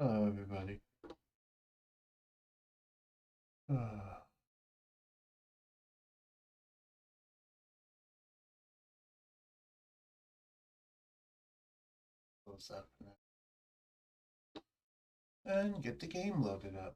Hello, everybody. Close up and get the game loaded up.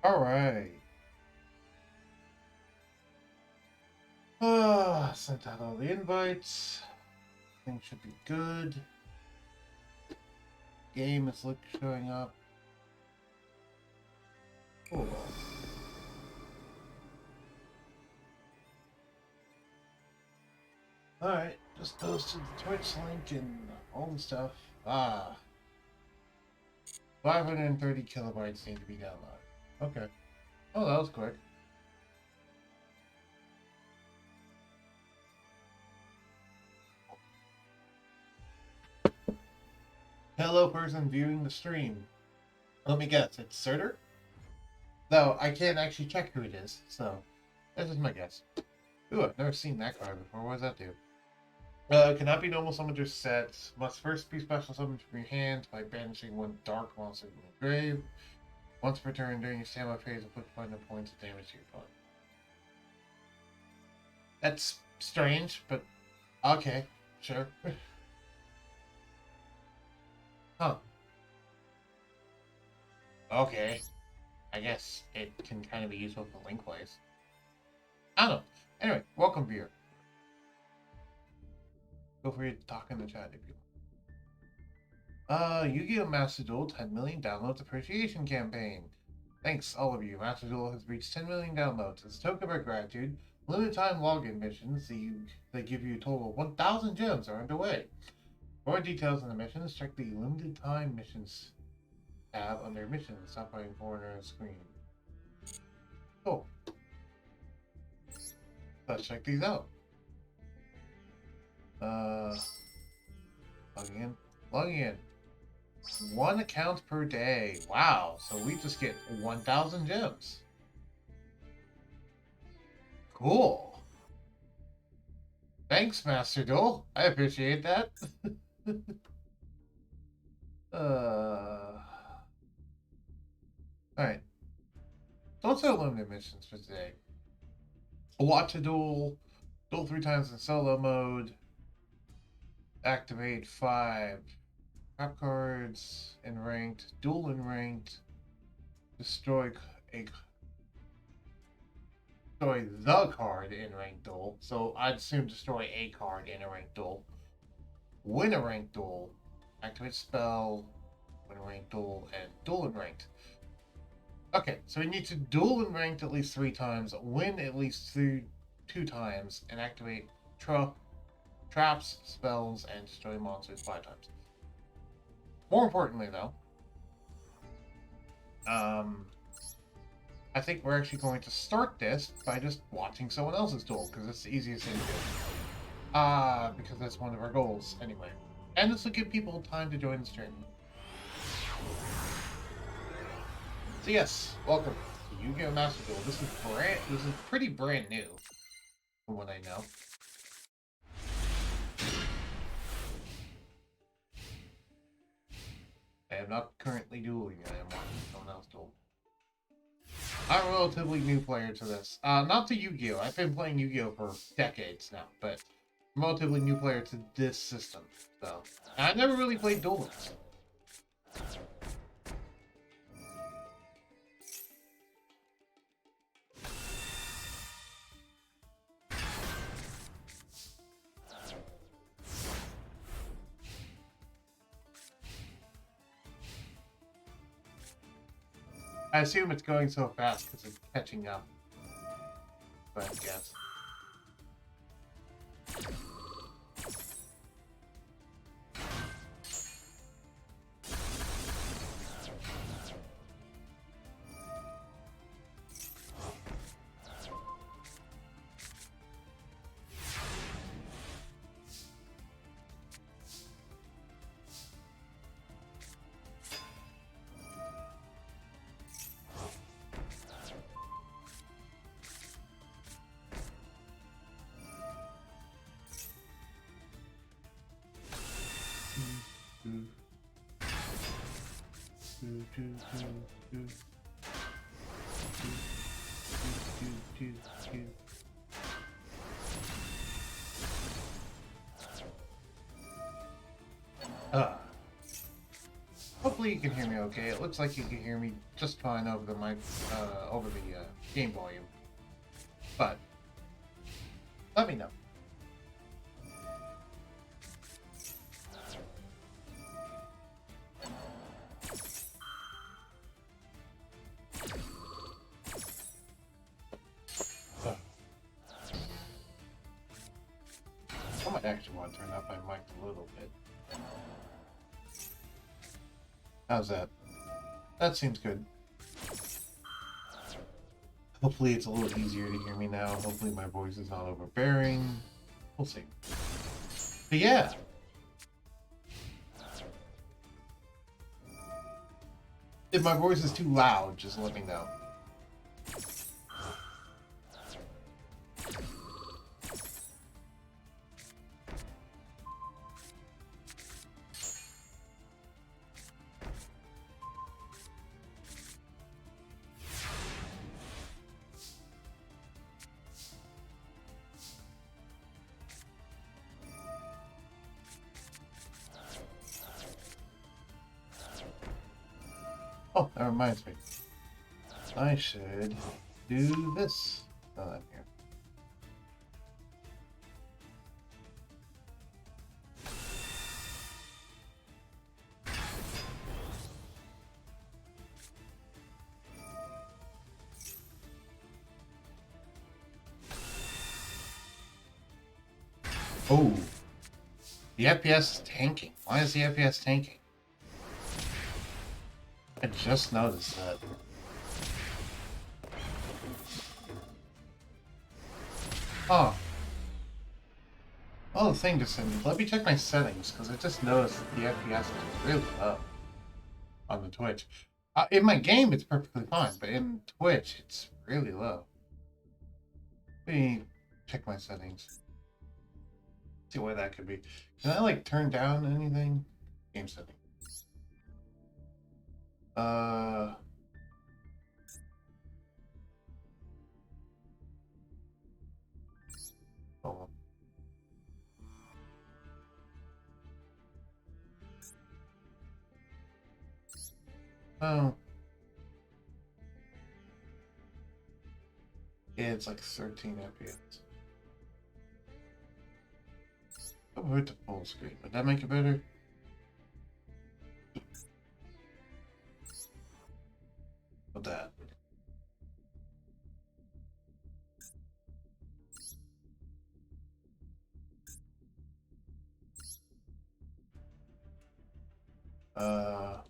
All right. Sent out all the invites. Things should be good. Game is showing up. Cool. Alright, just goes to the Twitch link and all the stuff. 530 kilobytes need to be downloaded. Okay. Oh, that was quick. Hello, person viewing the stream. Let me guess, it's Surtur? Though I can't actually check who it is, so that's just my guess. Ooh, I've never seen that card before. What does that do? Cannot be normal summoned or set. Must first be special summoned from your hand by banishing one dark monster from the grave. Once per turn during your standby phase, put 500 points of damage to your opponent. That's strange, but okay, sure. Huh. Okay. I guess it can kind of be useful for link plays. I don't know. Anyway, welcome, viewer. Feel free to talk in the chat if you want. Yu-Gi-Oh! Master Duel 10 million downloads appreciation campaign. Thanks, all of you. Master Duel has reached 10 million downloads. As a token of our gratitude, limited time login missions that give you a total of 1,000 gems are underway. For more details on the missions, check the limited time missions tab under missions. Stop by corner of the screen. Cool. Let's check these out. Logging in. 1 account per day. Wow. So we just get 1,000 gems. Cool. Thanks, Master Duel. I appreciate that. Alright. Those are limited missions for today. Watch a duel. Duel 3 times in solo mode. Activate 5 trap cards in ranked. Duel in ranked. Destroy the card in ranked duel. So I'd assume destroy a card in a ranked duel. Win a ranked duel. Activate spell. Win a ranked duel. And duel in ranked. Okay, so we need to duel in ranked at least 3 times, win at least 2 times, and activate traps, spells, and destroy monsters 5 times. More importantly, though, I think we're actually going to start this by just watching someone else's duel, because it's the easiest thing to do. Because that's one of our goals, anyway. And this will give people time to join the stream. So yes, welcome to Yu-Gi-Oh! Master Duel. This is pretty brand new. from what I know. I am not currently dueling, I am watching someone else duel. I'm a relatively new player to this. Not to Yu-Gi-Oh! I've been playing Yu-Gi-Oh! For decades now, but I'm a relatively new player to this system, so. And I never really played Duel Links. I assume it's going so fast because it's catching up. But yes. Hopefully you can hear me okay. It looks like you can hear me just fine over the mic, over the game volume. But let me know. I might actually want to turn up my mic a little bit. How's that? That seems good. Hopefully it's a little easier to hear me now. Hopefully my voice is not overbearing. We'll see. But yeah. If my voice is too loud, just let me know. Oh, that reminds me. I should do this. Oh, I'm here. Oh, the FPS is tanking. Why is the FPS tanking? I just noticed that. Oh. Oh, the thing just sent me. Let me check my settings, because I just noticed that the FPS is really low on the Twitch. In my game, it's perfectly fine, but in Twitch, it's really low. Let me check my settings. See why that could be. Can I, like, turn down anything? Game settings. Oh. Oh. Yeah, it's like 13 FPS. I'll put the full screen. Would that make it better? With that. Huh.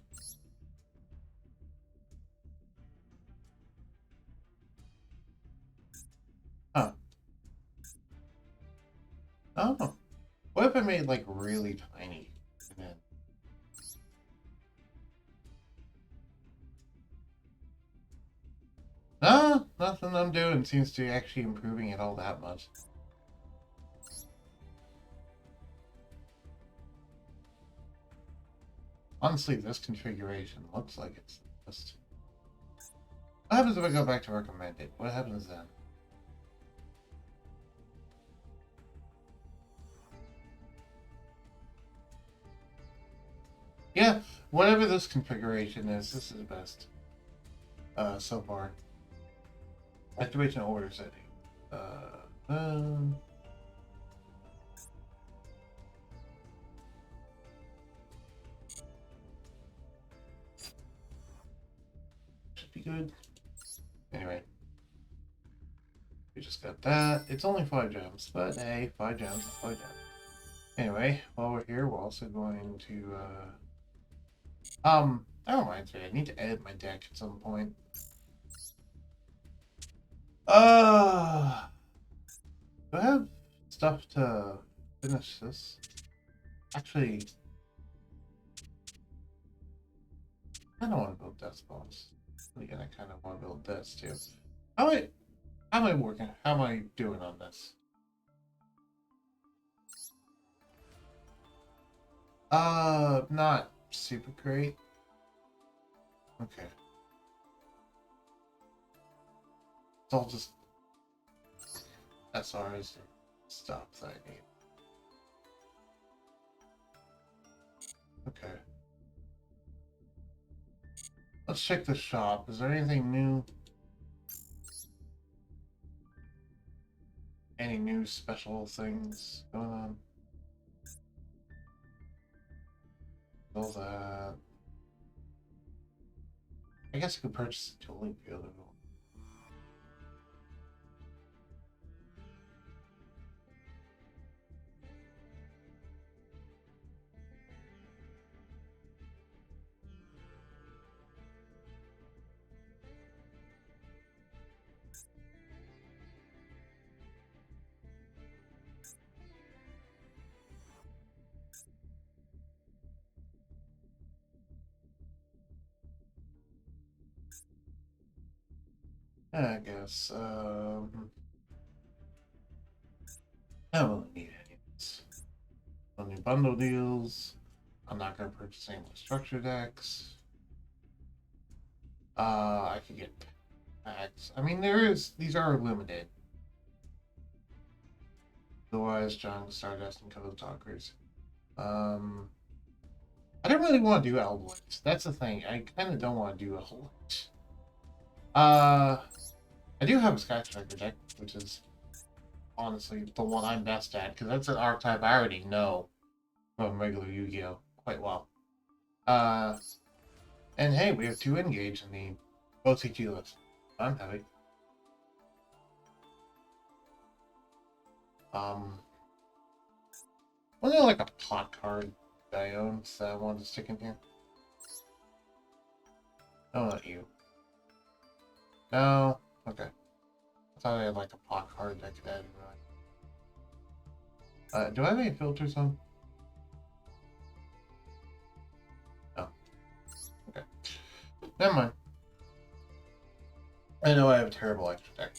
Oh. What if I made like really tiny? And then... No, nothing I'm doing seems to be actually improving it all that much. Honestly, this configuration looks like it's just... What happens if I go back to recommended? What happens then? Yeah, whatever this configuration is, this is best. So far. Activation order setting. Should be good. Anyway. We just got that. It's only 5 gems, but hey, 5 gems, 5 gems. Anyway, while we're here, we're also going to, that reminds me, I need to edit my deck at some point. Do I have stuff to finish this? Actually, I don't want to build death spawns. Again, I kind of want to build this too. How am I working? How am I doing on this? Not super great. Okay. It's all just SRs and stuff that I need. Okay. Let's check the shop. Is there anything new? Any new special things going on? All that. I guess I could purchase a totally the other one. I guess, I don't really need any of this. No new bundle deals. I'm not going to purchase any more structure decks. I could get packs. I mean, these are limited. Otherwise, John, Stardust, and Code Talkers. I don't really want to do Eldwitch. That's the thing. I kind of don't want to do Eldwitch. I do have a Sky Striker deck, which is honestly the one I'm best at, because that's an archetype I already know from regular Yu-Gi-Oh! Quite well. And hey, we have 2 engage in the OTG list. I'm happy. Was there like a pot card that I own that I wanted to stick in here? No, not you. No? Okay. I thought I had like a pot card that I could add in. Do I have any filters on? No. Okay. Never mind. I know I have a terrible extra deck.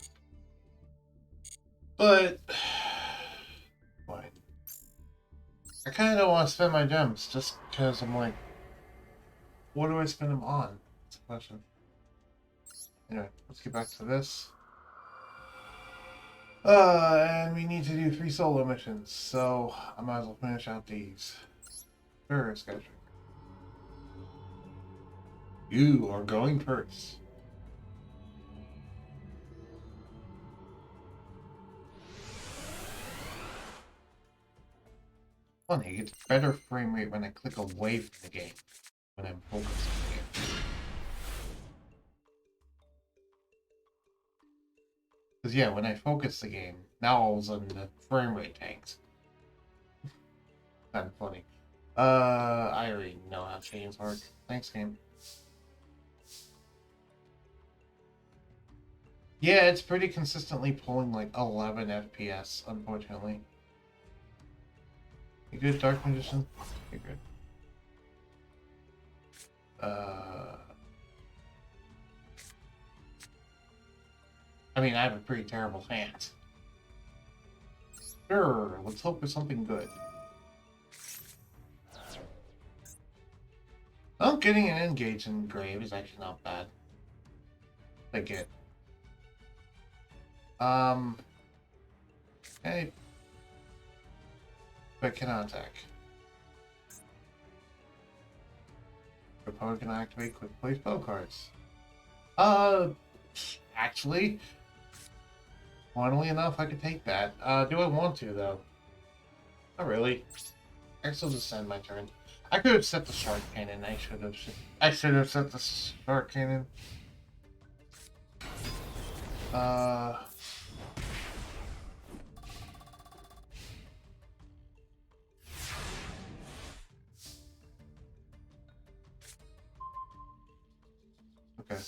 But fine. I kinda don't want to spend my gems just because I'm like, what do I spend them on? That's the question. Anyway, let's get back to this. And we need to do 3 solo missions, so I might as well finish out these. Sure, schedule. You are going first. Funny, it gets better frame rate when I click away from the game, when I'm focused on the game. Because yeah, when I focus the game, now all of a sudden the frame rate tanks. Kind of funny. I already know how games work. Thanks, game. Yeah, it's pretty consistently pulling like 11 FPS, unfortunately. You good, Dark Magician? You're good. I mean, I have a pretty terrible hand. Sure, let's hope for something good. getting an engage in grave is actually not bad. I get. Okay. But cannot attack. Your opponent can activate quick play spell cards. Actually, funnily enough, I could take that. Do I want to though? Not really. I guess I'll just end my turn. I could have set the shark cannon. I should have set the shark cannon. Okay.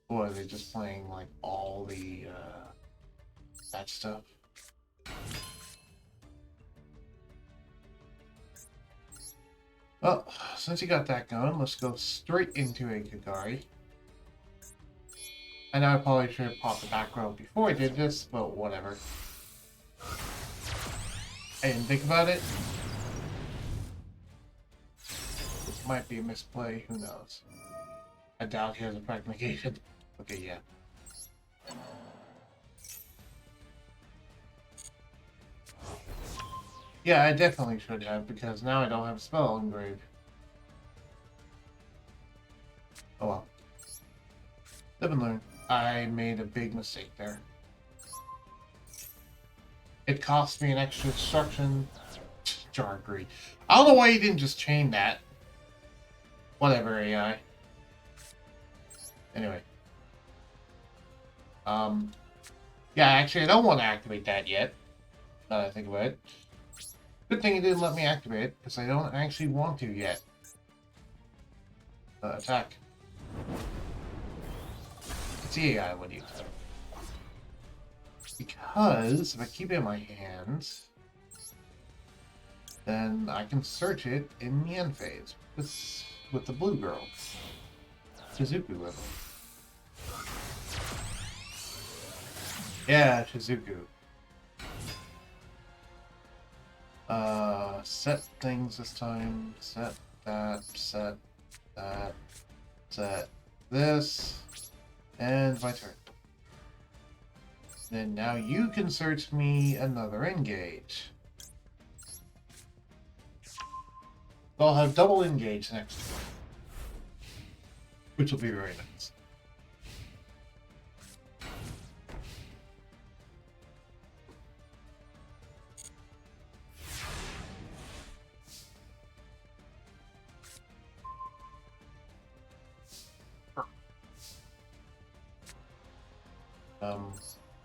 Boy, are they just playing like all the that stuff? Well, since you got that going, let's go straight into a Kagari. I know I probably should have popped the back row before I did this, but whatever. I didn't think about it. This might be a misplay, who knows. I doubt he has a fragmentation. Okay, yeah. Yeah, I definitely should have, because now I don't have a spell engraved. Oh well. Live and learn. I made a big mistake there. It cost me an extra instruction. Jargry. I don't know why you didn't just chain that. Whatever, AI. Anyway. Yeah, actually, I don't want to activate that yet. Now that I think about it. Good thing you didn't let me activate it, because I don't actually want to yet. Attack. It's the AI, what do you think? Because if I keep it in my hands, then I can search it in the end phase with the blue girl. Shizuku level. Yeah, Shizuku. Set things this time. Set that, set that, set this, and my turn. Then now you can search me another engage. So I'll have double engage next time, which will be very nice.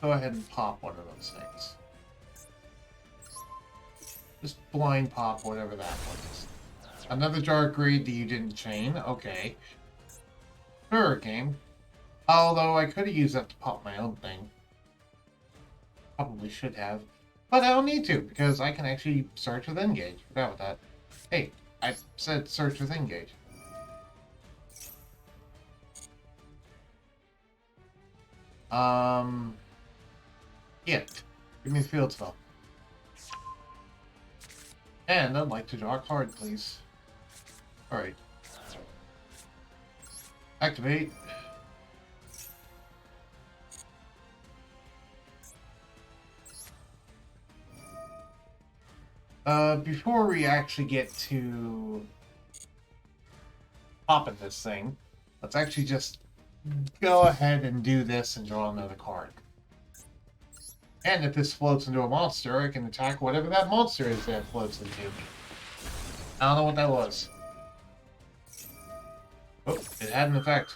Go ahead and pop one of those things. Just blind pop whatever that one is. Another dark greed that you didn't chain. Okay. Sure, game. Although I could have used that to pop my own thing. Probably should have. But I don't need to, because I can actually search with engage. Forgot about that. Hey, I said search with engage. Yeah. Give me the field spell. And I'd like to draw a card, please. Alright. Activate. Before we actually get to popping this thing, let's actually just go ahead and do this and draw another card. And if this floats into a monster, I can attack whatever that monster is that floats into. I don't know what that was. Oh, it had an effect.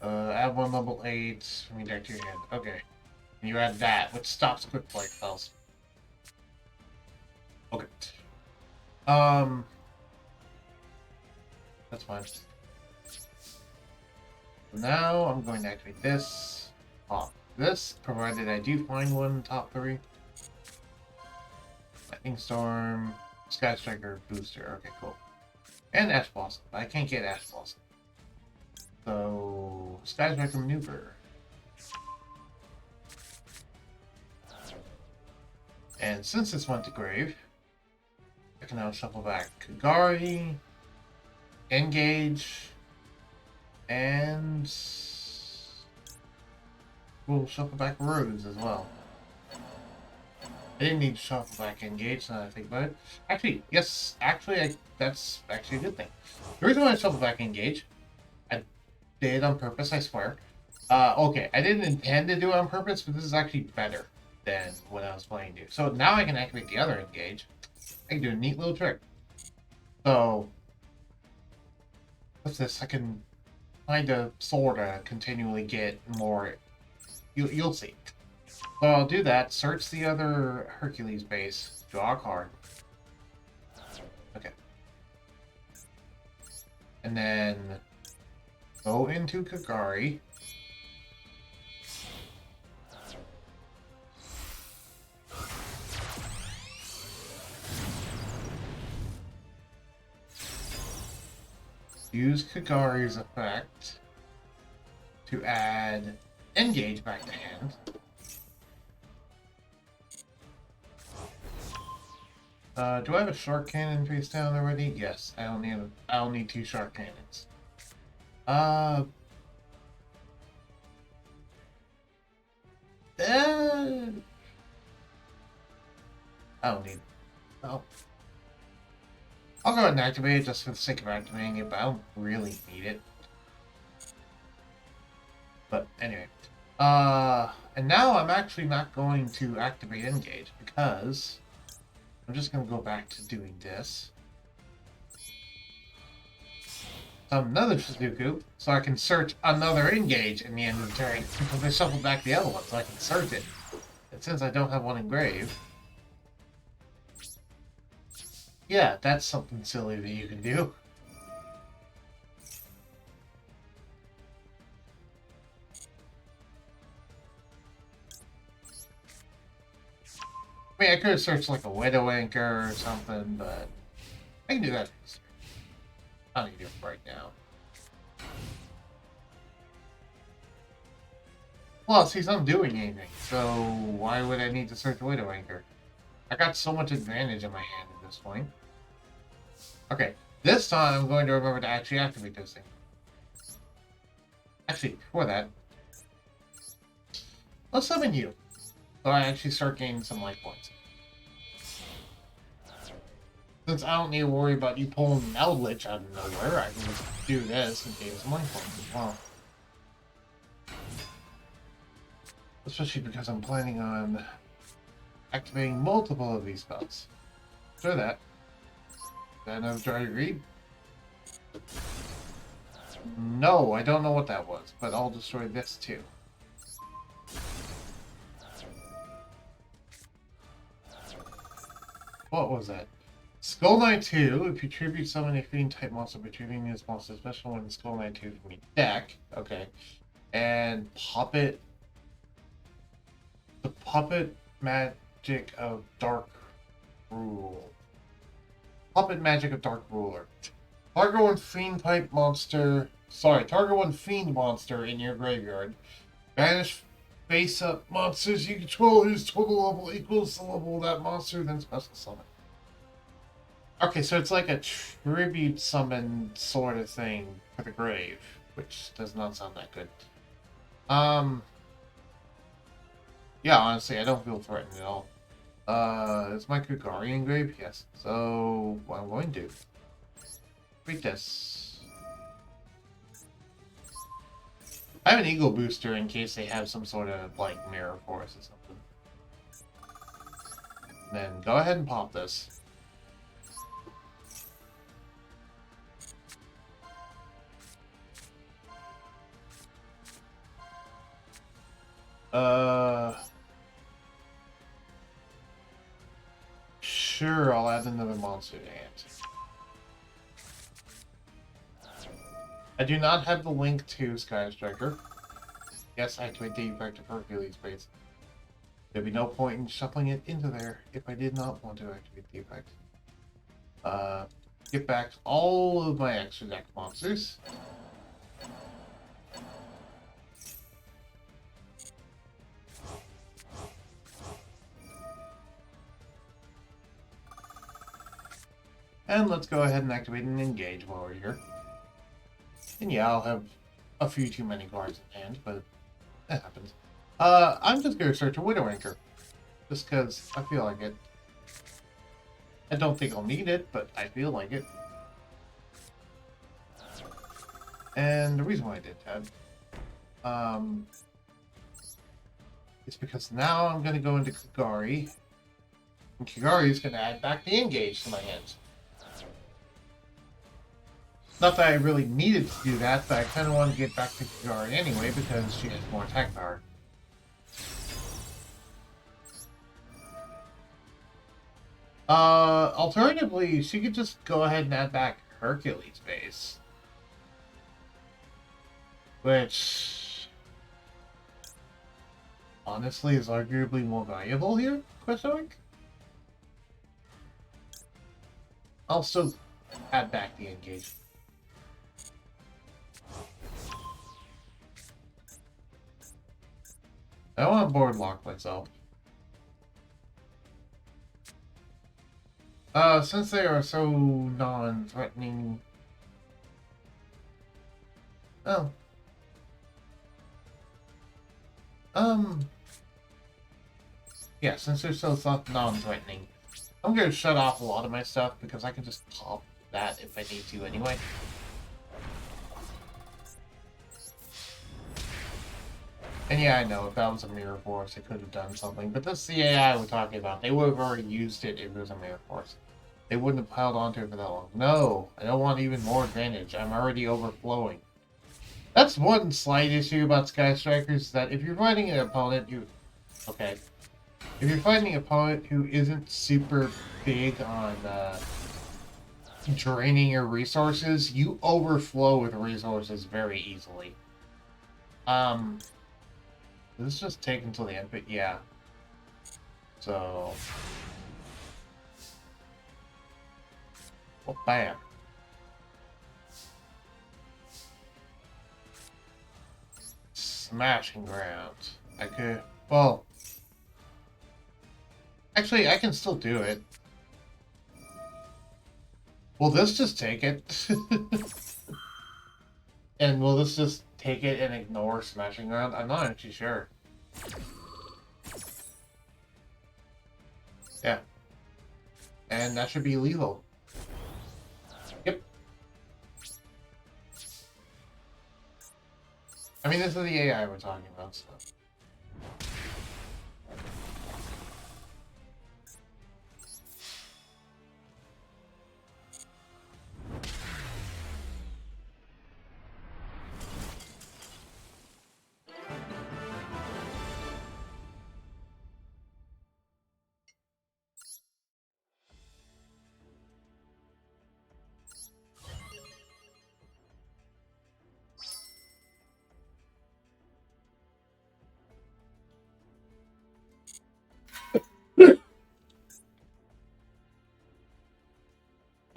Add one level 8 from your deck to your hand. Okay. And you add that, which stops quick play spells. Okay. That's fine. Now I'm going to activate this. Pop this, provided I do find one in top 3. Lightning Storm, Sky Striker, Booster. Okay, cool. And Ash Blossom. I can't get Ash Blossom. So, Sky Striker Maneuver. And since this went to grave, I can now shuffle back Kagari, Engage, and we'll shuffle back Rose as well. I didn't need to shuffle back Engage, now that I think about it. Actually, yes, that's actually a good thing. The reason why I shuffle back Engage, I did on purpose, I swear. Okay, I didn't intend to do it on purpose, but this is actually better than when I was playing you. So now I can activate the other Engage. I can do a neat little trick. So, what's this? I can kind of, sorta, continually get more. You'll see. So I'll do that. Search the other Hercules base. Draw a card. Okay. And then go into Kagari. Use Kagari's effect to add Engage back to hand. Do I have a shark cannon face down already? Yes, I don't need 2 shark cannons. I don't need. Oh. I'll go ahead and activate it just for the sake of activating it, but I don't really need it. But anyway. And now I'm actually not going to activate Engage because I'm just going to go back to doing this. Another Sudoku, so I can search another Engage in the end of the turn because I shuffled back the other one, so I can search it. And since I don't have one engraved, yeah, that's something silly that you can do. I mean, I could have searched like a Widow Anchor or something, but I can do that. I don't need to do it right now. Plus, he's not doing anything, so why would I need to search Widow Anchor? I got so much advantage in my hand at this point. Okay, this time I'm going to remember to actually activate this thing. Actually, before that, let's summon you. So I actually start gaining some life points. Since I don't need to worry about you pulling an Eldritch out of nowhere, I can just do this and gain some life points as well. Especially because I'm planning on activating multiple of these spells. Sure that. Then I've tried to read. No, I don't know what that was, but I'll destroy this too. What was that? Skull Knight 2, if you tribute summon a fiend type monster by tributing this monster special when Skull Knight 2 from your deck. Okay. And Puppet. The Puppet Magic of Dark Rule. Puppet Magic of Dark Ruler. Target one fiend type monster. Sorry, target one fiend monster in your graveyard. Banish face up monsters you control whose total level equals the level of that monster, then special summon. Okay, so it's like a tribute summon sort of thing for the grave, which does not sound that good. Yeah, honestly, I don't feel threatened at all. Is my Kagari engraved? Yes. So, what I'm going to do... read this. I have an Eagle Booster in case they have some sort of, like, mirror for us or something. Then go ahead and pop this. Sure, I'll add another monster to hand. I do not have the link to Sky Striker. Yes, activate the effect of Hercules base. There'd be no point in shuffling it into there if I did not want to activate the effect. Get back all of my extra deck monsters. And let's go ahead and activate an engage while we're here. And yeah, I'll have a few too many cards in hand, but it happens. I'm just going to search a Widow Anchor. Just because I feel like it. I don't think I'll need it, but I feel like it. And the reason why I did that, is because now I'm going to go into Kagari. And Kagari is going to add back the engage to my hands. Not that I really needed to do that, but I kind of want to get back to Kagari anyway because she has more attack power. Alternatively, she could just go ahead and add back Hercules base. Which, honestly, is arguably more valuable here, question mark? I'll still add back the engage. I don't want to board lock myself. Since they are so non-threatening... Oh. Yeah, since they're so non-threatening, I'm gonna shut off a lot of my stuff because I can just pop that if I need to anyway. And yeah, I know, if that was a Mirror Force, it could have done something. But this is the AI we're talking about. They would have already used it if it was a Mirror Force. They wouldn't have held on to it for that long. No, I don't want even more advantage. I'm already overflowing. That's one slight issue about Sky Strikers, that if you're fighting an opponent who... Okay. If you're fighting an opponent who isn't super big on draining your resources, you overflow with resources very easily. Let's just take until the end, but yeah. So... Well, bam. Smashing grounds. I could... Well... Actually, I can still do it. Will this just take it? And will this just take it and ignore Smashing Ground? I'm not actually sure. Yeah. And that should be lethal. Yep. I mean, this is the AI we're talking about, so...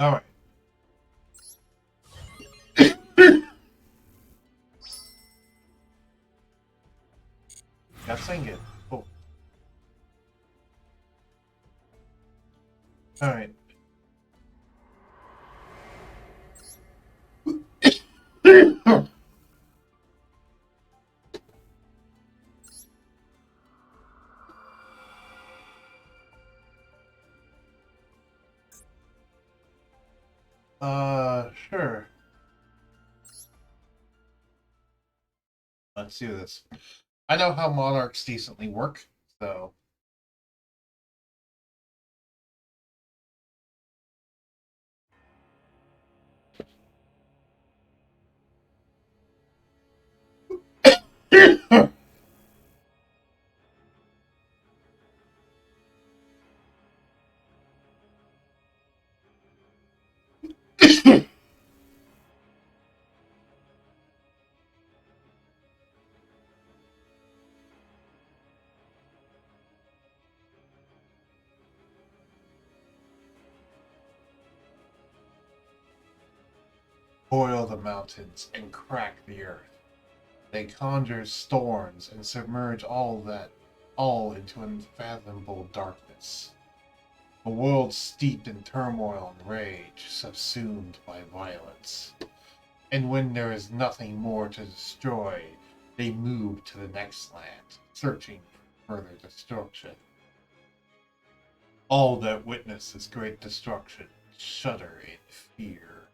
Alright. Got Singed. Cool. Alright. Sure. Let's do this. I know how monarchs decently work, so... Boil the mountains and crack the earth. They conjure storms and submerge all into unfathomable darkness. A world steeped in turmoil and rage, subsumed by violence. And when there is nothing more to destroy, they move to the next land, searching for further destruction. All that witness this great destruction shudder in fear.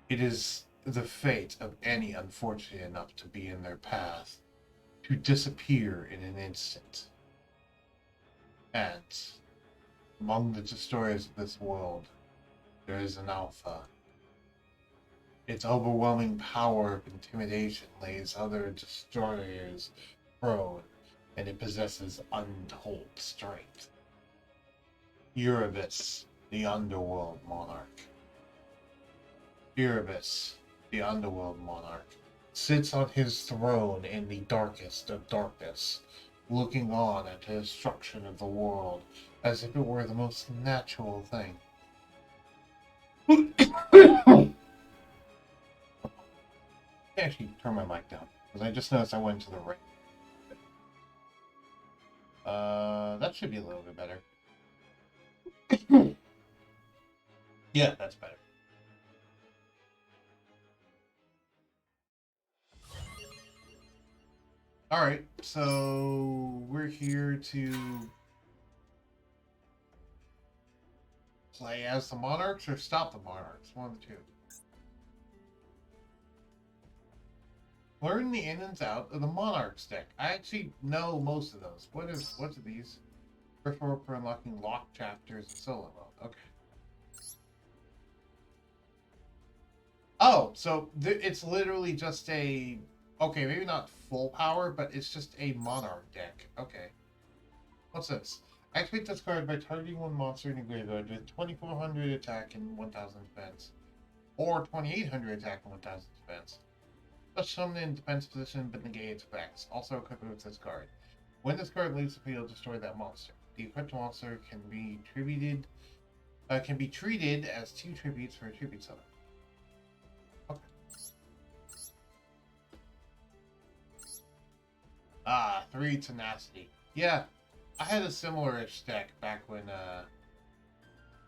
It is the fate of any unfortunate enough to be in their path to disappear in an instant. And among the destroyers of this world, there is an alpha. Its overwhelming power of intimidation lays other destroyers prone, and it possesses untold strength. Erebus, the Underworld Monarch. Erebus, the Underworld Monarch, sits on his throne in the darkest of darkness, looking on at the destruction of the world as if it were the most natural thing. Actually, turn my mic down, because I just noticed I went to the right. That should be a little bit better. Yeah, that's better. Alright, so we're here to play as the Monarchs or stop the Monarchs, one of the two. Learn the in and out of the Monarchs deck. I actually know most of those. What's these? Prefer for unlocking locked chapters and solo mode. Okay. Oh, so it's literally just a... Okay, maybe not full power, but it's just a Monarch deck. Okay. What's this? Activate this card by targeting one monster in the graveyard with 2400 attack and 1000 defense. Or 2800 attack and 1000 defense. Touch summon in defense position but negate its effects. Also equipped with this card. When this card leaves the field, destroy that monster. The equipped monster can be treated as 2 tributes for a tribute summon. Okay. Ah, 3 tenacity. Yeah, I had a similar-ish deck back when,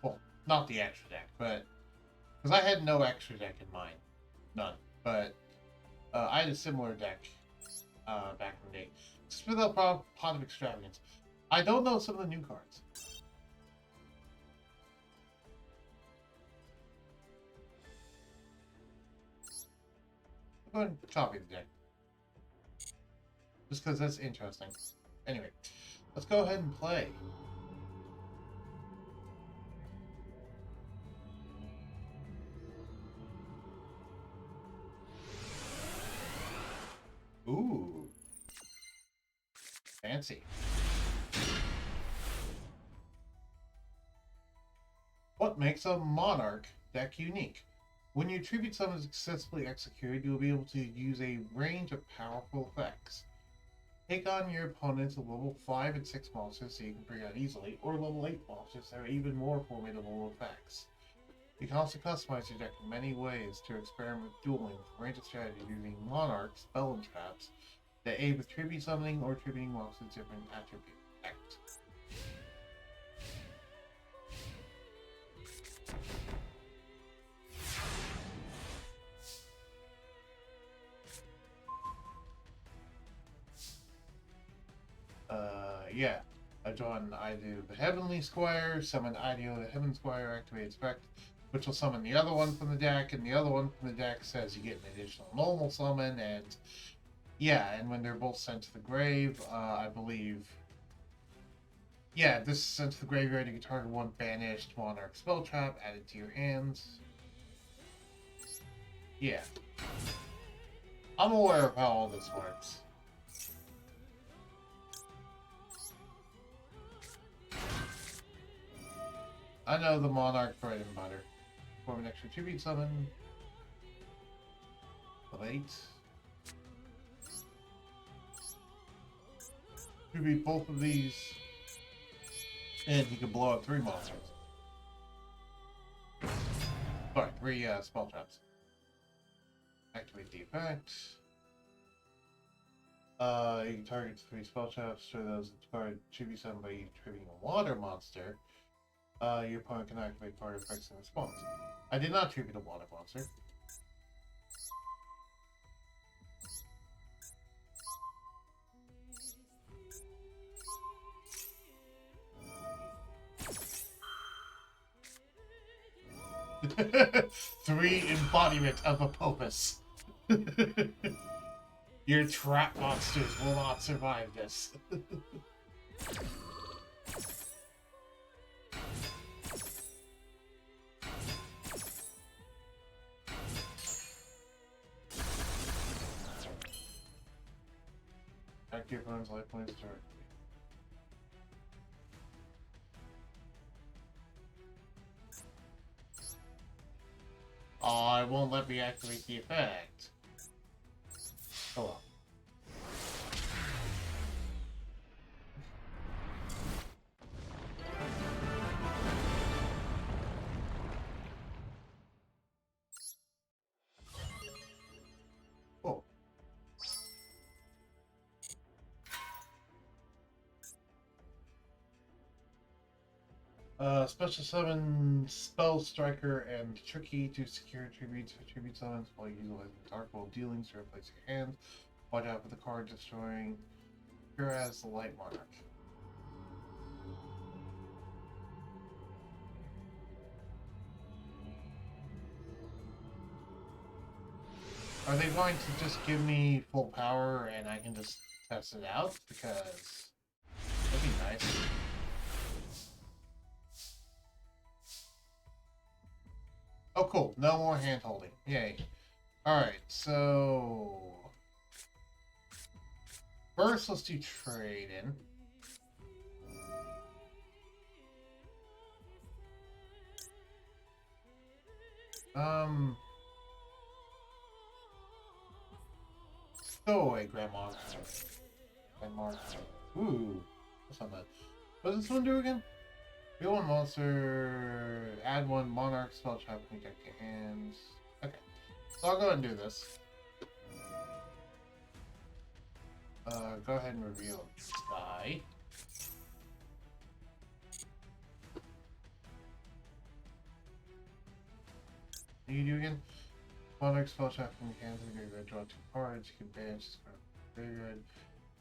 well, not the extra deck, but, because I had no extra deck in mind. None. But, I had a similar deck, back in the day. Just without pot of extravagance. I don't know some of the new cards. I'm going to copy the deck. Just because that's interesting. Anyway, let's go ahead and play. Ooh. Fancy. What makes a Monarch deck unique? When your tribute summon is successfully executed, you will be able to use a range of powerful effects. Take on your opponent's level 5 and 6 monsters so you can bring out easily, or level 8 monsters that are even more formidable effects. You can also customize your deck in many ways to experiment with dueling with a range of strategies using Monarch spell and traps that aid with tribute summoning or tributing monsters with different attribute effects. Yeah. I drawn Yugioh the Heavenly Squire, summon Yugioh the Heaven Squire, activate effect, which will summon the other one from the deck, and the other one from the deck says you get an additional normal summon, and yeah, and when they're both sent to the grave, I believe... Yeah, this is sent to the graveyard, you can target one banished Monarch spell trap, add it to your hands. Yeah. I'm aware of how all this works. I know the Monarch bread and butter. Form an extra tribute summon. Level 8. Tribute both of these. And he can blow up 3 monsters. Sorry, 3 spell traps. Activate the effect. You can target 3 spell traps. Show those that target tribute summon by tributing a water monster. Your opponent can activate card effects in response. I did not tribute a water monster. Three embodiment of a purpose. Your trap monsters will not survive this. Back to your opponent's life points directly. Oh, it won't let me activate the effect. Oh well. Special summon Spell Striker and Tricky to secure tributes for tribute summons while utilizing Dark World dealings to replace your hand. Watch out for the card destroying here as the Light Monarch. Are they going to just give me full power and I can just test it out? Because that'd be nice. Oh, cool. No more hand holding. Yay. Alright, so first let's do trade in. Go away, Grandma. Grandma. Ooh, that's not bad. What does this one do again? Real one monster, add one monarch spell trap, protect your hands. Okay, so I'll go ahead and do this. Go ahead and reveal Sky. What do you do again? Monarch spell trap from your hands, and graveyard, draw 2 cards. You can banish this card from the graveyard.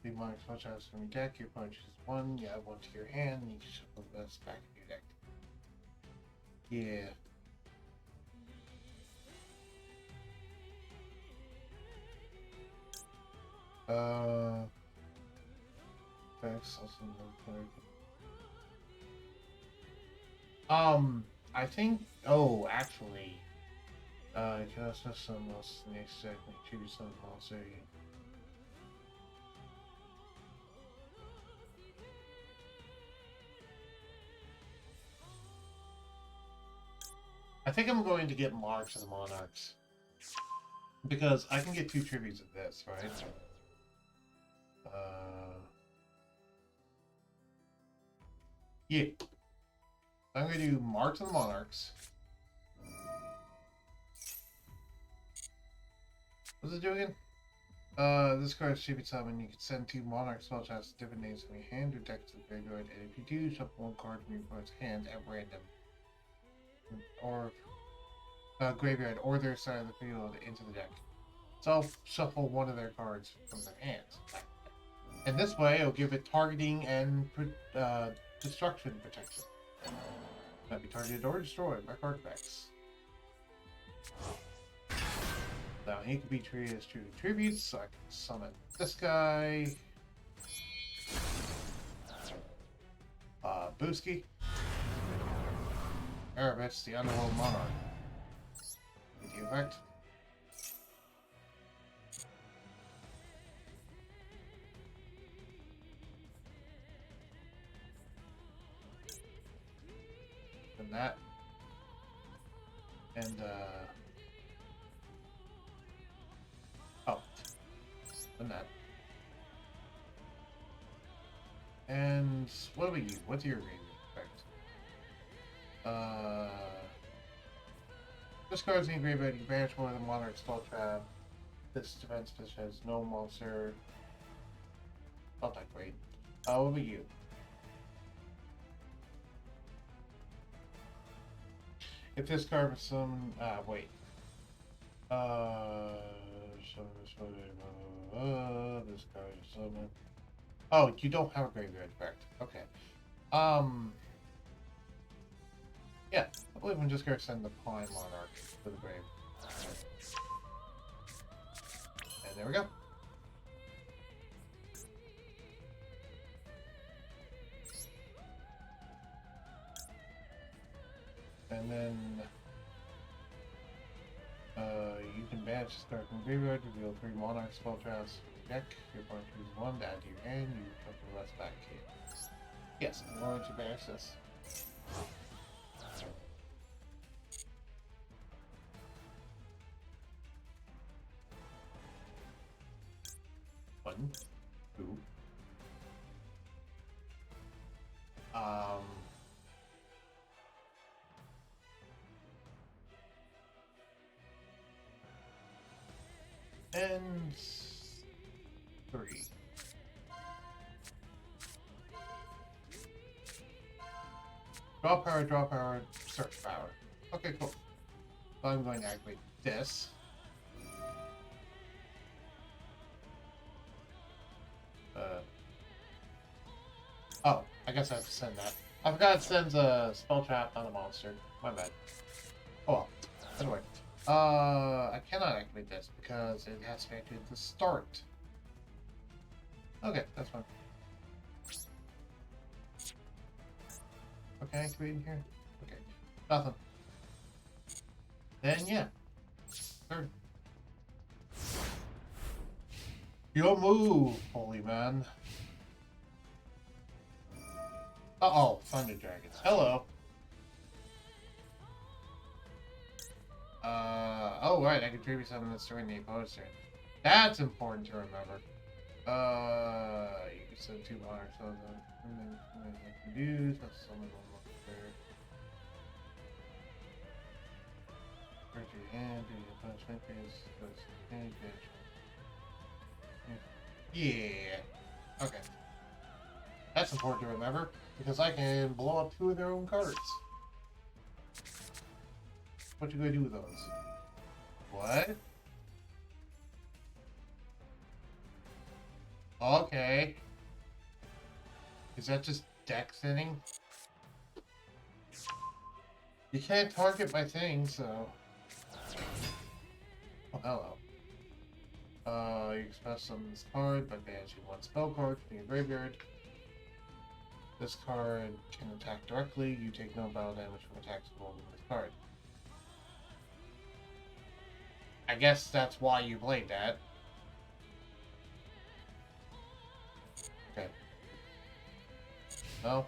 The monarch spell traps from your deck. Your opponent chooses 1. You add 1 to your hand, and you can shuffle the rest back in your deck. Yeah. Thanks. I think. Oh, actually, just some else next segment. Choose some monster. I think I'm going to get March of the Monarchs. Because I can get 2 tributes of this, right? Yeah. I'm going to do March of the Monarchs. What's it do again? This card's tribute summon. You can send 2 Monarch spell traps with different names from your hand or deck to the graveyard, and if you do, shuffle 1 card from your opponent's hand at random. Or graveyard or their side of the field into the deck. So shuffle 1 of their cards from their hands. And this way, it'll give it targeting and destruction protection. Might be targeted or destroyed by card effects. Now he can be treated as 2 tributes, so I can summon this guy. Booski. Erebus, the Underworld Monarch. With the effect. And that. And, oh. And that. And what about you? What's your rating effect? This card's in graveyard, you can banish more than Monarch spell trap. This defense position has no monster. Not that great. What about you? If this card was some, wait. This card is summon. Oh, you don't have a graveyard effect. Okay. Yeah, I believe I'm just gonna send the Prime Monarch to the grave. And there we go. And then you can banish this card from graveyard, reveal 3 Monarch spell traps deck. You're going to choose 1 to add to your hand, you put the rest back here. Yes, I'm going to banish this. 1, 2. And 3. Draw power, search power. Okay, cool. So I'm going to activate this. Oh, I guess I have to send that. I forgot it sends a spell trap on a monster. My bad. Oh well. Anyway. I cannot activate this because it has to be activated at the start. Okay, that's fine. Okay, activating here? Okay. Nothing. Then yeah. Third. Your move, holy man. Uh-oh, Thunder Dragons. Hello. Oh right, I can tribute summon this during the opponent's turn. That's important to remember. You can send 2 monarchs on them. And then I can use, that's summon 1 monarch there. Search your hand, do your punishment is yeah. Okay. That's important to remember, because I can blow up 2 of their own cards. What you gonna do with those? What? Okay. Is that just deck thinning? You can't target my thing, so... Oh, hello. You can special summon this card by banishing 1 spell card from your graveyard. This card can attack directly. You take no battle damage from attacks involving this card. I guess that's why you played that. Okay. No?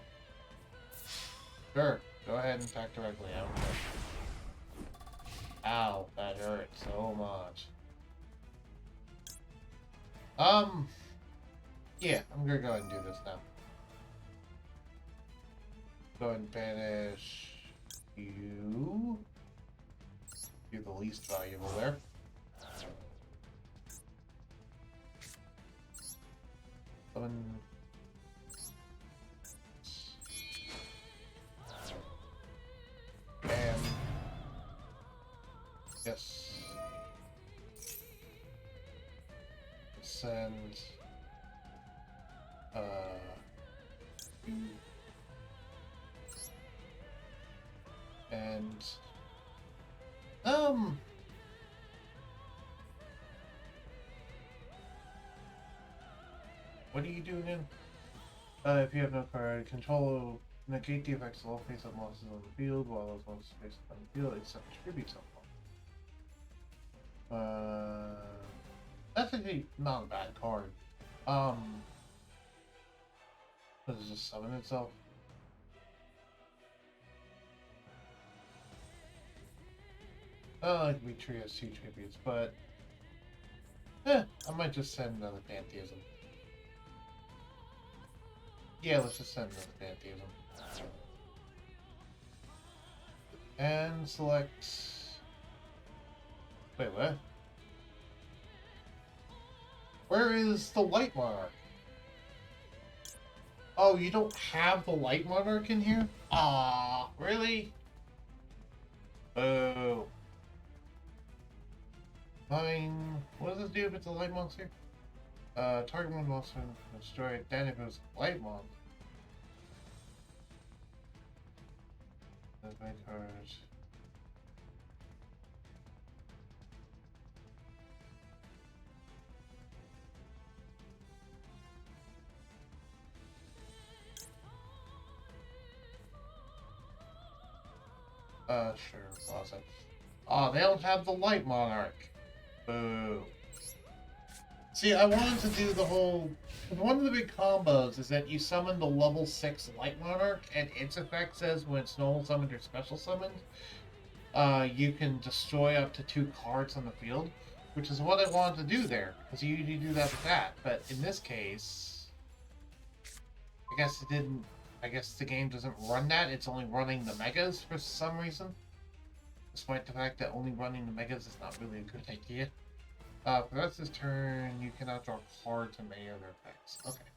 Sure. Go ahead and attack directly. I don't care. Ow, that hurt so much. Yeah, I'm gonna go ahead and do this now. Go ahead and banish you. You're the least valuable there. And yes. Send and what do you do again? If you have no card, control negate the effects of all face-up monsters on the field while those monsters face up on the field except tribute someone. That's actually not a bad card. Does it just summon itself? Like we trios 2 tributes, but I might just send another Pantheism. Yeah, let's just send another Pantheism. And select. Wait, what? Where is the White Monarch? Oh, you don't have the Light Monarch in here? Ah, really? Oh. Mine. What does this do if it's a light monster? Target one monster and destroy it. Then if it was a light monster. That's my cards. Sure, awesome. Oh, they don't have the Light Monarch. Boo. See, I wanted to do the whole... One of the big combos is that you summon the level 6 Light Monarch, and its effect says when it's normal summoned or special summoned, you can destroy up to 2 cards on the field, which is what I wanted to do there, because you usually do that with that. But in this case, I guess it didn't... I guess the game doesn't run that, it's only running the Megas for some reason. Despite the fact that only running the Megas is not really a good idea. For the rest of this turn, you cannot draw cards from any other effects. Okay.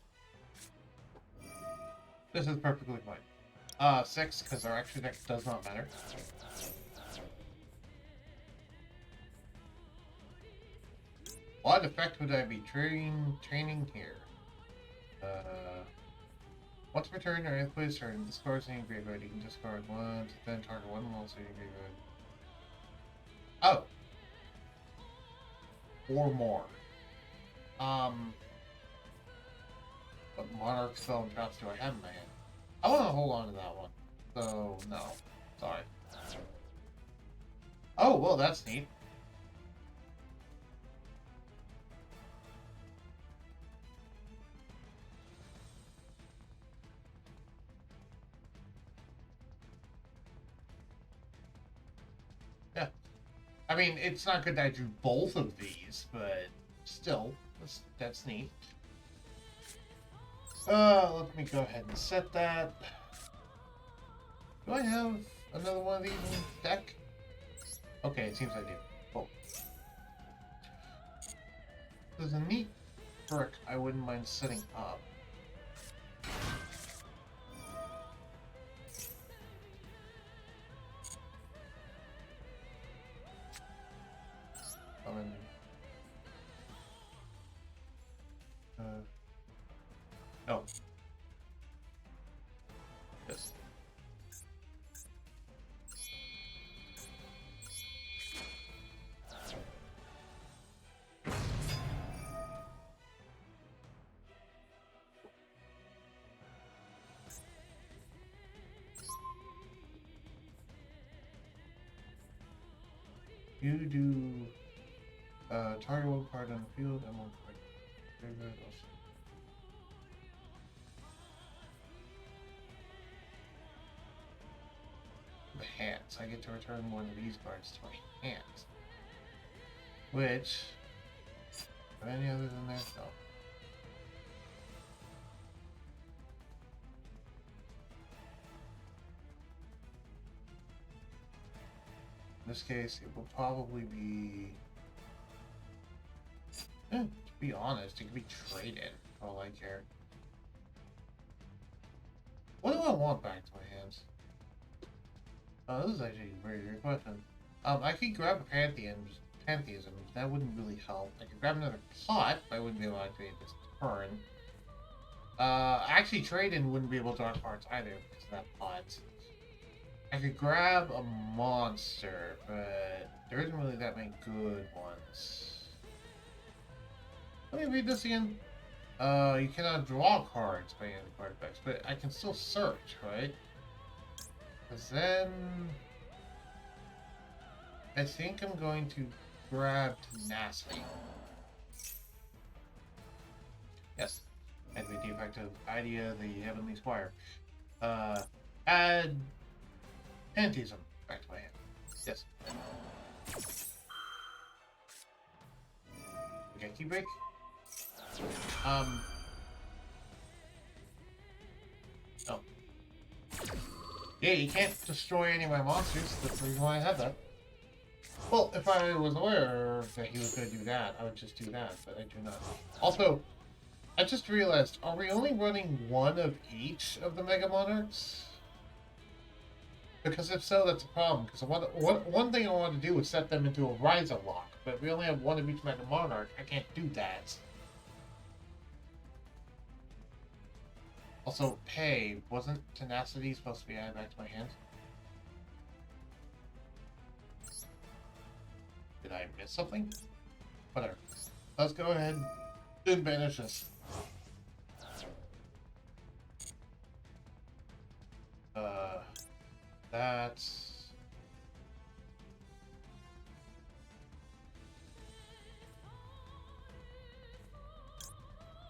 This is perfectly fine. 6, because our extra deck does not matter. What effect would I be training here? Once per turn or end place turn, discard any graveyard. You can discard 1 to then target 1 monster in your graveyard. Oh! Or more. What Monarch spell and traps do I have in my hand? I want to hold on to that one. So, no. Sorry. Oh, well, that's neat. Yeah. I mean, it's not good that I drew both of these, but still, that's neat. Let me go ahead and set that. Do I have another one of these in the deck? Okay, it seems I do. Cool. There's a neat perk I wouldn't mind setting up. Oh. Yes. You do target 1 card on the field and 1 card. Very good. The hands. I get to return one of these cards to my hands. Which, are any others in there? No. In this case, it will probably be... to be honest, it could be traded, for all I care. What do I want back to my hands? This is actually a very good question. I could grab a Pantheism, that wouldn't really help. I could grab another pot, but I wouldn't be able to activate this turn. Actually, Trade-In wouldn't be able to draw cards either because of that pot. I could grab a monster, but there isn't really that many good ones. Let me read this again. You cannot draw cards by any card effects, but I can still search, right? Because then... I think I'm going to grab Tenacity. Yes. And the defective idea, the Heavenly Squire. Add Pantheism back to my hand. Yes. Okay, key break. Oh. Yeah, you can't destroy any of my monsters. That's the reason why I have that. Well, if I was aware that he was going to do that, I would just do that, but I do not. Also, I just realized, are we only running one of each of the Mega Monarchs? Because if so, that's a problem. Because one thing I want to do is set them into a Ryza lock, but if we only have one of each Mega Monarch, I can't do that. Also, pay. Wasn't Tenacity supposed to be added back to my hand? Did I miss something? Whatever. Let's go ahead and banish this. That's...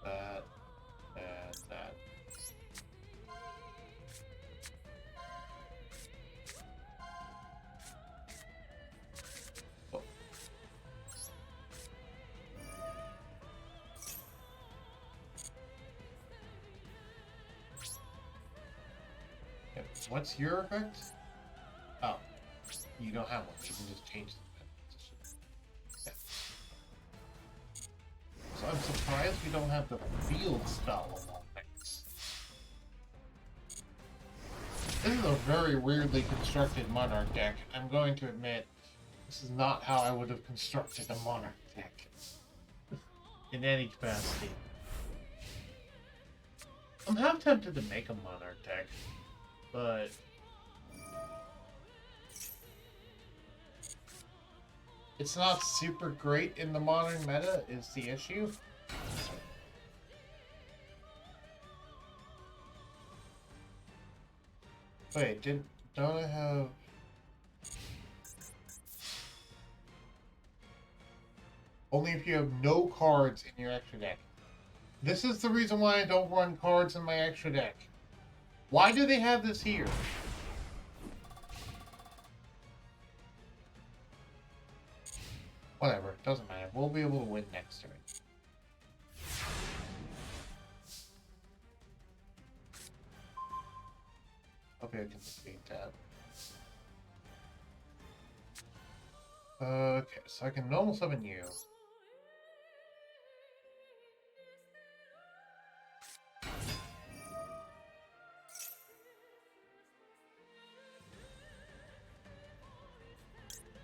that, and that. Oh. Okay, what's your effect? Oh, you don't have one. You can just change the position. Yeah. So I'm surprised we don't have the field spell of all things. This is a very weirdly constructed Monarch deck. I'm going to admit, this is not how I would have constructed a Monarch deck. In any capacity. I'm half tempted to make a Monarch deck, but... it's not super great in the modern meta, is the issue. Wait, don't I have... only if you have no cards in your extra deck. This is the reason why I don't run cards in my extra deck. Why do they have this here? Whatever, doesn't matter. We'll be able to win next turn. Okay, I can speed that. Okay, so I can normal summon you.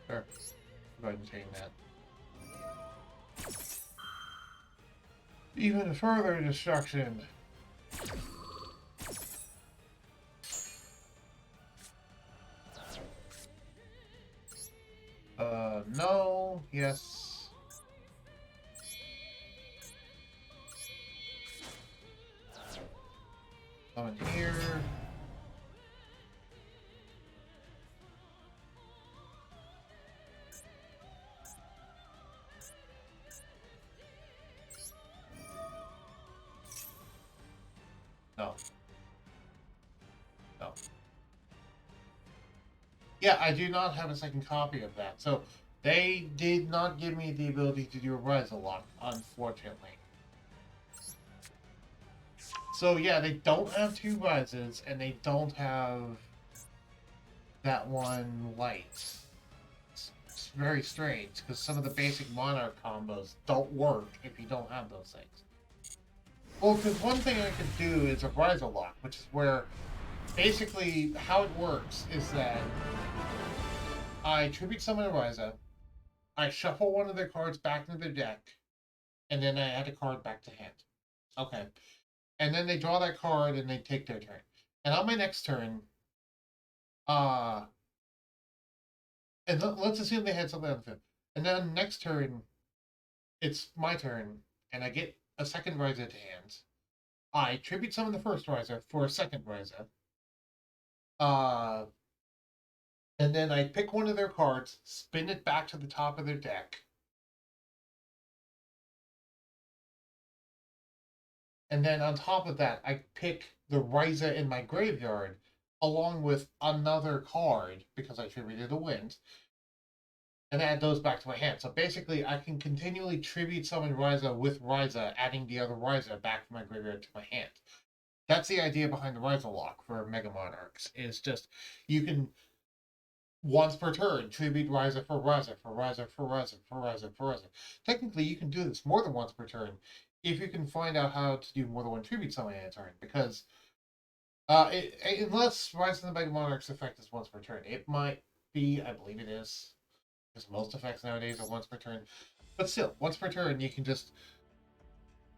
Sure. Go ahead and change that. Even further destruction. No, yes. Summon here. No. No. Yeah, I do not have a second copy of that. So they did not give me the ability to do a Ryza lock, unfortunately. So yeah, they don't have two Ryzas, and they don't have that one light. It's very strange, because some of the basic Monarch combos don't work if you don't have those things. Well, because one thing I could do is a Ryza lock, which is where basically how it works is that I tribute summon a Ryza, I shuffle one of their cards back into their deck, and then I add a card back to hand. Okay. And then they draw that card and they take their turn. And on my next turn, and let's assume they had something on the field. And then next turn, it's my turn, and I get a second Ryza to hand. I tribute summon the first Ryza for a second Ryza. And then I pick one of their cards, spin it back to the top of their deck. And then on top of that, I pick the Ryza in my graveyard, along with another card, because I tributed a wind, and add those back to my hand. So basically, I can continually tribute summon Ryza with Ryza, adding the other Ryza back from my graveyard to my hand. That's the idea behind the Ryza lock for Mega Monarchs, is just, you can, once per turn, tribute Ryza for Ryza, for Ryza, for Ryza, for Ryza, for Ryza. Technically, you can do this more than once per turn, if you can find out how to do more than one tribute summon in a turn, because Unless Rise of the Mega Monarch's effect is once per turn. It might be, I believe it is. Because most effects nowadays are once per turn. But still, once per turn, you can just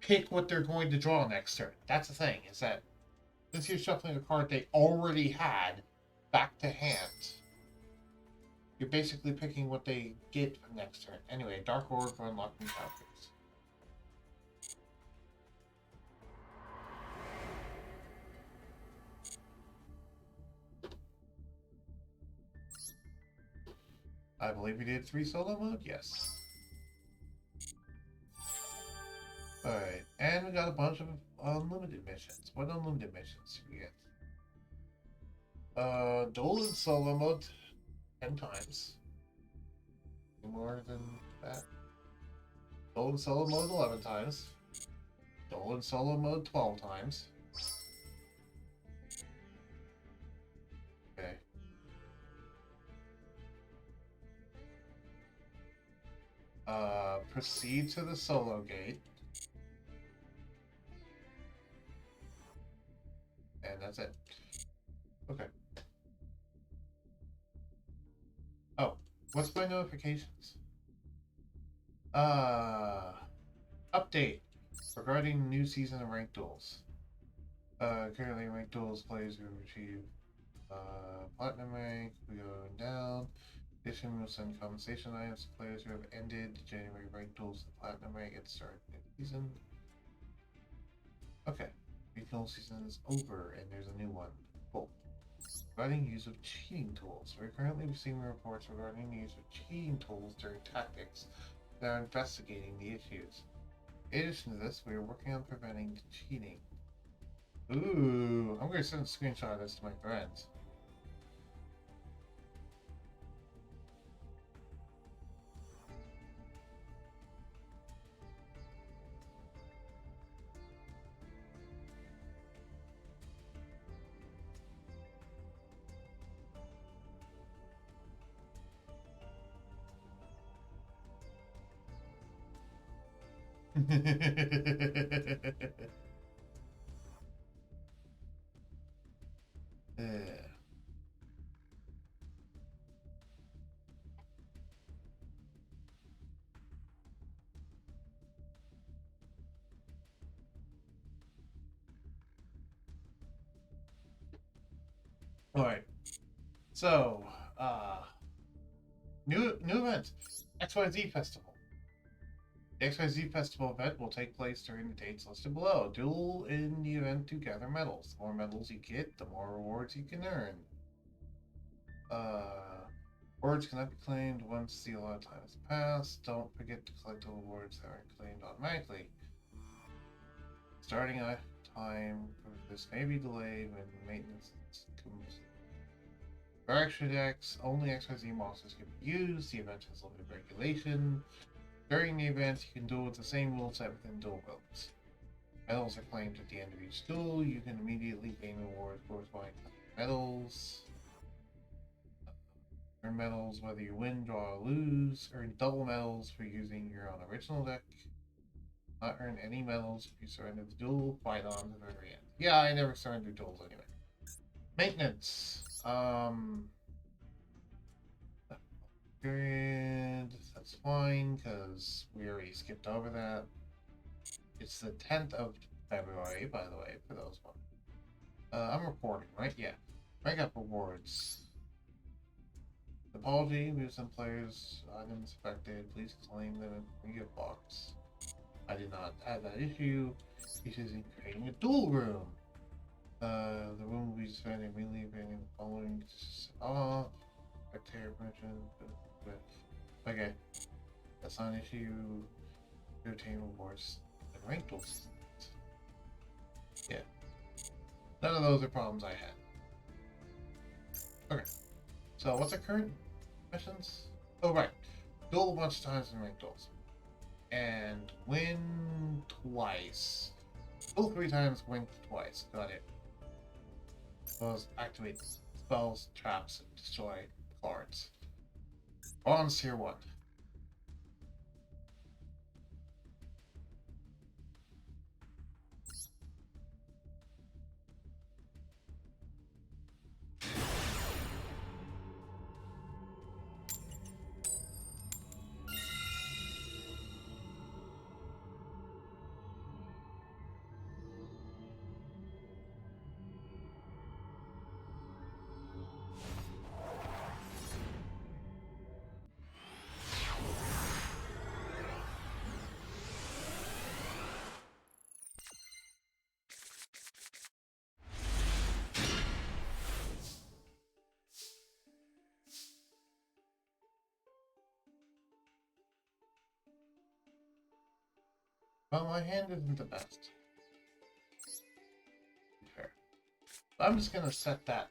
pick what they're going to draw next turn. That's the thing, is that since you're shuffling a card they already had back to hand, you're basically picking what they get for next turn. Anyway, Dark Orb for unlocking counters. I believe we did 3 solo mode? Yes. Alright, and we got a bunch of unlimited missions. What unlimited missions do we get? Duel in solo mode 10 times. More than that. Duel in solo mode 11 times. Duel in solo mode 12 times. Okay. Proceed to the solo gate. And that's it. Okay. Oh, what's my notifications? Update regarding new season of ranked duels. Currently ranked duels players who achieve platinum rank, we go down. Addition will send compensation items to players who have ended January ranked duels to platinum rank at the start of the season. Okay. Regional season is over and there's a new one. Cool. Regarding use of cheating tools. We're currently receiving reports regarding the use of cheating tools during tactics that are investigating the issues. In addition to this, we are working on preventing cheating. Ooh, I'm going to send a screenshot of this to my friends. Yeah. Alright. So, new event. XYZ Festival. The XYZ Festival event will take place during the dates listed below. Duel in the event to gather medals. The more medals you get, the more rewards you can earn. Rewards cannot be claimed once the allotted time has passed. Don't forget to collect the rewards that are claimed automatically. Starting time for this may be delayed when maintenance comes. For extra decks, only XYZ monsters can be used. The event has limited regulation. During the event, you can duel with the same rule set within duel realms. Medals are claimed at the end of each duel. You can immediately gain rewards corresponding to medals. Earn medals whether you win, draw, or lose. Earn double medals for using your own original deck. Not earn any medals if you surrender the duel. Fight on to the very end. Yeah, I never surrender duels anyway. Maintenance. Period. That's fine, because we already skipped over that. It's the 10th of February, by the way, for those ones. I'm recording, right? Yeah. Rank up rewards. Apology, we have some players' items affected. Please claim them in your box. I did not have that issue. Issues in creating a duel room. The room will be spent immediately the following off. Spectator permission. Okay. That's not an issue. To obtain rewards and rank duels. Yeah. None of those are problems I had. Okay. So what's our current missions? Oh right. Duel a bunch of times in ranked duels. And win twice. Duel 3 times, win twice. Got it. Spells activate spells, traps, and destroy cards. Bronze tier 1. Well, my hand isn't the best. Fair. I'm just gonna set that.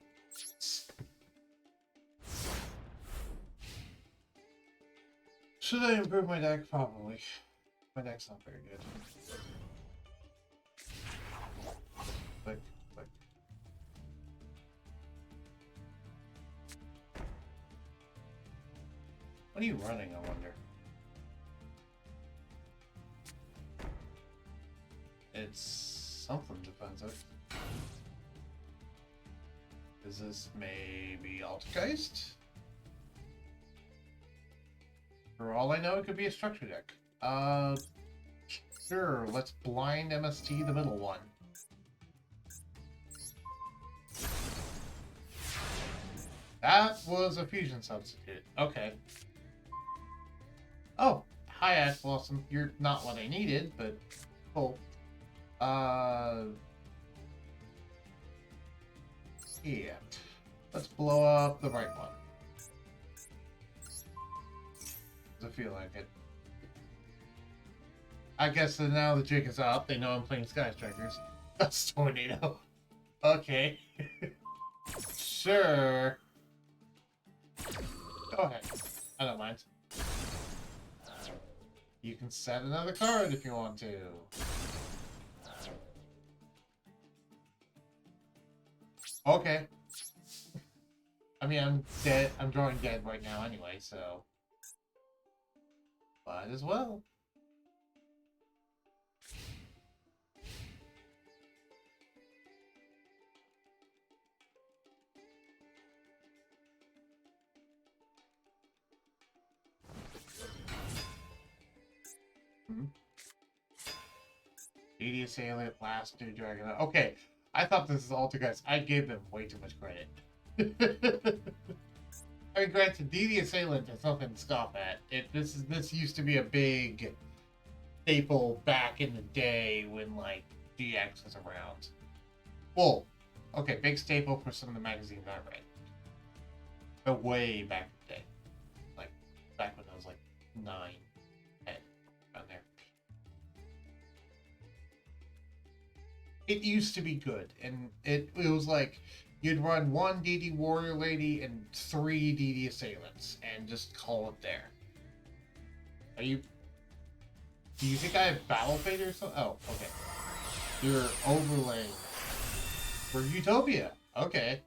Should I improve my deck? Probably. My deck's not very good. Click, click. What are you running, I wonder? It's something defensive. Is this maybe Altgeist? For all I know, it could be a structure deck. Sure, let's blind MST the middle one. That was a fusion substitute. Okay. Oh, hi Ash Blossom. You're not what I needed, but cool. Yeah. Let's blow up the right one. Does it feel like it? I guess that now the jig is up. They know I'm playing Sky Strikers. That's Tornado. Okay. Sure. Go ahead. I don't mind. You can set another card if you want to. Okay. I mean, I'm dead. I'm drawing dead right now anyway, so. Might as well. DD Assailant, last new dragon. Okay, I thought this is Altergeist. I gave them way too much credit. I mean, granted, DD Assailant is nothing to scoff at. This used to be a big staple back in the day when like GX was around. Well, okay, big staple for some of the magazines I read. But way back in the day, like back when I was like 9, 10, around there. It used to be good, and it was like you'd run 1 DD Warrior Lady and 3 DD Assailants, and just call it there. Are you? Do you think I have Battle Fate or something? Oh, okay. You're overlaying for Utopia. Okay,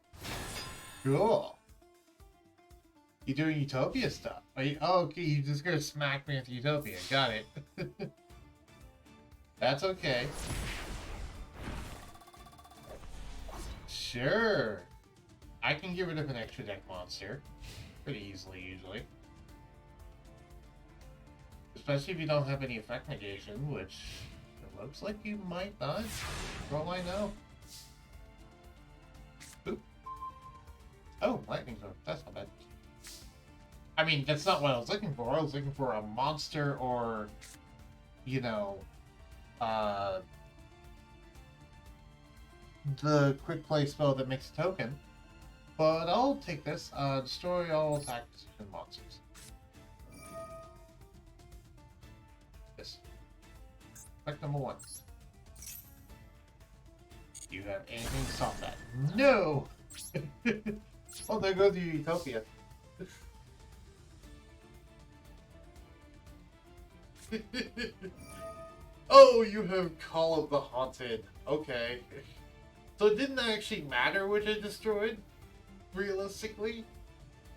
cool. You doing Utopia stuff? Are you? Oh, okay. You're just gonna smack me with Utopia. Got it. That's okay. Sure. I can get rid of an extra deck monster pretty easily, usually. Especially if you don't have any effect negation, which it looks like you might not, for all I know. Oop. Oh, lightning storm. That's not bad. I mean, that's not what I was looking for. I was looking for a monster or, you know, the quick play spell that makes a token. But I'll take this. Destroy all attack and monsters. This. Effect number 1. Do you have anything to stop that? No! Oh, there goes your Utopia. Oh, you have Call of the Haunted. Okay. So it didn't actually matter which I destroyed, realistically,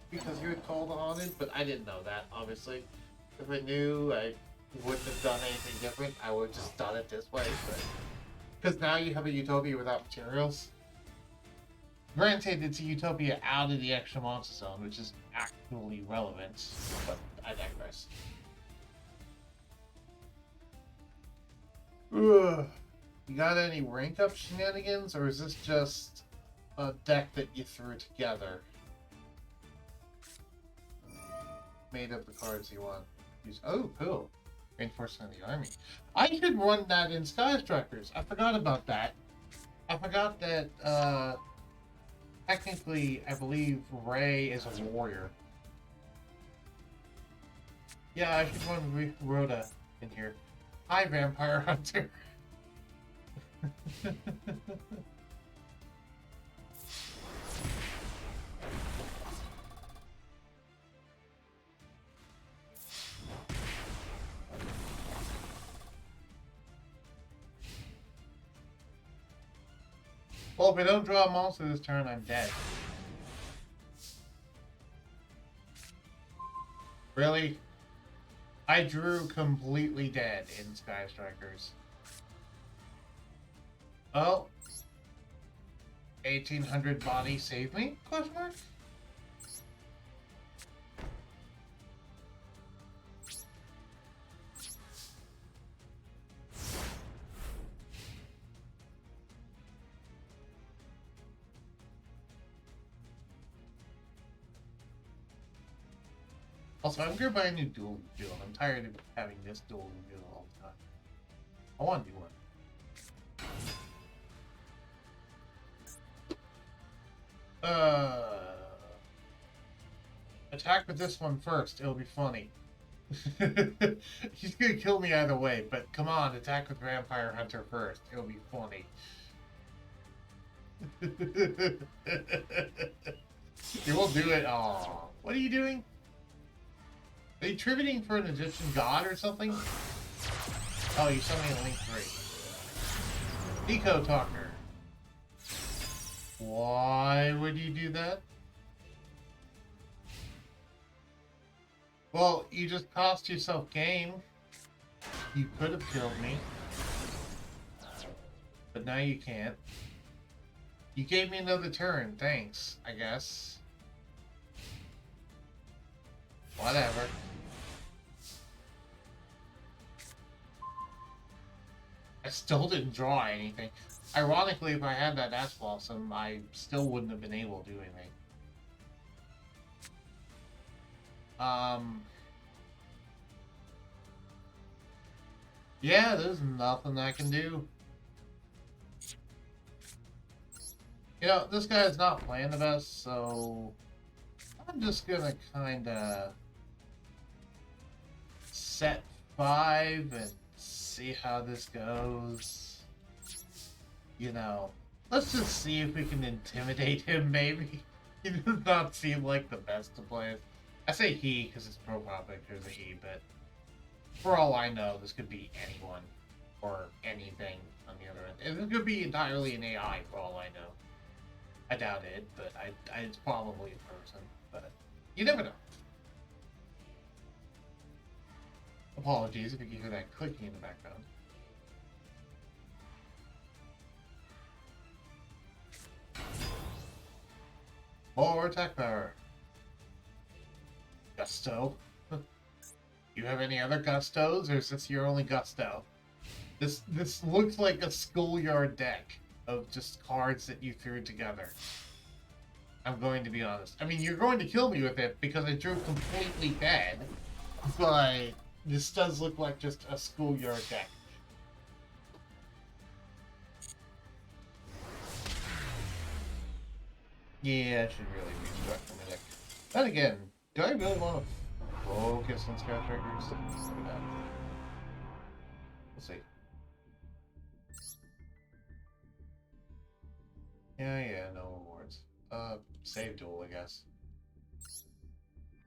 because you had Call of the Haunted, but I didn't know that, obviously. If I knew, I wouldn't have done anything different. I would have just done it this way, but... Because now you have a Utopia without materials. Granted, it's a Utopia out of the extra monster zone, which is actually relevant, but I digress. Ugh. You got any rank up shenanigans, or is this just a deck that you threw together? Made up the cards you want. Use. Oh, cool. Reinforcement of the army. I should run that in Sky Strikers. I forgot about that. I forgot that, technically, I believe Ray is a warrior. Yeah, I should run Rhoda in here. Hi, Vampire Hunter. Well, if I don't draw a monster this turn, I'm dead. Really? I drew completely dead in Sky Strikers. Oh. 1800 body save me? Question mark? Also, I'm gonna buy a new Duel. I'm tired of having this Duel all the time. I want a new one. Attack with this one first. It'll be funny. He's gonna kill me either way, but come on, attack with Vampire Hunter first. It'll be funny. You won't do it. Aw. What are you doing? Are you tributing for an Egyptian god or something? Oh, you're summoning a Link 3. Eco Talker. Why would you do that? Well, you just cost yourself game. You could have killed me. But now you can't. You gave me another turn, thanks, I guess. Whatever. I still didn't draw anything. Ironically, if I had that Ash Blossom, I still wouldn't have been able to do anything. Yeah, there's nothing I can do. You know, this guy is not playing the best, so I'm just gonna kinda set 5 and see how this goes. You know, let's just see if we can intimidate him, maybe. He does not seem like the best to play. I say he because his profile picture is a he, but for all I know, this could be anyone or anything on the other end. And this could be entirely an AI for all I know. I doubt it, but it's probably a person. But you never know. Apologies if you can hear that clicking in the background. More attack power. Gusto. You have any other Gustos, or is this your only Gusto? This looks like a schoolyard deck of just cards that you threw together. I'm going to be honest. I mean, you're going to kill me with it because I drew completely dead, but this does look like just a schoolyard deck. Yeah, I should really restructure my deck. Then again, do I really want to focus on Sky Strikers? We'll see. Yeah, no rewards. Save Duel, I guess.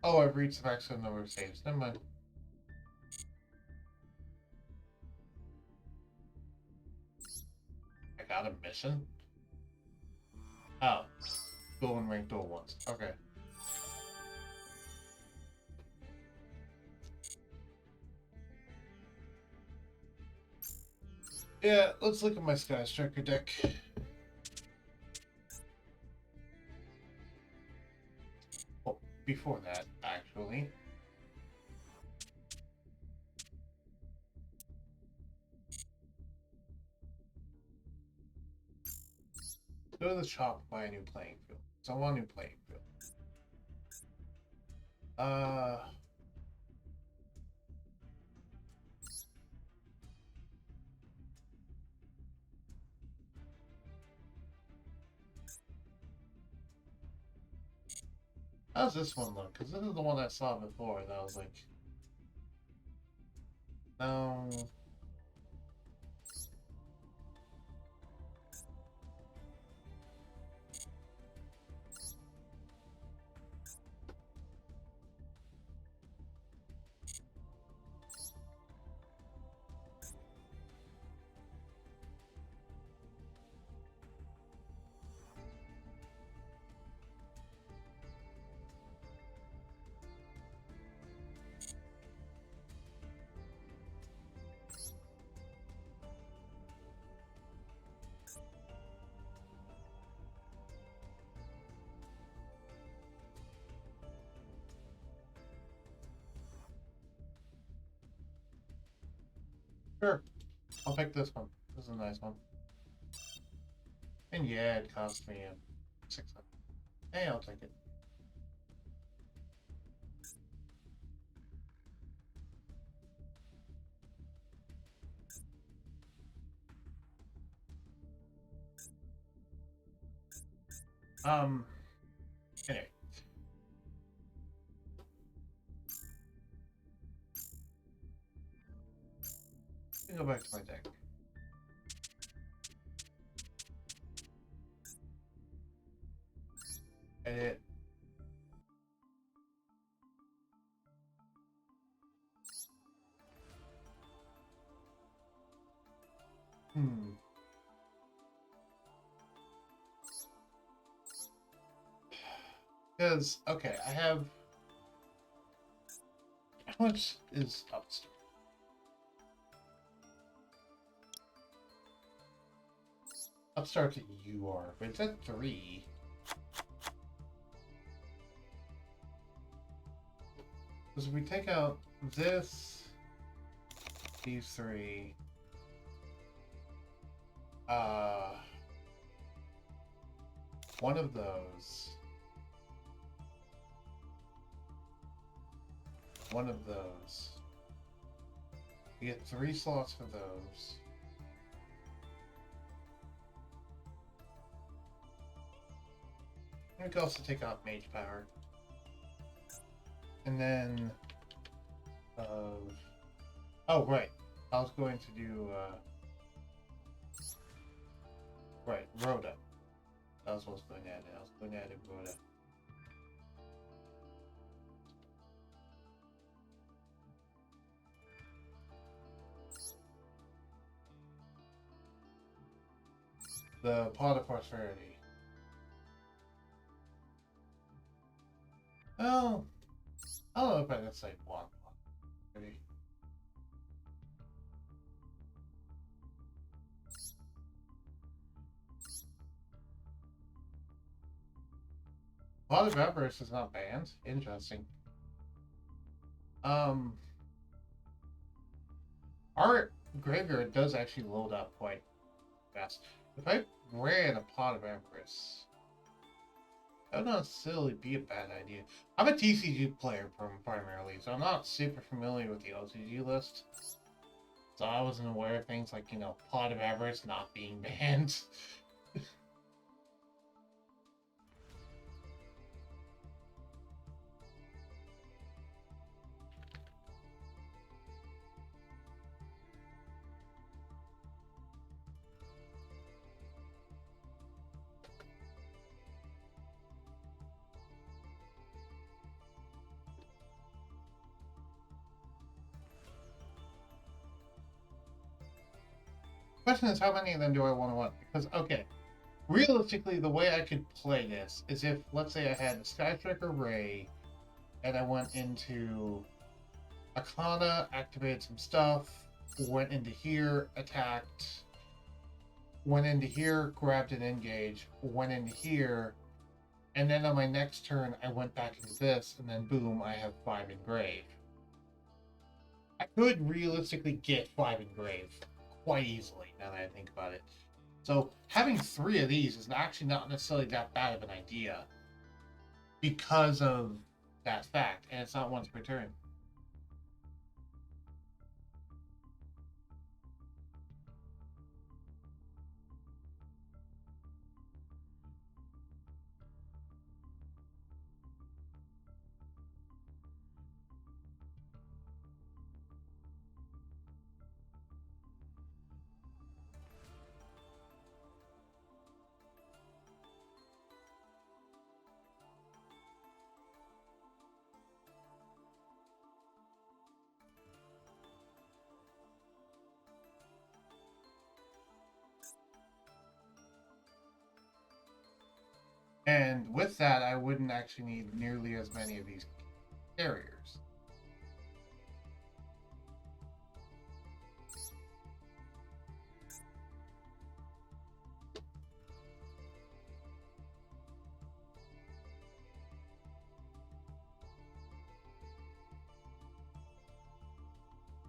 Oh, I've reached the maximum number of saves. Never mind. I got a mission? Oh. Duel and rank Duel once. Okay. Yeah, let's look at my Sky Striker deck. Well, before that, actually. Go to the shop, buy a new playing field. So I want a new playing field. How's this one look? Because this is the one I saw before, and I was like, no. Sure. I'll pick this one. This is a nice one. And yeah, it cost me 600. Hey, I'll take it. Anyway. Let me go back to my deck. Edit. Because, okay, I have... How much is Upstart? Upstart's at UR, but it's at 3. Because if we take out this, these 3, one of those, one of those, we get 3 slots for those. We can also take out Mage Power. And then, oh, right. I was going to do, right, Rhoda. That was what I was going to add. I was going to add Rhoda. The Pot of Prosperity. Oh, I don't know if I can say one. Maybe. Pot of Avarice is not banned. Interesting. Our graveyard does actually load up quite fast. If I ran a Pot of Avarice, that would not necessarily be a bad idea. I'm a TCG player primarily, so I'm not super familiar with the OCG list. So I wasn't aware of things like, you know, Pot of Avarice not being banned. Question is, how many of them do I want to run? Because, okay, realistically, the way I could play this is if, let's say I had a Skystriker Ray, and I went into Arcana, activated some stuff, went into here, attacked, went into here, grabbed an engage, went into here, and then on my next turn, I went back into this, and then boom, I have 5 engrave. I could realistically get 5 engrave quite easily, now that I think about it. So having 3 of these is actually not necessarily that bad of an idea because of that fact, and it's not once per turn. And with that, I wouldn't actually need nearly as many of these carriers.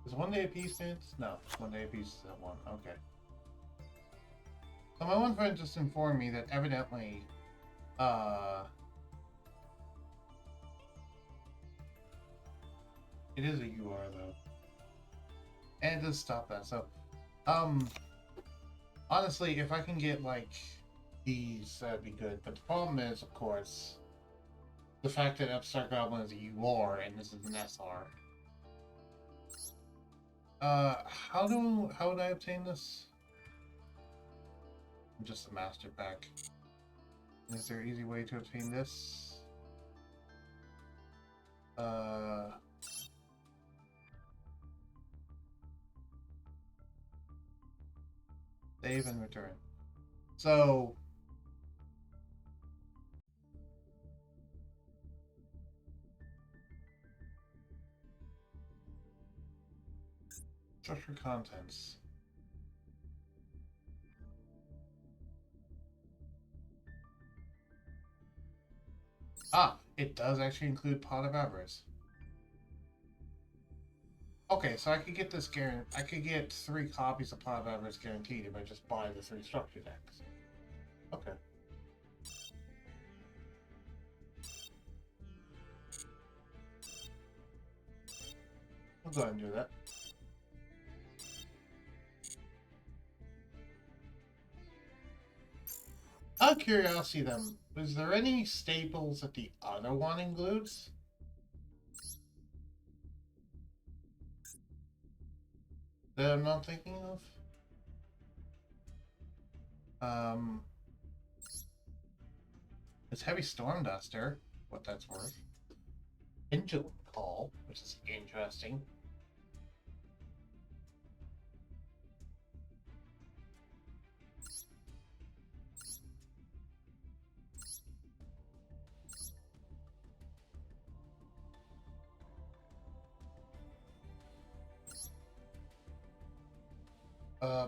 Is 1 day a piece, dudes? No, 1 day a piece is at 1. Okay. So my one friend just informed me that evidently, it is a UR though. And it does stop that, so, honestly, if I can get, like, these, that'd be good. But the problem is, of course, the fact that Upstart Goblin is a UR and this is an SR. How would I obtain this? Just a master pack. Is there an easy way to obtain this? Save and return. So structure contents. Ah, it does actually include Pot of Avarice. Okay, so I could get this I could get 3 copies of Pot of Avarice guaranteed if I just buy the 3 structure decks. Okay. I'll go ahead and do that. Out of curiosity, then, is there any staples that the other one includes? That I'm not thinking of? It's Heavy Storm Duster, what that's worth. Pendulum Call, which is interesting.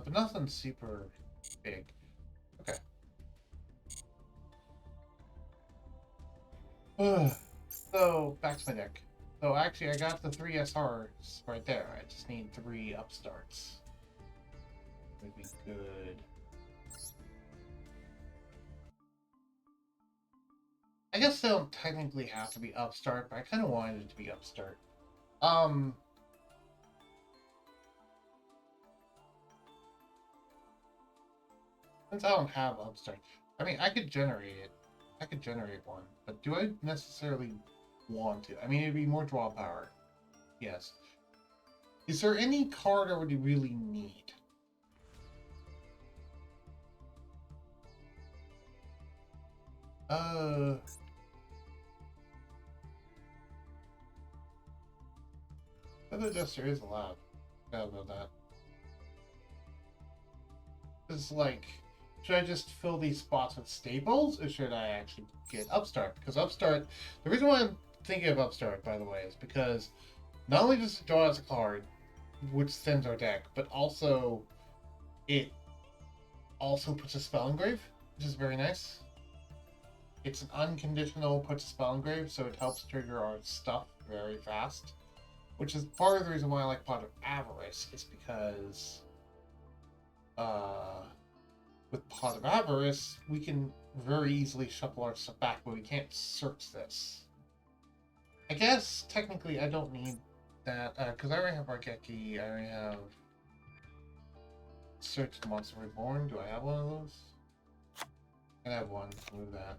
But nothing super big. Okay. So, back to my deck. So, actually, I got the 3 SRs right there. I just need 3 upstarts. Would be good. I guess they don't technically have to be upstart, but I kind of wanted it to be upstart. Since I don't have upstart, I mean, I could generate it. I could generate one, but do I necessarily want to? I mean, it'd be more draw power. Yes. Is there any card I would really need? Feather Duster is allowed. Forgot about that. It's like, should I just fill these spots with staples, or should I actually get Upstart? Because Upstart, the reason why I'm thinking of Upstart, by the way, is because not only does it draw as a card, which thins our deck, but also it also puts a spell engrave, which is very nice. It's an unconditional puts a spell engrave, so it helps trigger our stuff very fast. Which is part of the reason why I like Pot of Avarice, is because with Pot of Avarice, we can very easily shuffle our stuff back, but we can't search this. I guess, technically, I don't need that, because I already have Argeki, I already have Search the Monster Reborn. Do I have one of those? I have one, move that.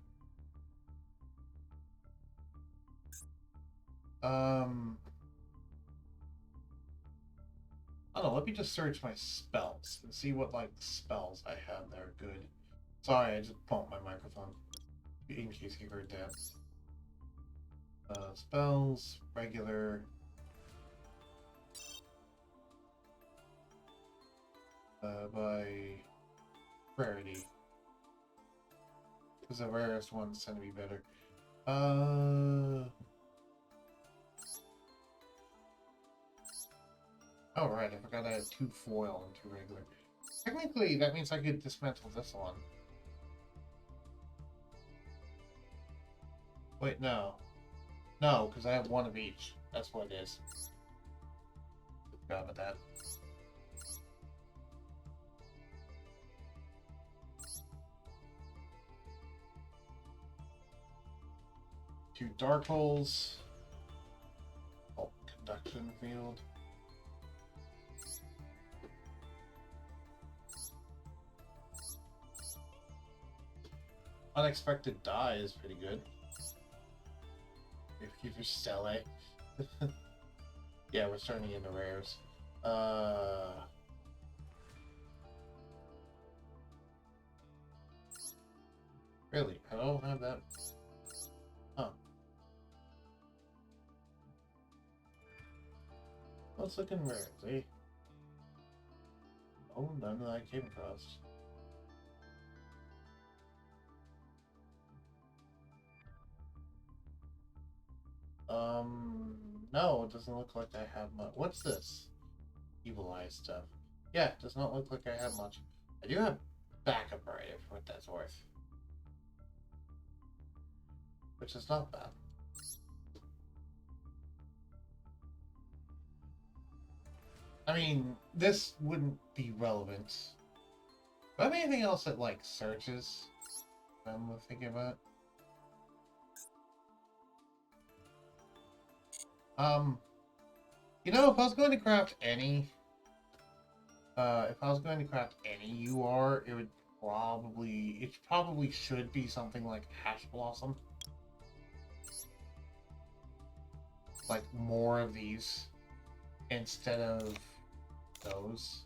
I don't know, let me just search my spells and see what, like, spells I have that are good. Sorry, I just bumped my microphone, in case you heard that. Spells, regular. By rarity. Because the rarest ones tend to be better. Oh, right, I forgot I had 2 foil and 2 regular. Technically, that means I could dismantle this one. Wait, no. No, because I have 1 of each. That's what it is. Forgot about that. Two dark holes. Oh, conduction field. Unexpected die is pretty good. If you just sell it. Yeah, we're starting to get into rares. Really? I don't have that. Huh. Let's look in rares, eh? Oh, none that I came across. No, it doesn't look like I have much. What's this? Evil Eye stuff. Yeah, it does not look like I have much. I do have backup right for what that's worth. Which is not bad. I mean, this wouldn't be relevant. Do I have anything else that, like, searches? I'm thinking about. You know, if I was going to craft any, UR, it probably should be something like Ash Blossom. Like more of these instead of those.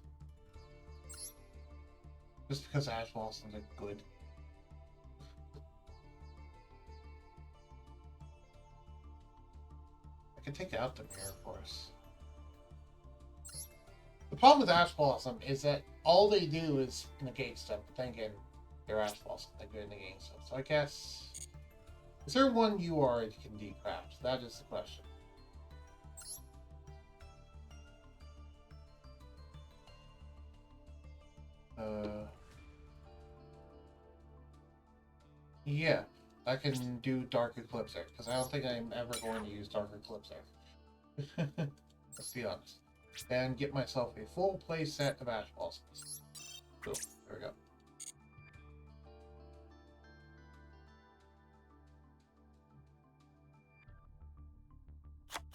Just because Ash Blossoms are good. I could take out the Mirror Force. The problem with Ash Blossom is that all they do is negate stuff, but then again, they're Ash Blossom, they're good at negating stuff. So I guess... Is there one UR you can decraft? That is the question. Yeah, I can do Dark Eclipse there, because I don't think I'm ever going to use Dark Eclipse there. Let's be honest. And get myself a full play set of Ash Blossoms. Cool, there we go.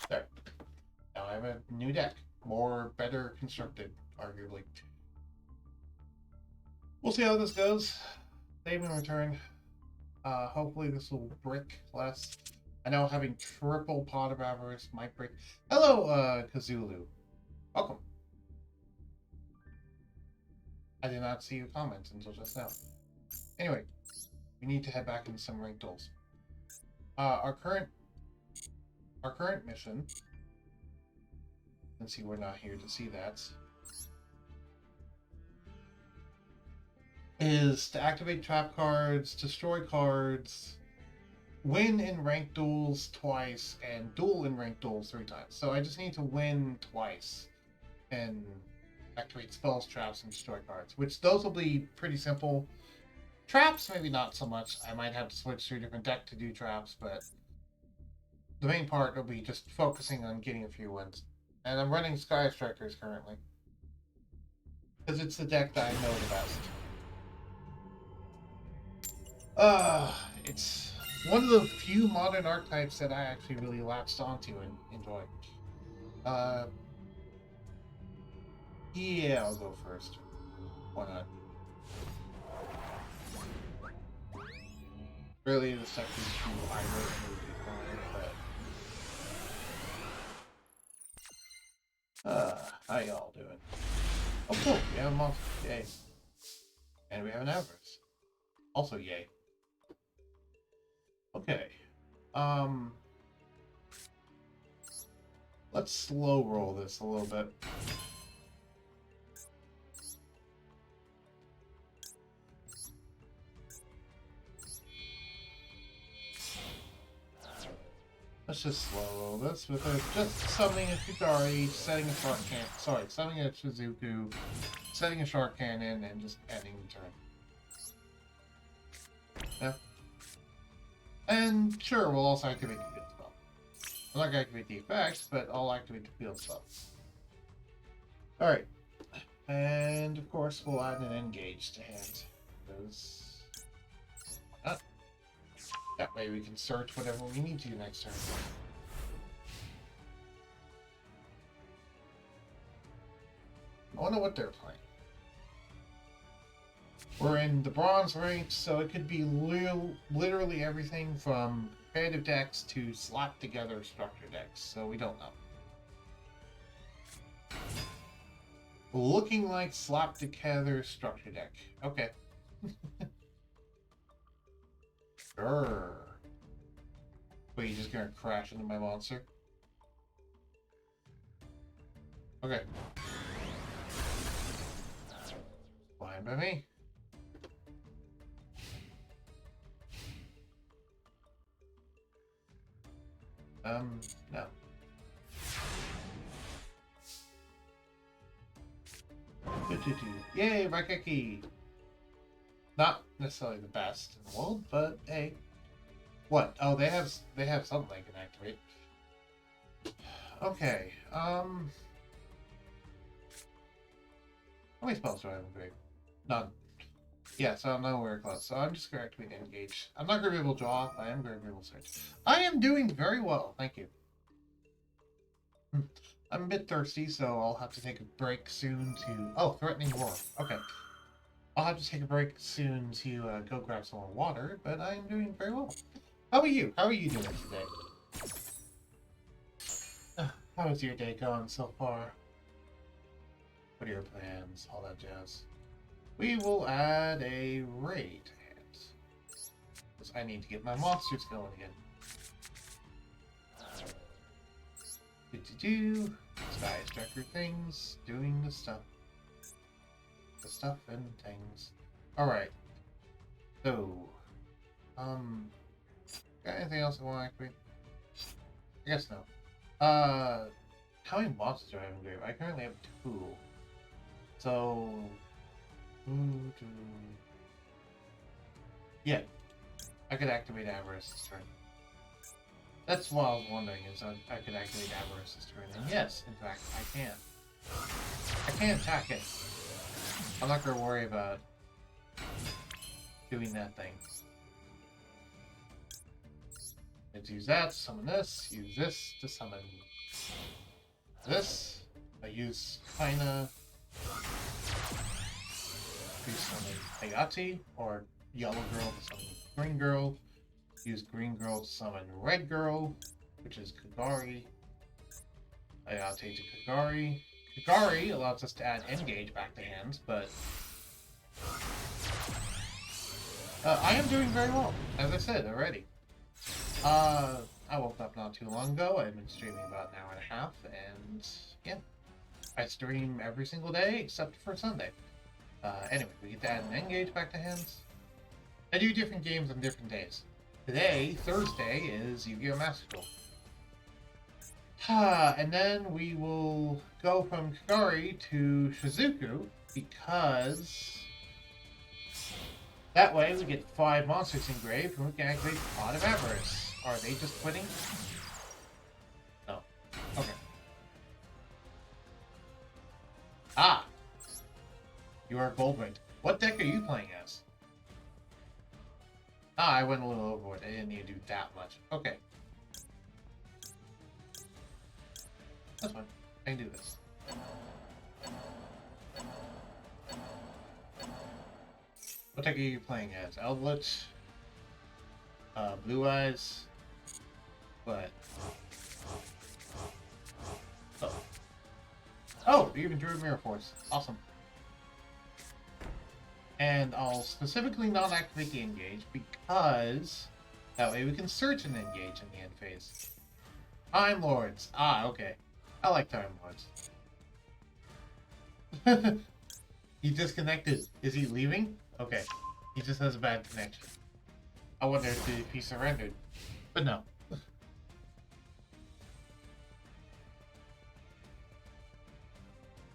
There. Now I have a new deck. Better constructed, arguably. We'll see how this goes. Save and return. Hopefully this will brick less. I know having triple Pot of Avarice might break. Hello, Kazulu. Welcome. I did not see your comments until just now. Anyway, we need to head back into some ranked duels. Our current mission, since you were not here to see that, is to activate trap cards, destroy cards, win in ranked duels twice, and duel in ranked duels 3 times. So I just need to win twice and activate spells, traps, and destroy cards, which those will be pretty simple. Traps, maybe not so much. I might have to switch to a different deck to do traps, but the main part will be just focusing on getting a few wins. And I'm running Sky Strikers currently, because it's the deck that I know the best. It's one of the few modern archetypes that I actually really latched onto and enjoy. Yeah, I'll go first. Why not? Really, the second two I would be fine, but... how y'all doing? Oh, cool, we have a monster. Yay. And we have an Avarice. Also, yay. Okay. Let's slow roll this a little bit. Let's just slow roll this with just summoning a Feburary, setting a Shark Cannon. Sorry, summoning a Shizuku, setting a Shark Cannon, and just ending the turn. Yeah. And sure, we'll also activate the field spell. I'm not going to activate the effects, but I'll activate the field spell. Alright. And of course, we'll add an engage to hand. Because. That way we can search whatever we need to next turn. I wonder what they're playing. We're in the bronze rank, so it could be literally everything from competitive decks to slap together structure decks, so we don't know. Looking like slap together structure deck. Okay. Sure. Wait, you just gonna crash into my monster? Okay. Fine by me. No. Yay, Rakeki! Not necessarily the best in the world, but hey. What? Oh, they have something they can activate. Okay, how many spells do I have in grave? None. Yeah, so I'm nowhere close. So I'm just going to activate engage. I'm not going to be able to draw. I am going to be able to search. I am doing very well. Thank you. I'm a bit thirsty, so I'll have to take a break soon to... Oh, threatening roar. Okay. I'll have to take a break soon to go grab some more water, but I am doing very well. How are you? How are you doing today? How's your day going so far? What are your plans? All that jazz. We will add a raid to hands. Because I need to get my monsters going again. Sky Striker things, doing the stuff. The stuff and things. Alright. So, got anything else I want to activate? I guess no. How many monsters do I have in grave? I currently have 2. So, yeah, I could activate Avarice this turn. That's what I was wondering, is I could activate Avarice this turn. And yes, in fact, I can. I can attack it. I'm not going to worry about doing that thing. Let's use that to summon this. Use this to summon this. I use kinda to summon Ayati, or Yellow Girl to summon Green Girl. Use Green Girl to summon Red Girl, which is Kagari. Ayati to Kagari. Kagari allows us to add Engage back to hands, but I am doing very well, as I said already. I woke up not too long ago. I've been streaming about an hour and a half, and yeah, I stream every single day except for Sunday. Anyway, we get to add an engage back to hands. I do different games on different days. Today, Thursday, is Yu-Gi-Oh! Master Duel. And then we will go from Kagari to Shizuku, because that way we get 5 monsters engraved and we can activate Pot of Avarice. Are they just quitting? No. Okay. Ah! You are Goldwing. What deck are you playing as? Ah, I went a little overboard. I didn't need to do that much. Okay. That's fine. I can do this. What deck are you playing as? Eldritch? Blue Eyes? What? Oh. Oh, you even drew a Mirror Force. Awesome. And I'll specifically not activate the engage because that way we can search and engage in the end phase. Time Lords. Ah, okay. I like Time Lords. He disconnected. Is he leaving? Okay. He just has a bad connection. I wonder if he surrendered. But no.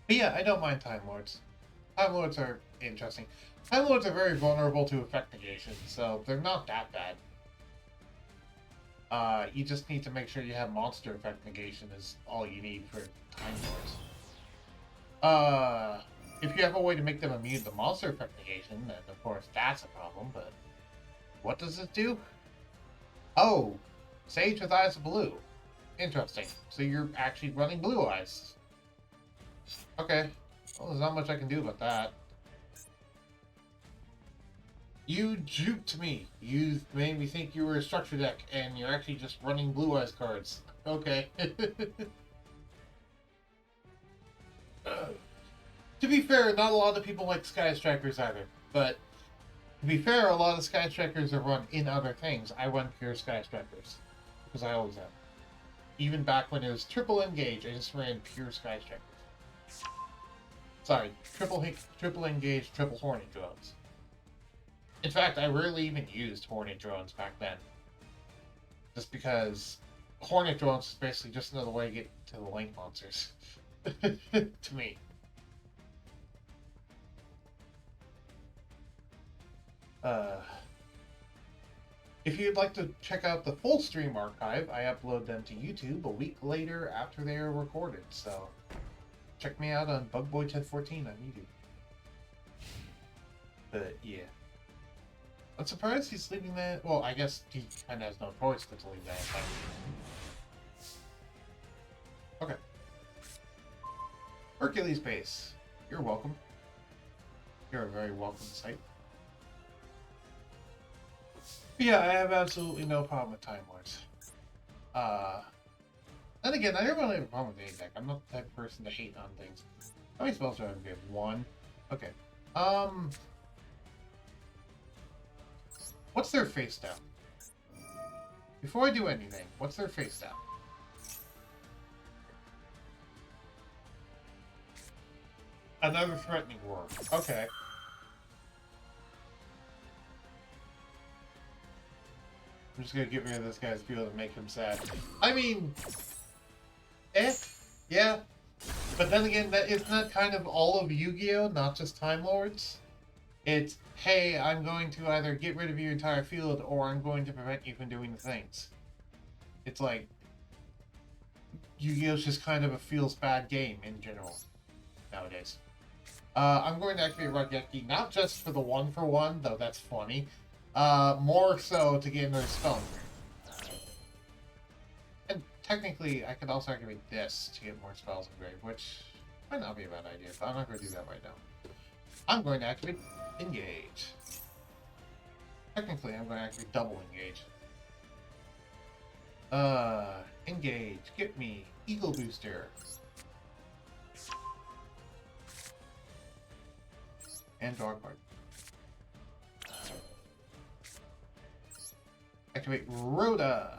But yeah, I don't mind Time Lords. Time Lords are interesting. Time Lords are very vulnerable to effect negation, so they're not that bad. You just need to make sure you have monster effect negation is all you need for Time If you have a way to make them immune to monster effect negation, then of course that's a problem, but what does it do? Oh, Sage with Eyes of Blue. Interesting. So you're actually running blue eyes. Okay. Well, there's not much I can do about that. You juked me. You made me think you were a structure deck, and you're actually just running blue eyes cards. Okay. To be fair, not a lot of people like Sky Strikers either. But to be fair, a lot of Sky Strikers are run in other things. I run pure Sky Strikers. Because I always have. Even back when it was triple engage, I just ran pure Sky Strikers. Sorry, triple engage, triple Hornet drones. In fact, I rarely even used Hornet drones back then. Just because Hornet drones is basically just another way to get to the link monsters. To me. If you'd like to check out the full stream archive, I upload them to YouTube a week later after they are recorded, so check me out on Bugboy1014 on YouTube. But yeah. I'm surprised he's leaving that. Well, I guess he kind of has no choice but to leave that. Okay. Hercules Base. You're welcome. You're a very welcome sight. But yeah, I have absolutely no problem with Time Lords. Then again, I never really have a problem with any deck. I'm not the type of person to hate on things. How many spells do I have? One. Okay. What's their face down? Before I do anything, what's their face down? Another threatening word. Okay. I'm just gonna get rid of this guy's field and make him sad. I mean, yeah. But then again, isn't that kind of all of Yu-Gi-Oh, not just Time Lords? It's, hey, I'm going to either get rid of your entire field, or I'm going to prevent you from doing the things. It's like, Yu-Gi-Oh's just kind of a feels bad game in general nowadays. I'm going to activate Raigeki, not just for the 1-for-1, though that's funny. More so to get another spell. And technically, I could also activate this to get more spells in grave, which might not be a bad idea, but I'm not going to do that right now. I'm going to activate Engage. Technically, I'm going to activate double Engage. Engage, get me Eagle Booster. And draw a card. Activate Rhoda.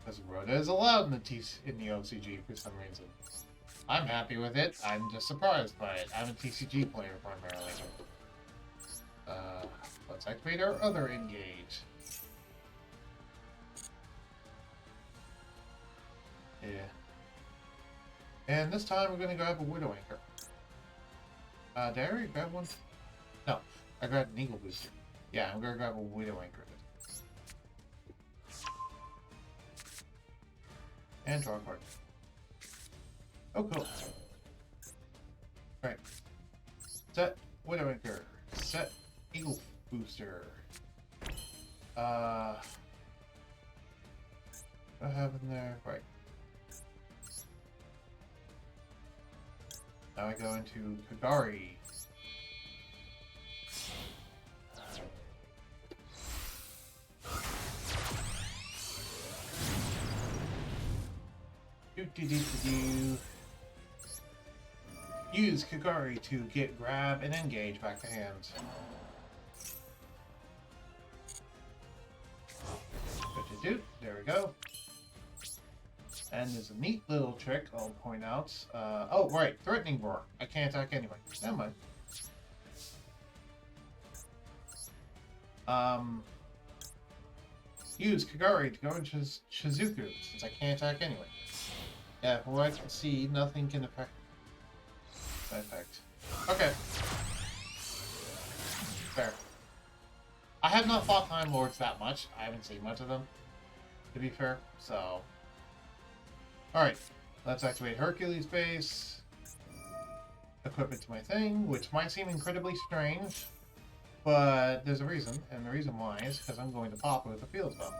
Because Rhoda is allowed in the OCG for some reason. I'm happy with it. I'm just surprised by it. I'm a TCG player primarily. Let's activate our other Engage. Yeah. And this time we're gonna grab a Widow Anchor. Did I already grab one? No, I grabbed an Eagle Booster. Yeah, I'm gonna grab a Widow Anchor. And draw a card. Oh, cool. Right. Set Widow Anchor. Set Eagle Booster. What do I have in there? Right. Now I go into Kagari. Do. Use Kagari to get grab and engage back to hand. Do. There we go. And there's a neat little trick I'll point out. Oh, right. Threatening Roar. I can't attack anyway. Never mind. Use Kagari to go into Shizuku, since I can't attack anyway. Yeah, from what I can see, nothing can affect that effect. Okay. Fair. I have not fought Time Lords that much. I haven't seen much of them, to be fair, so... Alright. Let's activate Hercules base. Equip it to my thing, which might seem incredibly strange, but there's a reason, and the reason why is because I'm going to pop it with a field spell.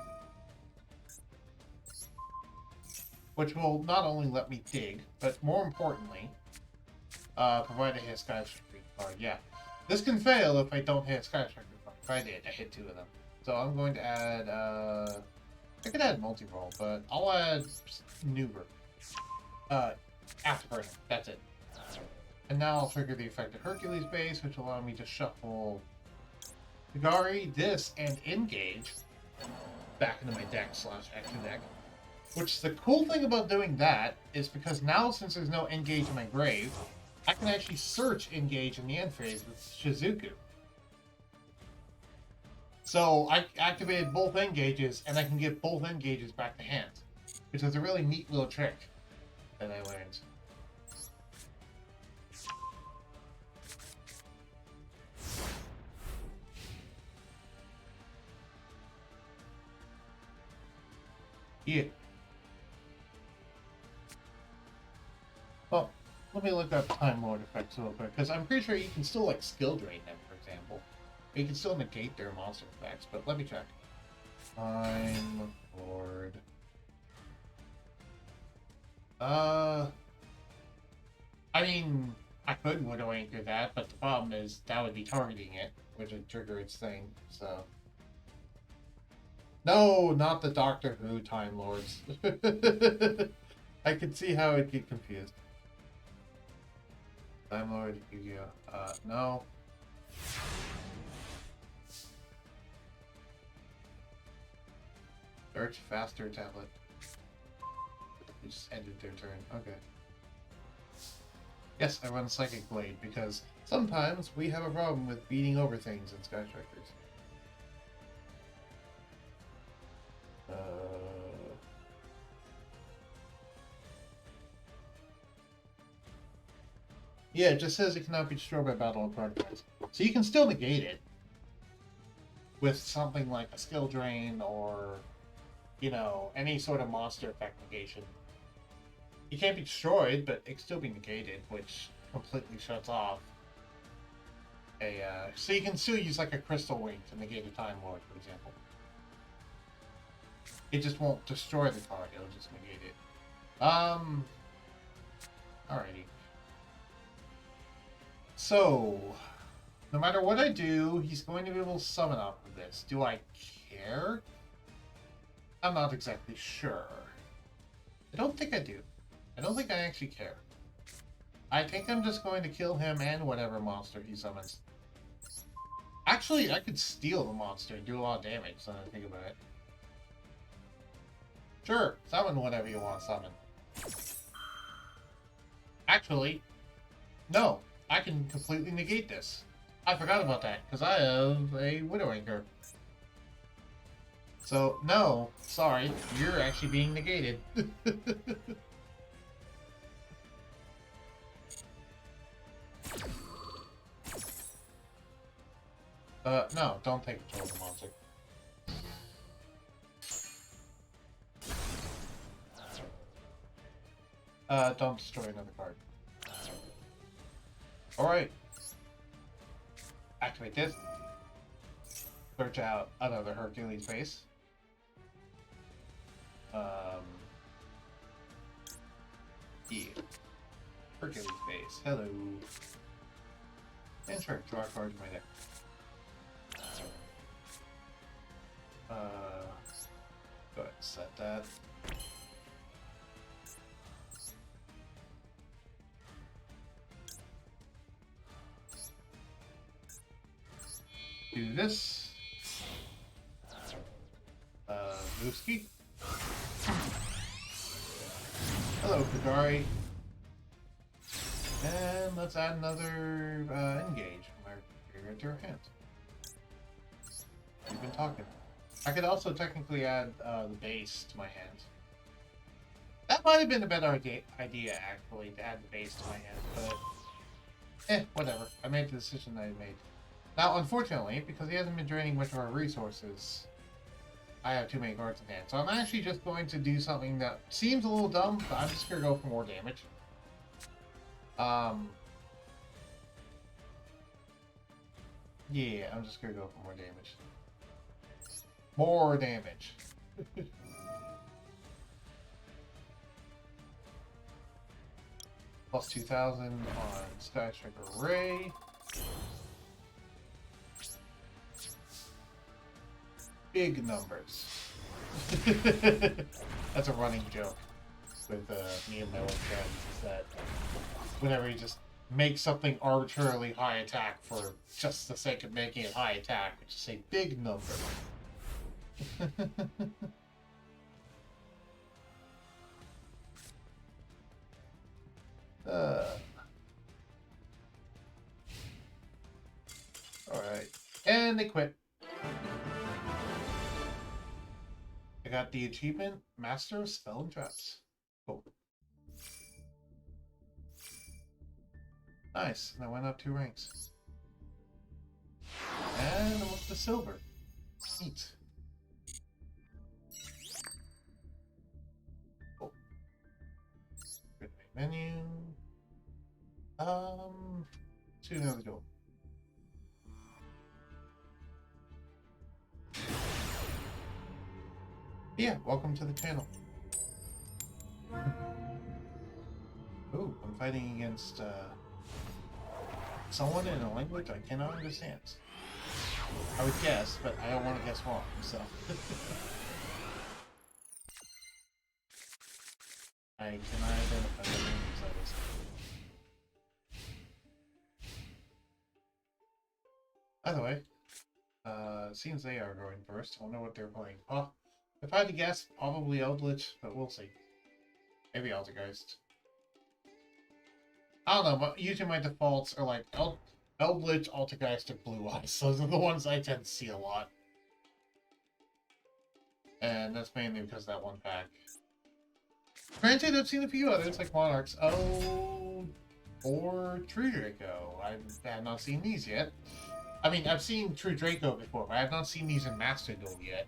Which will not only let me dig, but more importantly, provide a hit Sky Striker card. Yeah. This can fail if I don't hit a Sky Striker card. If I did, I hit 2 of them. So I'm going to add, I could add multi-roll, but I'll add Nuber. Afterburner. That's it. And now I'll trigger the effect of Hercules base, which will allow me to shuffle Feburary, this, and Engage back into my deck / extra deck. Which the cool thing about doing that is because now, since there's no Engage in my grave, I can actually search Engage in the end phase with Shizuku. So I activated both Engages, and I can get both Engages back to hand. Which is a really neat little trick that I learned. Yeah. Well, let me look up Time Lord effects real quick, because I'm pretty sure you can still, like, skill drain them, for example. You can still negate their monster effects, but let me check. Time Lord. I mean, I could Widow Anchor that, but the problem is that would be targeting it, which would trigger its thing, so... No, not the Doctor Who Time Lords. I could see how it'd get confused. Time Lord, Yugioh. No. Search faster tablet. They just ended their turn. Okay. Yes, I run Psychic Blade because sometimes we have a problem with beating over things in Sky Strikers. Yeah, it just says it cannot be destroyed by battle of card cards. So you can still negate it with something like a skill drain or, you know, any sort of monster effect negation. You can't be destroyed, but it can still be negated, which completely shuts off a, so you can still use like a Crystal Wing to negate a Time Lord, for example. It just won't destroy the card, it'll just negate it. Alrighty. So, no matter what I do, he's going to be able to summon off of this. Do I care? I'm not exactly sure. I don't think I do. I don't think I actually care. I think I'm just going to kill him and whatever monster he summons. Actually, I could steal the monster and do a lot of damage, so I think about it. Sure, summon whatever you want to summon. Actually, no. I can completely negate this. I forgot about that, because I have a Widow Anchor. So, no, sorry, you're actually being negated. No, don't take control of the monster. Don't destroy another card. Alright. Activate this. Search out another Hercules base. Yeah. Hercules base. Hello. And sure, draw a card to my deck. Go ahead and set that. Do this. Mooski. Hello, Feburary. And let's add another engage from our figure to our hand. We've been talking. I could also technically add the base to my hand. That might have been a better idea, actually, to add the base to my hand, but whatever. I made the decision I made. Now, unfortunately, because he hasn't been draining much of our resources, I have too many cards in hand. So I'm actually just going to do something that seems a little dumb, but I'm just going to go for more damage. Yeah, I'm just going to go for more damage. More damage. Plus 2,000 on Sky Striker Ray. Big numbers. That's a running joke with me and my old friends, is that whenever you just make something arbitrarily high attack for just the sake of making it high attack, which is a big number. Alright. And they quit. I got the achievement, Master of Spell and Traps. Cool. Nice. And I went up 2 ranks. And I'm up to silver. Neat. Cool. Good menu. To another door. Yeah, welcome to the channel. Ooh, I'm fighting against someone in a language I cannot understand. I would guess, but I don't want to guess wrong, so. I cannot identify the language that is. By the way, seems they are going first. I wonder what they're playing. Oh, if I had to guess, probably Eldritch, but we'll see. Maybe Altergeist. I don't know, but usually my defaults are like Eldritch, Altergeist, or Blue Eyes. Those are the ones I tend to see a lot. And that's mainly because of that one pack. Granted, I've seen a few others, like Monarchs. Oh, or True Draco. I have not seen these yet. I mean, I've seen True Draco before, but I have not seen these in Master Duel yet.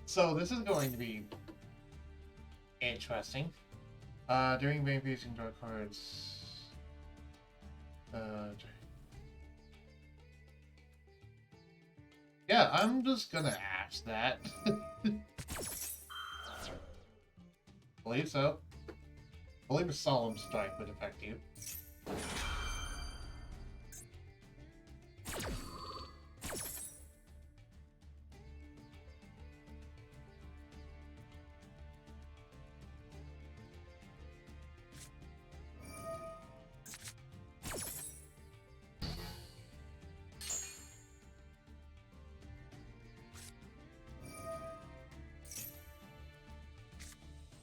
So this is going to be interesting. During Babies and Dark Cards. Yeah, I'm just gonna ask that. Believe so. Believe a Solemn Strike would affect you.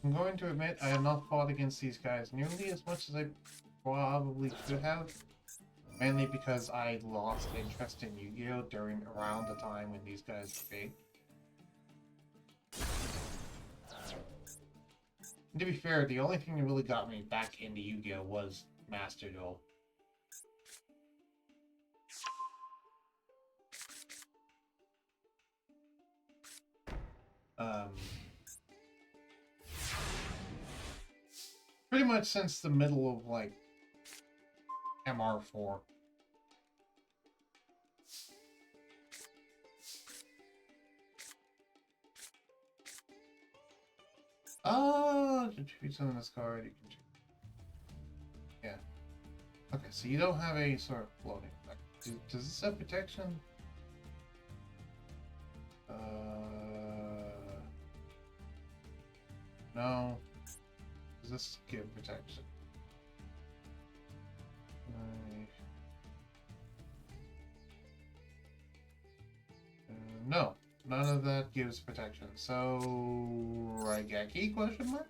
I'm going to admit I have not fought against these guys nearly as much as I probably should have. Mainly because I lost interest in Yu-Gi-Oh! Around the time when these guys were big. And to be fair, the only thing that really got me back into Yu-Gi-Oh! Was Master Duel. Pretty much since the middle of, like, MR4. Choose on this card, you can choose. Yeah. Okay, so you don't have a sort of floating effect. Does this have protection? No. Does this give protection? No. None of that gives protection. So, Raigeki, question mark?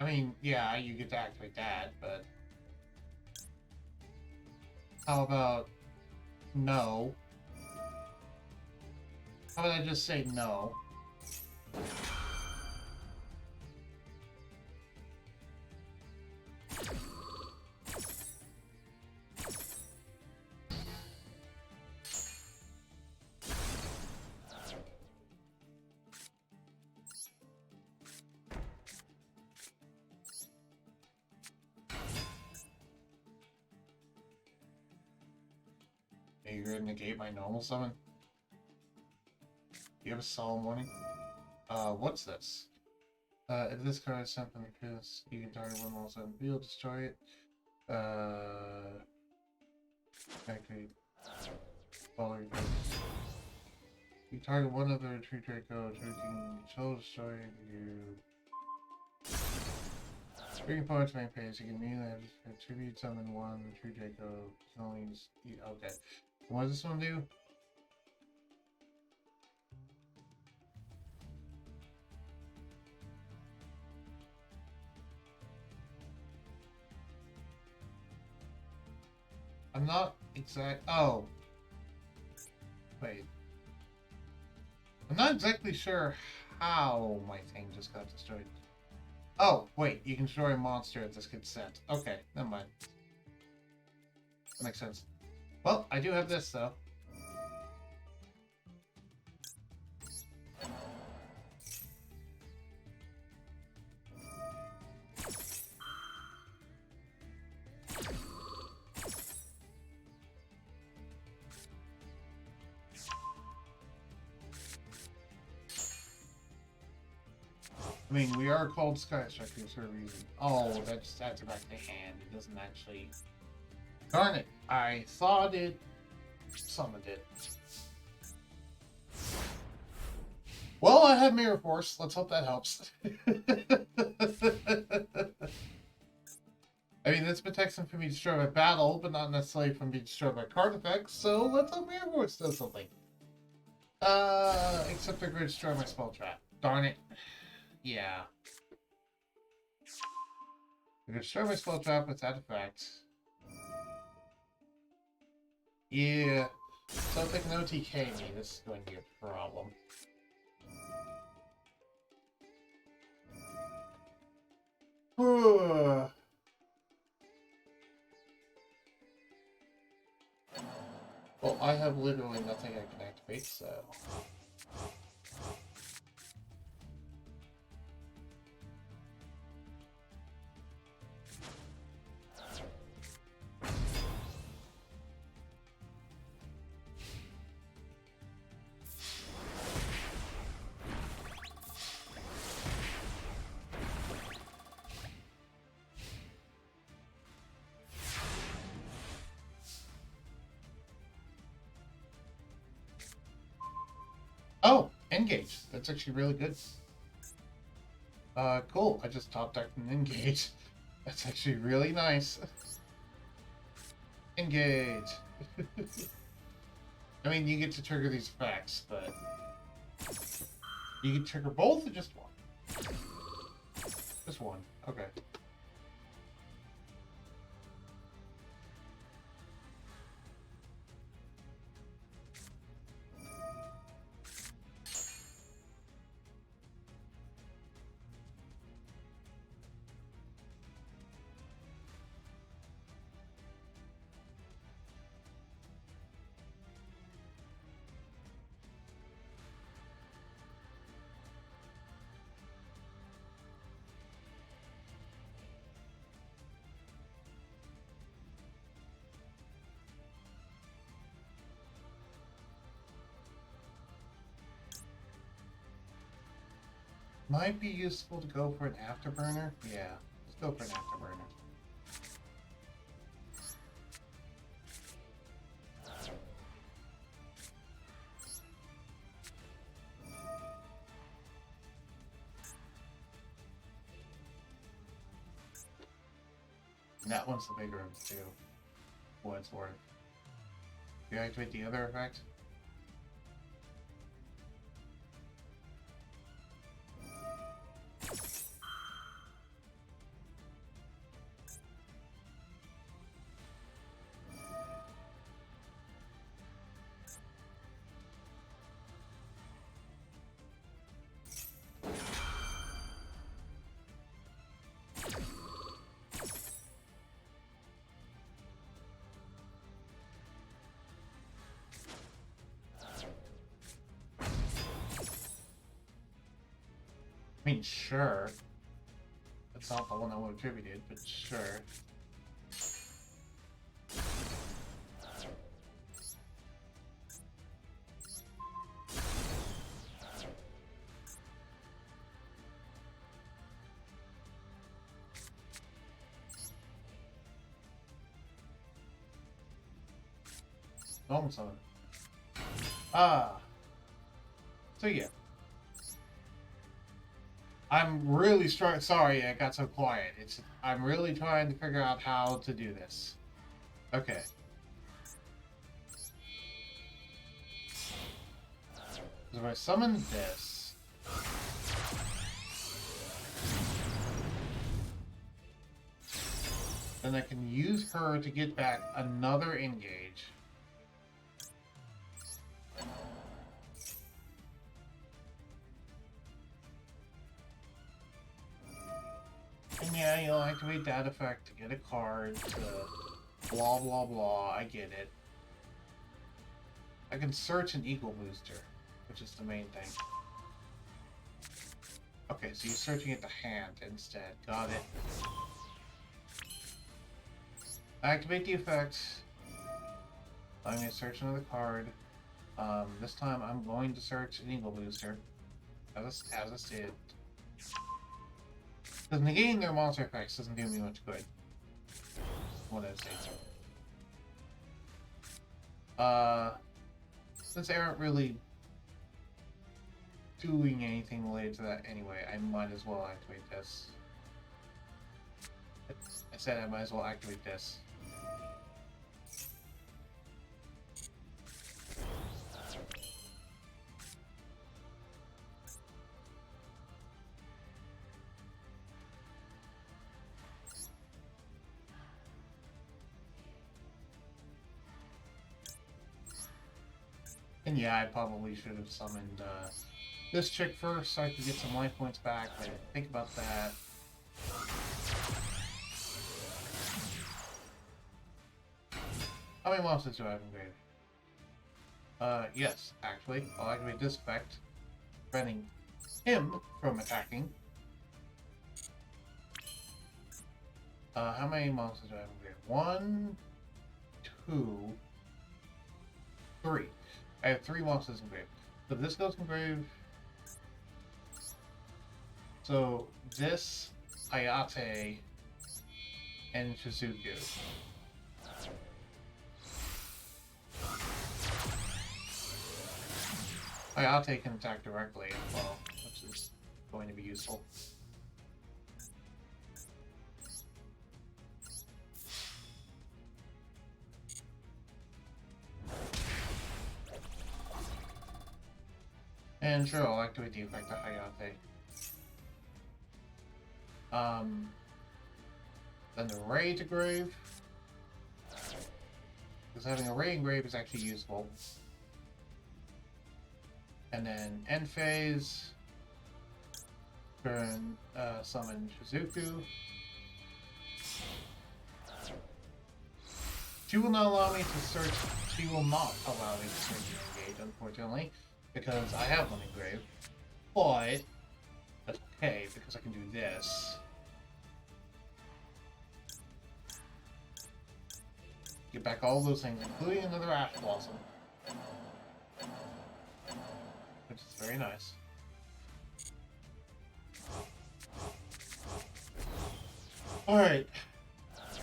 I mean, yeah, you get to activate that, but... How about... no? How about I just say no? Are you going to negate my normal summon? You have a solemn warning? What's this? If this card is sent from the field, you can target one monster on the field, destroy it. Activate. Following. You target one of the retreat Draco, taking control, destroying you. Bringing forward to main phase, you can immediately attribute summon one retreat Draco. You can only use. Okay. What does this one do? I'm not exact. Oh. Wait. I'm not exactly sure how my thing just got destroyed. Oh, wait. You can destroy a monster if this gets sent. Okay, never mind. That makes sense. Well, I do have this, though. I mean, we are called Sky Strikers for a reason. Oh, that just adds it back to hand. It doesn't actually... Darn it! I thought it summoned it. Well, I have Mirror Force. Let's hope that helps. I mean, this protects him from being destroyed by battle, but not necessarily from being destroyed by card effects, so let's hope Mirror Force does something. Except they're going to destroy my spell trap. Darn it. Yeah. I'm going to destroy my spell trap with that effect. Yeah. So if they can OTK me, this is going to be a problem. Well, I have literally nothing I can activate, so... Oh, engage. That's actually really good. Cool. I just top decked an engage. That's actually really nice. Engage. I mean, you get to trigger these effects, but you can trigger both or just one? Just one. Okay. Might be useful to go for an afterburner. Yeah, let's go for an afterburner. And that one's the bigger of the two. What it's worth. Do you activate the other effect? I mean, sure. That's not the one I would have attributed, but sure. Normal summon. Ah. So yeah. I'm really sorry I got so quiet. I'm really trying to figure out how to do this. Okay. So if I summon this, then I can use her to get back another engage. And yeah, you'll activate that effect to get a card to blah blah blah, I get it. I can search an eagle booster, which is the main thing. Okay, so you're searching at the hand instead. Got it. Activate the effect. I'm going to search another card. This time I'm going to search an eagle booster. As I said. Because negating their monster effects doesn't do me much good. What did I say, so? Since they aren't really doing anything related to that anyway, I might as well activate this. I said I might as well activate this. And yeah, I probably should have summoned this chick first so I could get some life points back. I didn't think about that. How many monsters do I have engraved? Yes, actually. I'll activate this effect, preventing him from attacking. How many monsters do I have engraved? 1, 2, 3. I have 3 monsters engraved. So this goes engraved. So this, Ayate, and Shizuku. Ayate can attack directly as well, which is going to be useful. And sure, I'll activate the effect of Hayate. Then the Ray to Grave. Because having a Ray in Grave is actually useful. And then End Phase. Turn, summon Shizuku. She will not allow me to search. She will not allow me to search and engage, unfortunately. Because I have one engraved. But that's okay, because I can do this. Get back all those things, including another Ash Blossom. Which is very nice. Alright.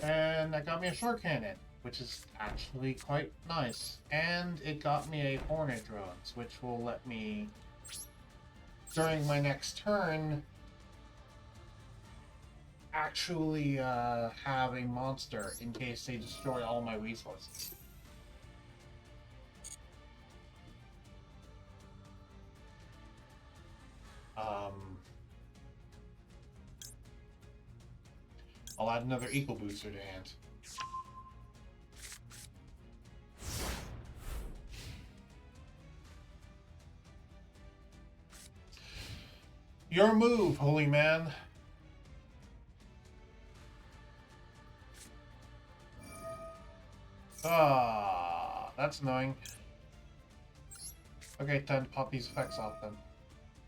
And that got me a short cannon, which is actually quite nice. And it got me a Hornet Drones, which will let me, during my next turn, actually have a monster in case they destroy all my resources. I'll add another equal booster to hand. Your move, holy man. Ah, that's annoying. Okay, time to pop these effects off then.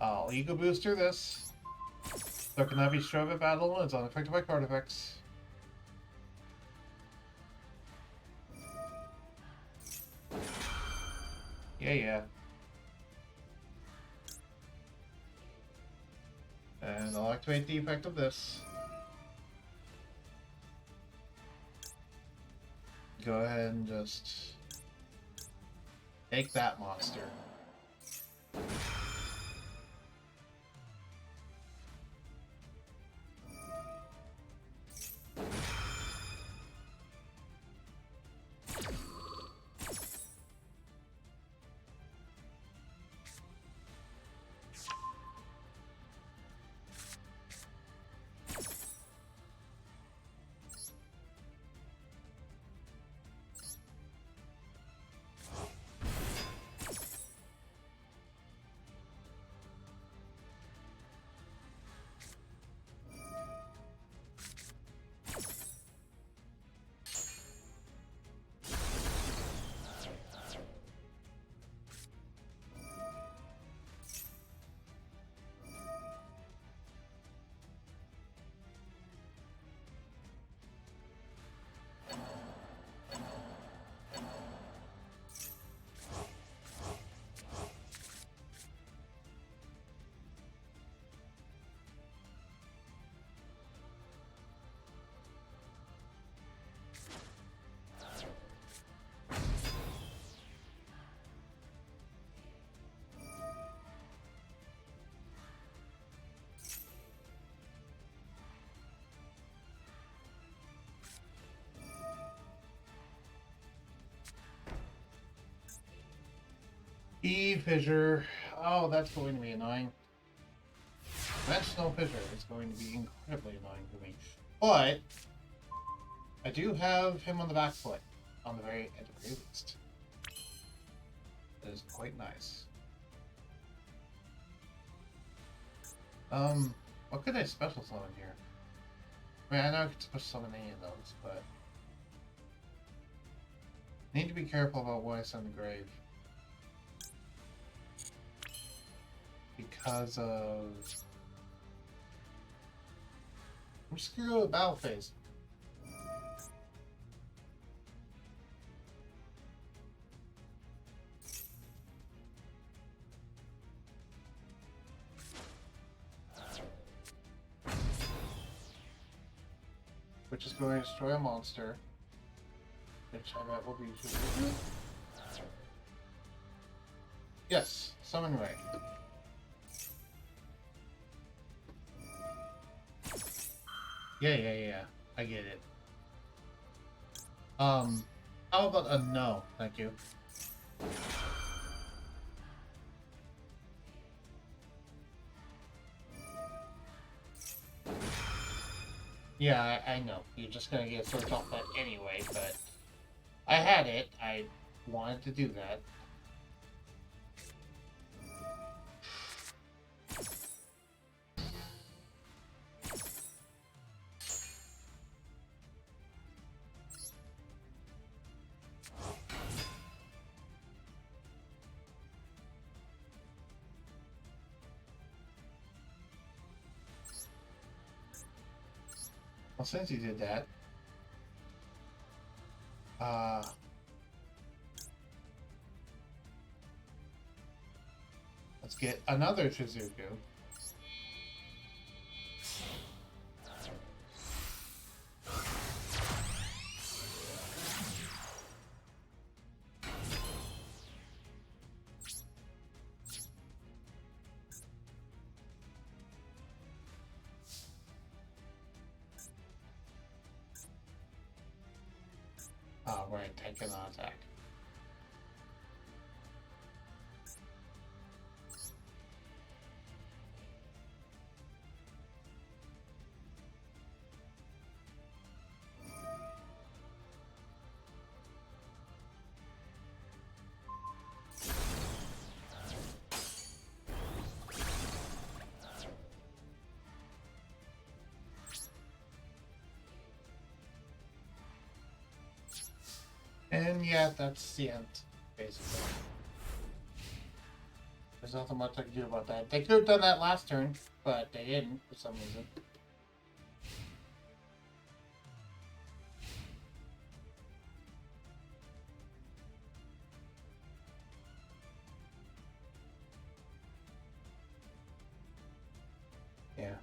I'll Ego Booster this. So cannot be destroyed by battle and it's unaffected by card effects. Yeah. And I'll activate the effect of this. Go ahead and just Take that, monster. Fissure. Oh, that's going to be annoying. Dimensional Fissure is going to be incredibly annoying for me. But I do have him on the back foot, on the very end of the list. That is quite nice. What could I special summon here? I mean, I know I could special summon any of those, but I need to be careful about what I send the grave. Because of... I'm just gonna go with battle phase. Which is going to destroy a monster. Which I bet will be... Yes, summon Ray. Yeah. I get it. How about a no? Thank you. Yeah, I know. You're just gonna get searched off that anyway, but I had it. I wanted to do that. Well, since you did that, let's get another Shizuku. Oh, right, I cannot attack. And yeah, that's the end, basically. There's nothing much I can do about that. They could have done that last turn, but they didn't for some reason. Yeah.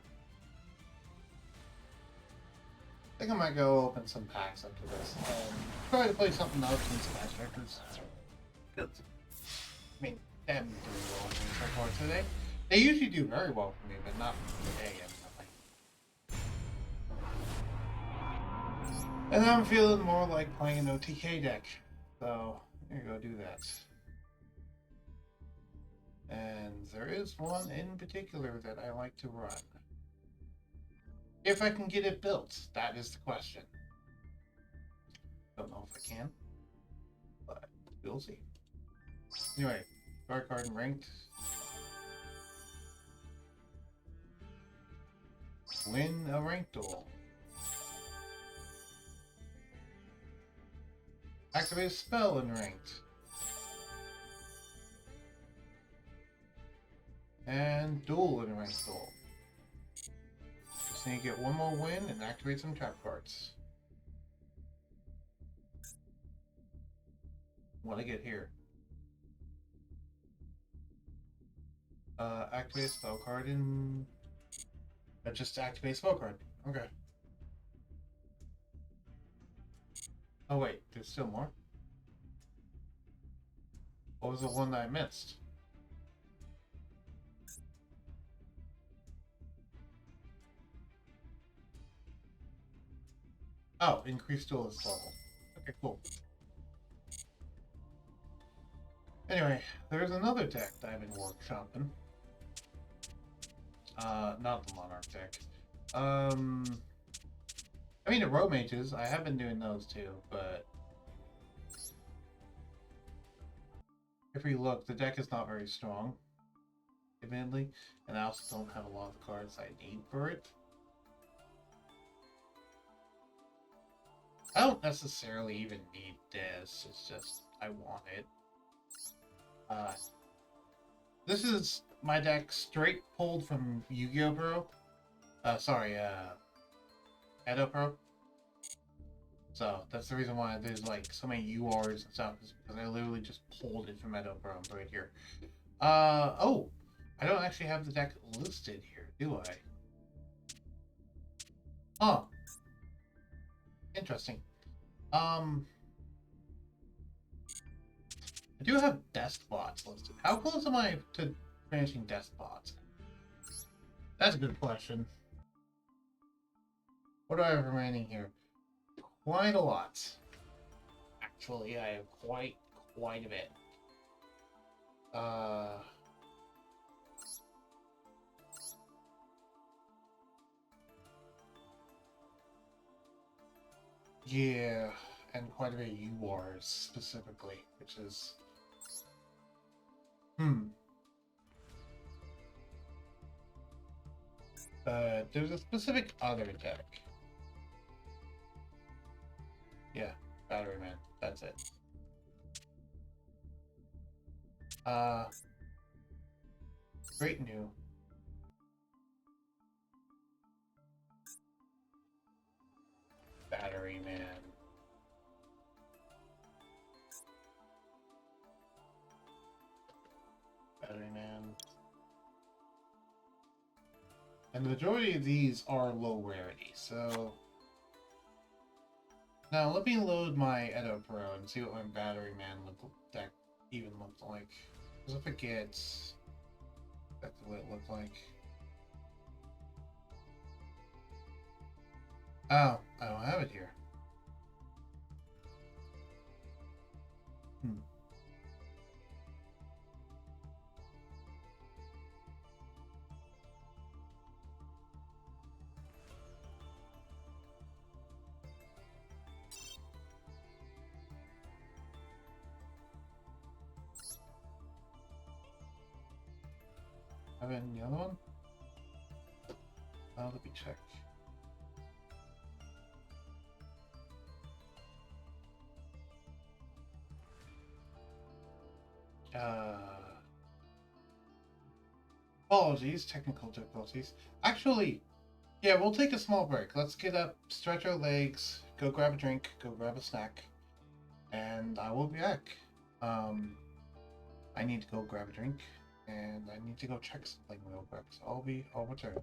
I think I might go open some packs after this and try to play something else in Smash Records. Good. I mean, them doing well for me so far today. They usually do very well for me, but not today, evidently. And I'm feeling more like playing an OTK deck. So, here you go, do that. And there is one in particular that I like to run. If I can get it built, that is the question. Don't know if I can, but we'll see. Anyway, Dark Card and Ranked. Win a Ranked Duel. Activate a spell in Ranked. And Duel in Ranked Duel. Just need to get one more win and activate some trap cards. What do I get here? Activate a spell card in... just activate a spell card. Okay. Oh wait, there's still more? What was the one that I missed? Oh, increased duelist level. Okay, cool. Anyway, there's another deck that I've been workshopping. Not the Monarch deck. I mean, the Rogue Mages, I have been doing those too, but if we look, the deck is not very strong, admittedly, and I also don't have a lot of the cards I need for it. I don't necessarily even need this, it's just, I want it. This is my deck straight pulled from Yugioh Pro. Edo Pro. So that's the reason why there's like so many URs and stuff, is because I literally just pulled it from Edo Pro right here. Oh, I don't actually have the deck listed here, do I? Oh, interesting. I do have Despots listed. How close am I to finishing Despots? That's a good question. What do I have remaining here? Quite a lot. Actually, I have quite a bit. Yeah, and quite a bit of URs specifically, which is... there's a specific other deck. Yeah, Battery Man, that's it. Great new. Battery Man. Battery Man. And the majority of these are low rarity, so... Now, let me load my Edo Pro and see what my Battery Man deck even looks like. Because if it gets... That's what it looked like. Oh, I don't have it here. Have it in the other one? Let me check. Apologies, technical difficulties. Actually, yeah, we'll take a small break. Let's get up, stretch our legs, go grab a drink, go grab a snack, and I will be back. I need to go grab a drink, and I need to go check something real quick, so I'll return.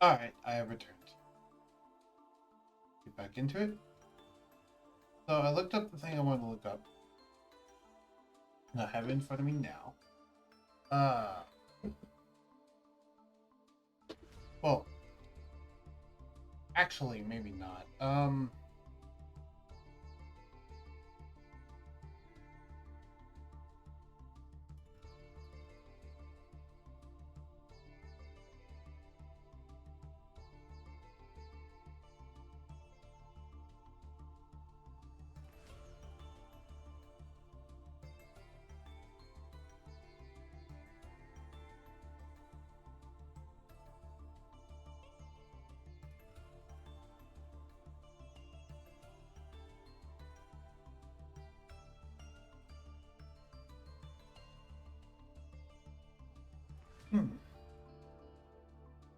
Alright, I have returned. Get back into it. So I looked up the thing I wanted to look up. And I have it in front of me now. Well, actually, maybe not.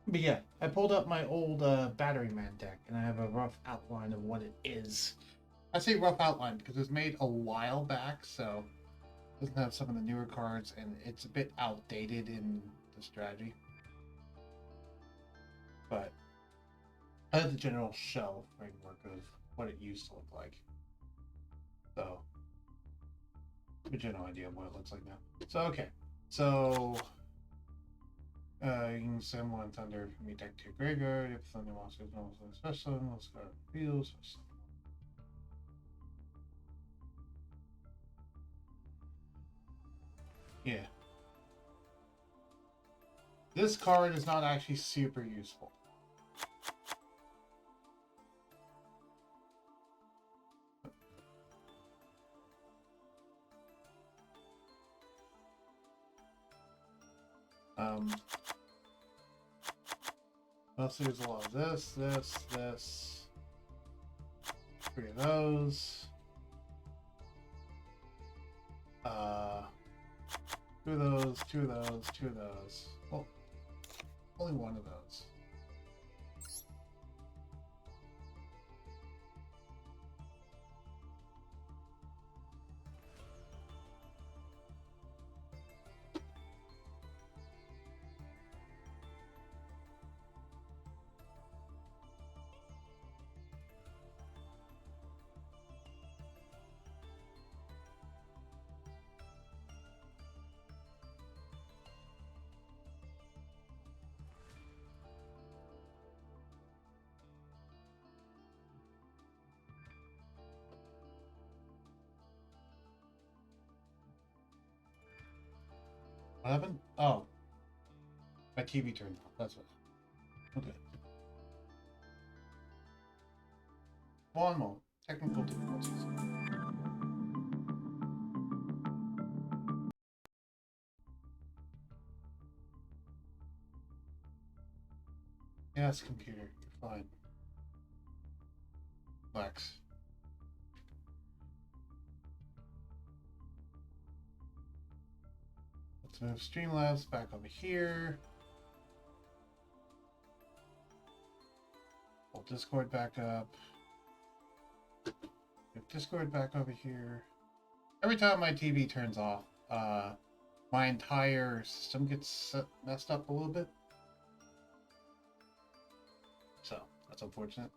But yeah, I pulled up my old Batterman deck, and I have a rough outline of what it is. I say rough outline because it was made a while back, so it doesn't have some of the newer cards, and it's a bit outdated in the strategy. But I have the general shell framework of what it used to look like. So, a general idea of what it looks like now. So, okay. So, you can send one Thunder from your deck to your graveyard. If Thunder monster is no special, let's go to field. Yeah. This card is not actually super useful. Mostly there's a lot of this, 3 of those. 2 of those, 2 of those, 2 of those. Well, only 1 of those. What happened? Oh. My TV turned off. That's what. Okay. One moment. Technical difficulties. Yes, computer. You're fine. Relax. Let's move Streamlabs back over here. Pull Discord back up. Move Discord back over here. Every time my TV turns off, my entire system gets messed up a little bit. So, that's unfortunate.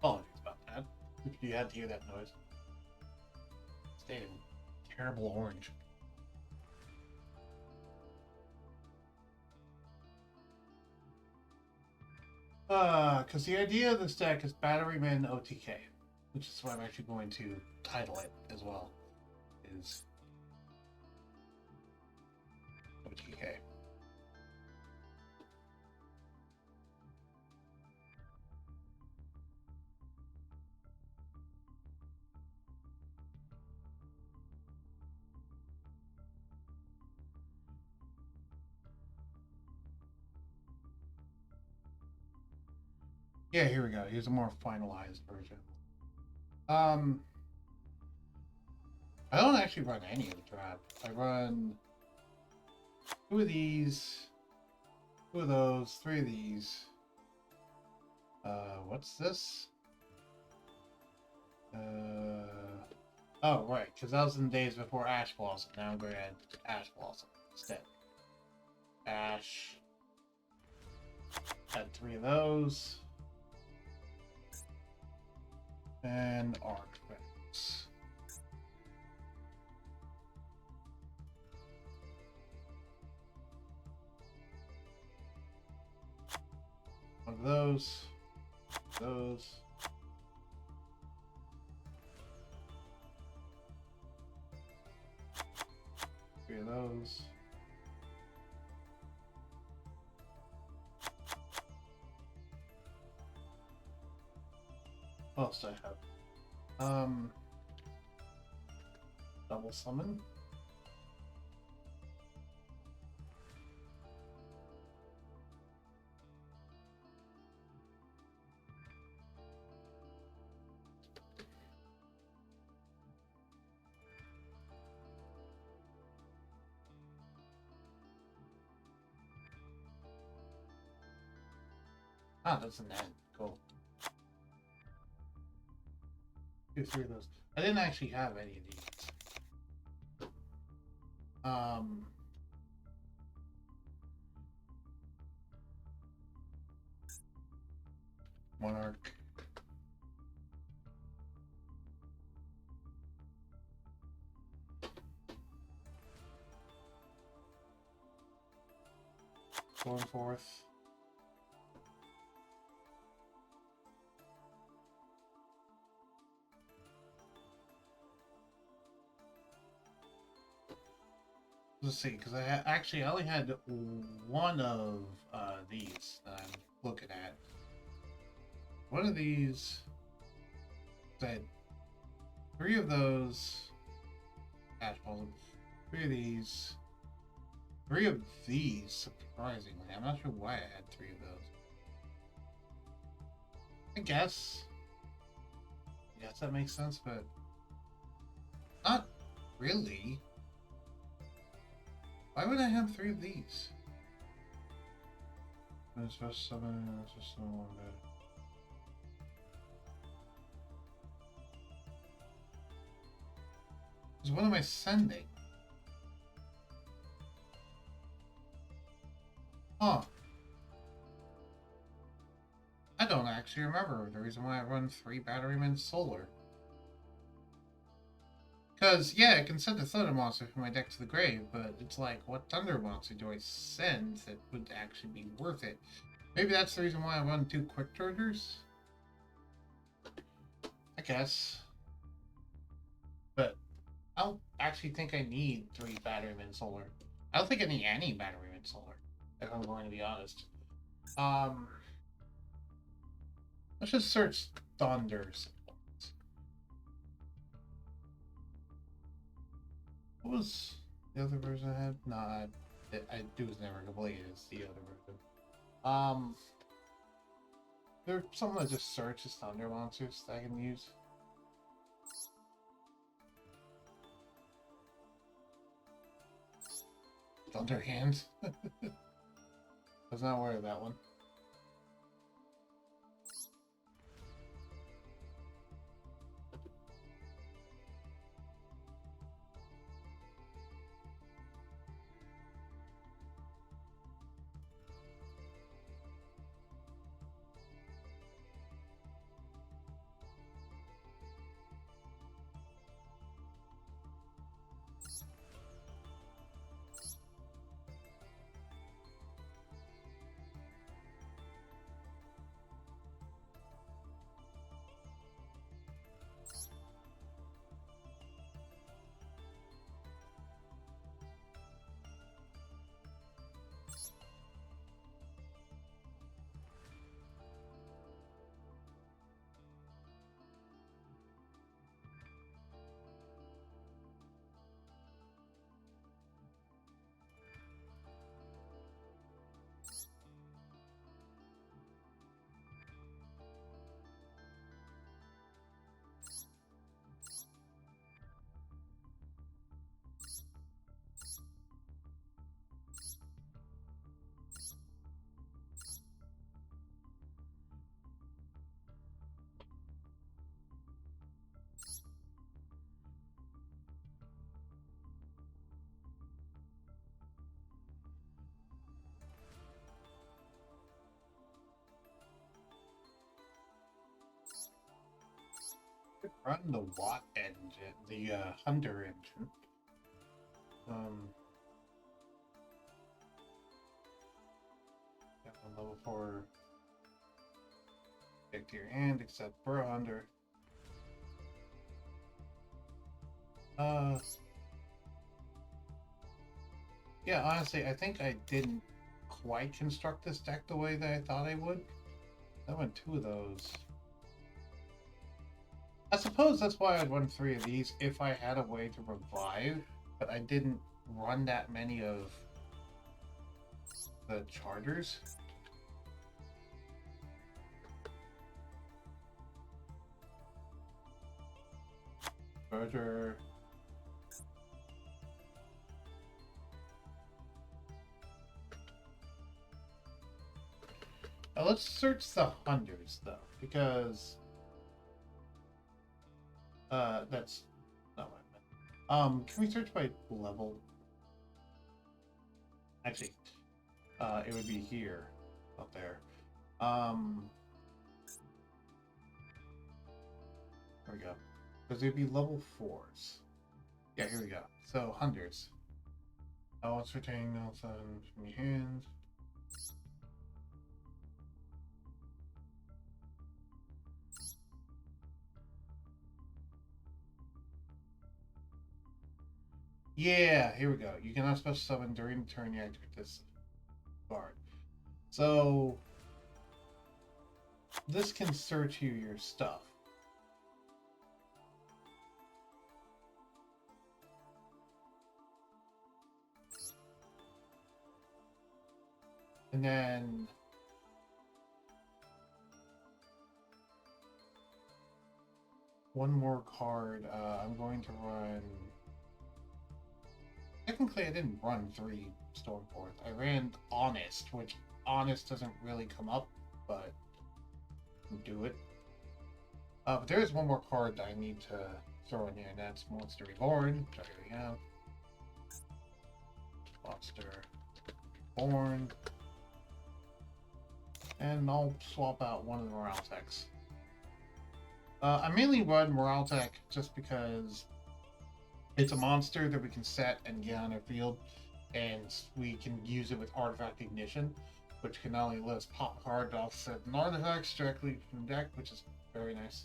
Apologies about that. If you had to hear that noise. Stayed in terrible orange. Because the idea of this deck is Batterman OTK, which is what I'm actually going to title it as well, is OTK. Yeah, here we go. Here's a more finalized version. Um, I don't actually run any of the trap. I run 2 of these, 2 of those, 3 of these. What's this? Oh, right, because that was in the days before Ash Blossom. Now I'm going to add Ash Blossom instead. Ash. Add 3 of those. And Archvex. One of those. Those. Three of those. What else do I have? Double summon. Ah, that's an end. Cool. 2, 3 of those. I didn't actually have any of these. Monarch. Going forth. Let's see, because I only had 1 of these that I'm looking at. One of these, I had 3 of those. Ash balls. 3 of these. 3 of these, surprisingly. I'm not sure why I had 3 of those. I guess that makes sense, but not really. Why would I have 3 of these? It's just summon, it's just summon one bit. So what am I sending? Huh. I don't actually remember the reason why I run 3 Batterman Solar. Because, yeah, I can send a Thunder Monster from my deck to the grave, but it's like, what Thunder Monster do I send that would actually be worth it? Maybe that's the reason why I run 2 Quick Chargers? I guess. But I don't actually think I need 3 Batterman Solar. I don't think I need any Batterman Solar, if I'm going to be honest. Let's just search Thunders. What was the other version I had? No, I was never completed. It's the other version. There's something that just searches Thunder monsters that I can use. Thunder Hands. I was not aware of that one. run the Watt engine, the Hunter engine. Got one level 4 pick to your hand, except for a Hunter. Yeah, honestly, I think I didn't quite construct this deck the way that I thought I would. I went 2 of those. I suppose that's why I'd run 3 of these if I had a way to revive, but I didn't run that many of the chargers. Charger. Now let's search the Hunters though, because that's not what I meant. Can we search by level? Actually, it would be here, up there. There we go. Because it'd be level 4s. Yeah, here we go. So, Hunters. Oh, let's retain Nelson from your hands. Yeah, here we go. You cannot special summon during the turn you activate this card. So, this can search you your stuff. And then one more card. I'm going to run. Technically, I didn't run 3 Stormforth. I ran Honest, which Honest doesn't really come up, but do it. But there is one more card that I need to throw in here, and that's Monster Reborn, which I already have. Monster Reborn. And I'll swap out one of the Morale Techs. I mainly run Morale Tech just because it's a monster that we can set and get on our field, and we can use it with Artifact Ignition, which can not only let us pop a card, but also set an artifact directly from the deck, which is very nice.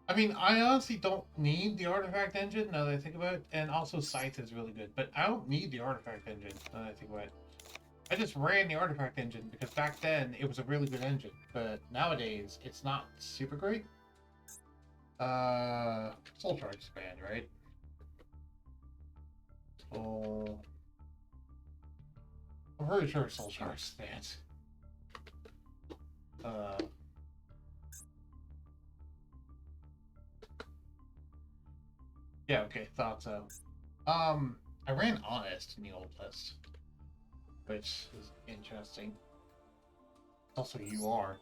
I mean, I honestly don't need the Artifact Engine, now that I think about it, and also Scythe is really good, but I don't need the Artifact Engine, now that I think about it. I just ran the Artifact Engine, because back then, it was a really good engine, but nowadays, it's not super great. Soul Charge Expand, right? Soul... I'm pretty sure Soul Charge Expand. Yeah, okay, thought so. I ran Honest in the old list, which is interesting. Also, you are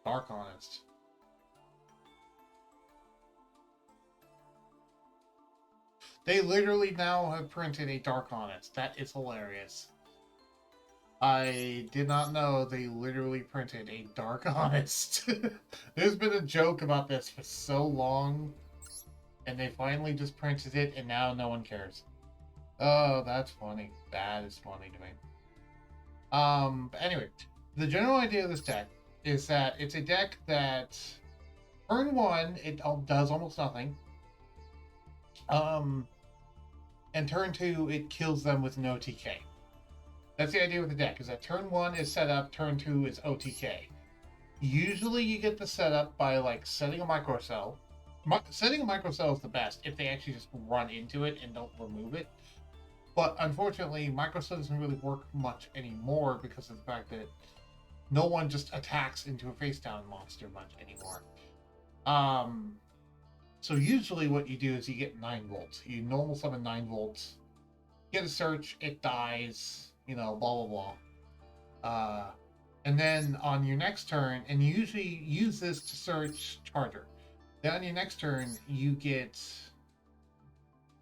Dark Honest. They literally now have printed a Dark Honest. That is hilarious. I did not know they literally printed a Dark Honest. There's been a joke about this for so long, and they finally just printed it, and now no one cares. Oh, that's funny. That is funny to me. But anyway, the general idea of this deck is that it's a deck that turn 1, it does almost nothing. And turn 2, it kills them with an OTK. That's the idea with the deck, is that turn 1 is set up, turn 2 is OTK. Usually you get the setup by like setting a microcell. Setting a microcell is the best if they actually just run into it and don't remove it. But unfortunately, microcell doesn't really work much anymore because of the fact that no one just attacks into a face down monster much anymore. So usually what you do is you get 9 volts. You normal summon 9 volts, get a search, it dies, you know, blah blah blah. And then on your next turn, and you usually use this to search Charger. Then on your next turn, you get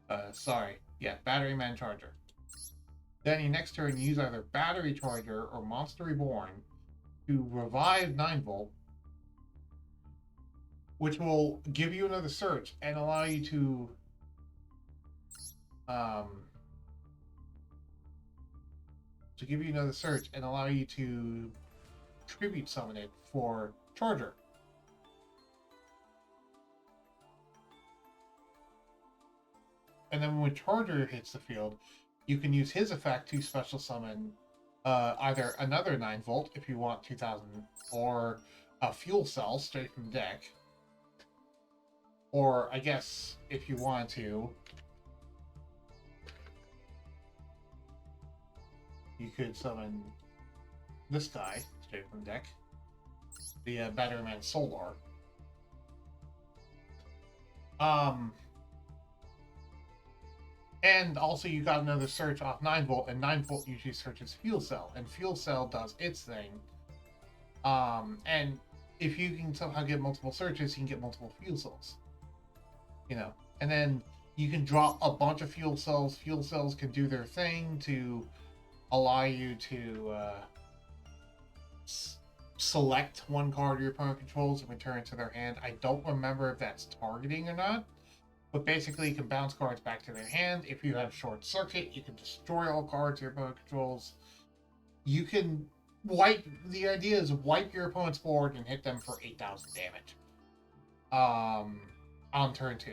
Battery Man Charger. Then your next turn, you use either Battery Charger or Monster Reborn to revive 9-volt, which will give you another search and allow you to tribute summon it for Charger. And then when Charger hits the field, you can use his effect to special summon either another 9-volt if you want 2000, or a fuel cell straight from the deck. Or I guess if you want to, you could summon this guy straight from the deck, the Batterman Solar. And also you got another search off 9-volt, and 9-volt usually searches Fuel Cell, and Fuel Cell does its thing. And if you can somehow get multiple searches, you can get multiple fuel cells. You know, and then you can drop a bunch of fuel cells. Fuel cells can do their thing to allow you to select one card your opponent controls and return it to their hand. I don't remember if that's targeting or not, but basically you can bounce cards back to their hand. If you have Short Circuit, you can destroy all cards your opponent controls. You can the idea is wipe your opponent's board and hit them for 8,000 damage on turn 2.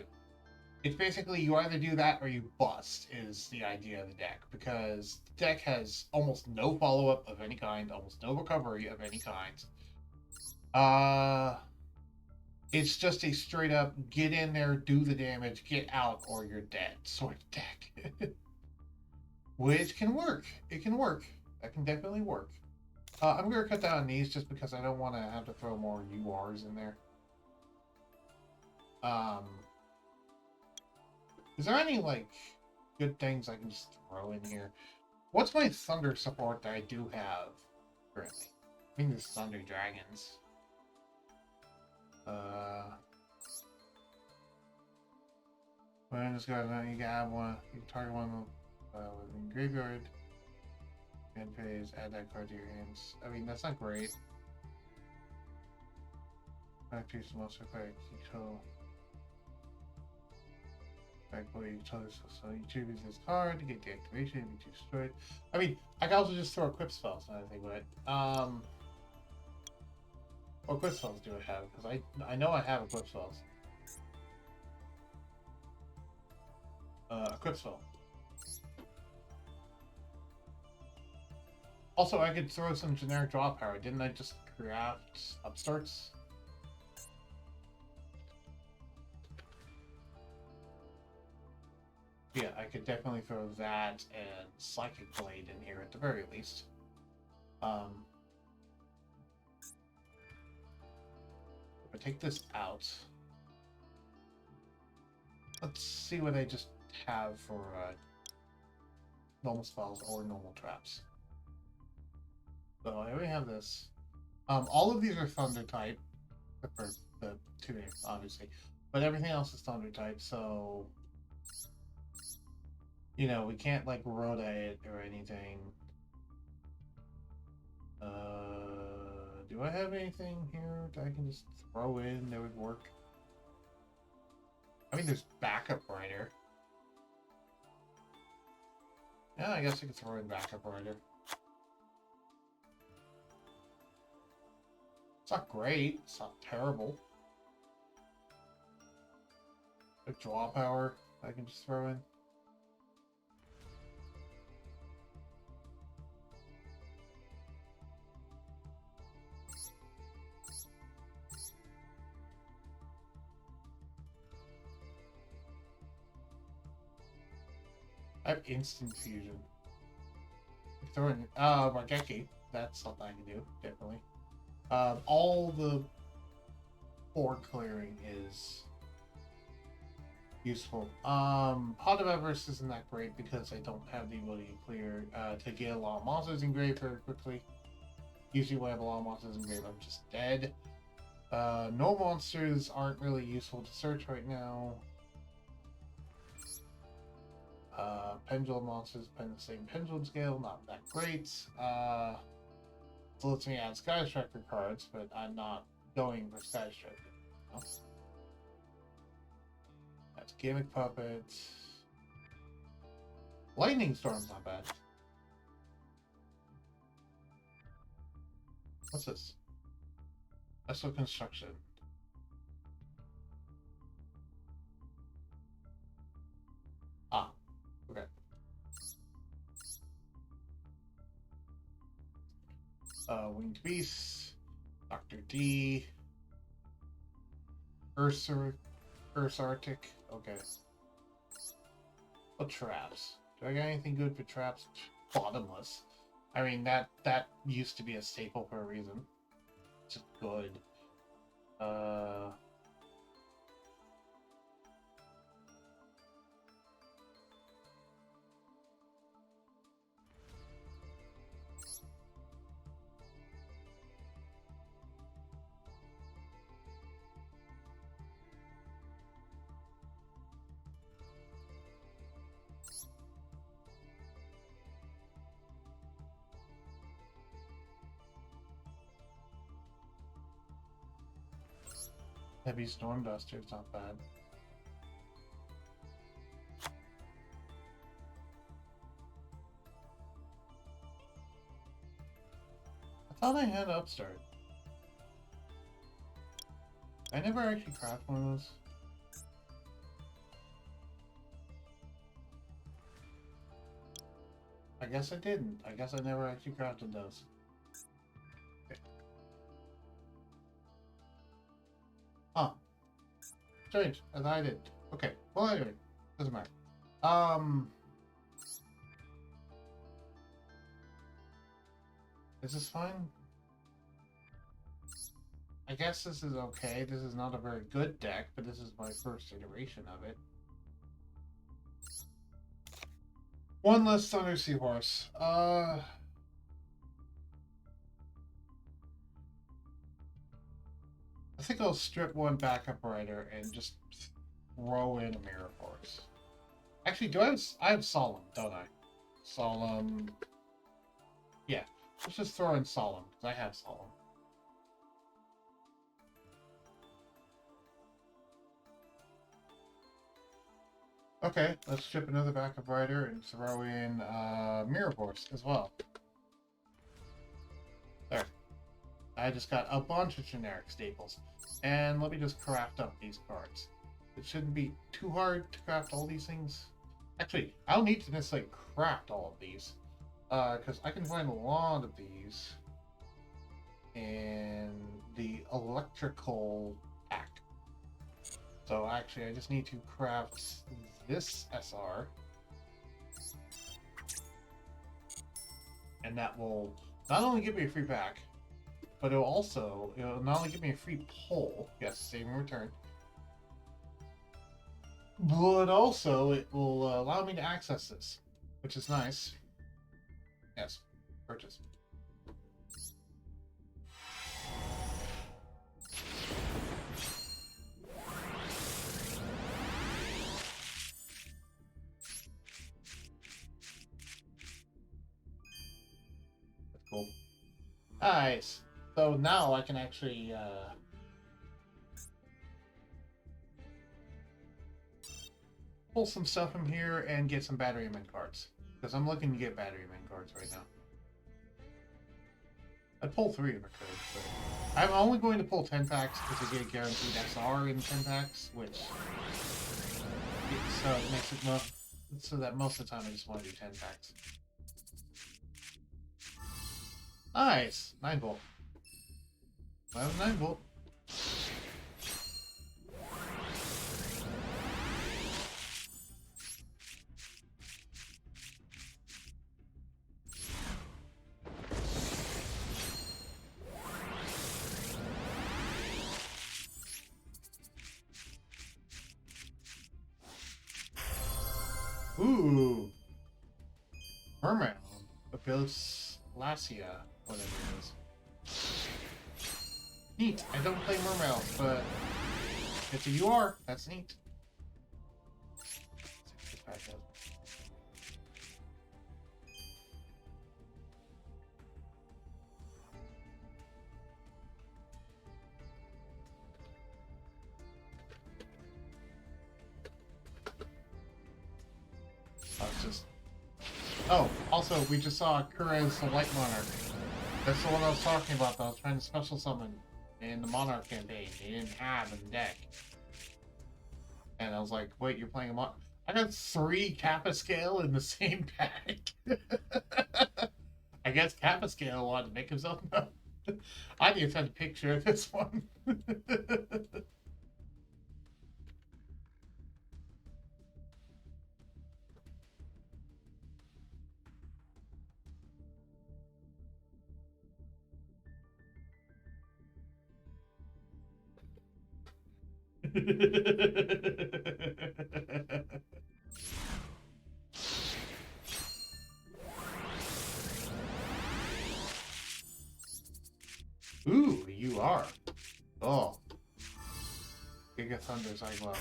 It's basically you either do that or you bust, is the idea of the deck, because the deck has almost no follow-up of any kind, almost no recovery of any kind. It's just a straight up get in there, do the damage, get out, or you're dead sort of deck. Which can work. It can work. That can definitely work. I'm going to cut down on these just because I don't want to have to throw more URs in there. Is there any, like, good things I can just throw in here? What's my Thunder support that I do have currently? I think there's Thunder Dragons. Well, just got you can have one. You can target one within graveyard. End phase, add that card to your hands. I mean, that's not great. Choose the most required control. So you choose this card to get the activation and be destroyed. I mean, I can also just throw equip spells now that I think about it. What equip spells do I have? Because I know I have equip spells. Equip spell. Also, I could throw some generic draw power. Didn't I just craft upstarts? Yeah, I could definitely throw that and Psychic Blade in here at the very least. If I take this out, let's see what I just have for normal spells or normal traps. So I already have this. All of these are Thunder type, except for the 2 names, obviously. But everything else is Thunder type, so you know, we can't like Rhoda it or anything. Do I have anything here that I can just throw in that would work? I mean, there's Backup Rider. Yeah, I guess I could throw in Backup Rider. It's not great. It's not terrible. A draw power I can just throw in. I have Instant Fusion. Throw in Margeki. That's something I can do, definitely. All the board clearing is useful. Pot of Everest isn't that great because I don't have the ability to clear to get a lot of monsters engraved very quickly. Usually when I have a lot of monsters engraved, I'm just dead. No monsters aren't really useful to search right now. Pendulum monsters, same pendulum scale, not that great. So lets me add Sky Striker cards, but I'm not going for Sky Striker. No? That's Gimmick Puppet. Lightning Storm's not bad. What's this? Vessel Construction. Ah, okay. Winged Beast, Dr. D, Arctic. Okay. What traps? Do I got anything good for traps? Bottomless. I mean, that used to be a staple for a reason. It's just good. Heavy Storm Duster is not bad. I thought I had Upstart. I never actually crafted one of those. I guess I didn't. I guess I never actually crafted those. Okay. Huh. Strange. As I did. Okay. Well, anyway. Doesn't matter. Is this fine? I guess this is okay. This is not a very good deck, but this is my first iteration of it. One less Thunder Seahorse. I think I'll strip one backup rider and just throw in a Mirror Force. Actually, I have Solemn, don't I? Solemn. Yeah, let's just throw in Solemn, because I have Solemn. Okay, let's strip another backup rider and throw in Mirror Force as well. There. I just got a bunch of generic staples. And let me just craft up these cards. It shouldn't be too hard to craft all these things. Actually, I don't need to necessarily craft all of these. Because I can find a lot of these in the electrical pack. So actually, I just need to craft this SR. And that will not only give me a free pack, but it'll not only give me a free pull, yes, save and return, but also it will allow me to access this, which is nice. Yes, purchase. That's cool. Nice. So now I can actually pull some stuff from here and get some Batterman cards. Because I'm looking to get Batterman cards right now. I'd pull 3 if I could, but I'm only going to pull 10 packs because I get a guaranteed SR in 10 packs, which so it makes it so that most of the time I just want to do 10 packs. Nice! 9-volt. I have a 9-volt. Ooh! Mermail. Appeals Lacia, whatever it is. Neat. I don't play Mermail, but it's a UR. That's neat. 65,000. just... Oh, also, we just saw Kurez the Light Monarch. That's the one I was talking about that I was trying to special summon in the Monarch campaign. They didn't have in the deck. And I was like, wait, you're playing a Monarch? I got 3 Kappa Scale in the same pack. I guess Kappa Scale wanted to make himself known. I need to send a picture of this one. Ooh, you are. Oh. Giga Thunder Cyclops.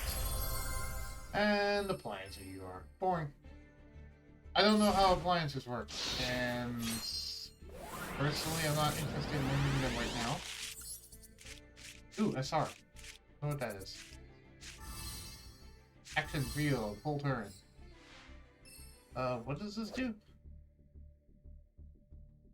And Appliancer you are. Boring. I don't know how appliances work, and personally I'm not interested in learning them right now. Ooh, SR. I know what that is. Action real, full turn. What does this do?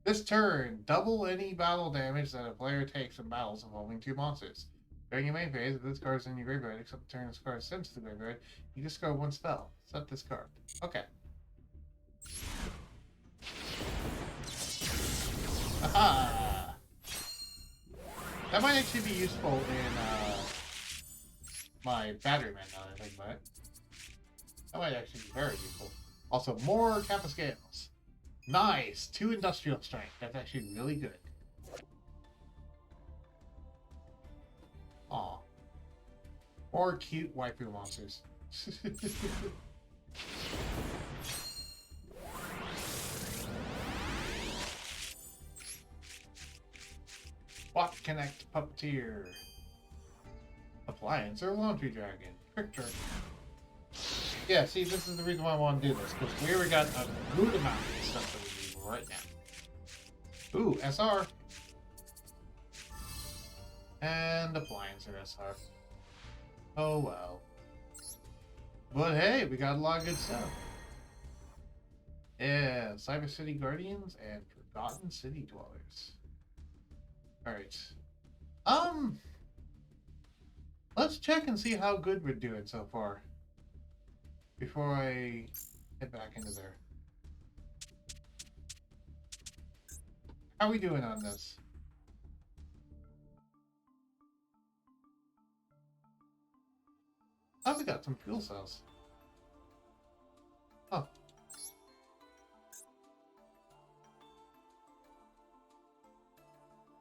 This turn, double any battle damage that a player takes in battles involving 2 monsters. During your main phase, if this card is in your graveyard, except the turn this card is sent to the graveyard, you discard 1 spell. Set this card. Okay. Aha! That might actually be useful in my Batterman, now that I think about it. That might actually be very useful. Also, more Kappa Scales. Nice! 2 Industrial Strength. That's actually really good. Aw. More cute waifu monsters. Swap Connect Puppeteer. Appliance or Laundry Dragon. Quick Turn. Yeah, see, this is the reason why I want to do this, because we already got a good amount of stuff that we need right now. Ooh, SR. And Appliance or SR. Oh well. But hey, we got a lot of good stuff. Yeah, Cyber City Guardians and Forgotten City Dwellers. Alright. Let's check and see how good we're doing so far. Before I head back into there. How are we doing on this? Oh, we got some fuel cells. Oh.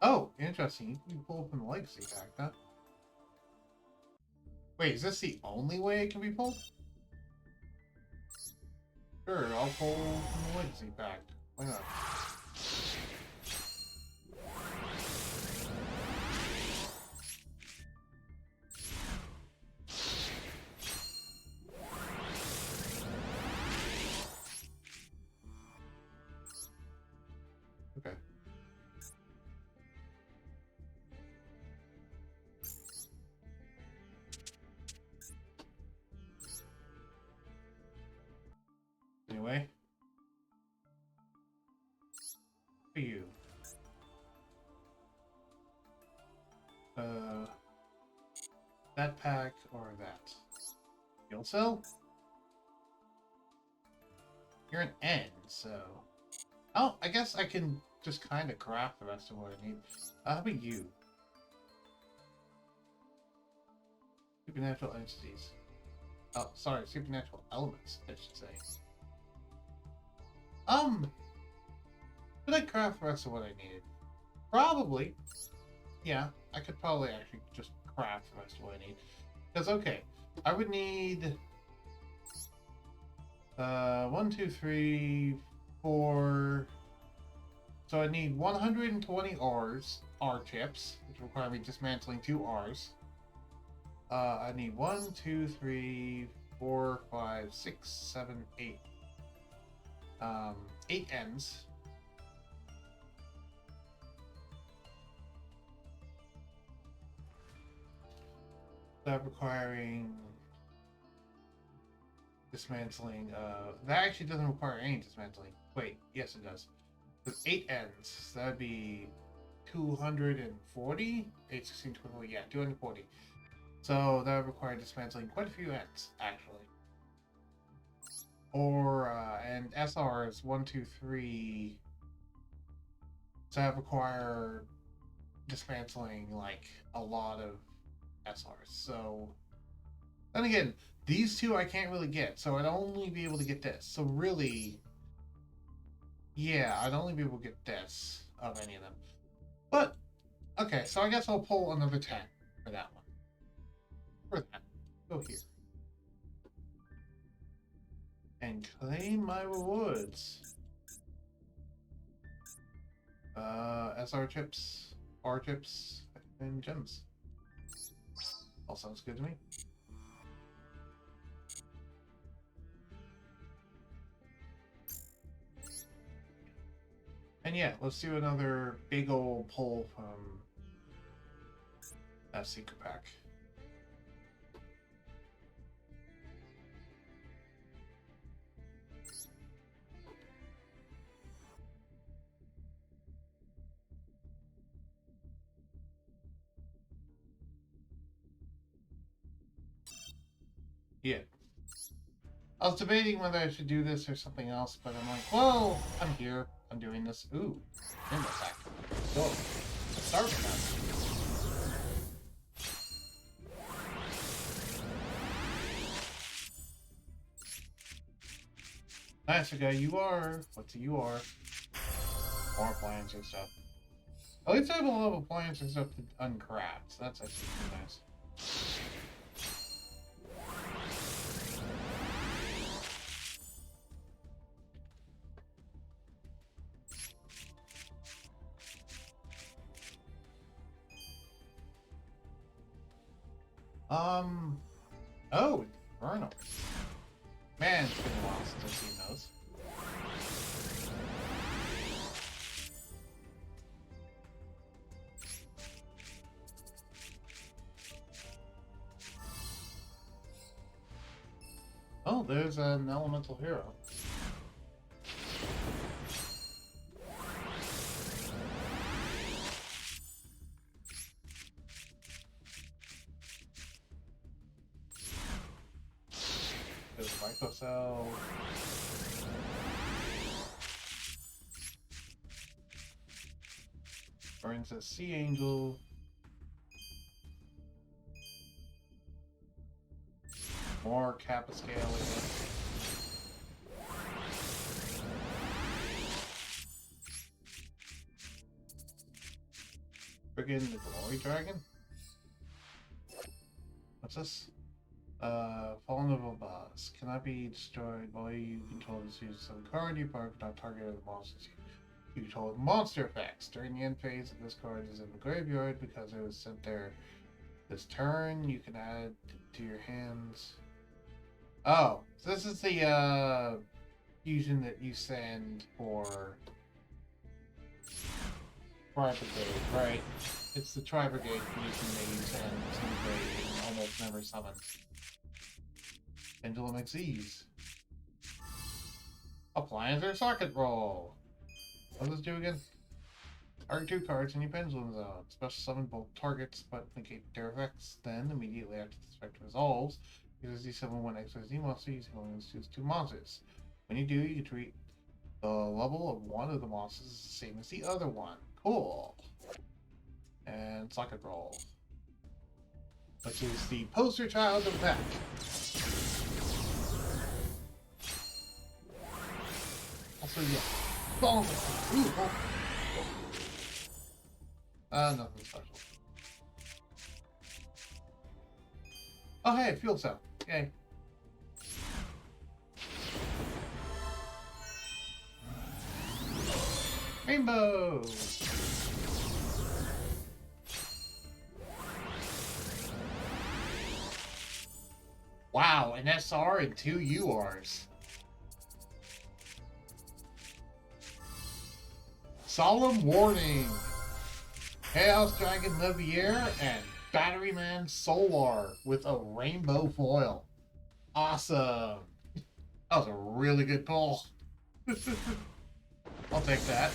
Oh, interesting. You can pull from the legacy pack, huh? Wait, is this the only way it can be pulled? Sure, I'll pull from the legacy pack. Why not? Okay. Anyway. For you. That pack or that? Fuel cell? You're an N, so... Oh, I guess I can just kind of craft the rest of what I need. How about you? Supernatural entities. Oh, sorry, supernatural elements, I should say. Could I craft the rest of what I needed? Probably. Yeah, I could probably actually just craft the rest of what I need. Because, okay, I would need... 1, 2, 3, 4... So I need 120 R chips, which require me dismantling 2 Rs. I need 1, 2, 3, 4, 5, 6, 7, 8. 8 Ns. That requiring dismantling. That actually doesn't require any dismantling. Wait, yes it does. There's 8 ends. So that'd be 240? 8, 16, 24, yeah, 240. So that would require dismantling quite a few ends, actually. Or, and SR is 1, 2, 3. So that would require dismantling, like, a lot of SRs. So, then again, these two I can't really get, so I'd only be able to get this. So really, yeah, I'd only be able to get this of any of them. But, okay, so I guess I'll pull another 10 for that one. For that. Go here. And claim my rewards. SR chips, R chips, and gems. All sounds good to me. And yeah, let's do another big old pull from that secret pack. Yeah. I was debating whether I should do this or something else, but I'm like, well, I'm here. I'm doing this. Ooh, rainbow sack. So, let's start with that. Nice, okay, you are. What's a you are? More appliance and stuff. At least I have a lot of appliance and stuff to uncraft, so that's actually pretty nice. Oh, Vernal. Man, it's been a while since I've seen those. Oh, there's an elemental hero. There's Microcell. Burns a Sea Angel. More Kappa scale, I guess. Friggin' the Glory Dragon? What's this? Fallen of a boss. Cannot be destroyed while you control this use of the card. You probably cannot target other monsters. You control monster effects. During the end phase, if this card is in the graveyard because it was sent there this turn, you can add to your hands. Oh, so this is the fusion that you send for Tri Brigade, right? It's the Tri Brigade fusion that you send to the almost never summon. Pendulum Xyz. Appliance or socket roll. What does this do again? Target 2 cards in your pendulum zone. Special summon both targets but negate their effects. Then, immediately after the spectre resolves, you summon one XYZ monster using one of those 2 monsters. When you do, you treat the level of one of the monsters as the same as the other one. Cool. And socket roll, which is the poster child of the pack. Also, yeah. Boom! Ooh, oh. Nothing special. Oh, hey, fuel cell. Yay. Rainbow! Wow, an SR and 2 URs. Solemn Warning! Chaos Dragon Levier and Batterman Solar with a rainbow foil. Awesome! That was a really good pull. I'll take that.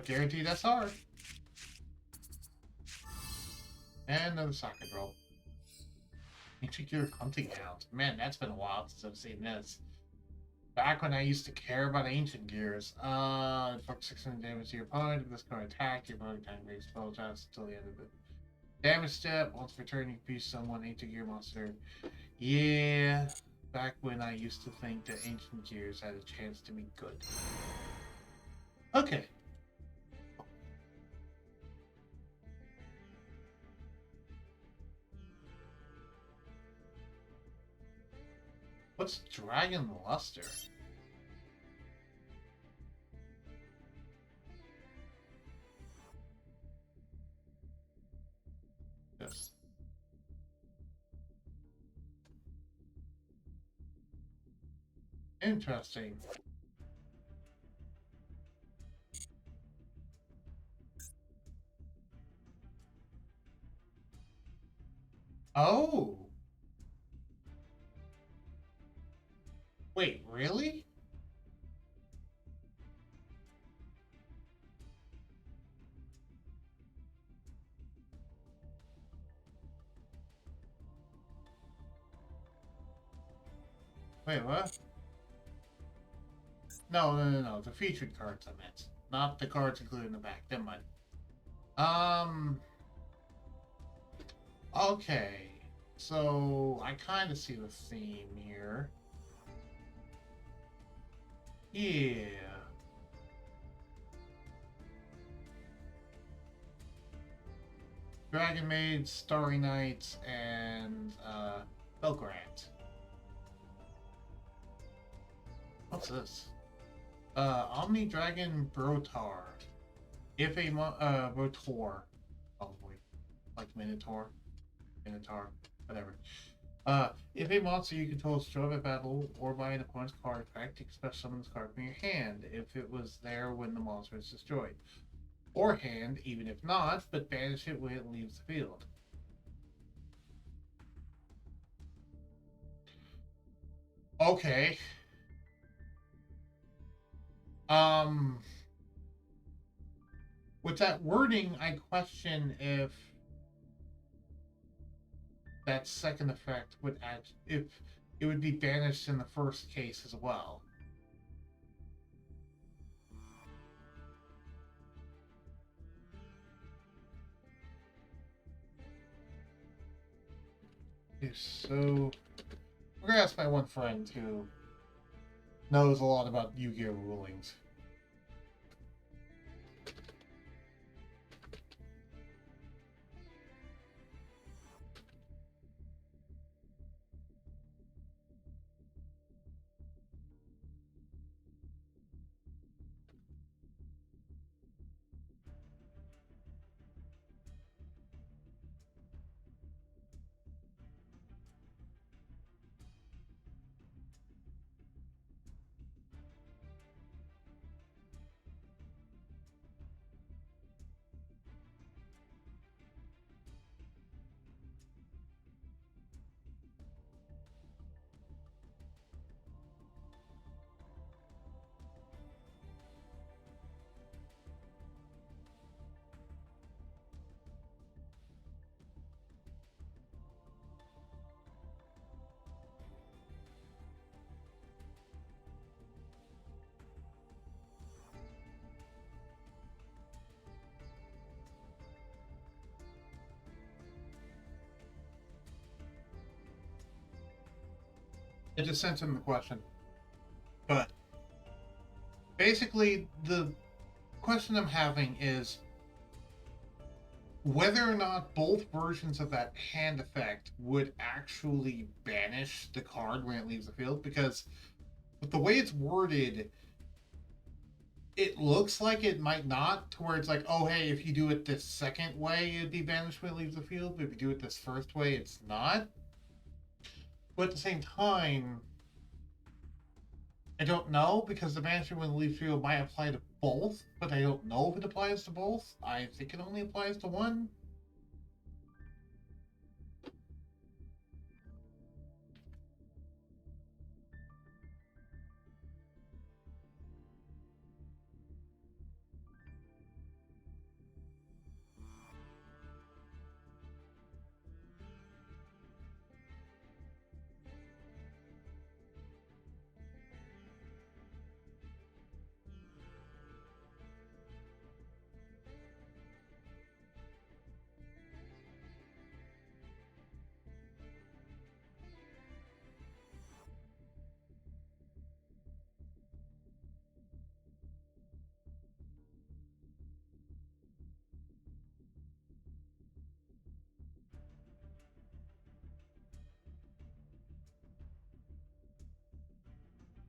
Guaranteed SR. And another socket roll. Ancient Gear Hunting Hound. Man, that's been a while since I've seen this. Back when I used to care about Ancient Gears. Fuck 600 damage to your opponent. If this card attack, your opponent time makes spell shots until the end of it. Damage step. Once returning, piece someone Ancient Gear monster. Yeah. Back when I used to think that Ancient Gears had a chance to be good. Okay. What's Dragon Luster? Yes. Interesting. Oh! Wait, really? Wait, what? No. The featured cards I meant. Not the cards included in the back. Never mind. Okay. So, I kind of see the theme here. Yeah. Dragon Maid, Starry Nights, and, Belgrant. What's this? Omni Dragon Brotar. If a Brotor, probably like Minotaur, whatever. If a monster you control is destroyed by battle or by an opponent's card effect, you can special summon this card from your hand if it was there when the monster is destroyed, or hand even if not, but banish it when it leaves the field. Okay. With that wording, I question if that second effect would add, if it would be banished in the first case as well. So, we're gonna ask my one friend who knows a lot about Yu-Gi-Oh rulings. I just sent him the question. But basically, the question I'm having is whether or not both versions of that hand effect would actually banish the card when it leaves the field, because with the way it's worded, it looks like it might not, to where it's like, oh, hey, if you do it this second way, it'd be banished when it leaves the field, but if you do it this first way, it's not. But at the same time, I don't know, because the banishment when it leaves the field might apply to both, but I don't know if it applies to both. I think it only applies to one.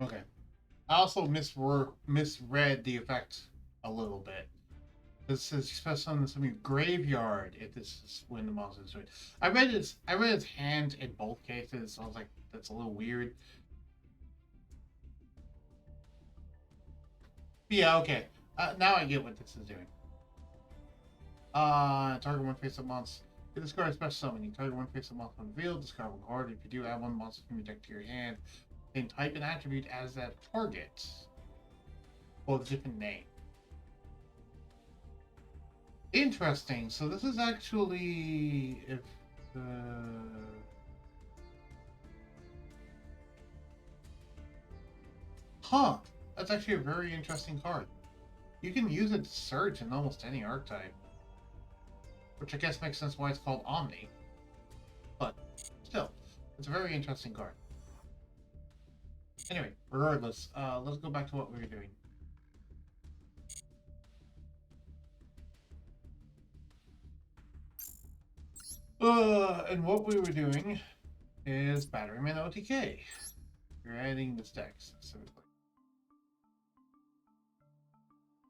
Okay. I also misread the effect a little bit. This says you special summon something graveyard if this is when the monster is destroyed. I read its hand in both cases, so I was like, that's a little weird. But yeah, okay. Now I get what this is doing. Target one face up monster. You discard a special summon. You target one face up monster on the field, discard one card. If you do, add one monster from your deck to your hand. Then type an attribute as that target. Or a different name. Interesting. So this is actually if huh. That's actually a very interesting card. You can use it to search in almost any archetype. Which I guess makes sense why it's called Omni. But still, it's a very interesting card. Anyway, regardless, let's go back to what we were doing. And what we were doing is Batterman OTK. We're adding this deck specifically.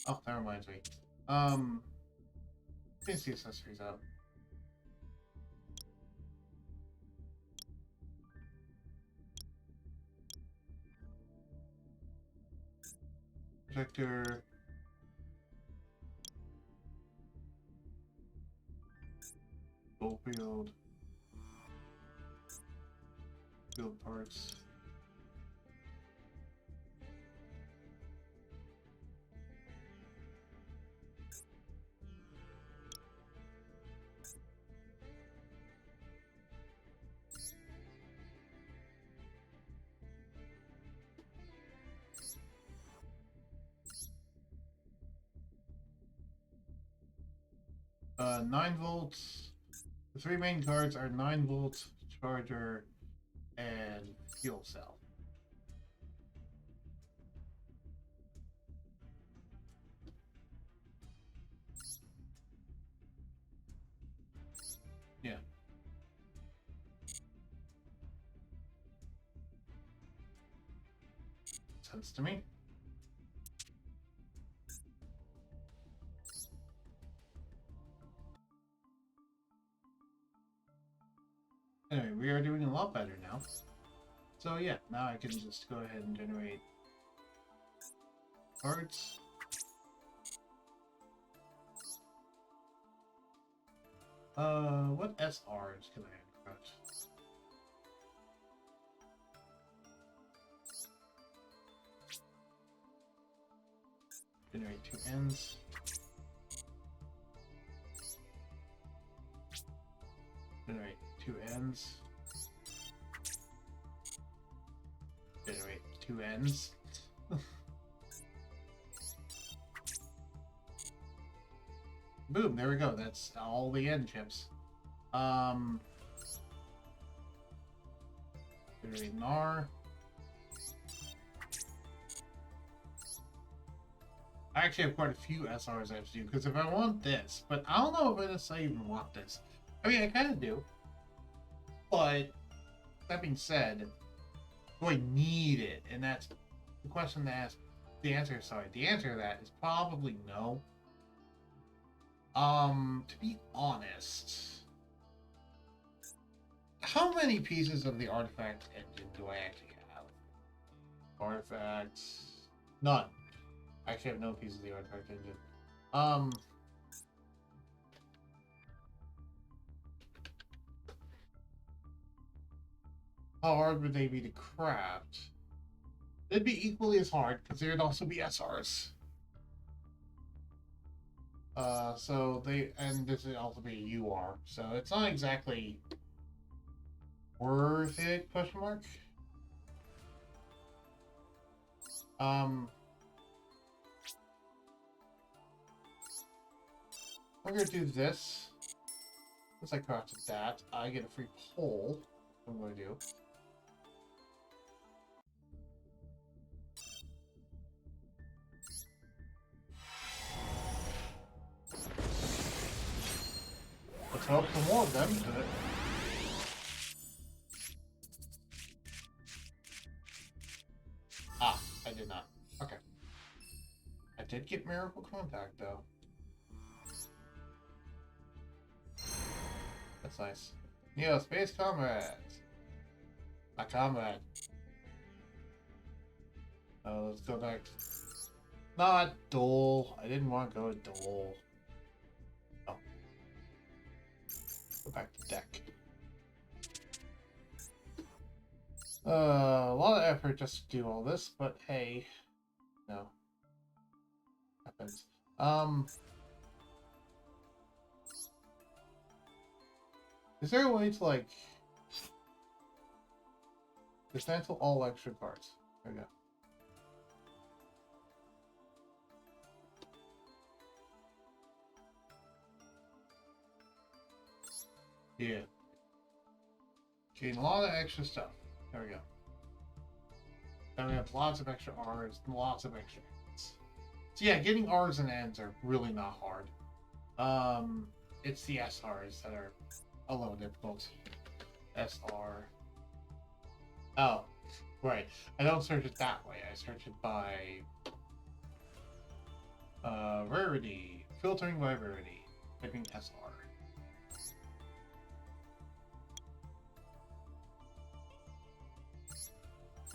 Oh, that reminds me. Let's see accessories out. Projector. Full field. Field parts. Uh, 9 volts. The three main cards are 9 volts, charger, and fuel cell. Yeah. Sense to me. Anyway, we are doing a lot better now. So yeah, now I can just go ahead and generate cards. What SRs can I have? Generate 2 ends. Generate 2 ends. Generate 2 ends. Boom, there we go. That's all the end chips. Generate NAR. I actually have quite a few SRs I have to do, because if I want this, but I don't know if I necessarily even want this. I mean, I kind of do. But, that being said, do I need it? And that's the question to ask. The answer to that is probably no. To be honest, how many pieces of the artifact engine do I actually have? Artifacts? None. I actually have no pieces of the artifact engine. How hard would they be to craft? They'd be equally as hard, because there'd also be SRs. And this would also be a UR, so it's not exactly worth it, question mark? I'm gonna do this. Once I crafted that, I get a free pole. I'm gonna do. Let's hope for more of them. did not. Okay. I did get Miracle Contact, though. That's nice. Neo, Space Comrades! My comrade. Let's go back. Not Duel. I didn't want to go to Duel. Oh. Go back to deck. A lot of effort just to do all this, but hey. No. Happens. Is there a way to, like, dismantle all extra cards? There we go. Yeah. Getting a lot of extra stuff. There we go. Then we have lots of extra R's, lots of extra N's. So yeah, getting R's and N's are really not hard. It's the SRs that are a little difficult. SR. Oh, right. I don't search it that way. I search it by rarity. Filtering by rarity. Typing SR.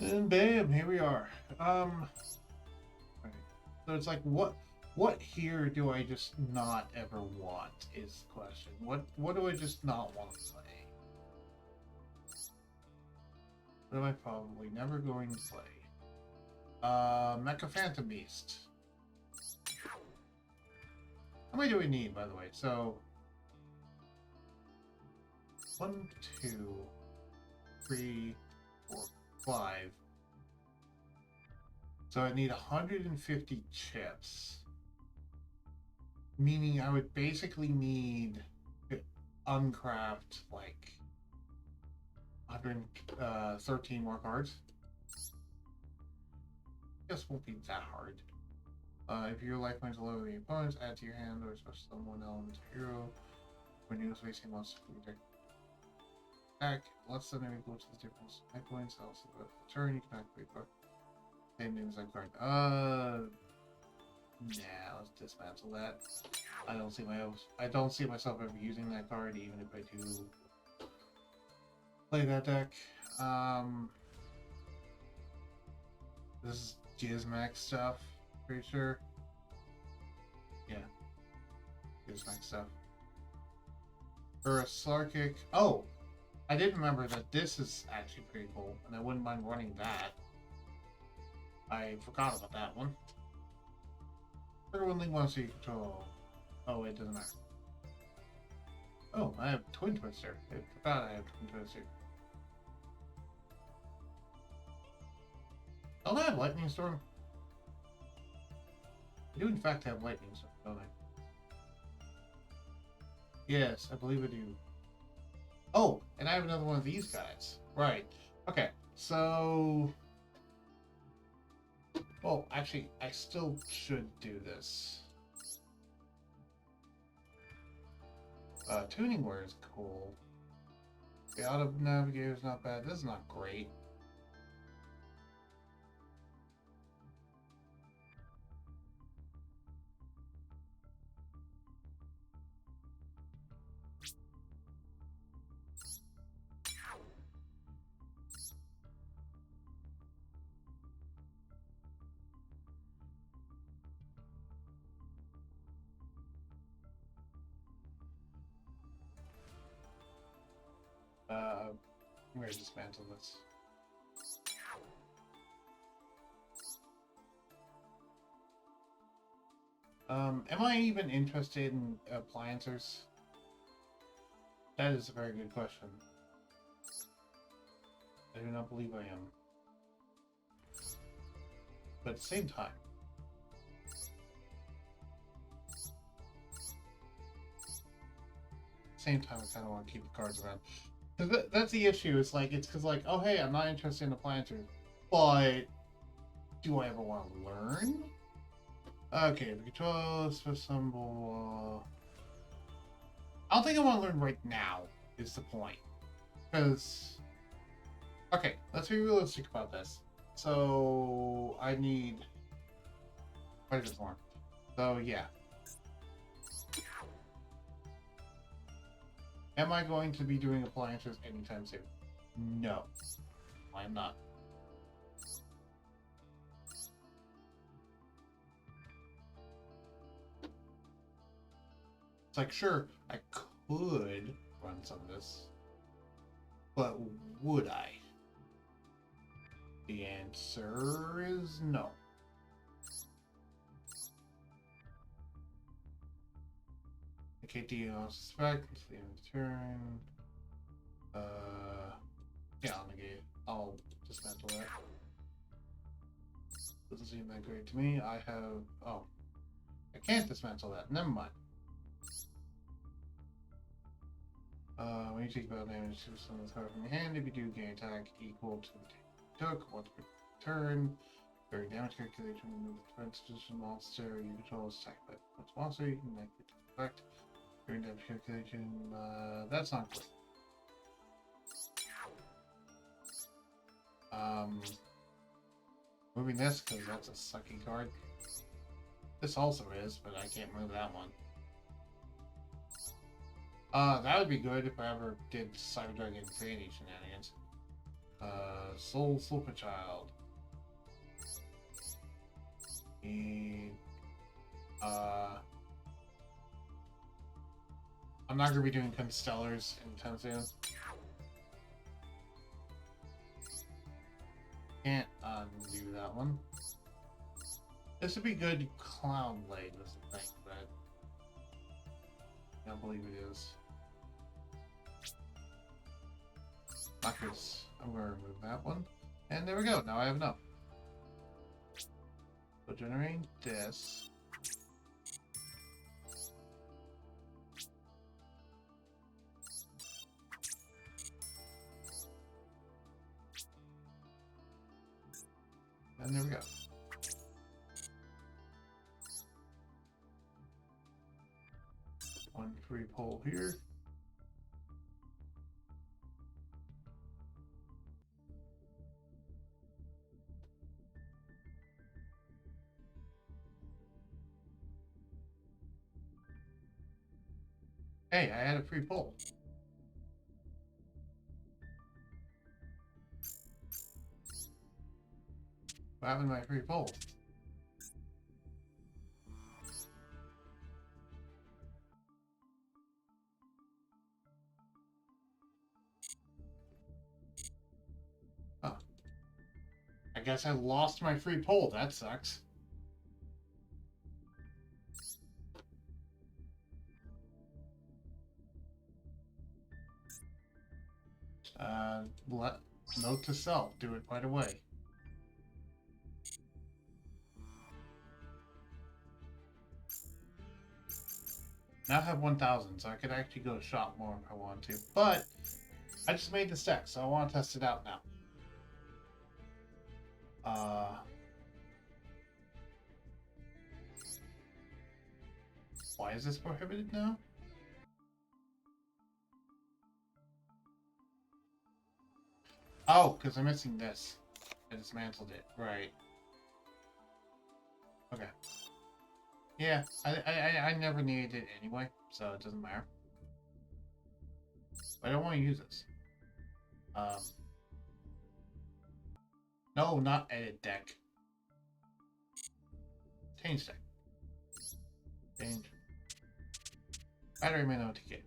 And bam, here we are. Right. So it's like, what here do I just not ever want is the question. What do I just not want to play? What am I probably never going to play? Mecha Phantom Beast. How many do we need, by the way? So 1, 2, 3, 4, 5. So I need 150 chips. Meaning I would basically need to uncraft like 113 more cards. Guess won't be that hard. If your life points lower than your opponents, add to your hand or special someone element hero. When you facing monster from your deck. Attack less than or equal to the difference. Life points also the turn you can activate card. Same name as that card. Nah, let's dismantle that. I don't see myself ever using that card, even if I do play that deck. This is Gizmax stuff, pretty sure. Yeah. Gizmax stuff. For a Slarkick. Oh! I did remember that this is actually pretty cool, and I wouldn't mind running that. I forgot about that one. Everyone Link wants to control. Oh, it doesn't matter. Oh, I have Twin Twister. I forgot I have Twin Twister. Don't I have Lightning Storm? I do in fact have Lightning Storm, don't I? Yes, I believe I do. Oh, and I have another one of these guys. Right. Okay, so... Well, actually, I still should do this. Tuning Ware is cool. The Auto Navigator is not bad. This is not great. I'm going to dismantle this. Am I even interested in appliances? That is a very good question. I do not believe I am. But at the same time, I kind of want to keep the cards around. That's the issue. It's because oh hey, I'm not interested in appliances, but do I ever want to learn? Okay, the control symbol. I don't think I want to learn right now. Is the point? Because okay, let's be realistic about this. So I need quite a bit more. So yeah. Am I going to be doing appliances anytime soon? No, I'm not. It's like, sure, I could run some of this, but would I? The answer is no. Okay, deal suspect, the end of turn. Yeah, I'll dismantle that. Doesn't seem that great to me. I have, oh, I can't dismantle that. Never mind. When you take battle damage to someone's card from your hand, if you do, gain attack equal to the damage you took once per turn. Very damage calculation, remove the defense position monster, you control attack by once monster, you can make it effect. Very damage calculation, that's not good. Moving this because that's a sucky card. This also is, but I can't move that one. That would be good if I ever did Cyber Dragon Infinity shenanigans. Soul Super Child. And, I'm not gonna be doing Constellars anytime soon. Can't undo that one. This would be good Clown Blade, was the thing, but I don't believe it is. Knockers. I'm gonna remove that one. And there we go, now I have enough. So generating this. And there we go. One free pull here. Hey, I had a free pull. What happened to my free pull? Oh. I guess I lost my free pull. That sucks. Note to self, do it right away. Now I have 1,000, so I could actually go shop more if I want to. But I just made this deck, so I want to test it out now. Why is this prohibited now? Oh, because I'm missing this. I dismantled it. Right. Okay. Yeah, I never needed it anyway, so it doesn't matter. But I don't want to use this. No, not edit deck. Change deck. Change. Batterman OTK.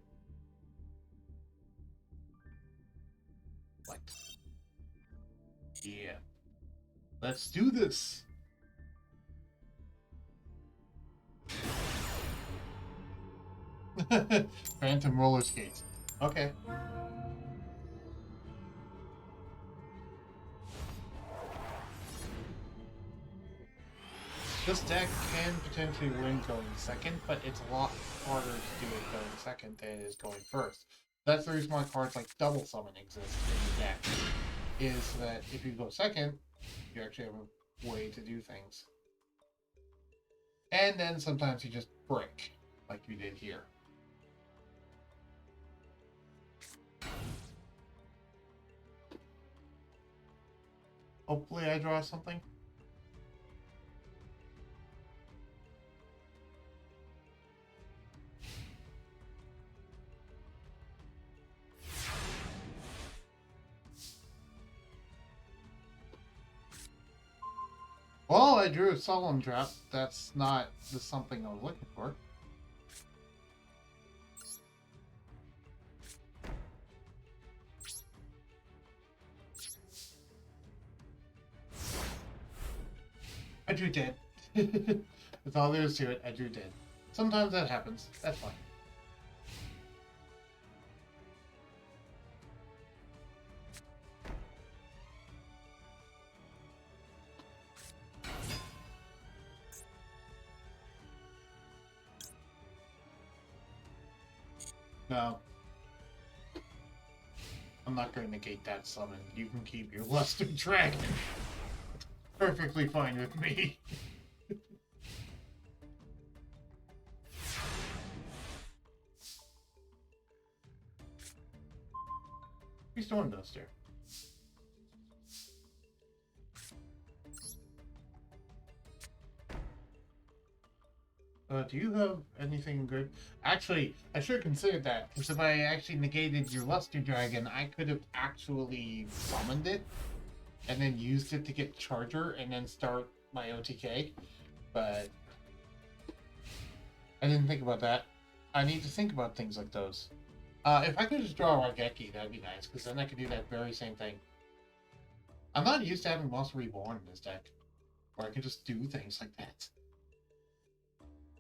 Like. Yeah. Let's do this! Phantom roller skates. Okay. This deck can potentially win going second, but it's a lot harder to do it going second than it is going first. That's the reason why cards like Double Summon exist in the deck. Is that if you go second, you actually have a way to do things. And then sometimes you just break, like you did here. Hopefully I draw something. Well, I drew a solemn trap. That's not the something I was looking for. I drew dead. That's all there is to it. I drew dead. Sometimes that happens. That's fine. No. I'm not going to negate that summon. You can keep your Luster Dragon. Perfectly fine with me. Storm Duster. Do you have anything good? Actually, I should have considered that, because if I actually negated your Luster Dragon, I could have actually summoned it, and then used it to get Charger, and then start my OTK, but I didn't think about that. I need to think about things like those. If I could just draw a Raigeki, that'd be nice, because then I could do that very same thing. I'm not used to having Monster Reborn in this deck, where I can just do things like that.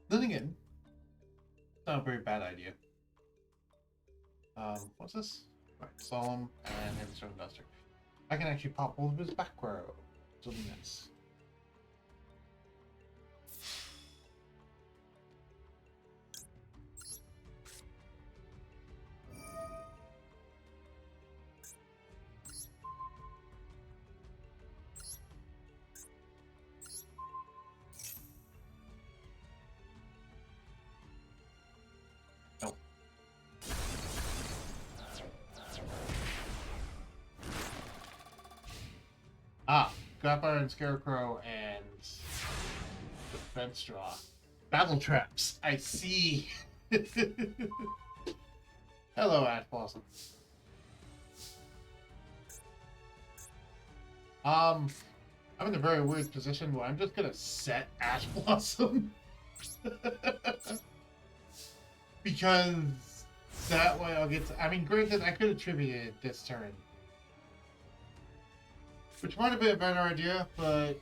Then again, not a very bad idea. What's this? Right, Solemn and then Stone Duster. I can actually pop all of his back row. So be nice. Grappa and Scarecrow and Defense Draw. Battle Traps. I see. Hello, Ash Blossom. I'm in a very weird position where I'm just gonna set Ash Blossom. Because that way I'll get to, I mean, granted, I could attribute it this turn. Which might have been a better idea, but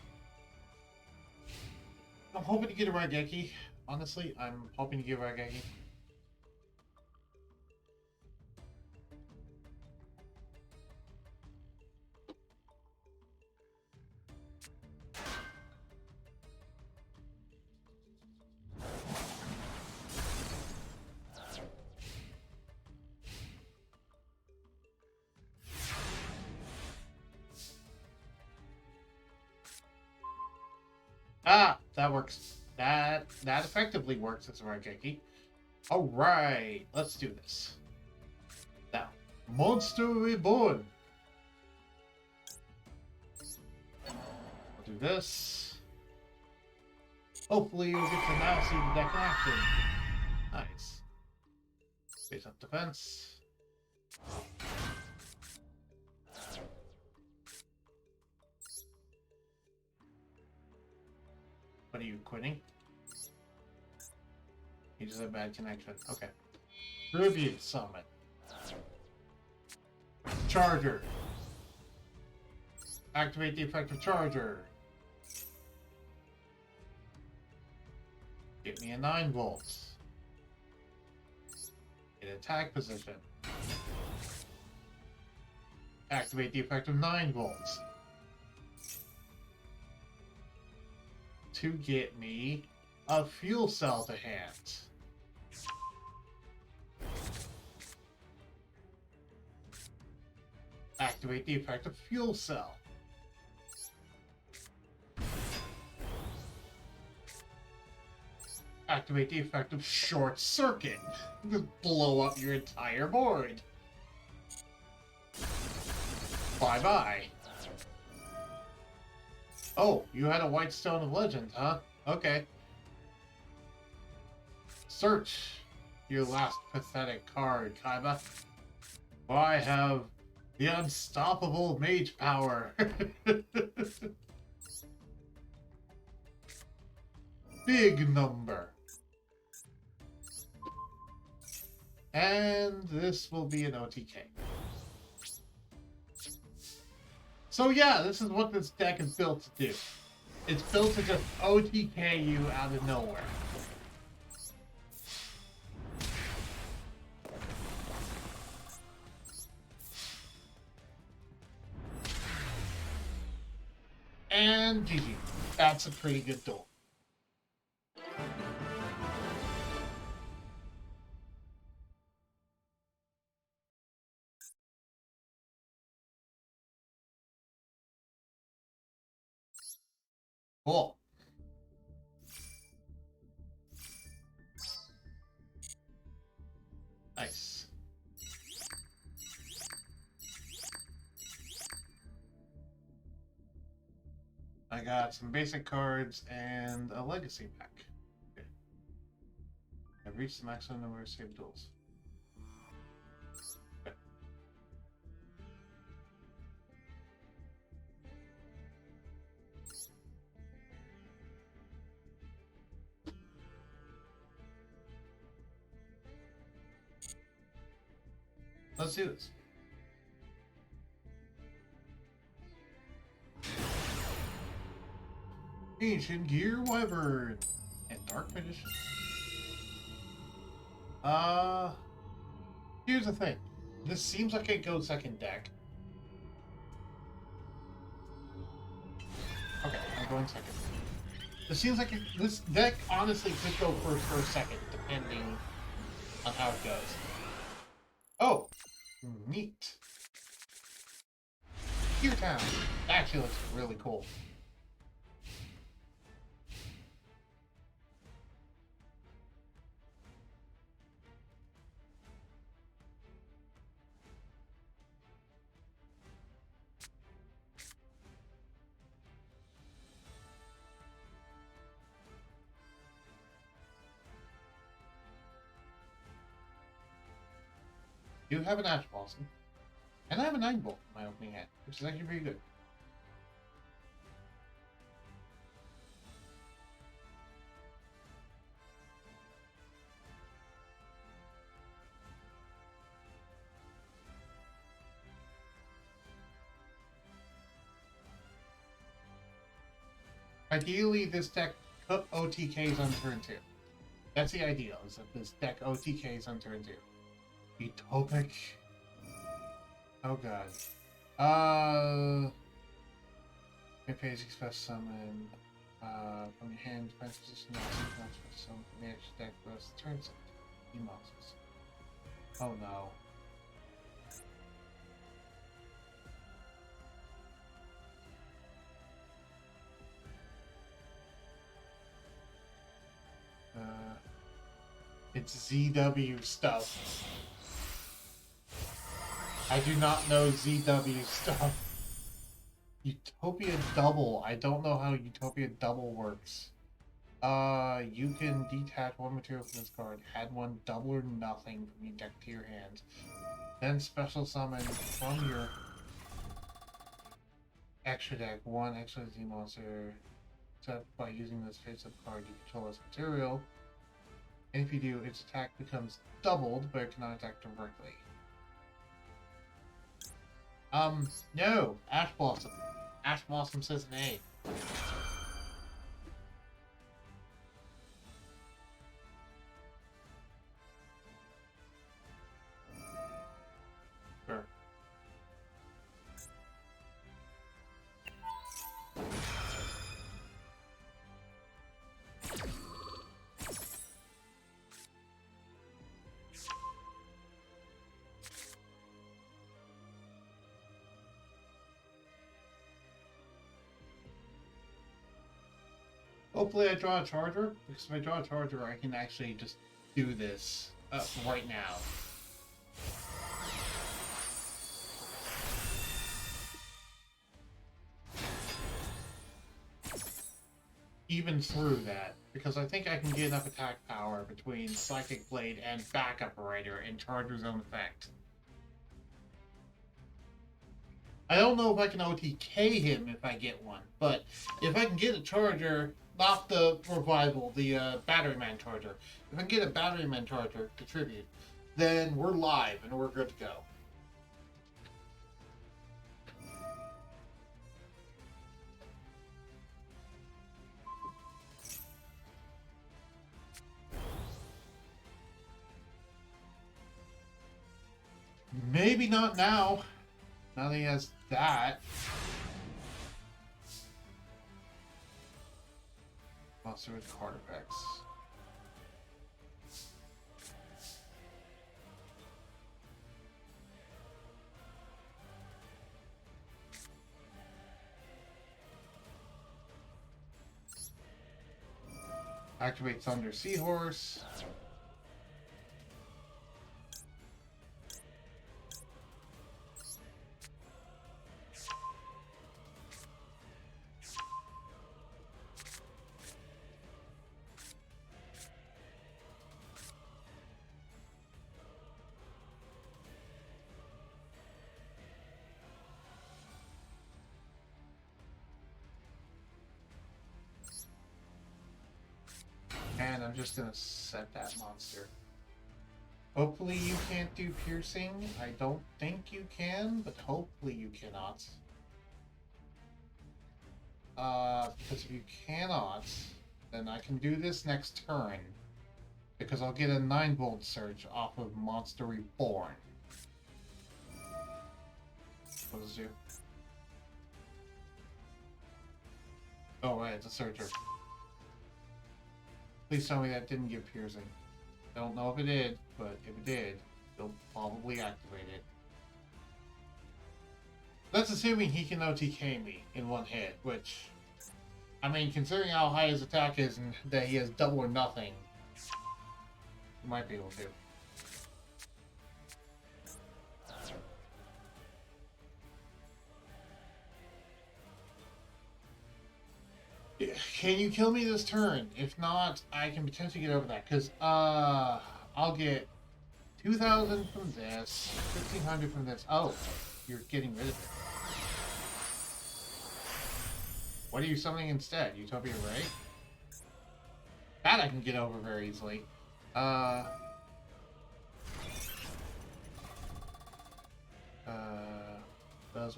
I'm hoping to get a Raigeki. Honestly, I'm hoping to get a Raigeki. Ah, that works. That effectively works as a Raigeki. Alright, let's do this. Now, Monster Reborn. I'll do this. Hopefully you'll get to now see the deck in action. Nice. Face up defense. What are you, quitting? You just have a bad connection. Okay. Tribute Summon. Charger. Activate the effect of Charger. Get me a 9 volts. Get attack position. Activate the effect of 9 volts. To get me a fuel cell to hand. Activate the effect of fuel cell. Activate the effect of short circuit. Just blow up your entire board. Bye-bye. Oh, you had a white stone of legend, huh? Okay. Search your last pathetic card, Kaiba. For I have the unstoppable mage power. Big number. And this will be an OTK. So yeah, this is what this deck is built to do. It's built to just OTK you out of nowhere. And GG. That's a pretty good duel. Cool. Nice. I got some basic cards and a legacy pack. Okay. I've reached the maximum number of saved duels. Okay. Let's do this. Ancient Gear Wyvern and Dark Magician. Here's the thing. This seems like a go second deck. Okay, I'm going second. This seems like this deck honestly could go first or second, depending on how it goes. Oh, neat. Gear Town. That actually looks really cool. You have an Ash Blossom, and I have a 9-Bolt in my opening hand, which is actually pretty good. Ideally, this deck OTKs on turn 2. That's the ideal, is that this deck OTKs on turn 2. Utopic. Oh god. Phase Express Summon. From your hand, defense position, summon from the extra deck for us turn set. E-monsters. Oh no. It's ZW stuff. I do not know ZW stuff. Utopia Double. I don't know how Utopia Double works. You can detach one material from this card, add one double or nothing from your deck to your hand, then special summon from your extra deck one extra Z monster. Except by using this face-up card, you control this material. And if you do, its attack becomes doubled, but it cannot attack directly. No! Ash Blossom. Ash Blossom says nay. Sure. Hopefully I draw a charger, because if I draw a charger I can actually just do this right now. even through that, because I think I can get enough attack power between Psychic Blade and Backup Rider and Charger's own effect. I don't know if I can OTK him if I get one, but if I can get a Charger, not the Revival, the Batterman Charger, if I can get a Batterman Charger to tribute, then we're live and we're good to go. Maybe not now. Now that he has that. Monster with card effects. Activate Thunder Seahorse. And I'm just gonna set that monster. Hopefully you can't do piercing. I don't think you can, but hopefully you cannot. Because if you cannot, then I can do this next turn. Because I'll get a 9-volt surge off of Monster Reborn. What does it do? Oh right, it's a searcher. Please tell me that didn't give piercing. I don't know if it did, but if it did, you'll probably activate it. That's assuming he can OTK me in one hit, which, I mean, considering how high his attack is and that he has double or nothing, he might be able to. Can you kill me this turn? If not, I can potentially get over that. Because, I'll get 2,000 from this, 1,500 from this. Oh, you're getting rid of it. What are you summoning instead? Utopia Ray? That I can get over very easily. Does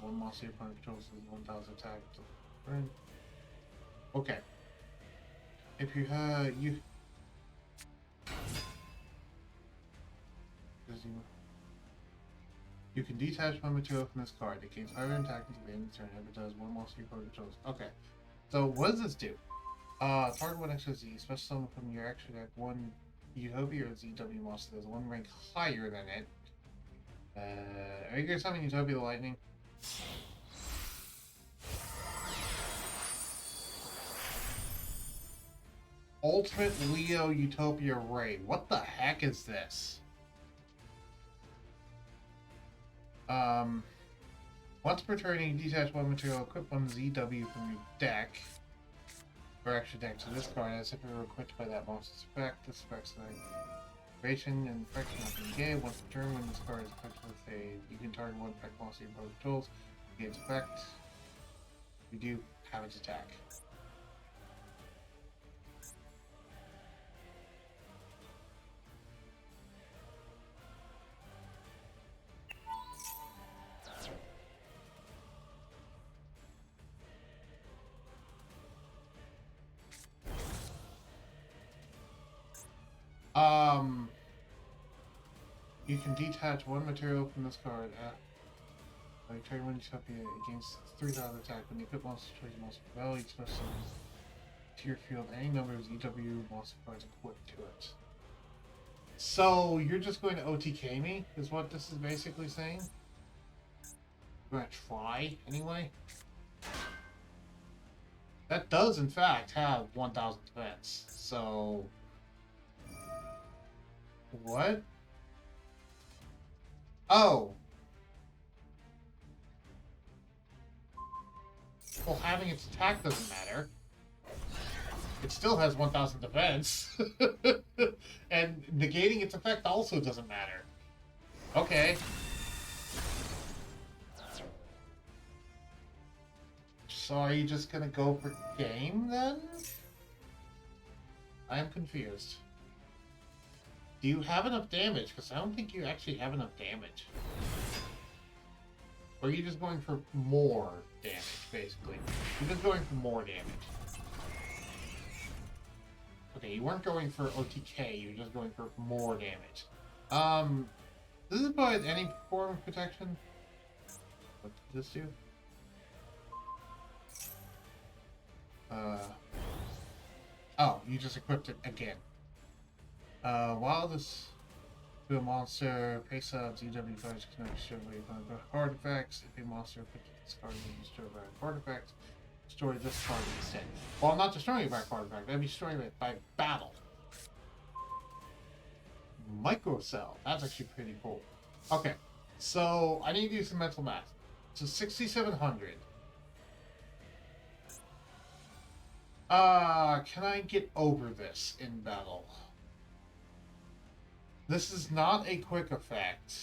one monster your opponent controls 1,000 attack. Okay. If you have you can detach one material from this card. It gains higher attack until the end of the turn. If it does, one monster your opponent controls. Okay. So what does this do? Target one extra Z, special summon from your extra deck one Utopia or ZW monster that is one rank higher than it. Are you gonna summon Utopia the Lightning? Ultimate Leo Utopia Ray. What the heck is this? Once per turn, you detach one material, equip one ZW from your deck. Or extra deck to this card as if it were equipped by that monster's effect. This effect's like duration and effect not negate. Once per turn, when this card is equipped with a you can target one effect monster your opponent controls. Gains effect. You do have its attack. You can detach one material from this card. Like trade one Utopia against 3,000 attack. When you equip monster choice monster value, each special to your field any number of EW monster cards equipped to it. So you're just going to OTK me, is what this is basically saying? You're gonna try anyway? That does in fact have 1,000 defense, so what? Oh. Well, having its attack doesn't matter. It still has 1000 defense. And negating its effect also doesn't matter. Okay. So are you just gonna go for game then? I am confused. Do you have enough damage? Because I don't think you actually have enough damage. Or are you just going for more damage, basically? You're just going for more damage. Okay, you weren't going for OTK, you were just going for more damage. Does this provide any form of protection? What did this do? Oh, you just equipped it again. While this to a monster, face up, ZW cards can destroy by artifacts. If a monster equipped this card is destroyed by an artifact, destroy this card instead. Well, I'm not destroying it by artifact, I'm destroying it by battle. Microcell. That's actually pretty cool. Okay, so I need to do some mental math. So 6,700. Can I get over this in battle? This is not a quick effect.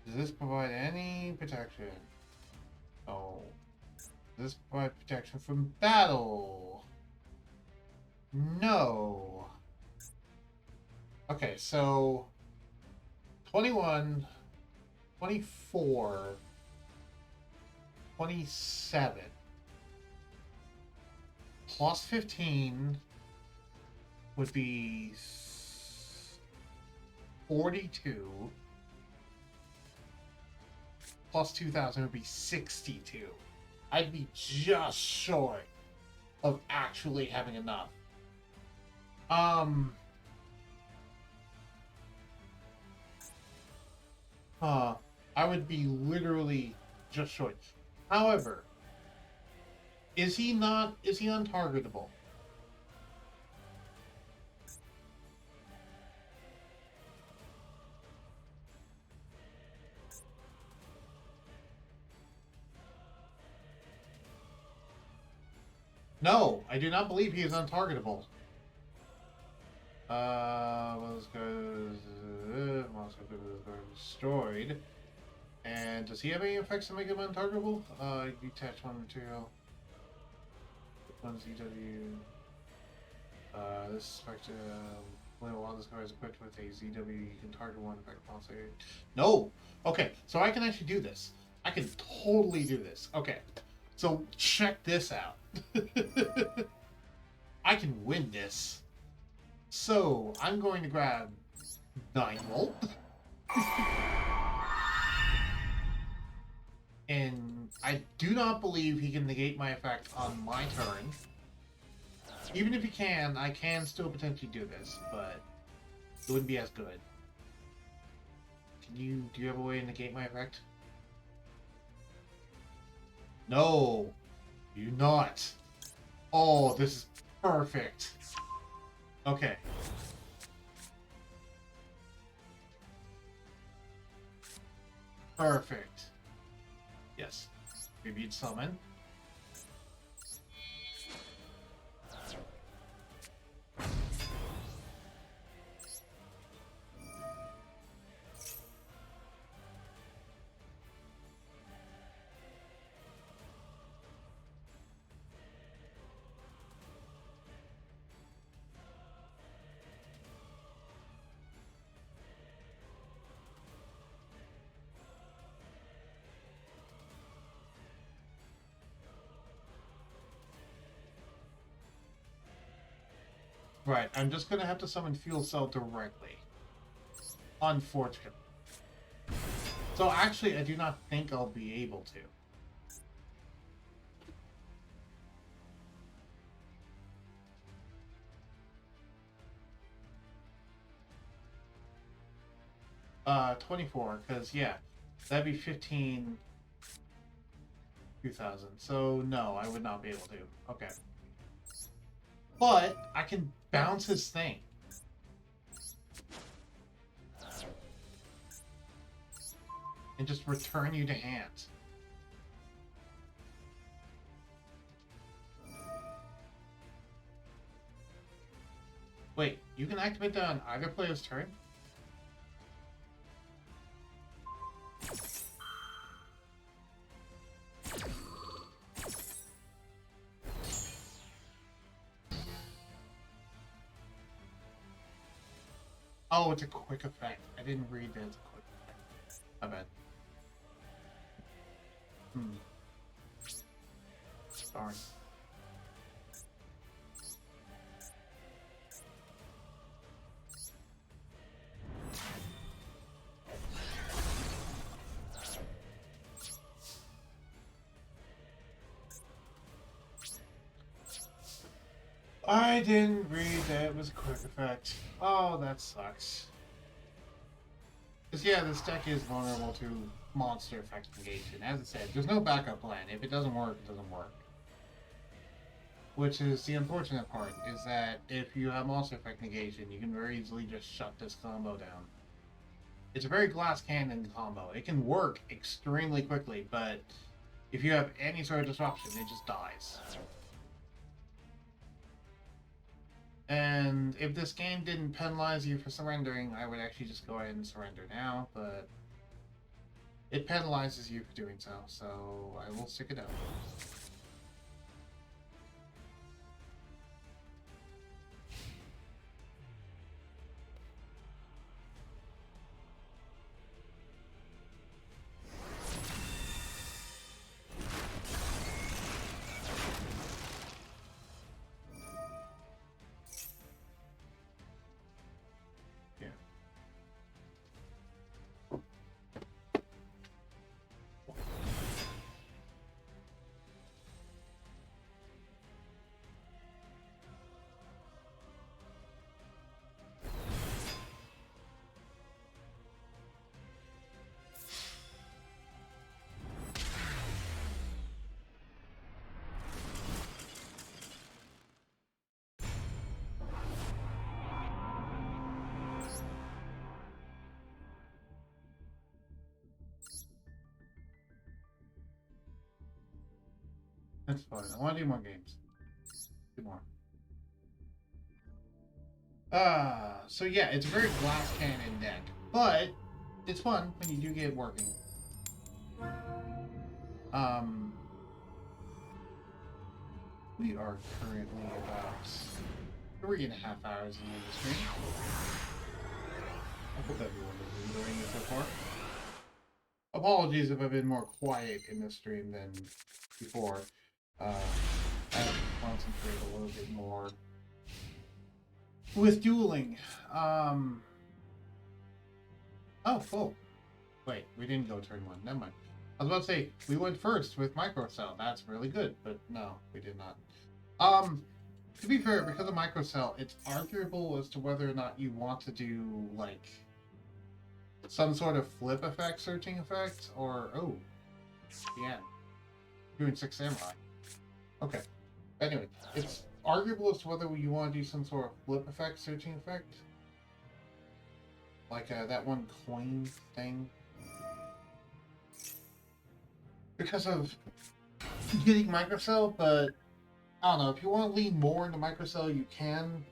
Does this provide any protection? Oh. Does this provide protection from battle? No. Okay, so 21, 24, 27, plus 15 would be 42, plus 2,000 would be 62. I'd be just short of actually having enough. I would be literally just short. However, is he untargetable? No, I do not believe he is untargetable. Let's go. Monster destroyed. And does he have any effects that make him untargetable? Detach one material. One ZW. This effect. While this card is equipped with a ZW, you can target one effect monster. No. Okay, so I can actually do this. I can totally do this. Okay, so check this out. I can win this. So I'm going to grab 9 volt. And I do not believe he can negate my effect on my turn. Even if he can, I can still potentially do this, but it wouldn't be as good. Do you have a way to negate my effect? No, you do not. Oh, this is perfect. Okay. Perfect. Yes. Repeat summon. Right, I'm just gonna have to summon Fuel Cell directly. Unfortunately. So actually, I do not think I'll be able to. 24, because, yeah, that'd be 15... 2,000. So, no, I would not be able to. Okay. But, I can bounce his thing. And just return you to hand. Wait, you can activate that on either player's turn? Oh, it's a quick effect. I didn't read that it's a quick effect. I bet. Darn. I didn't read that it was a quick effect. Oh, that sucks. Because, yeah, this deck is vulnerable to monster effect negation. As I said, there's no backup plan. If it doesn't work, it doesn't work. Which is the unfortunate part, is that if you have monster effect negation, you can very easily just shut this combo down. It's a very glass cannon combo. It can work extremely quickly, but if you have any sort of disruption, it just dies. And if this game didn't penalize you for surrendering, I would actually just go ahead and surrender now, but it penalizes you for doing so, so I will stick it out. That's fine. I want to do more games. Do more. So yeah, it's a very glass cannon deck, but it's fun when you do get it working. We are currently about 3.5 hours into the stream. I hope everyone is enjoying it so far. Apologies if I've been more quiet in this stream than before. I have to concentrate a little bit more with dueling. Oh, cool. Wait, we didn't go turn 1. Never mind. I was about to say, we went first with microcell. That's really good, but no, we did not. To be fair, because of microcell, it's arguable as to whether or not you want to do, like, some sort of flip effect, searching effect, or, oh, yeah, doing 6 samurai. Okay. Anyway, it's arguable as to whether you want to do some sort of flip effect, searching effect. Like that one coin thing. Because of getting microcell, but I don't know, if you want to lean more into microcell, you can.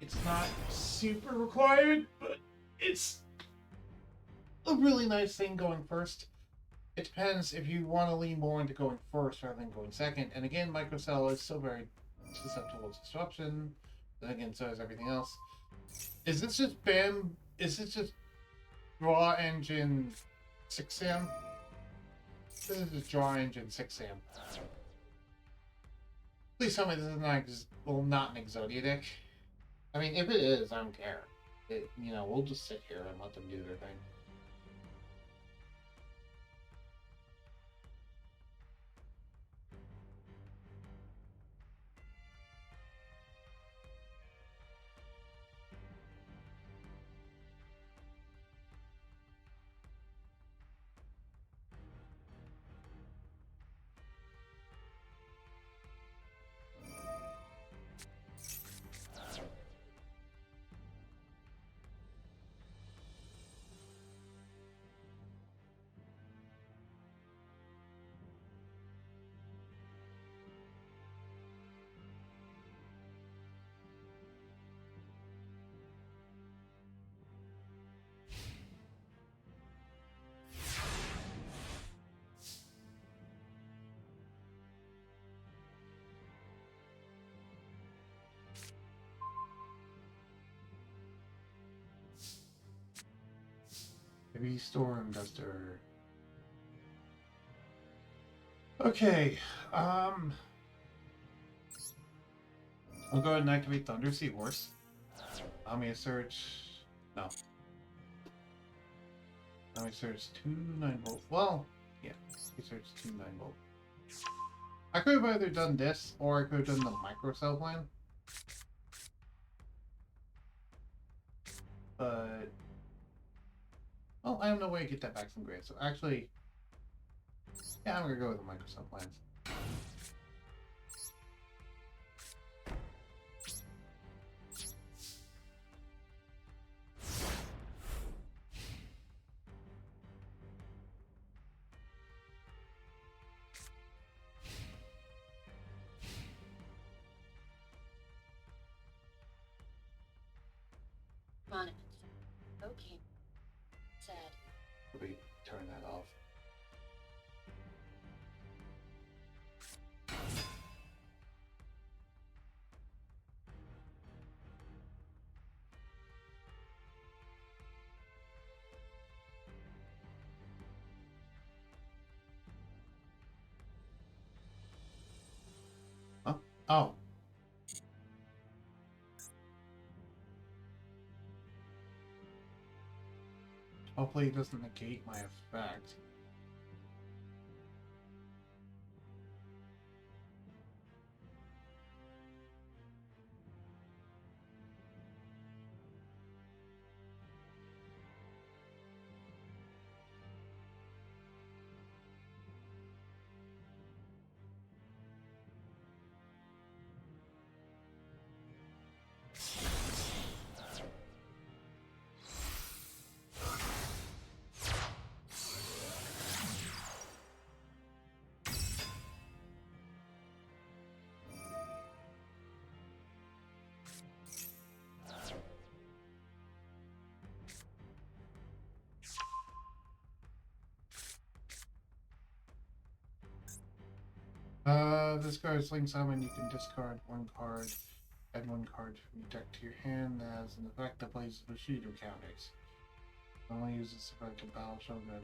It's not super required, but it's a really nice thing going first. It depends if you want to lean more into going first rather than going second. And again, microcell is still very susceptible to disruption. Then again, so is everything else. Is this just BAM? Is this just draw engine 6sam? This is just draw engine 6sam. Please tell me this is not an Exodia deck. I mean, if it is, I don't care. We'll just sit here and let them do their thing. Maybe Storm Duster. Okay, I'll go ahead and activate Thunder Seahorse. Allow me to search. No. Allow me to search 2 9-volt. Well, yeah, we search 2 9-volt. I could have either done this or I could have done the microcell plan. But well, I have no way to get that back from Grid. So actually, yeah, I'm gonna go with the microcell plans. Monument. Okay. Sad. We turn that off. Huh? Oh. Hopefully it doesn't negate my effect. This card is Sling Summon. You can discard 1 card, add 1 card from your deck to your hand as an effect that plays Bushido counters. Only use this effect to battle Shogun.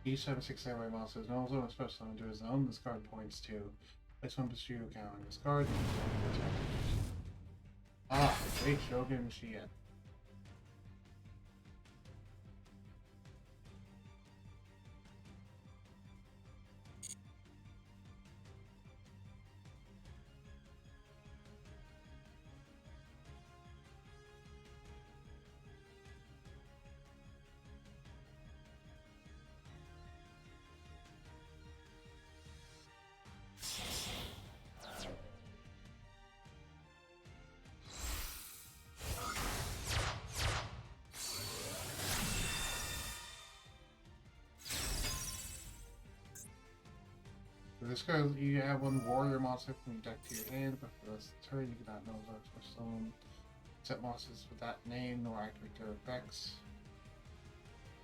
Each time 6 samurai monsters, no one special into his own. This card points to place 1 Bushido counter on this card. Ah, great Shogun Shien. For this card, you have 1 warrior monster from your deck to your hand, but for this turn, you cannot know those for some set monsters with that name nor activate their effects.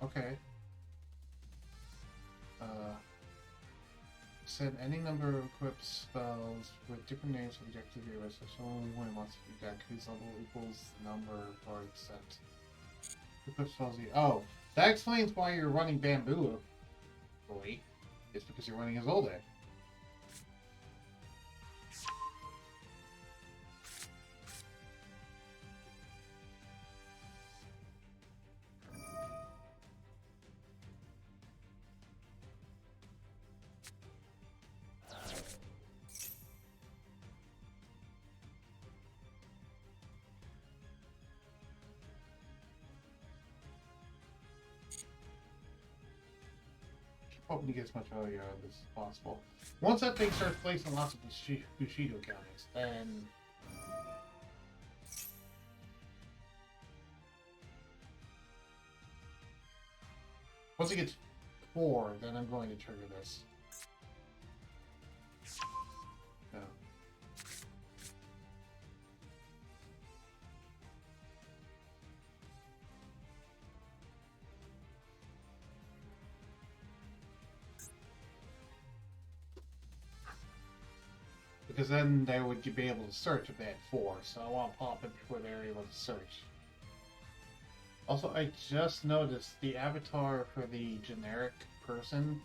Okay. Send any number of equipped spells with different names from your deck to your list. So only 1 monster from your deck whose level equals the number already set. Equipped spells. Oh, that explains why you're running Bamboo. Boy, it's because you're running Isolde. Hoping to get as much value out of this as possible. Once that thing starts placing lots of Bushido counters, then once it gets 4, then I'm going to trigger this. because then they would be able to search if they had 4. So I want to pop it before they're able to search. Also, I just noticed the avatar for the generic person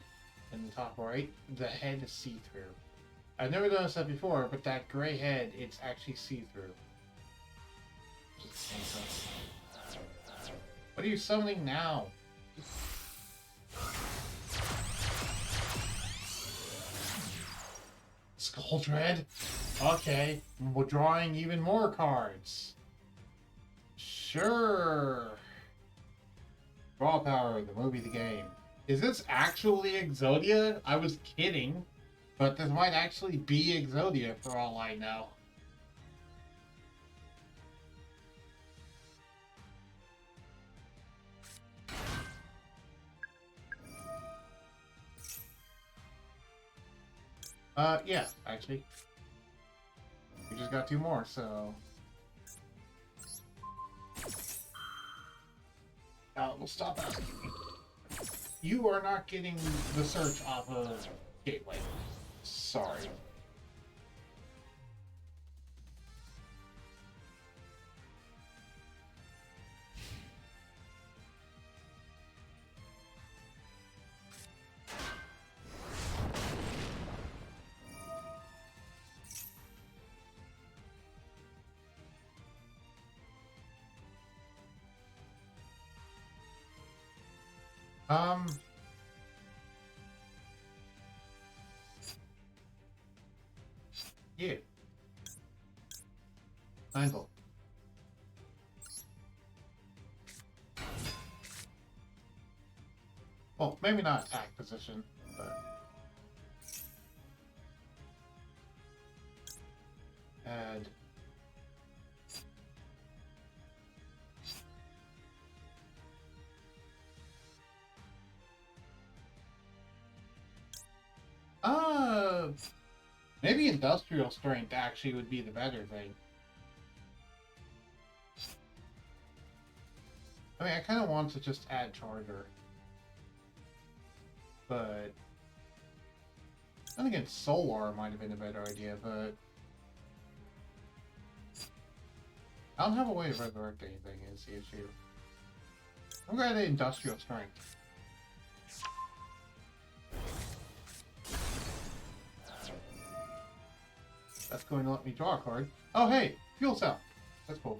in the top right, the head is see-through. I've never noticed that before, but that gray head, it's actually see-through. What are you summoning now? Skull Dread? Okay, we're drawing even more cards. Sure. Raw Power, the movie, the game. Is this actually Exodia? I was kidding, but this might actually be Exodia for all I know. Yeah, actually. We just got 2 more, so... we'll stop asking me. You are not getting the search off of Gateway. Sorry. Yeah. Angle. Well, maybe not attack position, but... Add... Maybe industrial strength actually would be the better thing. I mean, I kind of want to just add charger. But... I think solar might have been a better idea, but... I don't have a way to resurrect anything is the issue. I'm gonna add industrial strength. That's going to let me draw a card. Oh, hey! Fuel cell! That's cool.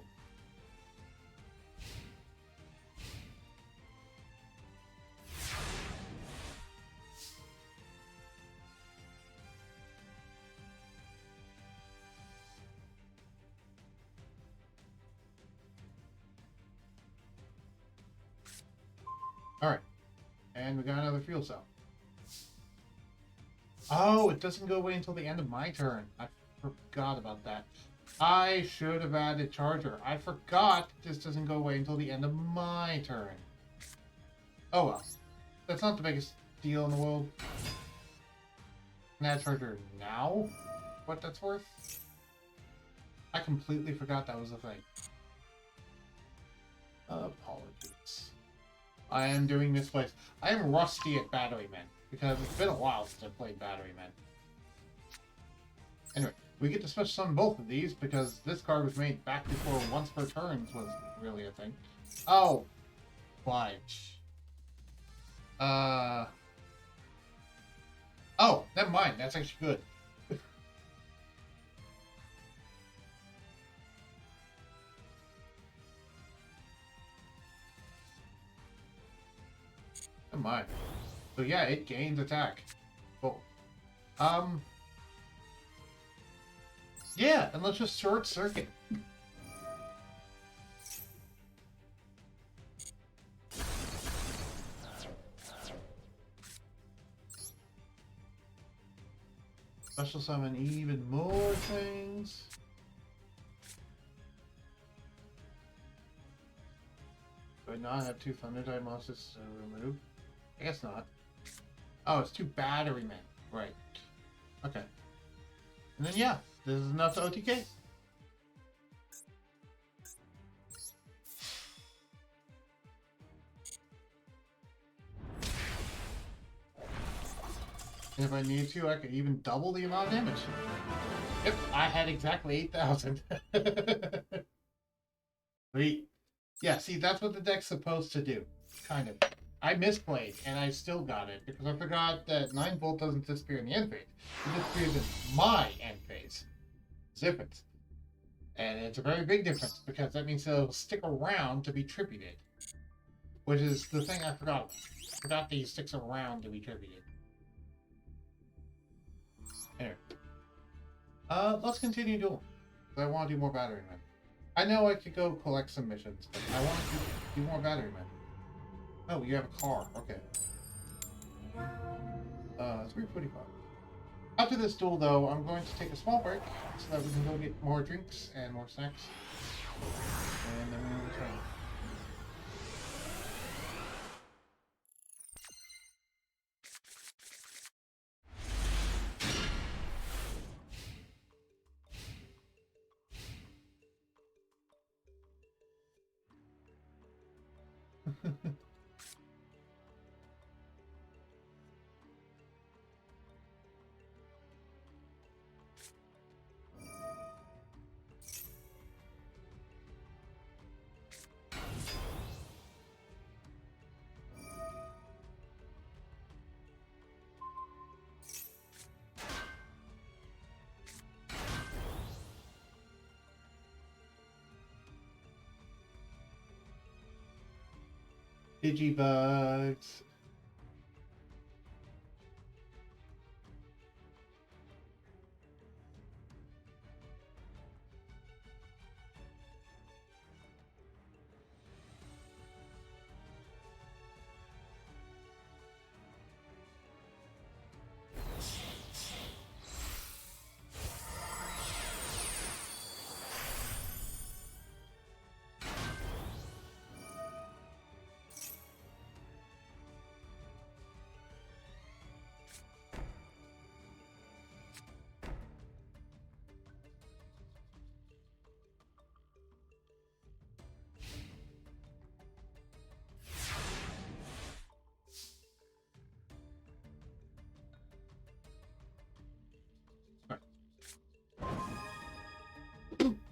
Alright. And we got another fuel cell. Oh, it doesn't go away until the end of my turn. I forgot about that. I should have added charger. I forgot this doesn't go away until the end of my turn. Oh well. That's not the biggest deal in the world. Can I add charger now? What that's worth? I completely forgot that was a thing. Apologies. I am doing this place. I am rusty at Batterymen, because it's been a while since I played Batterymen. Anyway, we get to special summon both of these, because this card was made back before once per turns was really a thing. Oh! Fudge. Oh, never mind. That's actually good. Never mind. So yeah, it gains attack. Cool. Yeah, and let's just short circuit. Special summon even more things. Do I not have 2 Thunder Type monsters to remove? I guess not. Oh, it's 2 Batterymen. Right. Okay. And then yeah, this is enough to OTK. And if I need to, I could even double the amount of damage. Yep, I had exactly 8,000. Sweet. Yeah, see, that's what the deck's supposed to do. Kind of. I misplayed, and I still got it, because I forgot that 9-volt doesn't disappear in the end phase. It disappears in my end phase. It's different. And it's a very big difference, because that means it'll stick around to be tributed. Which is the thing I forgot about. I forgot that he sticks around to be tributed. Anyway. Let's continue dueling. I want to do more battery men. I know I could go collect some missions, but I want to do more battery men. Oh, you have a car. Okay. 345. After this duel, though, I'm going to take a small break so that we can go get more drinks and more snacks. And then we'll return. Digibugs.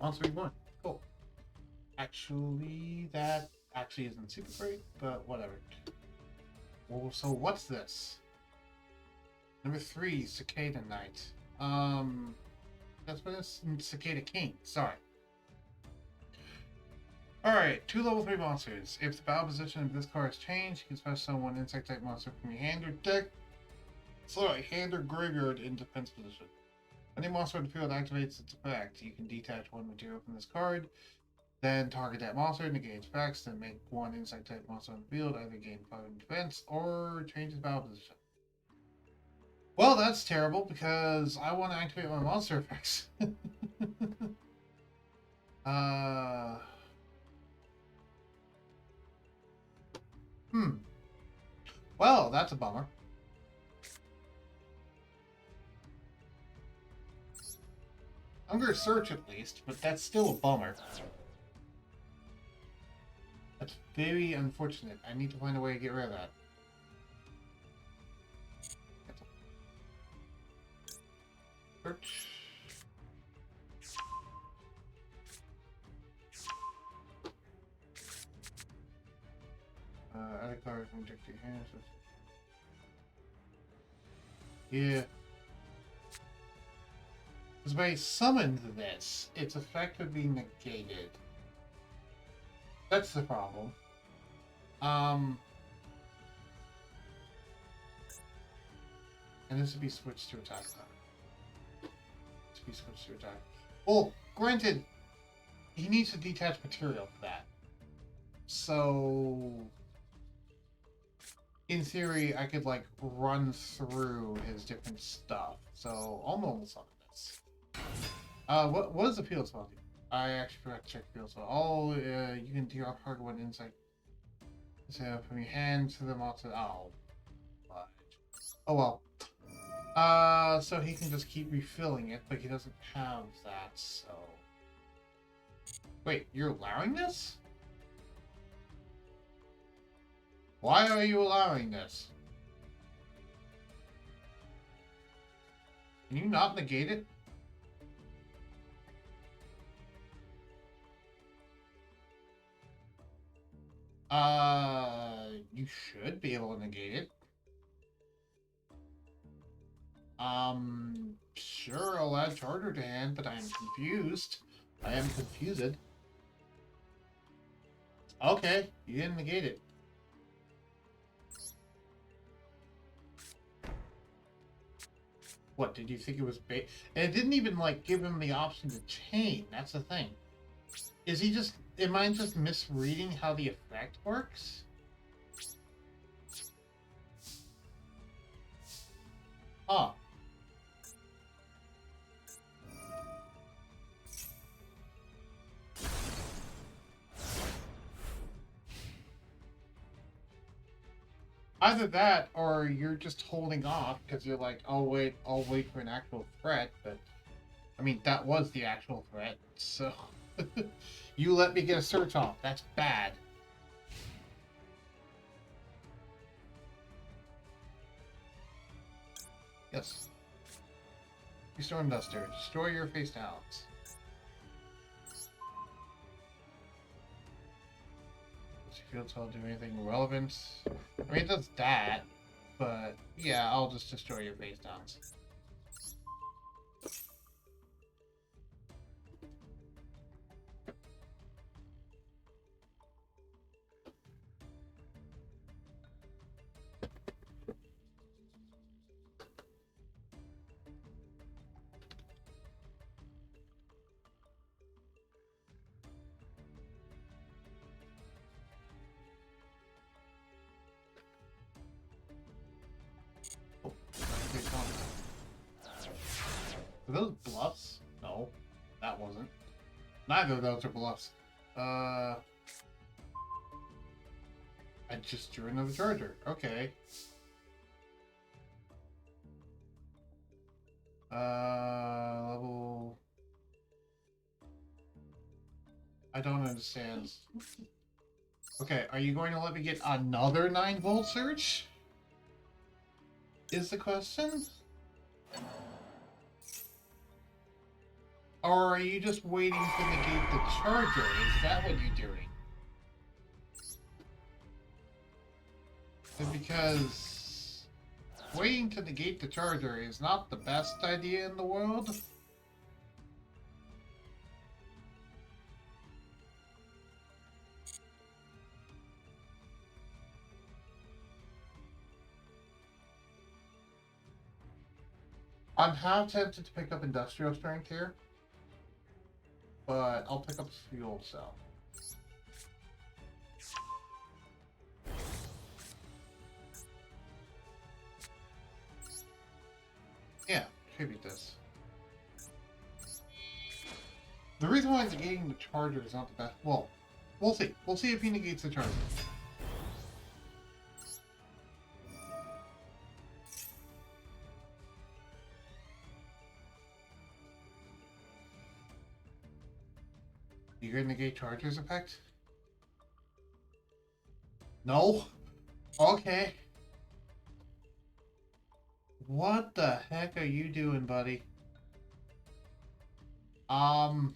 Monster Reborn. Cool. Actually, that actually isn't super great, but whatever. Well, so what's this? Number 3, Cicada Knight. That's what it's Cicada King. Sorry. Alright, 2 level 3 monsters. If the battle position of this card is changed, you can special summon one insect type monster from your hand or deck. Sorry, hand or graveyard in defense position. Any monster on the field activates its effect. You can detach one material from this card, then target that monster, negate its effects, then make one insect type monster on the field, either gain 5 in defense or change its battle position. Well, that's terrible because I want to activate my monster effects. Well, that's a bummer. I'm gonna search at least, but that's still a bummer. That's very unfortunate. I need to find a way to get rid of that. Search. Add a card from deck to your hand. Yeah. Because when I summoned this, its effect would be negated. That's the problem. And this would be switched to attack card. This would be switched to attack. Well, granted, he needs to detach material for that. So, in theory, I could like run through his different stuff. So I'll normal summon this. What is the field spell do? I actually forgot to check field spell. Oh, you can deal off target one insect. So from your hand to the monster. Oh, but oh well. So he can just keep refilling it, but he doesn't have that. So wait, you're allowing this? Why are you allowing this? Can you not negate it? You should be able to negate it. Sure, I'll add Charger to hand, but I am confused. I am confused. Okay, you didn't negate it. What, did you think it was bait? And it didn't even, like, give him the option to chain. That's the thing. Is he just... Am I just misreading how the effect works? Huh. Either that, or you're just holding off because you're like, oh wait, I'll wait for an actual threat. But I mean, that was the actual threat. So you let me get a search off. That's bad. Yes. You Storm Duster. Destroy your face downs. Field spell do anything relevant? I mean, it does that, but yeah, I'll just destroy your face downs. Were those bluffs? No, that wasn't. Neither of those are bluffs. I just drew another charger. Okay. Level... I don't understand. Okay, are you going to let me get another 9-volt surge? Is the question? Or are you just waiting to negate the charger? Is that what you're doing? Because waiting to negate the charger is not the best idea in the world. I'm half tempted to pick up industrial strength here, but I'll pick up a fuel cell. Yeah, tribute this. The reason why negating the charger is not the best. Well, we'll see. We'll see if he negates the charger. You gonna negate charger's effect? No? Okay. What the heck are you doing, buddy? I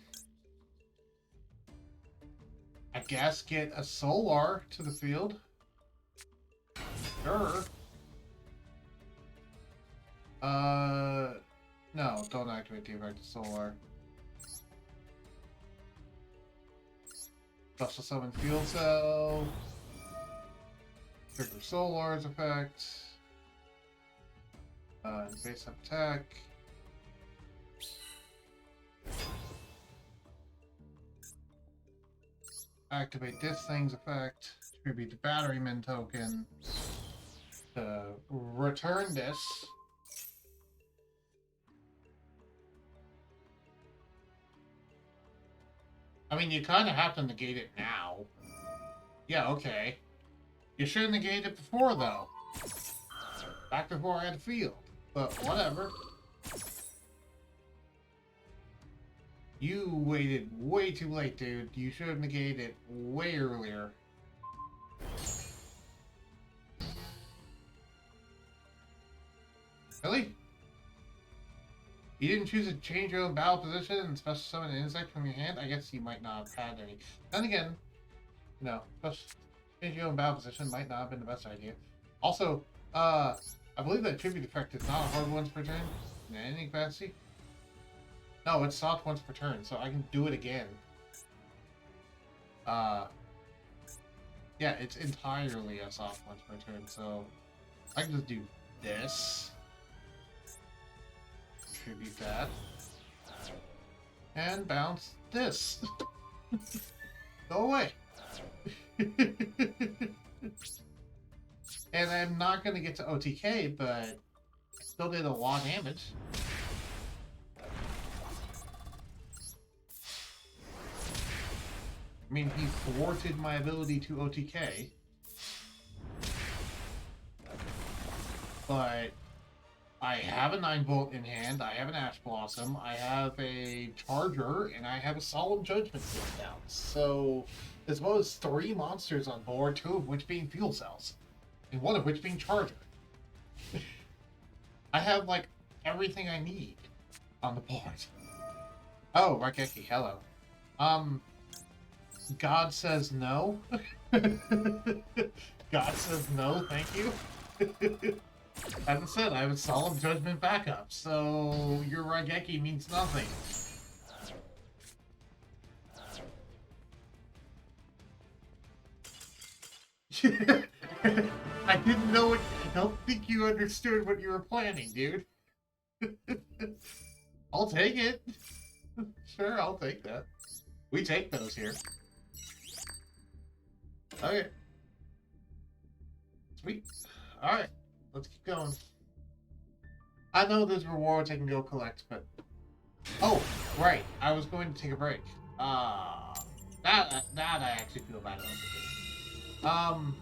guess get a solar to the field. Sure. No, don't activate the effect of solar. Special summon field cell. Trigger solar's effect. Base up attack. Activate this thing's effect. Tribute the Batterman token. Return this. I mean, you kind of have to negate it now. Yeah, okay. You should have negated it before, though. Back before I had a field. But whatever. You waited way too late, dude. You should have negated it way earlier. Really? You didn't choose to change your own battle position and special summon an insect from your hand? I guess you might not have had any. Then again, no. Yugioh in battle position might not have been the best idea. Also, I believe that tribute effect is not a hard once per turn in any capacity. No, it's soft once per turn, so I can do it again. Yeah, it's entirely a soft once per turn, so I can just do this. Tribute that. And bounce this. Go away. And I'm not going to get to OTK, but I still did a lot of damage. I mean, he thwarted my ability to OTK. But I have a 9-volt in hand, I have an Ash Blossom, I have a Charger, and I have a Solemn Judgment sitting down. So, as well as 3 monsters on board, 2 of which being Fuel Cells, and 1 of which being Charger. I have, like, everything I need on the board. Oh, Rakeki, hello. God says no. God says no, thank you. As I said, I have a Solemn Judgment backup, so your Raigeki means nothing. I didn't know it. I don't think you understood what you were planning, dude. I'll take it. Sure, I'll take that. We take those here. Okay. Sweet. Alright. Let's keep going. I know there's rewards I can go collect, but... Oh, right. I was going to take a break. That I actually feel bad about it. I'm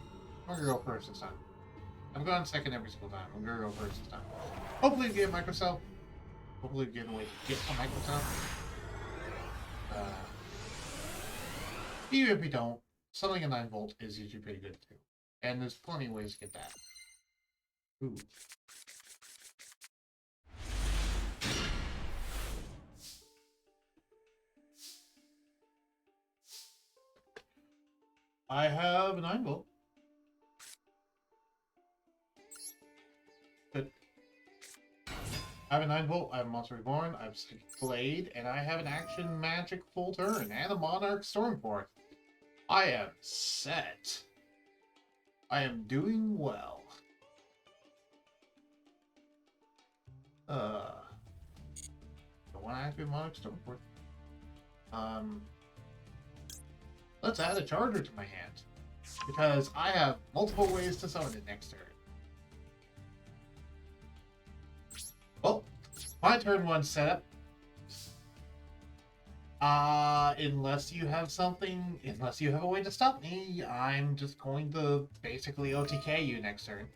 gonna go first this time. I'm going second every single time. I'm gonna go first this time. Hopefully we get Microcell. Hopefully we get a way to get a Microcell. Even if we don't, selling a 9-volt is usually pretty good too. And there's plenty of ways to get that. Ooh. I have a 9-volt. Good. I have a 9-volt, I have a Monster Reborn, I have Psychic Blade, and I have an Action Magic full turn, and a Monarch Stormforth. I am set. I am doing well. Don't want to activate Monarch Stormforth. Let's add a Charger to my hand, because I have multiple ways to summon it next turn. Well, my turn 1 setup. Unless you have a way to stop me, I'm just going to basically OTK you next turn.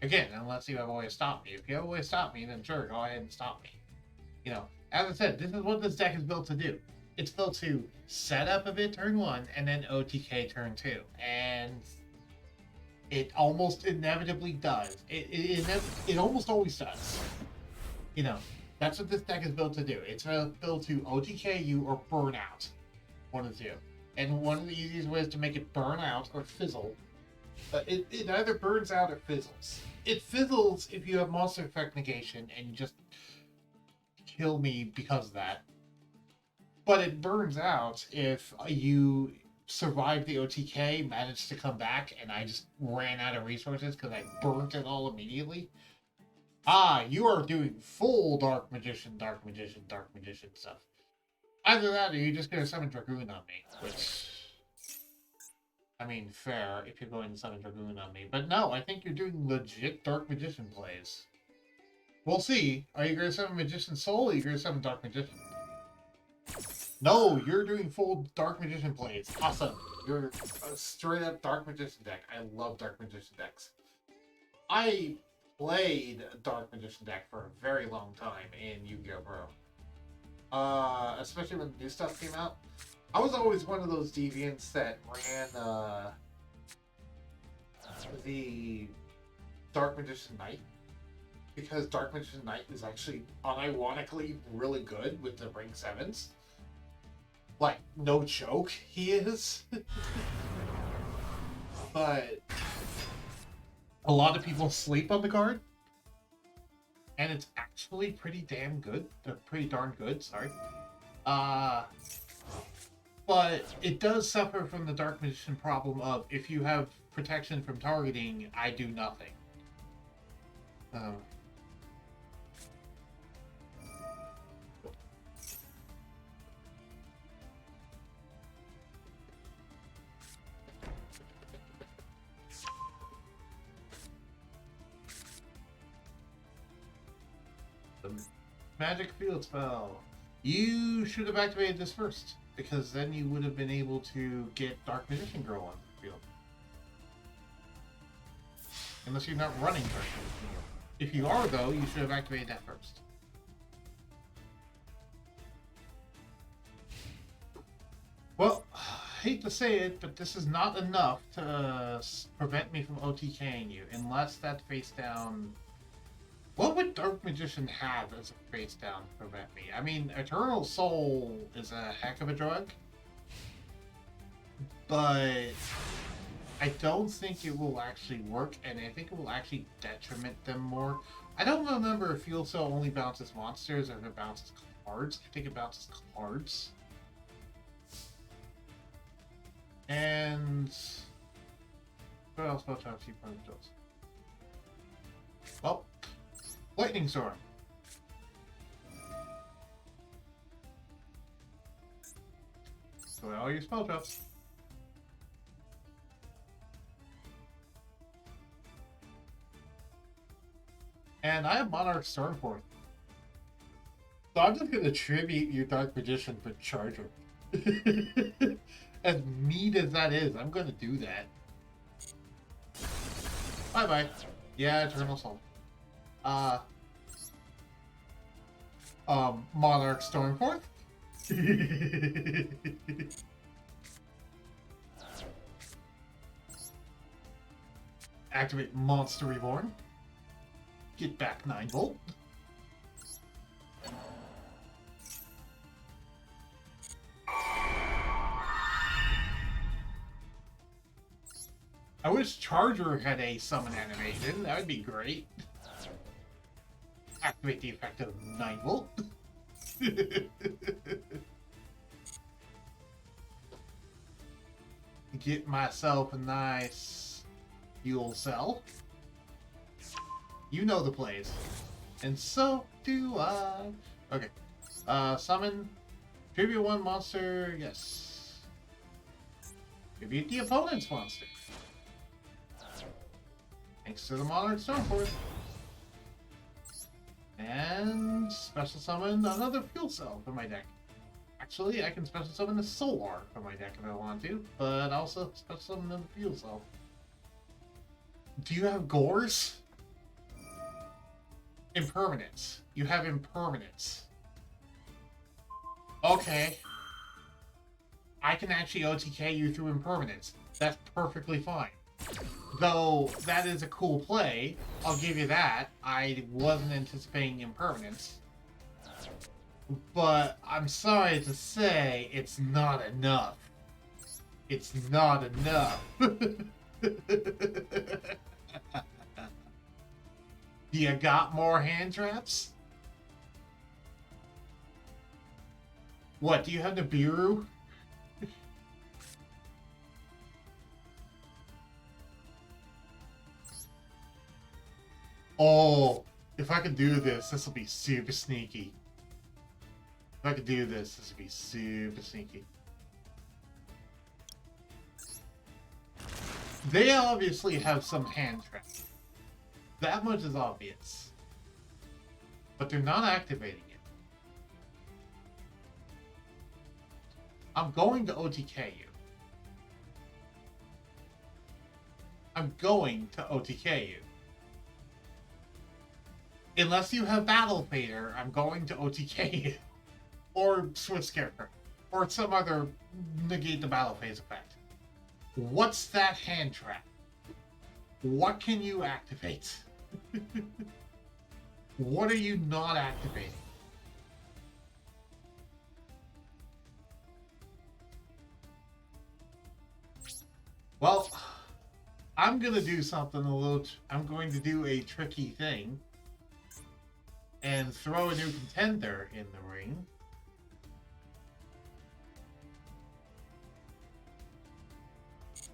Again, unless you have a way to stop me. If you have a way to stop me, then sure, go ahead and stop me. You know, as I said, this is what this deck is built to do. It's built to set up a bit turn 1, and then OTK turn 2. And it almost inevitably does. It almost always does. You know, that's what this deck is built to do. It's built to OTK you or burn out. One of the two. And one of the easiest ways to make it burn out or fizzle, it either burns out or fizzles. It fizzles if you have monster effect negation and you just kill me because of that. But it burns out if you survive the OTK, managed to come back, and I just ran out of resources because I burnt it all immediately. You are doing full Dark Magician stuff. Either that, or you're just going to summon Dragoon on me, which, I mean, fair if you're going to summon Dragoon on me. But no, I think you're doing legit Dark Magician plays. We'll see. Are you going to summon Magician Soul, or are you going to summon Dark Magician? No, you're doing full Dark Magician plays. Awesome. You're a straight up Dark Magician deck. I love Dark Magician decks. I played a Dark Magician deck for a very long time in Yu-Gi-Oh! Bro. Especially when the new stuff came out. I was always one of those deviants that ran the Dark Magician Knight. Because Dark Magician Knight is actually unironically really good with the Ring 7s. Like, no joke, he is. but a lot of people sleep on the card, and it's actually pretty damn good. Pretty darn good, sorry. But it does suffer from the Dark Magician problem of if you have protection from targeting, I do nothing. The Magic Field Spell. You should have activated this first, because then you would have been able to get Dark Magician Girl on the field. Unless you're not running Dark Magician Girl. If you are, though, you should have activated that first. Well, I hate to say it, but this is not enough to prevent me from OTKing you, unless that face down... What would Dark Magician have as a face down to prevent me? I mean, Eternal Soul is a heck of a drug, but I don't think it will actually work, and I think it will actually detriment them more. I don't remember if Field Cell only bounces monsters or if it bounces cards. I think it bounces cards. And what else about Top 2 does? Well, Lightning Storm. So all your spell drops. And I have Monarch Stormforth. So I'm just gonna tribute your Dark Magician for Charger. As neat as that is, I'm gonna do that. Bye bye. Yeah, Eternal Soul. Monarch Stormforth. Activate Monster Reborn. Get back 9 volt. I wish Charger had a summon animation. That would be great. Activate the effect of 9 volt. Get myself a nice fuel cell. You know the plays. And so do I. Okay. Summon. Tribute 1 monster. Yes. Tribute the opponent's monster. Thanks to the Monarch Stormforth. And special summon another fuel cell for my deck. Actually, I can special summon the Solar for my deck if I want to, but also special summon another fuel cell. Do you have Gores? Impermanence. You have Impermanence. Okay. I can actually OTK you through Impermanence. That's perfectly fine. Though that is a cool play, I'll give you that. I wasn't anticipating Impermanence. But I'm sorry to say, it's not enough. It's not enough. You got more hand traps? What, do you have Nibiru? Oh, if I could do this, this will be super sneaky. If I could do this, this would be super sneaky. They obviously have some hand traps. That much is obvious. But they're not activating it. I'm going to OTK you. I'm going to OTK you. Unless you have Battle Fader, I'm going to OTK you. Or Swift Scarecrow. Or some other negate the battle phase effect. What's that hand trap? What can you activate? What are you not activating? Well, I'm gonna do something a little. I'm going to do a tricky thing and throw a new contender in the ring.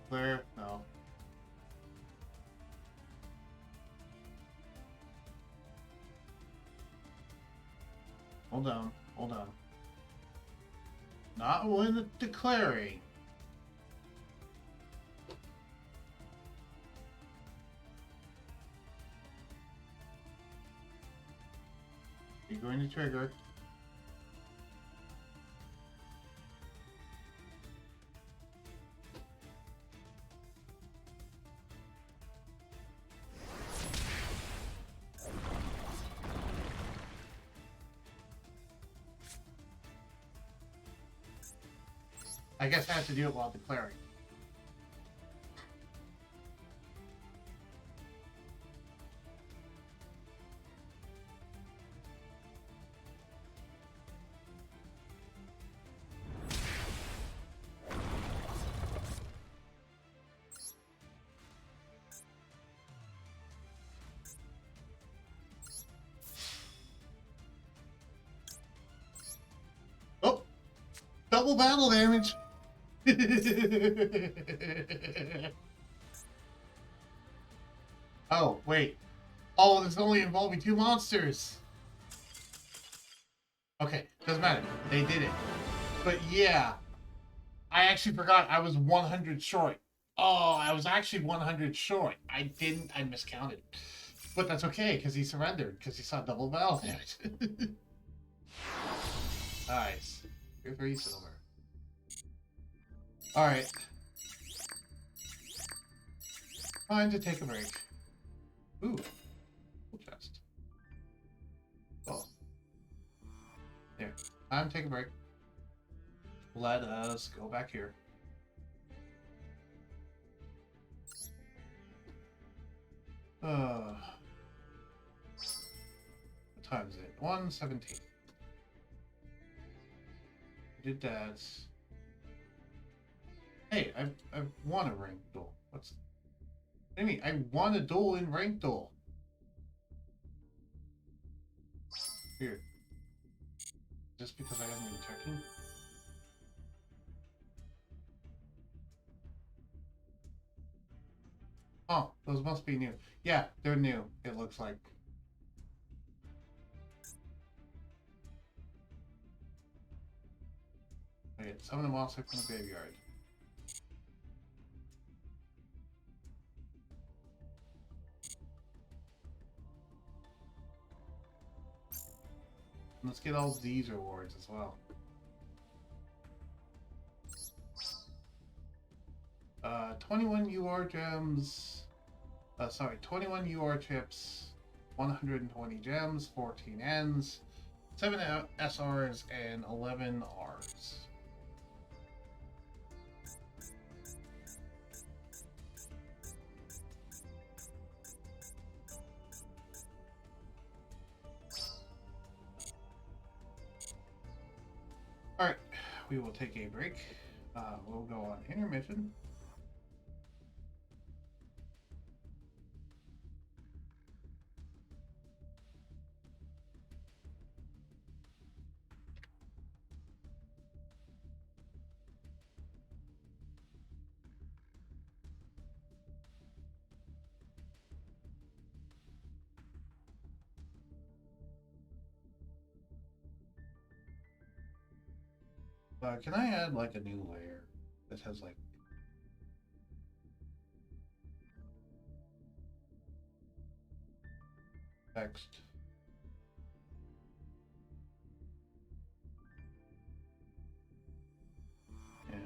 Clear? No. Hold on. Hold on. Not when declaring. You're going to trigger. I guess I have to do it while declaring. Oh! Double battle damage! Oh, wait. Oh, this is only involving 2 monsters. Okay, doesn't matter. They did it. But yeah, I actually forgot I was 100 short. Oh, I was actually 100 short. I miscounted. But that's okay, because he surrendered, because he saw double battle damage. Nice. You're 3 silver. Alright. Time to take a break. Ooh. Cool chest. Oh. There. Time to take a break. Let us go back here. What time is it? 1:17. Did that. Hey, I've won a ranked duel. What do you mean? I won a duel in ranked duel. Weird. Just because I haven't been checking? Oh, those must be new. Yeah, they're new, it looks like. Okay, summon a monster from the graveyard. Let's get all these rewards as well. 21 UR gems. 21 UR chips, 120 gems, 14 Ns, 7 SRs, and 11 Rs. Alright, we will take a break. We'll go on intermission. Can I add like a new layer that has like text? Yeah.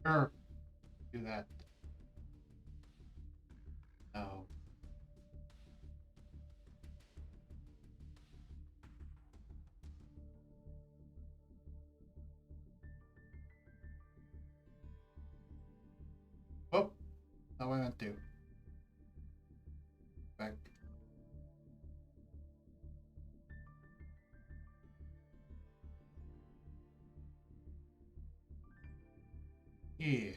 Sure. Do that. No. Oh, not what I meant to do. Back. Yeah.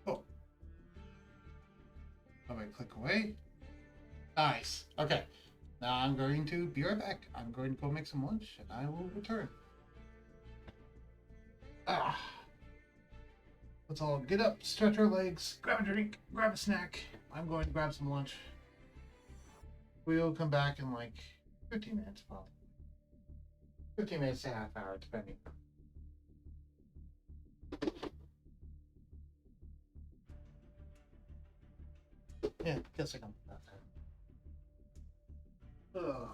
Oh. How do I click away? Nice. Okay. Now I'm going to be right back. I'm going to go make some lunch and I will return. Ah. Let's all get up, stretch our legs, grab a drink, grab a snack. I'm going to grab some lunch. We'll come back in like 15 minutes, probably. 15 minutes to a half hour, depending. Yeah, guess I can put that there. Ugh.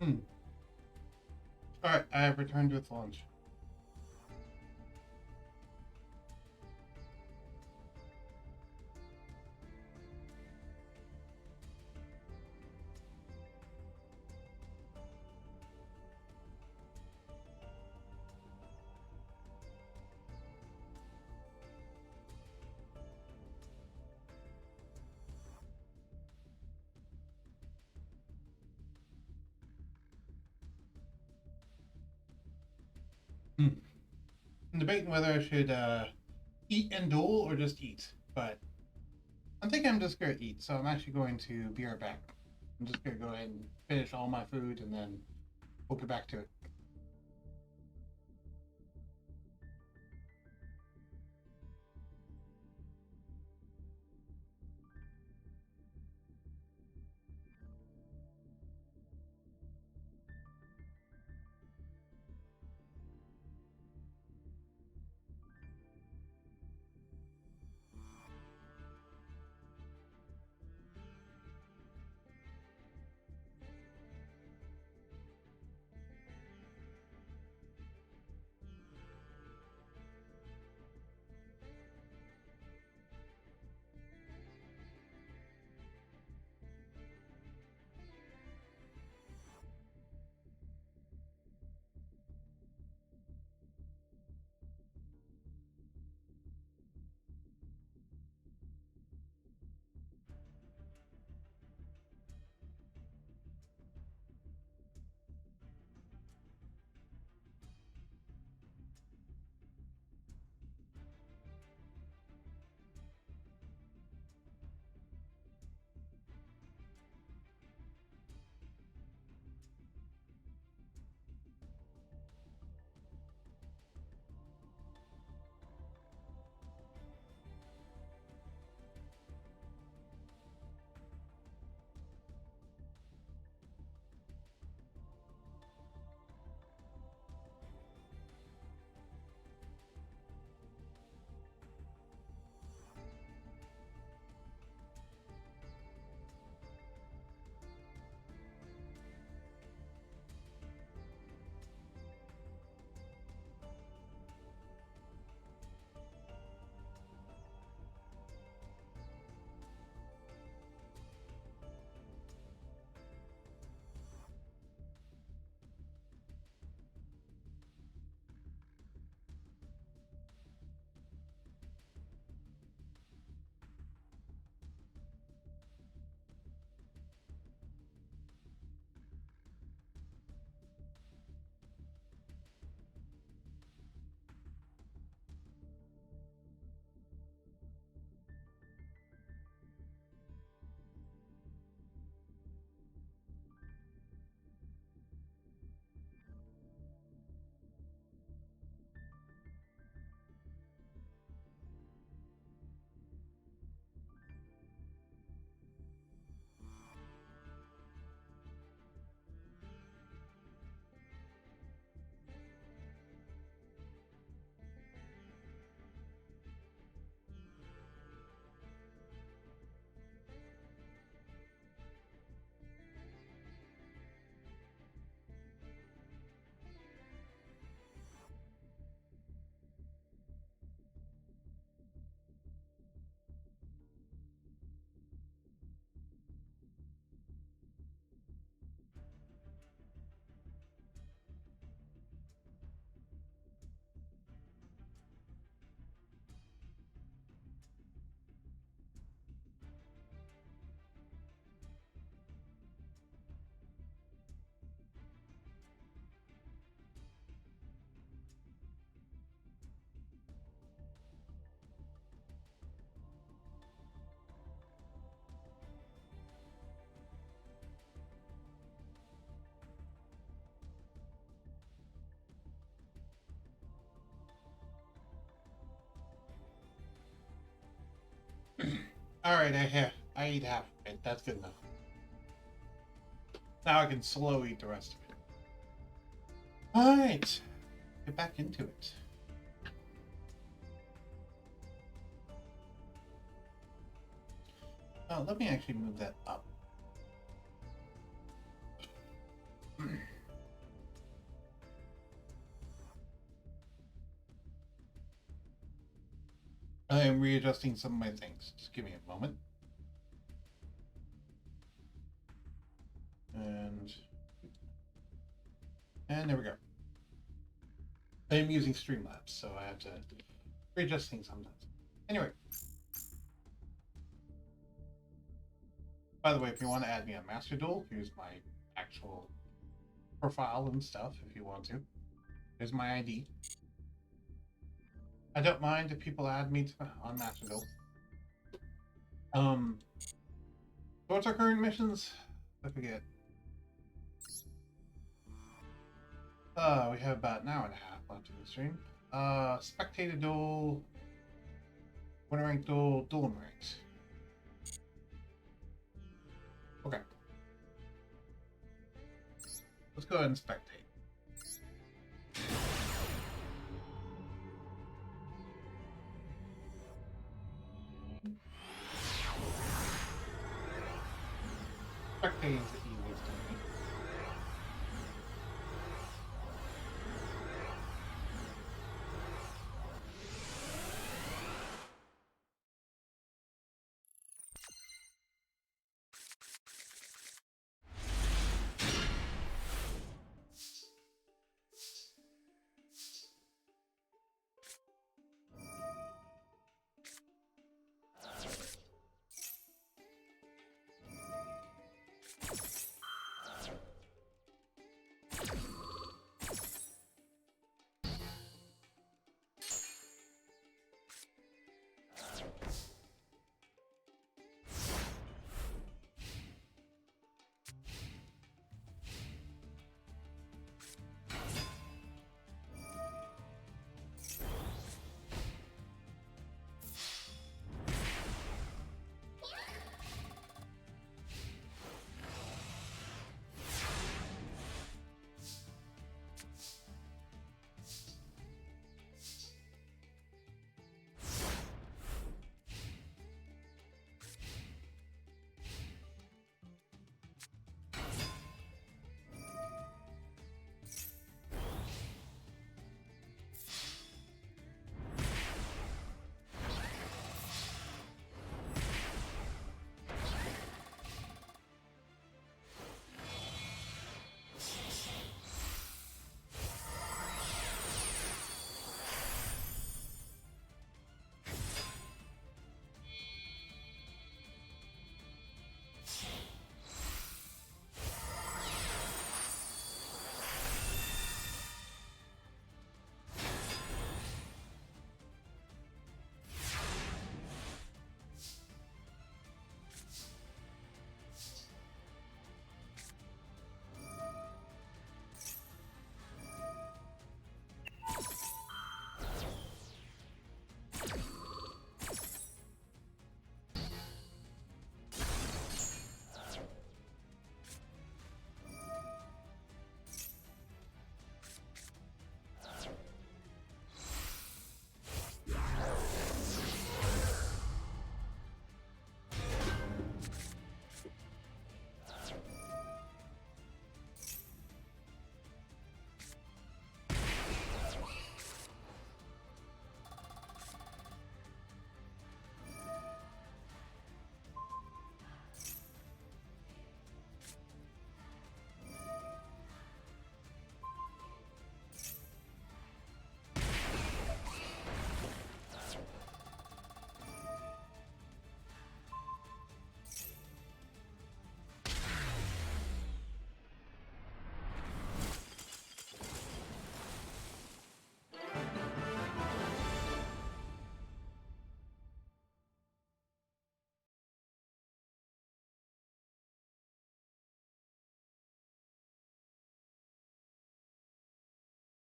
Hmm. Alright, I have returned with lunch. Hmm. I'm debating whether I should eat and duel or just eat, but I think I'm just gonna eat, so I'm actually going to be right back. I'm just gonna go ahead and finish all my food and then we'll get back to it. Alright, I ate half of it. That's good enough. Now I can slow eat the rest of it. Alright. Get back into it. Let me actually move that up. I am readjusting some of my things. Just give me a moment. And there we go. I am using Streamlabs, so I have to readjust things sometimes. Anyway. By the way, if you want to add me on Master Duel, here's my actual profile and stuff if you want to. Here's my ID. I don't mind if people add me on Master Duel. What's our current missions? I forget. We have about an hour and a half left in the stream. Spectator Duel, Winter Rank Duel, Duel and Ranks. Okay. Let's go ahead and spectate. Spectating is the easiest to me.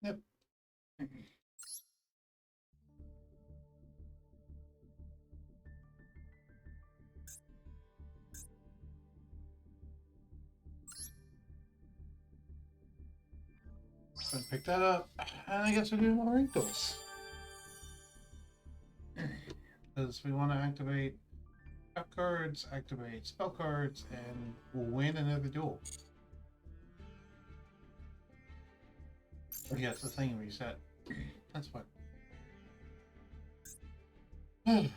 Yep. So pick that up, and I guess we're doing more wrinkles. Because we want to activate trap cards, activate spell cards, and win another duel. Oh, yes, the thing reset. That's fine. We're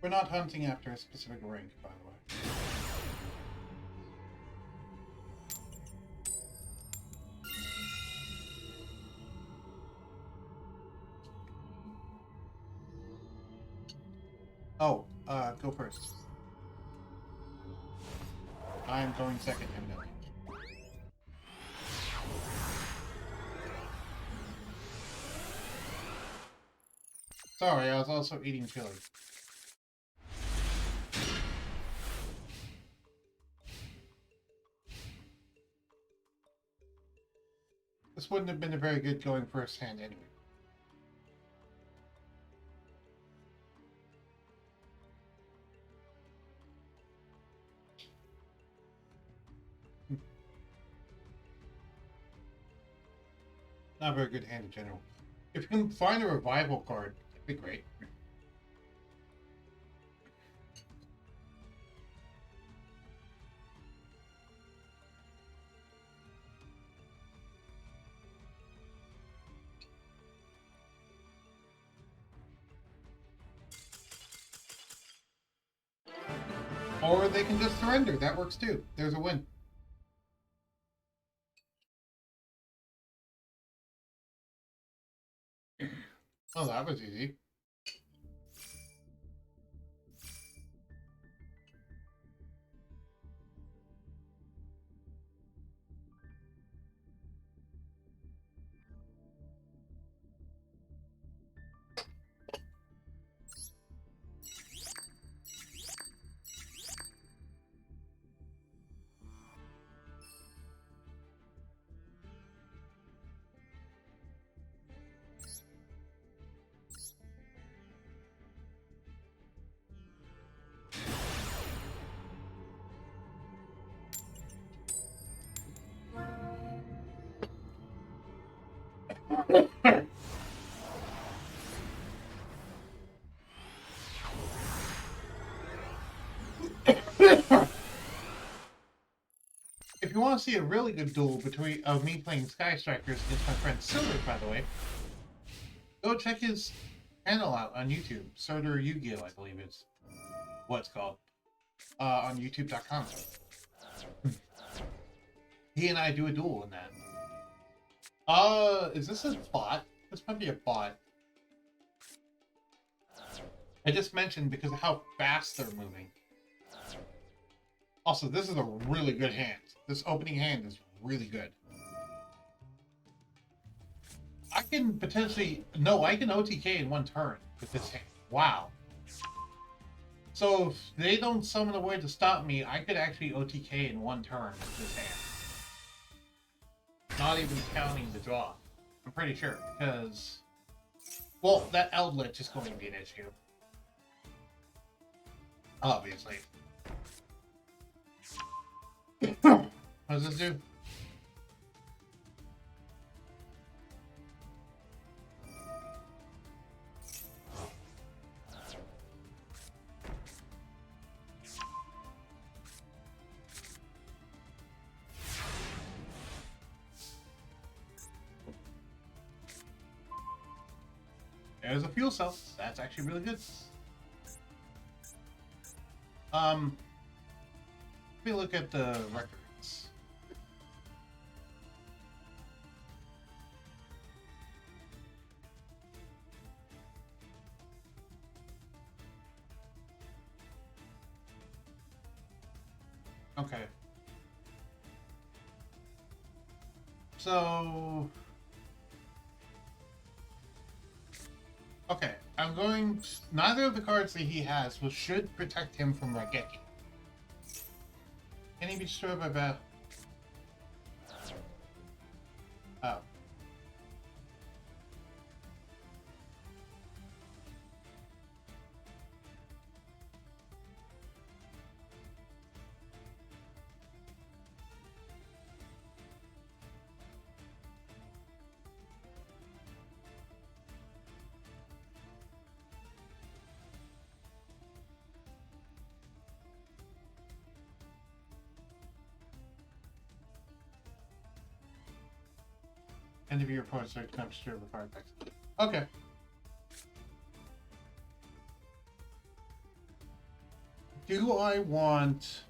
not hunting after a specific rank, by the way. Oh, go first. I am going second, evidently. Sorry, I was also eating chili. This wouldn't have been a very good going first hand anyway. Not a very good hand in general. If you can find a revival card, that'd be great. Or they can just surrender. That works too. There's a win. Oh, that was easy. If you want to see a really good duel between me playing Sky Strikers against my friend Silver, by the way, go check his channel out on YouTube. Soder Yugioh, I believe it's what it's called. On YouTube.com. He and I do a duel in that. Is this a bot? This might be a bot. I just mentioned because of how fast they're moving. Also, this is a really good hand. This opening hand is really good. I can potentially... No, I can OTK in one turn with this hand. Wow. So if they don't summon a way to stop me, I could actually OTK in one turn with this hand. Not even counting the draw. I'm pretty sure, because... Well, that outlet is going to be an issue. Obviously. What does this do? There's a fuel cell. That's actually really good. Let me look at the records. Okay. So... Okay, I'm going... Neither of the cards that he has should protect him from Raigeki. Can he be destroyed by battle? Oh. End of your opponent's turn comes true of the card effects. Okay. Do I want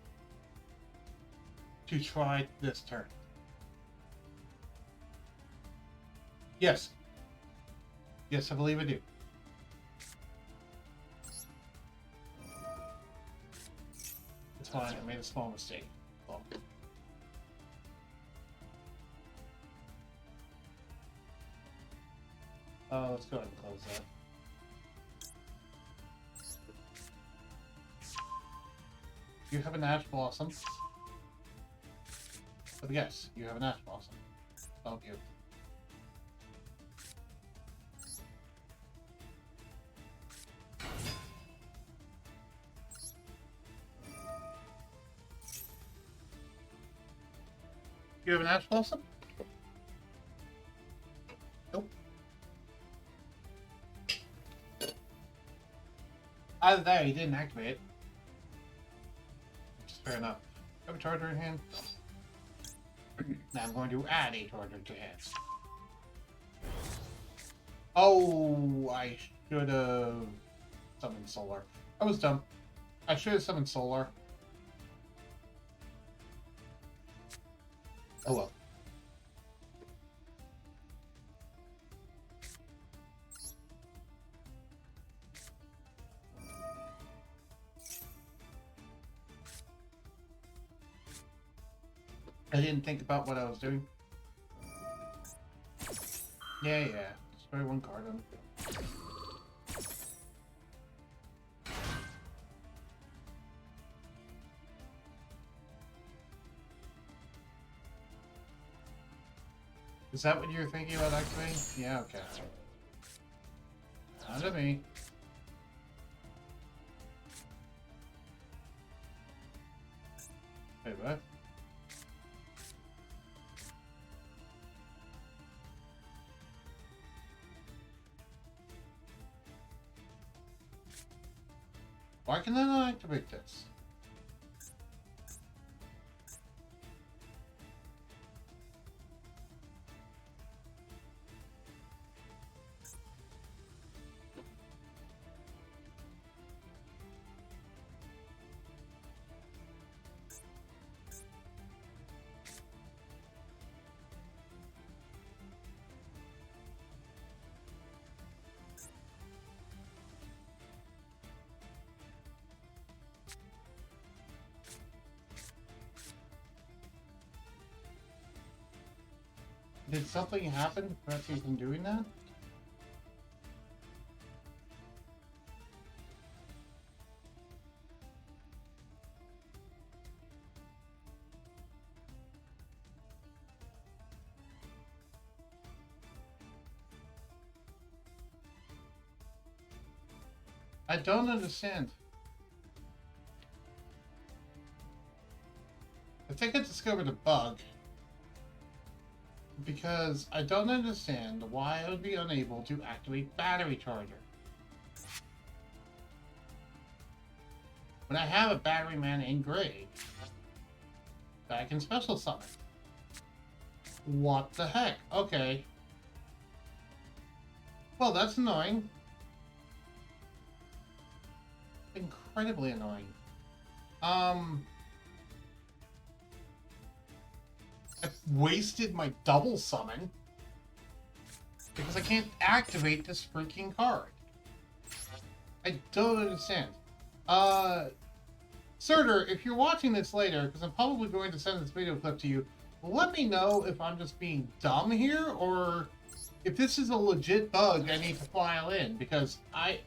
to try this turn? Yes. Yes, I believe I do. It's fine. I made a small mistake. Well. Let's go ahead and close that. You have an Ash Blossom. But yes, you have an Ash Blossom. Don't you? You have an Ash Blossom? Nope. Either that or you didn't activate it. Which is fair enough. You have a charger in hand? Now I'm going to add a charger to hand. Oh, I should have summoned Solar. I was dumb. I should have summoned Solar. Oh well. I didn't think about what I was doing. Yeah. Destroy one card on the field. Is that what you were thinking about activating? Yeah, okay. Not to me. Wait, what? Why can I not activate this? Did something happen to prevent you from doing that? I don't understand. I think I discovered a bug. Because I don't understand why I would be unable to activate Battery Charger. When I have a Battery Man in gray that I can special summon. What the heck? Okay. Well, that's annoying. Incredibly annoying. I wasted my double summon because I can't activate this freaking card. I don't understand. Surtur, if you're watching this later, because I'm probably going to send this video clip to you, let me know if I'm just being dumb here or if this is a legit bug I need to file in, because I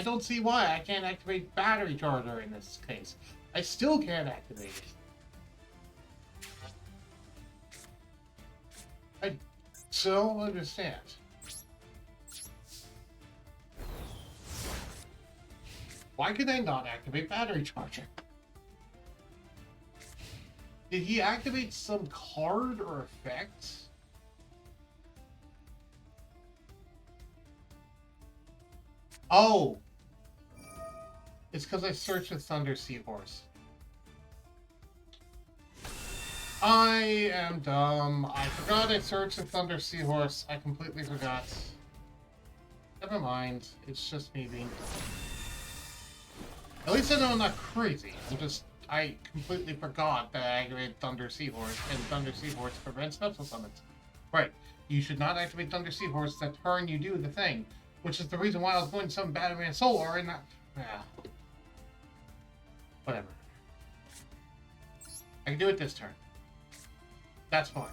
don't see why I can't activate Battery Charger in this case. I still can't activate it. I don't understand. Why could I not activate Battery Charger? Did he activate some card or effect? Oh! It's because I searched with Thunder Seahorse. I am dumb. I forgot I searched the Thunder Seahorse. I completely forgot. Never mind. It's just me being dumb. At least I know I'm not crazy. I completely forgot that I activated Thunder Seahorse, and Thunder Seahorse prevents special summons. Right. You should not activate Thunder Seahorse that turn you do the thing, which is the reason why I was going to summon Batterman Solar and not... Yeah. Whatever. I can do it this turn. That's fine.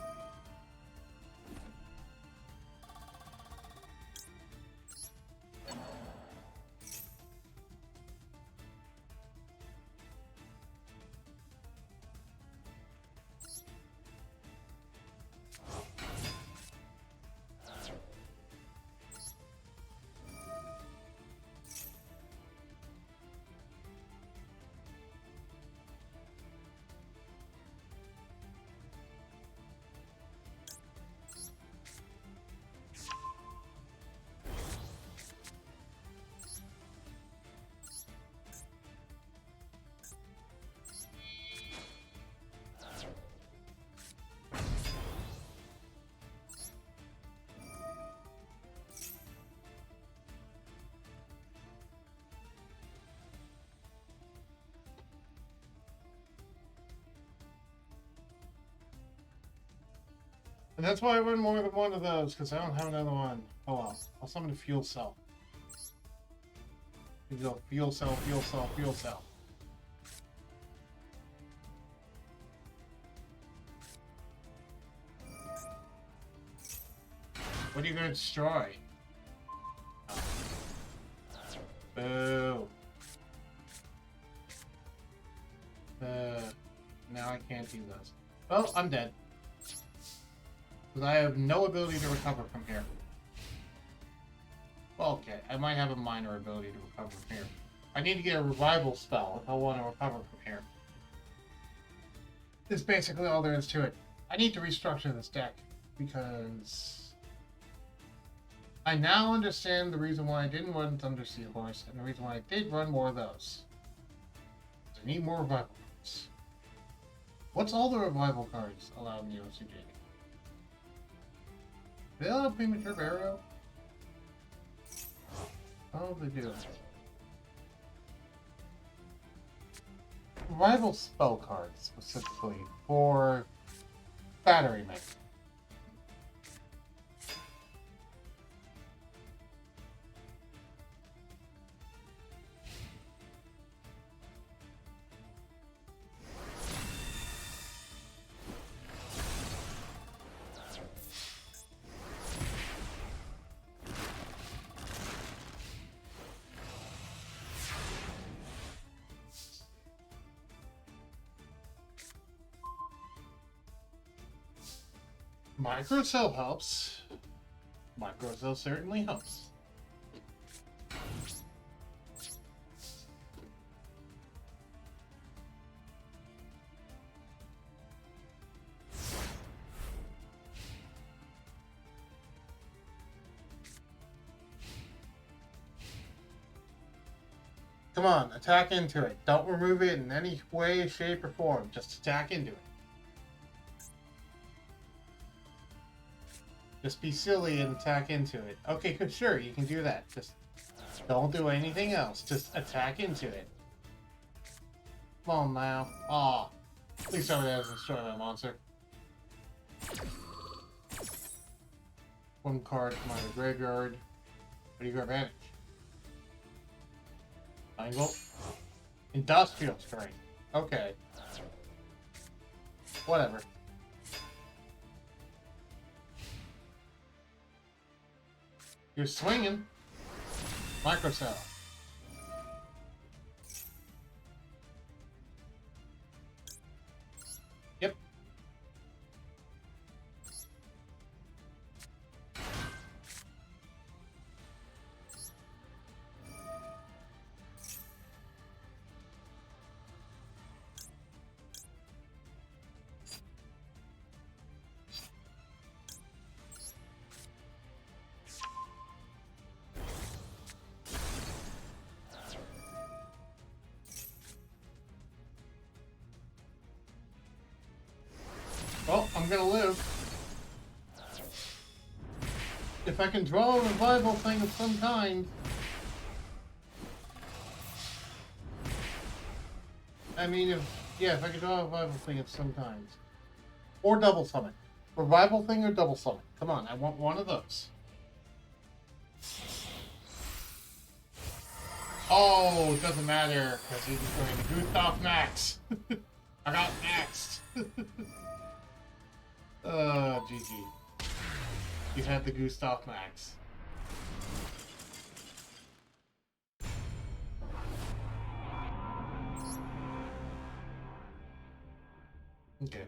And that's why I run more than one of those, because I don't have another one. Oh well. I'll summon a fuel cell. You go fuel cell, fuel cell, fuel cell. What are you going to destroy? Oh. Boo. Now I can't do those. Well, I'm dead. Because I have no ability to recover from here. Well, okay, I might have a minor ability to recover from here. I need to get a revival spell if I want to recover from here. That's basically all there is to it. I need to restructure this deck, because I now understand the reason why I didn't run Thunder Seahorse, and the reason why I did run more of those. I need more revival cards. What's all the revival cards allowed in the OCG? Do they allow premature burial? Oh, they do. Revival spell cards, specifically, for battery making. Microcell helps. Microcell certainly helps. Come on, attack into it. Don't remove it in any way, shape, or form. Just attack into it. Just be silly and attack into it. Okay, sure, you can do that. Just don't do anything else. Just attack into it. Come on now. Aw. Please tell me that doesn't destroy that monster. One card from my graveyard. What do you grab advantage? Angle. Industrial strength. Okay. Whatever. You're swinging. Microcell. Yep. I'm gonna live. If I can draw a revival thing of some kind. I mean, if I could draw a revival thing of some kind. Or double summon. Revival thing or double summon. Come on, I want one of those. Oh, it doesn't matter, because he's just going to Gustav Max. I got maxed. GG. You had the Gustav Max. Okay.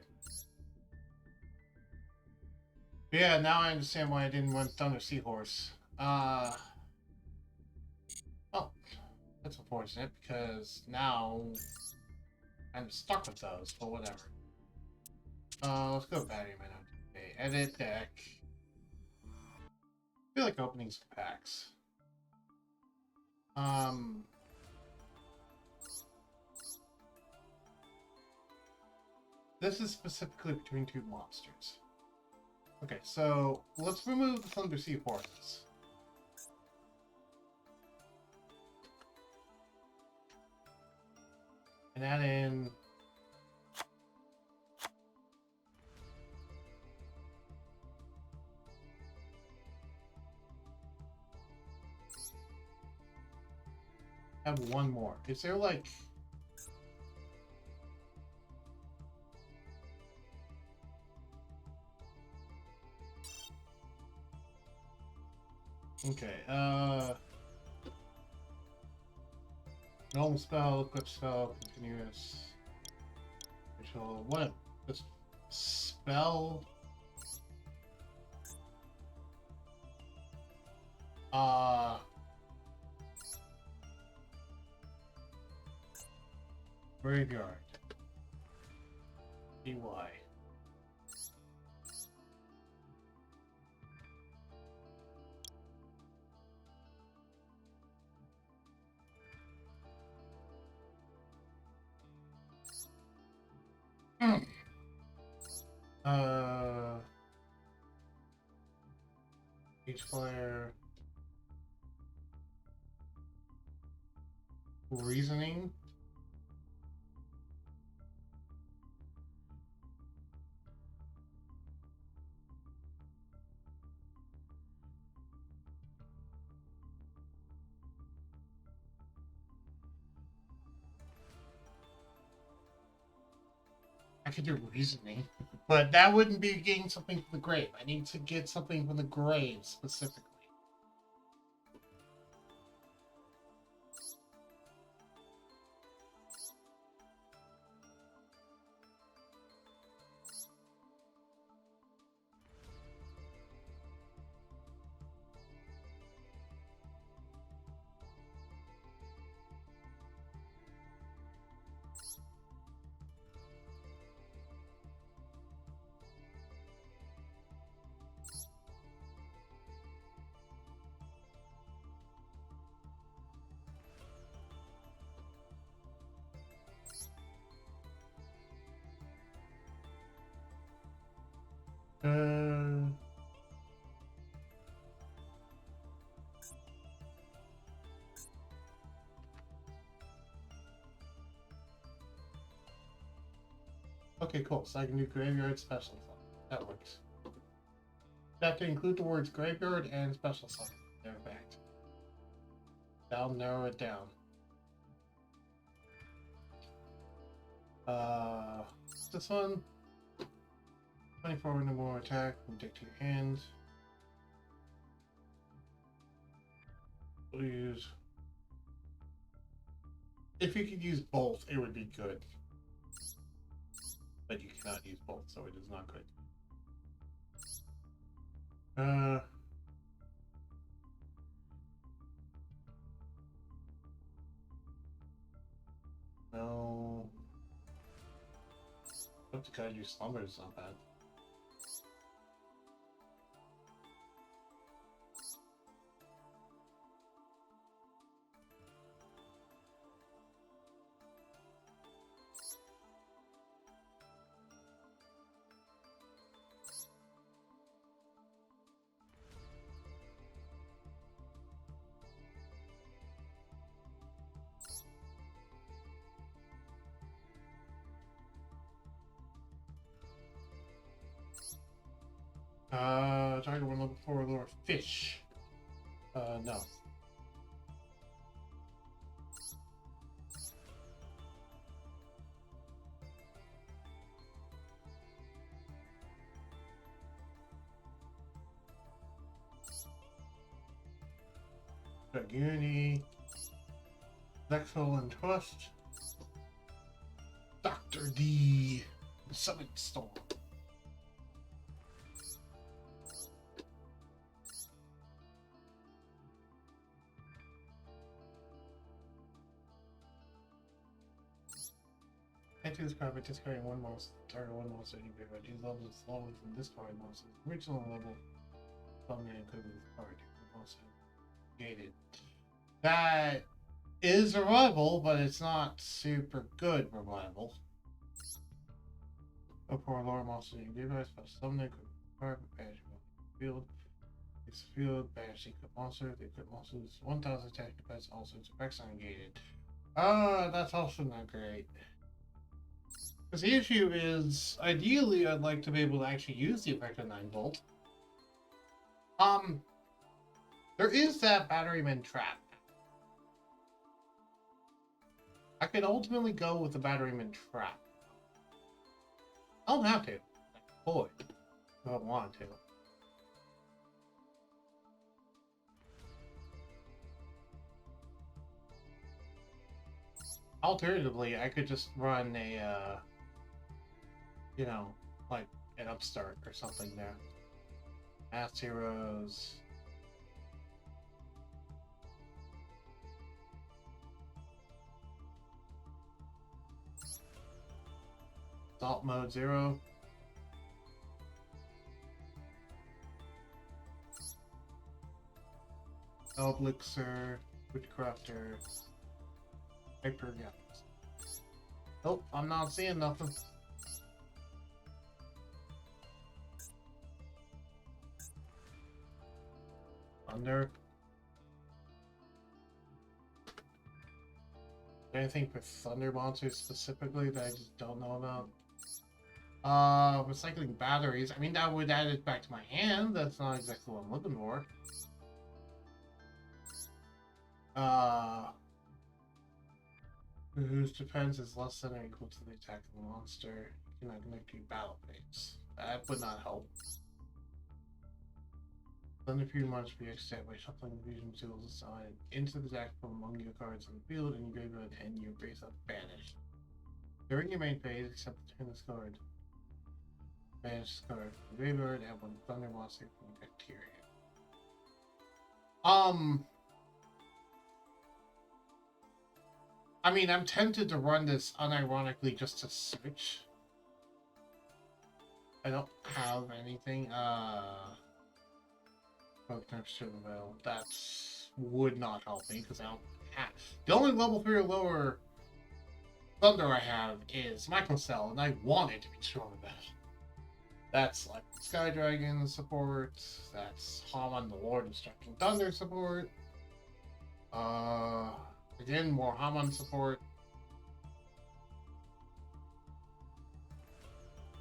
Yeah, now I understand why I didn't run Thunder Seahorse. Oh, that's unfortunate, because now I'm stuck with those, but whatever. Let's go Batterman OTK. Edit deck. I feel like opening some packs. This is specifically between two monsters. Okay, so let's remove the Thunder Seahorses. And add in have one more. Is there like okay, normal spell, equip spell, continuous ritual. What? This spell. Graveyard. EY. Each player reasoning. I could do reasoning, but that wouldn't be getting something from the grave. I need to get something from the grave specifically. Okay, cool. So I can do graveyard special summon. That works. You have to include the words graveyard and special summon. They're backed. That'll narrow it down. This one. 24 no more attack from deck to your hand. We'll use. If you could use both, it would be good. But you cannot use both, so it is not good. No. Hope to guide your slumber is not bad. Target one level 4 lure fish. No. Unity, Lexel and Trust, Dr. D, the Summit Storm. Enter this card by discarding one monster, target one monster in your graveyard. These levels is lower than this card monster's original level. Summon and equip this card. Monster negated. That is revival, but it's not super good revival. A poor lower monster in your graveyard. Special summon and equip this card. Banish field. It's field. Banish equip monster. The equip monster is 1000 attack defense. Also, it's effects negated. That's also not great. Because the issue is, ideally, I'd like to be able to actually use the effect of 9 Volt. There is that Batterman trap. I could ultimately go with the Batterman trap. I don't have to. I could. If I want to. Alternatively, I could just run a, you know, like an upstart or something there. Mass Heroes. Assault Mode 0. Elblixer, Witchcrafter, Hyper Gaps. Nope, I'm not seeing nothing. Thunder. Anything for Thunder monsters specifically that I just don't know about? Recycling batteries. I mean, that would add it back to my hand. That's not exactly what I'm looking for. Whose defense is less than or equal to the attack of the monster. You cannot connect to your battle phase. That would not help. Thunder Fury must be extended by shuffling the fusion tools assigned into the deck from among your cards in the field and your graveyard and your base up banished. During your main phase, except to turn this card. Banish this card from the graveyard and one Thunder monster from the deck to your hand. I mean, I'm tempted to run this unironically just to switch. I don't have anything. Next to the veil. That would not help me because I don't have. The only level 3 or lower Thunder I have is Microcell, and I want it to be stronger than that. That's like Sky Dragon support. That's Haman, the Lord of Striking Thunder support. Again, more Haman support.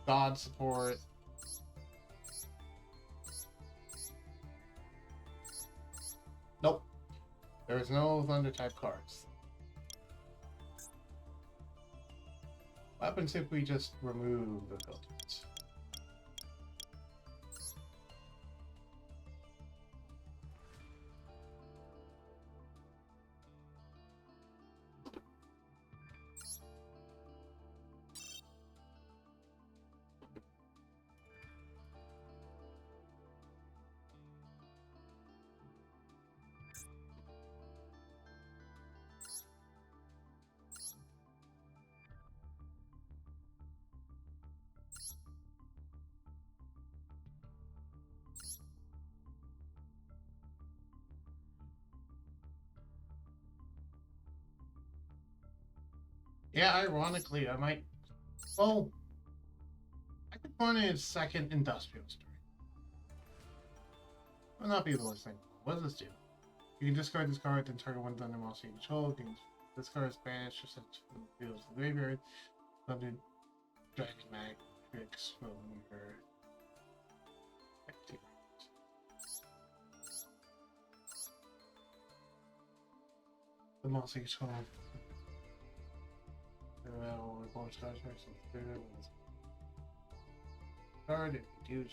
God support. Nope. There is no Thunder type cards. What happens if we just remove the filters? Yeah, ironically, I might. Well, I could run a second industrial story. Will not be the worst thing. What does this do? You can discard this card, then target one Thunder monster you control. This card is banished or sent to the field of the graveyard. Thunder Dragon Matrix from your The mossy swamp. Well, we're going to start some card if you do.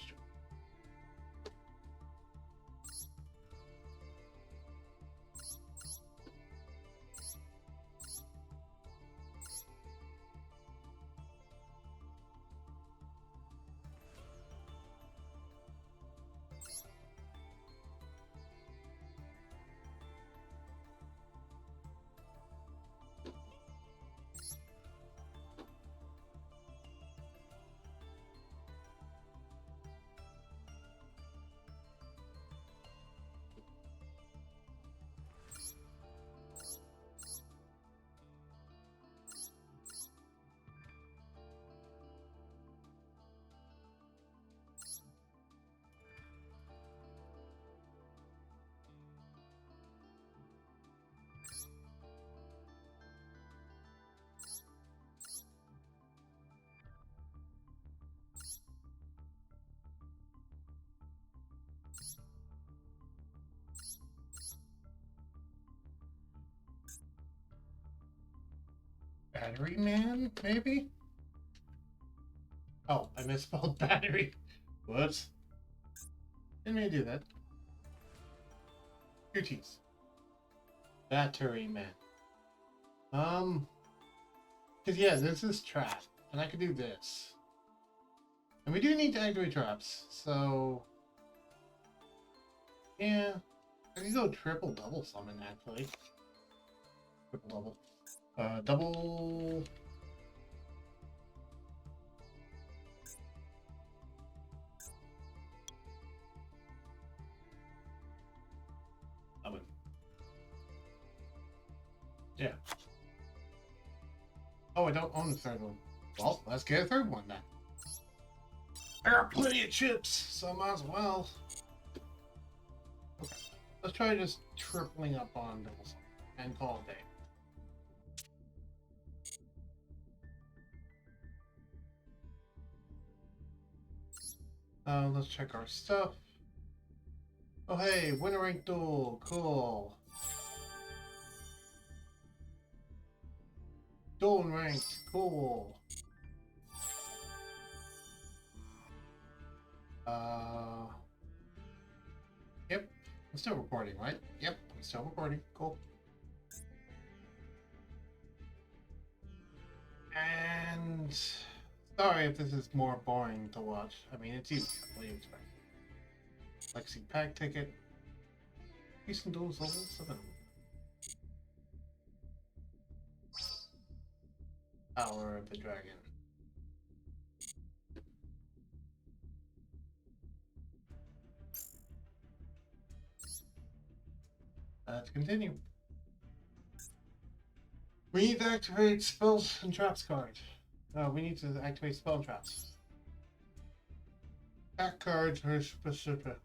Battery Man, maybe? Oh, I misspelled battery. Whoops. Didn't mean to do that. Your teeth. Battery Man. Cause yeah, this is trap, and I could do this. And we do need to activate traps, so yeah. I can go triple double summon actually. Triple double. Double. Summon. Yeah. Oh, I don't own the third one. Well, let's get a third one then. I got plenty of chips, so I might as well. Okay. Let's try just tripling up on double summon and call it a day. Let's check our stuff. Oh hey, winner rank duel, cool. Duel ranked, cool. Yep, I'm still recording, right? Yep, I'm still recording, cool. And sorry if this is more boring to watch. I mean, it's easy. What do you expect? Lexi pack ticket. Recent duels level 7. Power of the Dragon. Let's continue. We need to activate spells and traps card. We need to activate spell and traps. Pack cards are specific.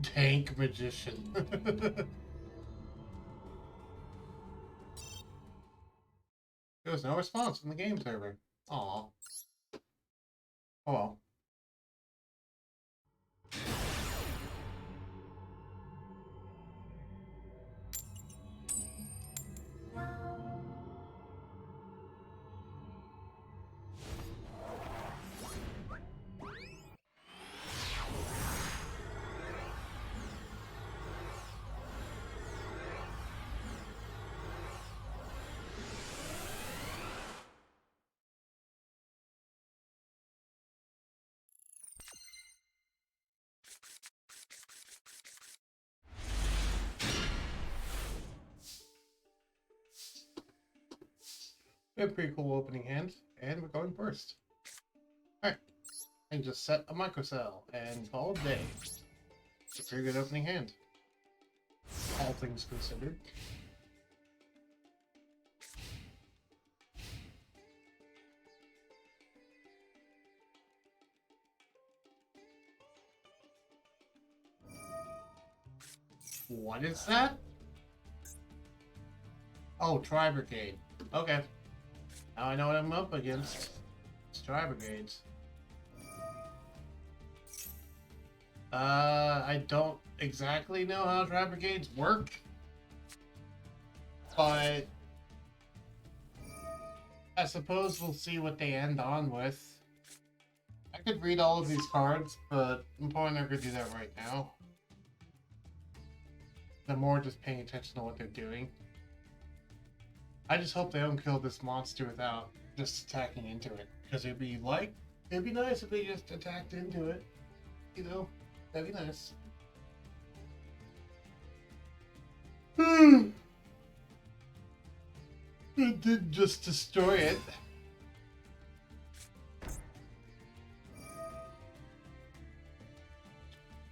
Tank Magician. There was no response from the game server. Aw. Oh well. We have a pretty cool opening hand, and we're going first. Alright. I can just set a microcell and call it a day. It's a pretty good opening hand. All things considered. What is that? Oh, Tri-Brigade. Okay. Now I know what I'm up against. It's Tri-Brigades. I don't exactly know how Tri-Brigades work. But I suppose we'll see what they end on with. I could read all of these cards, but I'm probably not going to do that right now. I'm more just paying attention to what they're doing. I just hope they don't kill this monster without just attacking into it. Because it'd be nice if they just attacked into it. You know? That'd be nice. It did just destroy it.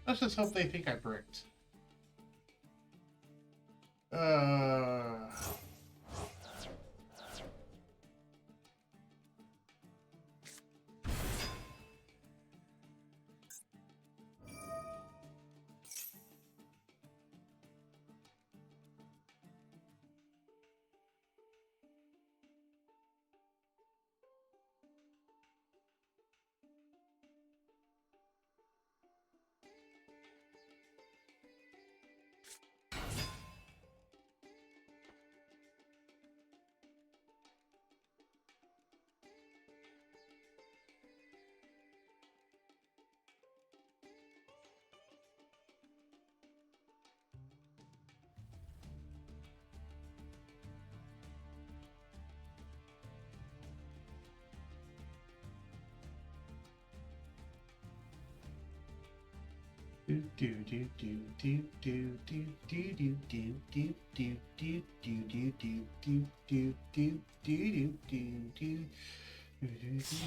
Let's just hope they think I bricked.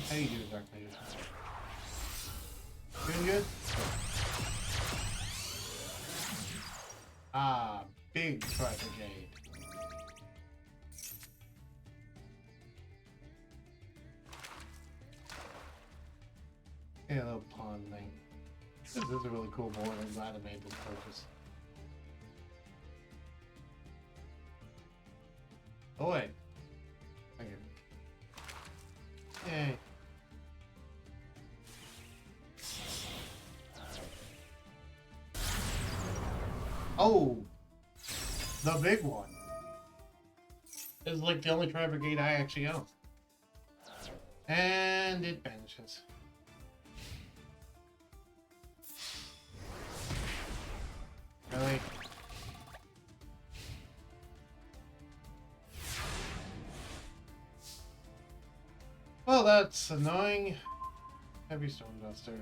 How you doing, Dark Knight? Doing good? Ah, big Tri-Brigade. Hey, a little pawn thing. This is a really cool board. I'm glad I made this purchase. Oh wait. Okay. Yay. Oh! The big one. This is like the only Tri-Brigade I actually own. And it vanishes. Really? Well, that's annoying. Heavy Stone Duster.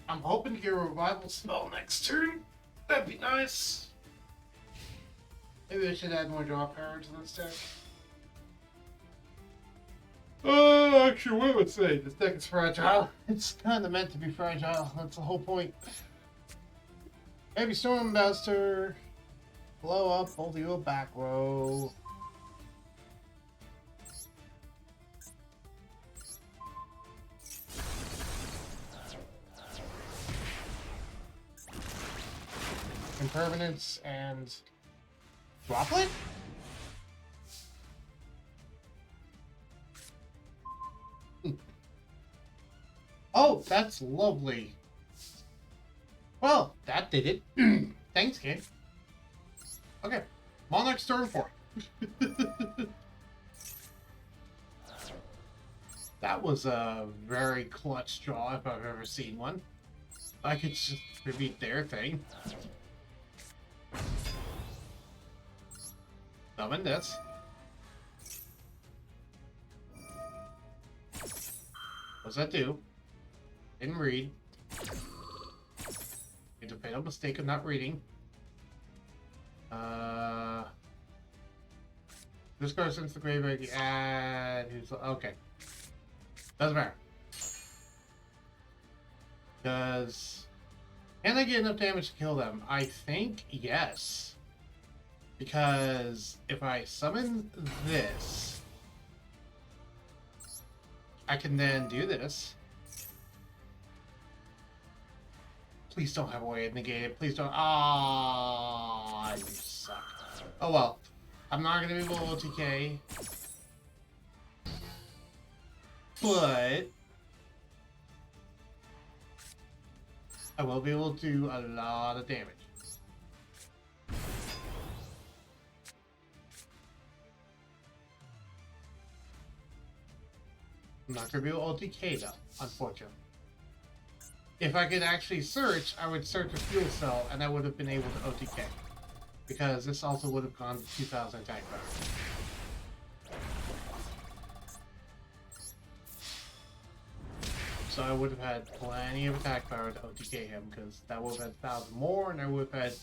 I'm hoping to get a revival spell next turn. That'd be nice. Maybe I should add more draw power to this deck. Actually, what would say? This deck is fragile. It's kind of meant to be fragile. That's the whole point. Heavy Storm Buster. Blow up, hold you a back row. Impermanence and Droplet? Oh, that's lovely. Well, that did it. Thanks, kid. Okay, Monarch's turn 4. That was a very clutch draw if I've ever seen one. I could just repeat their thing. Summon this. What's that do? Didn't read. It's a fatal mistake of not reading. This card sends the graveyard. Add who's okay. Doesn't matter. Can I get enough damage to kill them? I think yes. Because if I summon this, I can then do this. Please don't have a way to negate it. Please don't. Ah, you suck. Oh well. I'm not gonna be able to OTK. But I will be able to do a lot of damage. I'm not gonna be able to OTK though, unfortunately. If I could actually search, I would search a fuel cell and I would have been able to OTK. Because this also would have gone to 2000 attack power. So I would have had plenty of attack power to OTK him, because that would have had 1,000 more, and I would have had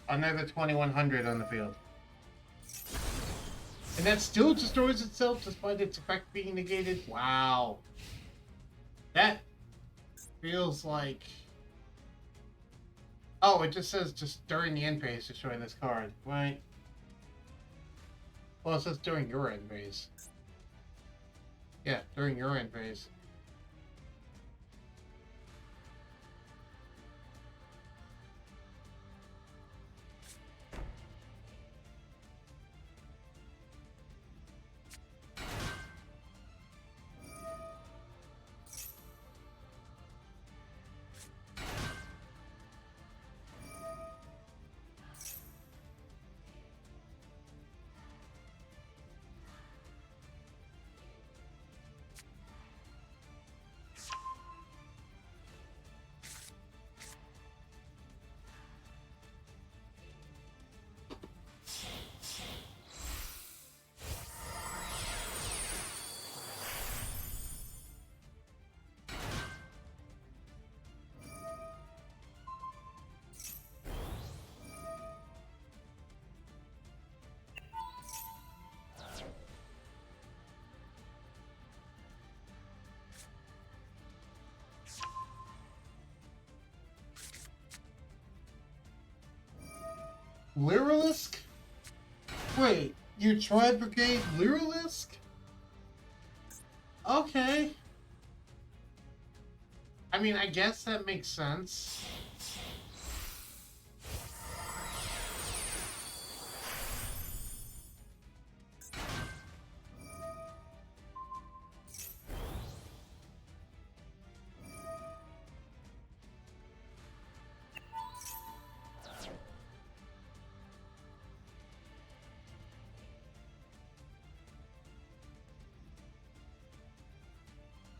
another 2,100 on the field. And that still destroys itself despite its effect being negated? Wow. That feels like... Oh, it just says just during the end phase destroy this card, right? Well, it says during your end phase. Yeah, during your end phase. Lyrilisk? Wait, you tried Brigade Lyrilisk? Okay. I mean, I guess that makes sense.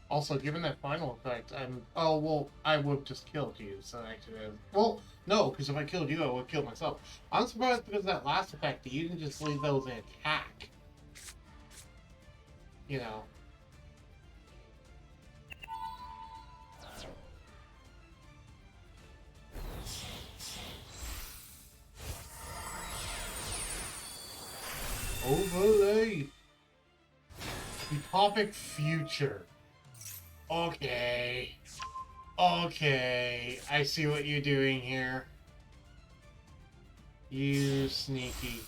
Also, given that final effect, oh, well, I would have just killed you, so actually... Well, no, because if I killed you, I would have killed myself. I'm surprised because of that last effect that you didn't just leave those in attack. You know. Overlay. Utopic future. Okay. Okay. I see what you're doing here. You sneaky.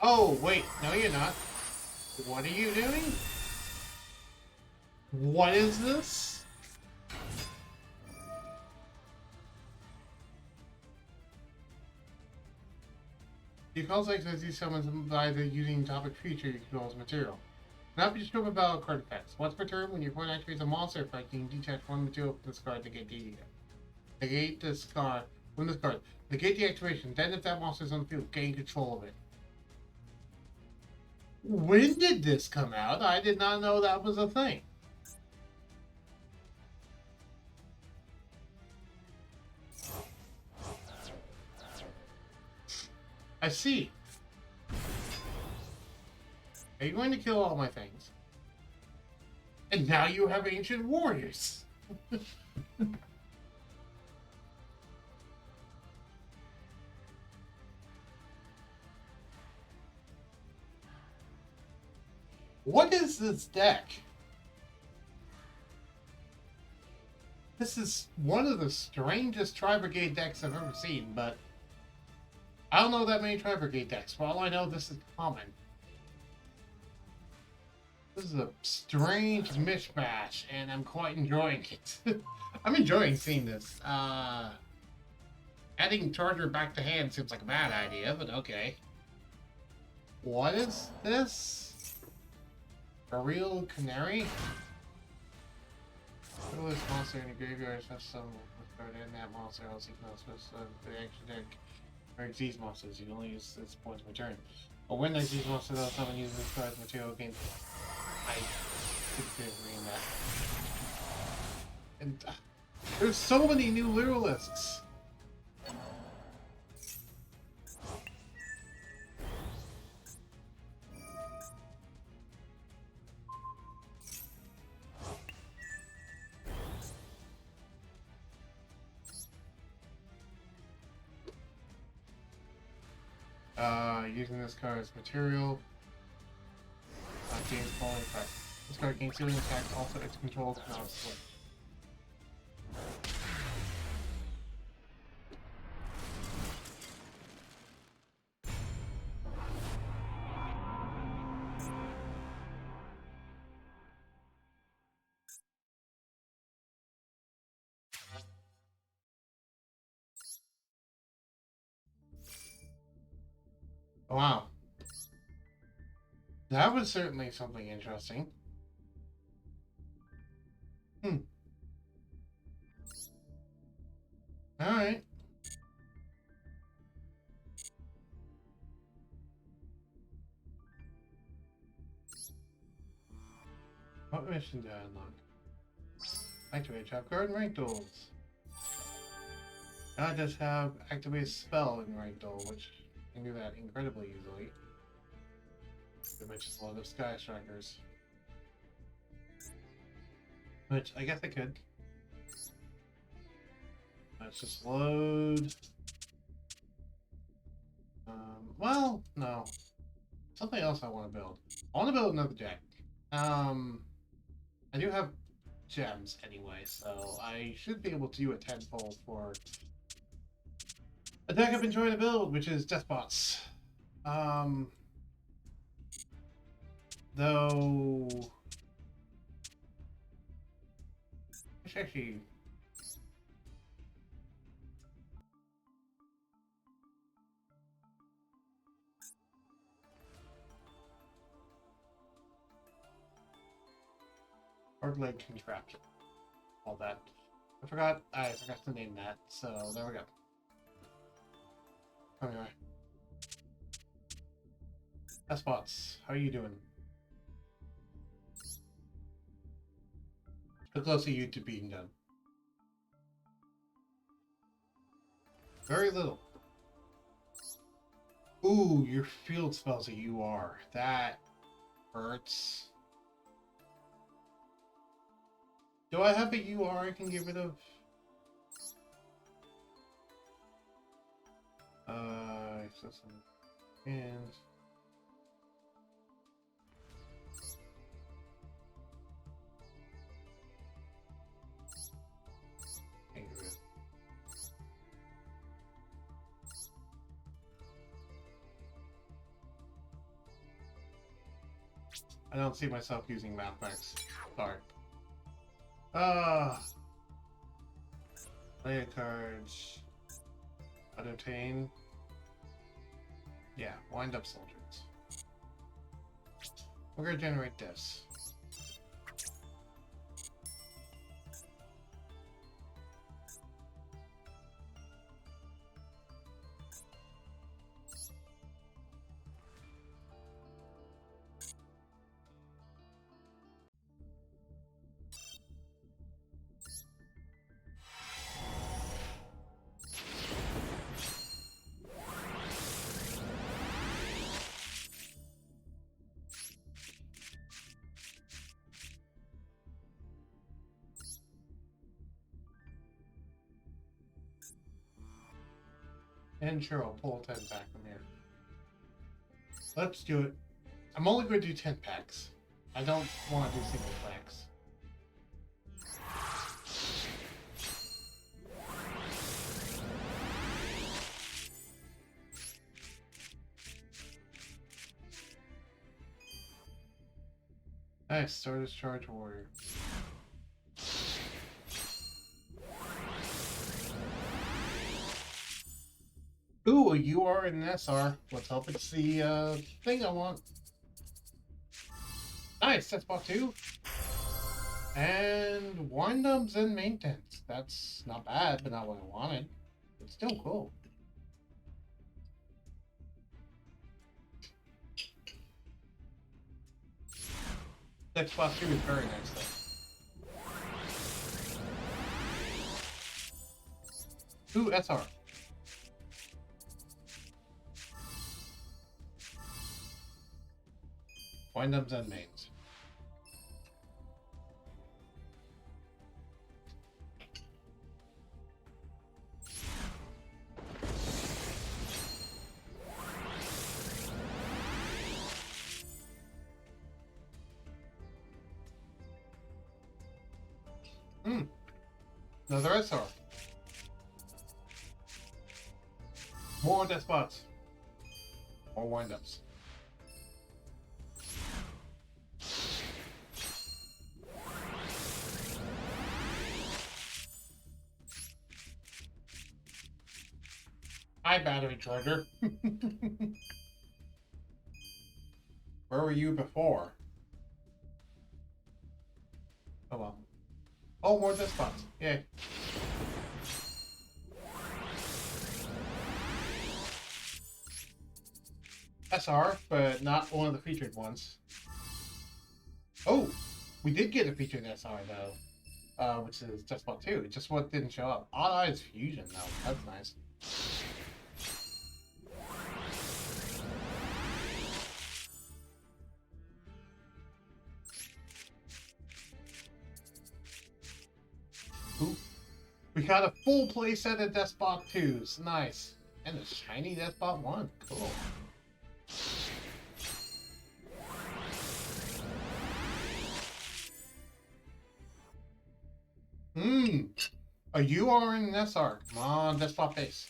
Oh, wait. No, you're not. What are you doing? What is this? You call Xyz summons by the using topic feature you control as material. Now be destroyed by battle card effects. Once per turn, when your opponent activates a monster effect, you can detach one material from this card to negate this card from this card. Negate the activation. Then, if that monster is on the field, gain control of it. When did this come out? I did not know that was a thing. I see. Are you going to kill all my things? And now you have ancient warriors. What is this deck? This is one of the strangest Tri-Brigade decks I've ever seen, but I don't know that many Tri-Brigade decks. For all I know, this is common. This is a strange mishmash, and I'm quite enjoying it. I'm enjoying seeing this. Adding Charger back to hand seems like a bad idea, but okay. What is this? A real canary? Kill this monster in the graveyard, have some card in that monster, else you can also the action deck. Or Xyz monsters, you can only use this point per turn. Or when that Xyz monster does someone uses this card's material gains. I could agree in that. And there's so many new literalists. Using this card as material. Gains falling effect. This card gains healing attack, also its control cannot split. Wow. That was certainly something interesting. Alright. What mission did I unlock? Activate trap card and rank duels. Now I just have activate spell in rank duel, which I can do that incredibly easily. Which is a lot of Sky Strikers. Which I guess I could. Let's just load. Well, no. Something else I want to build. I want to build another deck. I do have gems anyway, so I should be able to do a tenfold for a deck I've been trying to build, which is Despots. Though, it's actually hard leg contraption. All that. I forgot to name that, so there we go. Anyway. Despots, how are you doing? How close are you to being done? Very little. Ooh, your field spells a UR. That hurts. Do I have a UR I can get rid of? And I don't see myself using Mathmax. Sorry. Player cards. Auto-tain. Yeah, wind up soldiers. We're gonna generate this. And sure, I'll pull 10 back from here. Let's do it. I'm only going to do 10 packs. I don't want to do single attacks. Nice, Sword Discharge Warrior. Ooh, you are an SR. Let's hope it's the thing I want. Nice, that's spot 2. And wind-ups and maintenance. That's not bad, but not what I wanted. It's still cool. Next spot 2 is very nice though. Ooh, SR. Wind-ups and mains. Another SR. More death spots. More wind-ups. Hi, battery charger. Where were you before? Oh well. Oh, more death spots. Yay. SR, but not one of the featured ones. Oh, we did get a featured SR though, which is just spot 2. Just what didn't show up. Odd Eyes Fusion though. That's nice. Ooh. We got a full playset of Despot 2s. Nice. And a shiny Despot 1. Cool. A UR and an SR. Come on, Despot base.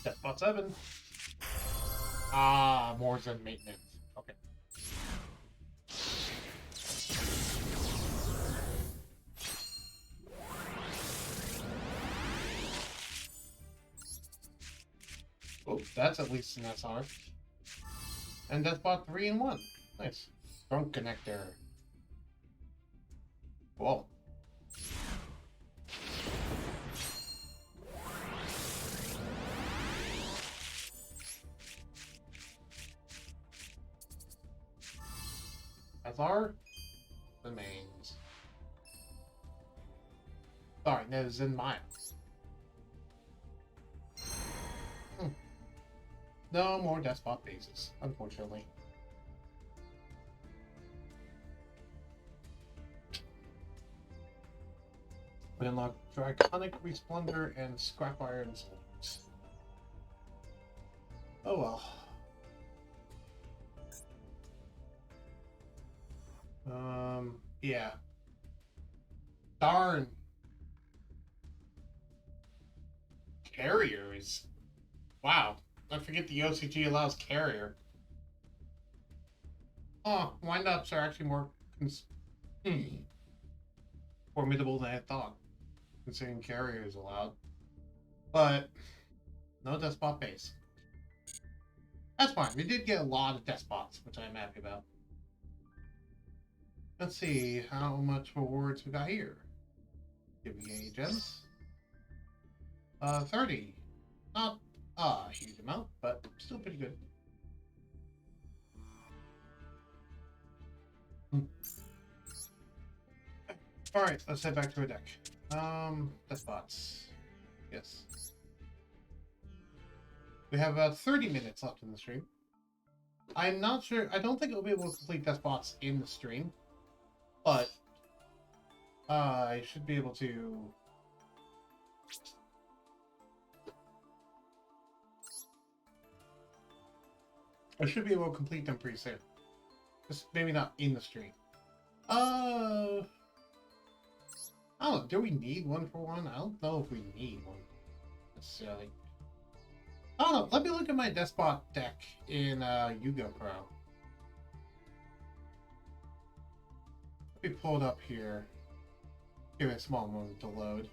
Despot 7. Ah, more than maintenance. Okay. Oh, that's at least an SR. And Despot 3 and 1. Nice. Trunk connector. Whoa. SR? The mains. Sorry, no, Zen Miles. No more Despot bases, unfortunately. We unlock Draconic Resplendor and Scrap Iron Swords. Oh well. Yeah. Darn. Carriers. Wow. I forget the OCG allows carrier. Oh, wind-ups are actually more formidable than I thought, considering carrier is allowed. But no Despot base. That's fine. We did get a lot of Despots, which I'm happy about. Let's see how much rewards we got here. Give me any gems. 30. Not a huge amount, but still pretty good. Alright, let's head back to our deck. Despots. Yes. We have about 30 minutes left in the stream. I'm not sure. I don't think I'll be able to complete Despots in the stream. But I should be able to. I should be able to complete them pretty soon. Just maybe not in the stream. I don't know. Do we need one for one? I don't know if we need one necessarily. I don't know. Let me look at my Despot deck in Yugioh Pro. Let me pull it up here. Give it a small moment to load.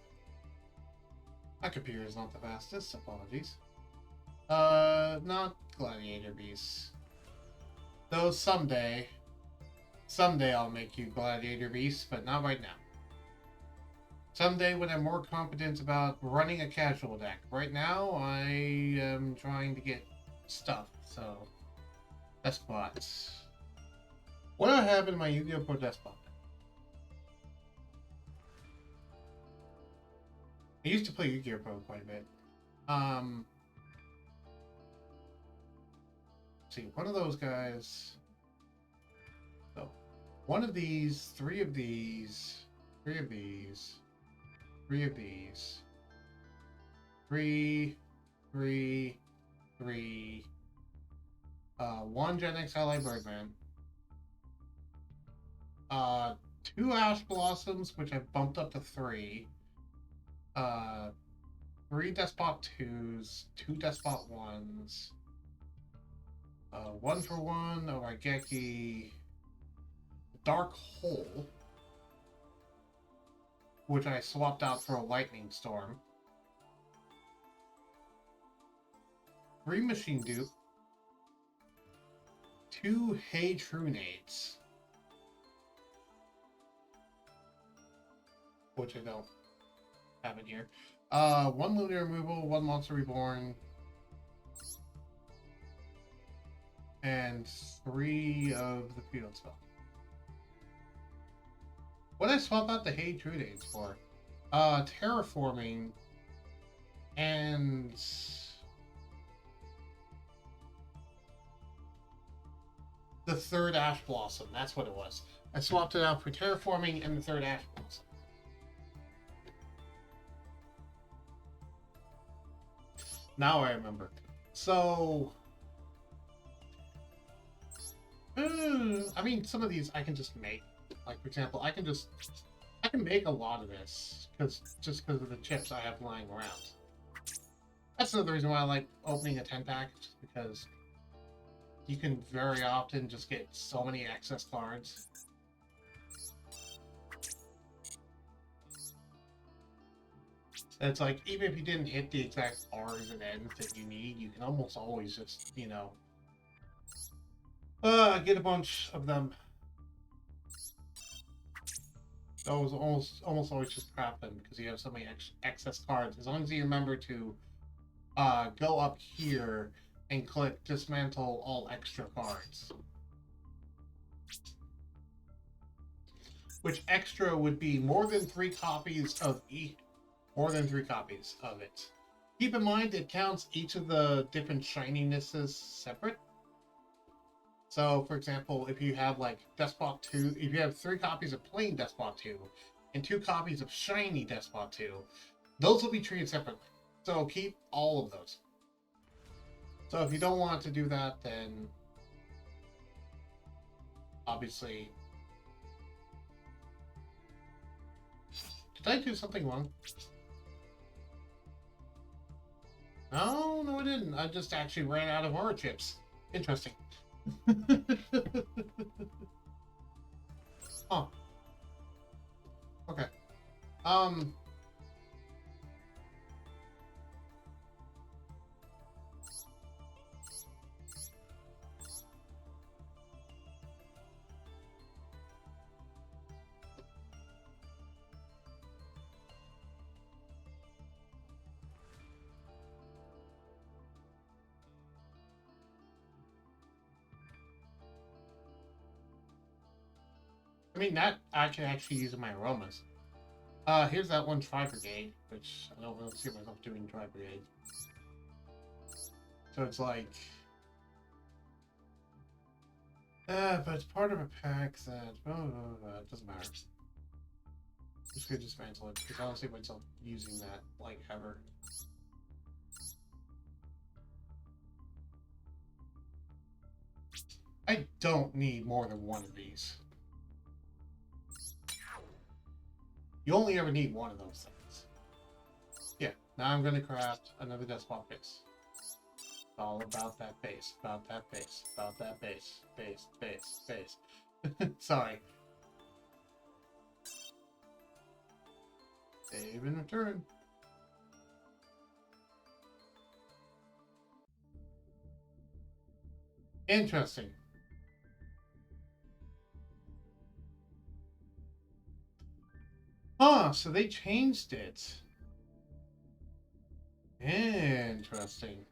My computer is not the fastest. Apologies. Not Gladiator Beasts. Though someday I'll make you Gladiator Beasts, but not right now. Someday when I'm more competent about running a casual deck. Right now, I am trying to get stuff, so... Despots. What do I have in my Yu-Gi-Oh! Pro Despot? I used to play Yu-Gi-Oh! Pro quite a bit. Let's see, one of those guys... So, one of these, three of these, three of these... Three of these. Three. One Gen X Ally Birdman. Two Ash Blossoms, which I've bumped up to 3. 3 Despot 2s, 2 Despot 1s. 1 for 1, a Raigeki. Dark Hole, which I swapped out for a Lightning Storm. 3 Machine Dupe. 2 Hey True Nades. Which I don't have in here. 1 Lunar Removal, 1 Monster Reborn. And 3 of the Field Spell. What did I swap out the Hey True Nades for? Terraforming and the 3rd Ash Blossom. That's what it was. I swapped it out for Terraforming and the 3rd Ash Blossom. Now I remember. So, I mean, some of these I can just make. Like, for example, I can make a lot of this just because of the chips I have lying around. That's another reason why I like opening a 10-pack, just because you can very often just get so many excess cards. And it's like, even if you didn't hit the exact R's and N's that you need, you can almost always just, you know, get a bunch of them. That was almost always just crap them because you have so many excess cards. As long as you remember to go up here and click dismantle all extra cards. Which extra would be more than 3 copies of more than 3 copies of it. Keep in mind it counts each of the different shininesses separate. So, for example, if you have like Despot 2, if you have 3 copies of plain Despot 2 and 2 copies of shiny Despot 2, those will be treated separately. So keep all of those. So if you don't want to do that, then obviously... Did I do something wrong? No, I didn't. I just actually ran out of horror chips. Interesting. Huh. Okay. I mean, that I can actually use in my aromas. Here's that one Tri-Brigade, which I don't really see myself doing Tri-Brigade. So it's like... but it's part of a pack that... it doesn't matter. I'm just gonna dismantle it, because I don't see myself using that, like, ever. I don't need more than one of these. You only ever need one of those things. Yeah, now I'm going to craft another Despot base. It's all about that base, about that base, about that base, base. Sorry. Save and return. Interesting. Huh, so they changed it. Interesting.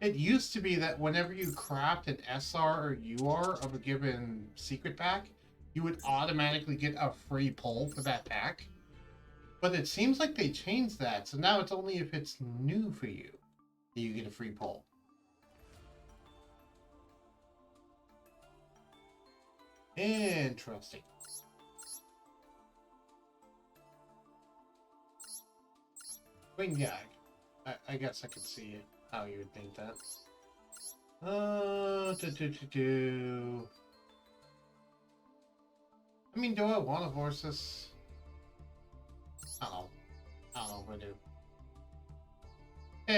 It used to be that whenever you craft an SR or UR of a given secret pack, you would automatically get a free pull for that pack. But it seems like they changed that, so now it's only if it's new for you that you get a free pull. Interesting. Wing gag. I guess I could see how you would think that. I mean, do I want to force this? I don't know if I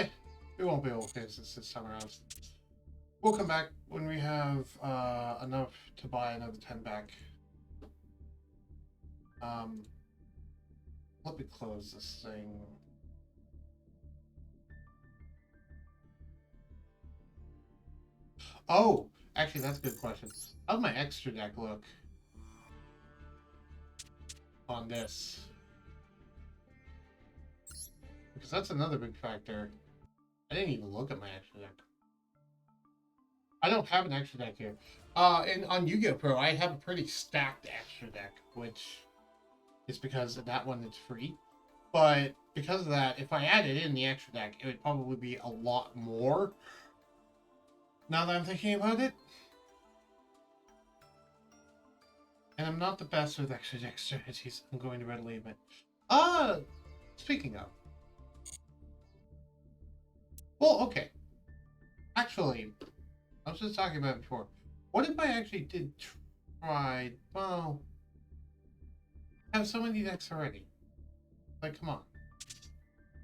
do. We won't be able to finish this time around. We'll come back when we have enough to buy another 10 back. Let me close this thing. Oh, actually, that's a good question. How'd my extra deck look on this? Because that's another big factor. I didn't even look at my extra deck. I don't have an extra deck here. And on Yu-Gi-Oh! Pro, I have a pretty stacked extra deck, which is because of that one that's free. But because of that, if I added in the extra deck, it would probably be a lot more. Now that I'm thinking about it. And I'm not the best with extra deck strategies, I'm going to readily admit. Speaking of. Well, okay. Actually, I was just talking about it before. What if I actually did try, well, have so many decks already? Like, come on.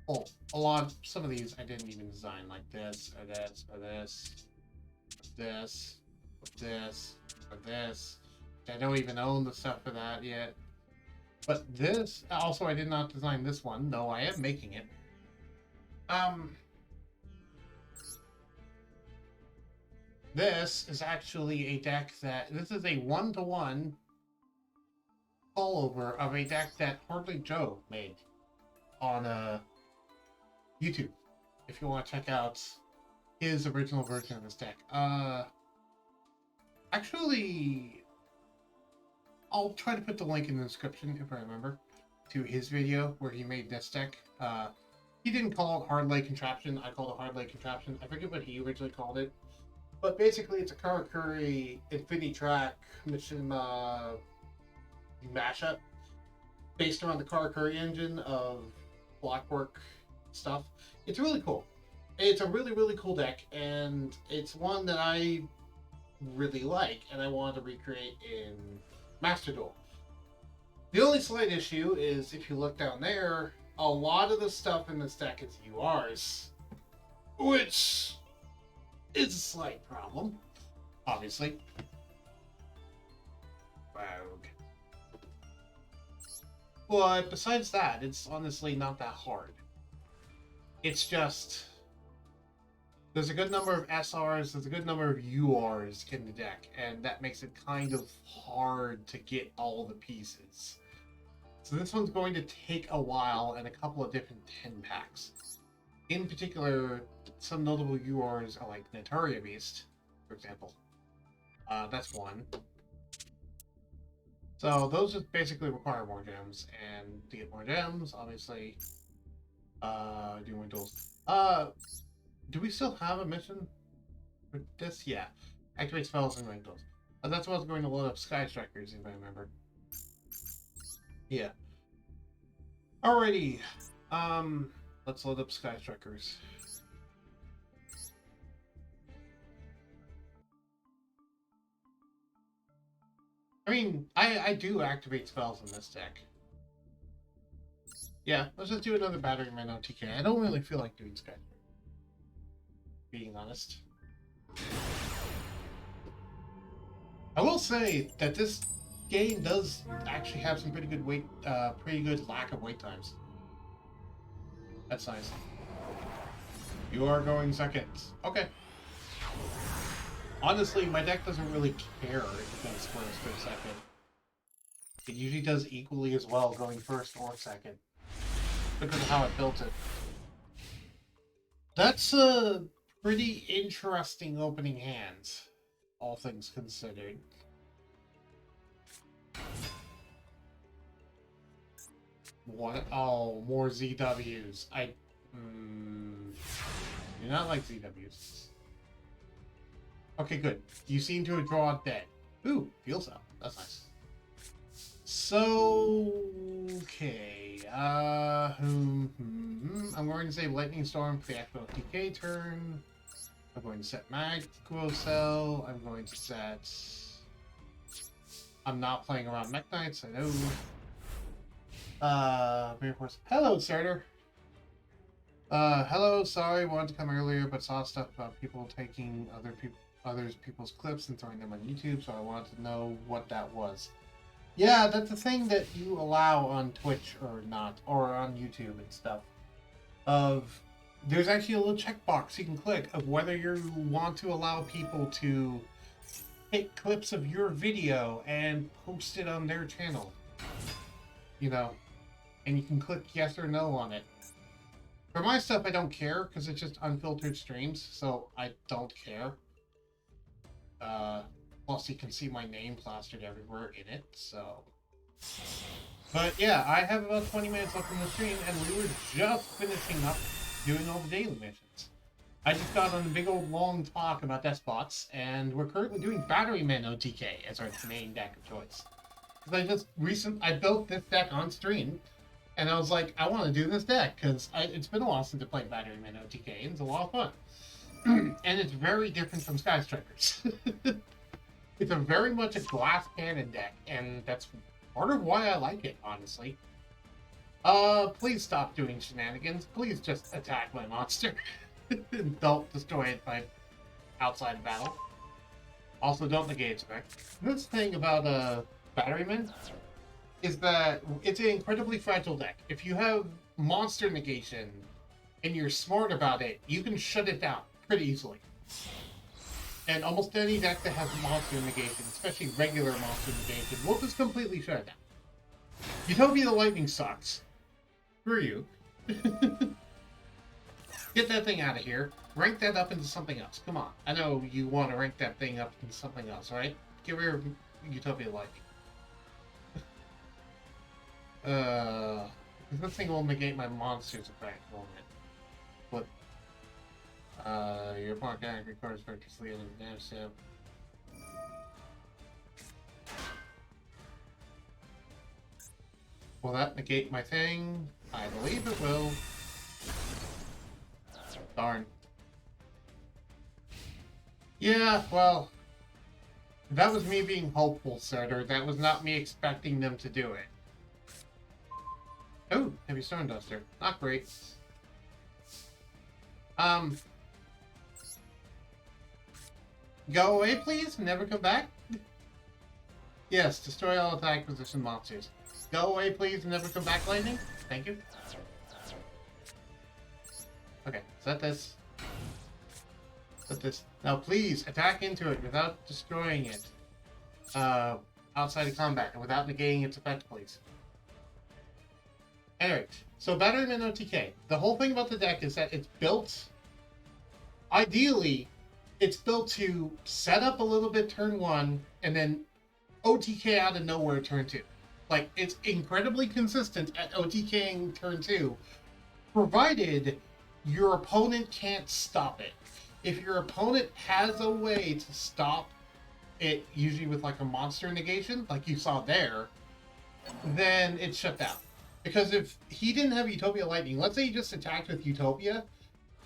Well, some of these I didn't even design, like this, or this, or this, or this, or this, or this. I don't even own the stuff for that yet. But this, also I did not design this one, though I am making it. This is actually a deck this is a 1-to-1 call over of a deck that Hardly Joe made on YouTube. If you want to check out his original version of this deck. Actually, I'll try to put the link in the description if I remember to his video where he made this deck. He didn't call it Hard Lay Contraption. I called it Hard Lay Contraption. I forget what he originally called it. But basically, it's a Karakuri Infinity Track Mishima mashup based around the Karakuri engine of Blockwork stuff. It's really cool. It's a really, really cool deck, and it's one that I really like, and I wanted to recreate in Master Duel. The only slight issue is, if you look down there, a lot of the stuff in this deck is URs, which is a slight problem, obviously. Rogue. But besides that, it's honestly not that hard. It's just, there's a good number of SRs, there's a good number of URs in the deck, and that makes it kind of hard to get all the pieces. So this one's going to take a while and a couple of different 10 packs. In particular, some notable URs are like Nataria Beast, for example. That's one. So those just basically require more gems, and to get more gems, obviously, do more duels. Do we still have a mission for this? Yeah. Activate spells and rank duels. That's what I was going to load up Sky Strikers, if I remember. Yeah. Alrighty. Let's load up Sky Strikers. I mean, I do activate spells in this deck. Yeah, let's just do another Batterman OTK. I don't really feel like doing Sky Strikers, being honest. I will say that this game does actually have some pretty good lack of wait times. That's nice. You are going second. Okay. Honestly, my deck doesn't really care if it goes first or second. It usually does equally as well going first or second, because of how I built it. That's a pretty interesting opening hand, all things considered. What? Oh, more ZWs. I do not like ZWs. Okay, good. You seem to have drawn dead. Ooh, Field Cell. That's nice. So, okay. I'm going to say Lightning Storm for the actual TK turn. I'm going to set Magco Cell. I'm going to set... I'm not playing around Mech Knights, I know. Hello, Starter. Hello, sorry, wanted to come earlier, but saw stuff about people taking other people's clips and throwing them on YouTube, so I wanted to know what that was. Yeah, that's the thing that you allow on Twitch or not, or on YouTube and stuff. There's actually a little checkbox you can click of whether you want to allow people to take clips of your video and post it on their channel. You know, and you can click yes or no on it. For my stuff, I don't care, because it's just unfiltered streams, so I don't care. Plus you can see my name plastered everywhere in it, so... But yeah, I have about 20 minutes left in the stream, and we were just finishing up doing all the daily missions. I just got on a big old long talk about despots, and we're currently doing Batterman OTK as our main deck of choice. Because I built this deck on stream, and I was like, I want to do this deck, because it's been a while since I played Batterman OTK, and it's a lot of fun. And it's very different from Sky Strikers. It's a very much a glass cannon deck, and that's part of why I like it, honestly. Please stop doing shenanigans. Please just attack my monster. Don't destroy it by outside of battle. Also, don't negate its effect. This thing about Batterman is that it's an incredibly fragile deck. If you have monster negation and you're smart about it, you can shut it down pretty easily. And almost any deck that has monster negation, especially regular monster negation, will just completely shut it down. Utopia the Lightning sucks. Screw you. Get that thing out of here. Rank that up into something else. Come on. I know you want to rank that thing up into something else, right? Get rid of Utopia Lightning. This thing will negate my monster's effect, won't it? But your opponent character requires purposely in the damage step. Will that negate my thing? I believe it will. Darn. Yeah, well, that was me being hopeful, Sutter. That was not me expecting them to do it. Oh, heavy stone duster. Not great. Go away, please. Never come back. Yes, destroy all attack position monsters. Go away, please. Never come back, lightning. Thank you. Okay, set this. Set this. Now, please attack into it without destroying it. Outside of combat and without negating its effect, please. Alright, so Batterman OTK. The whole thing about the deck is that it's built... Ideally, it's built to set up a little bit turn 1, and then OTK out of nowhere turn 2. Like, it's incredibly consistent at OTKing turn 2, provided your opponent can't stop it. If your opponent has a way to stop it, usually with like a monster negation, like you saw there, then it's shut down. Because if he didn't have Utopia Lightning, let's say he just attacked with Utopia,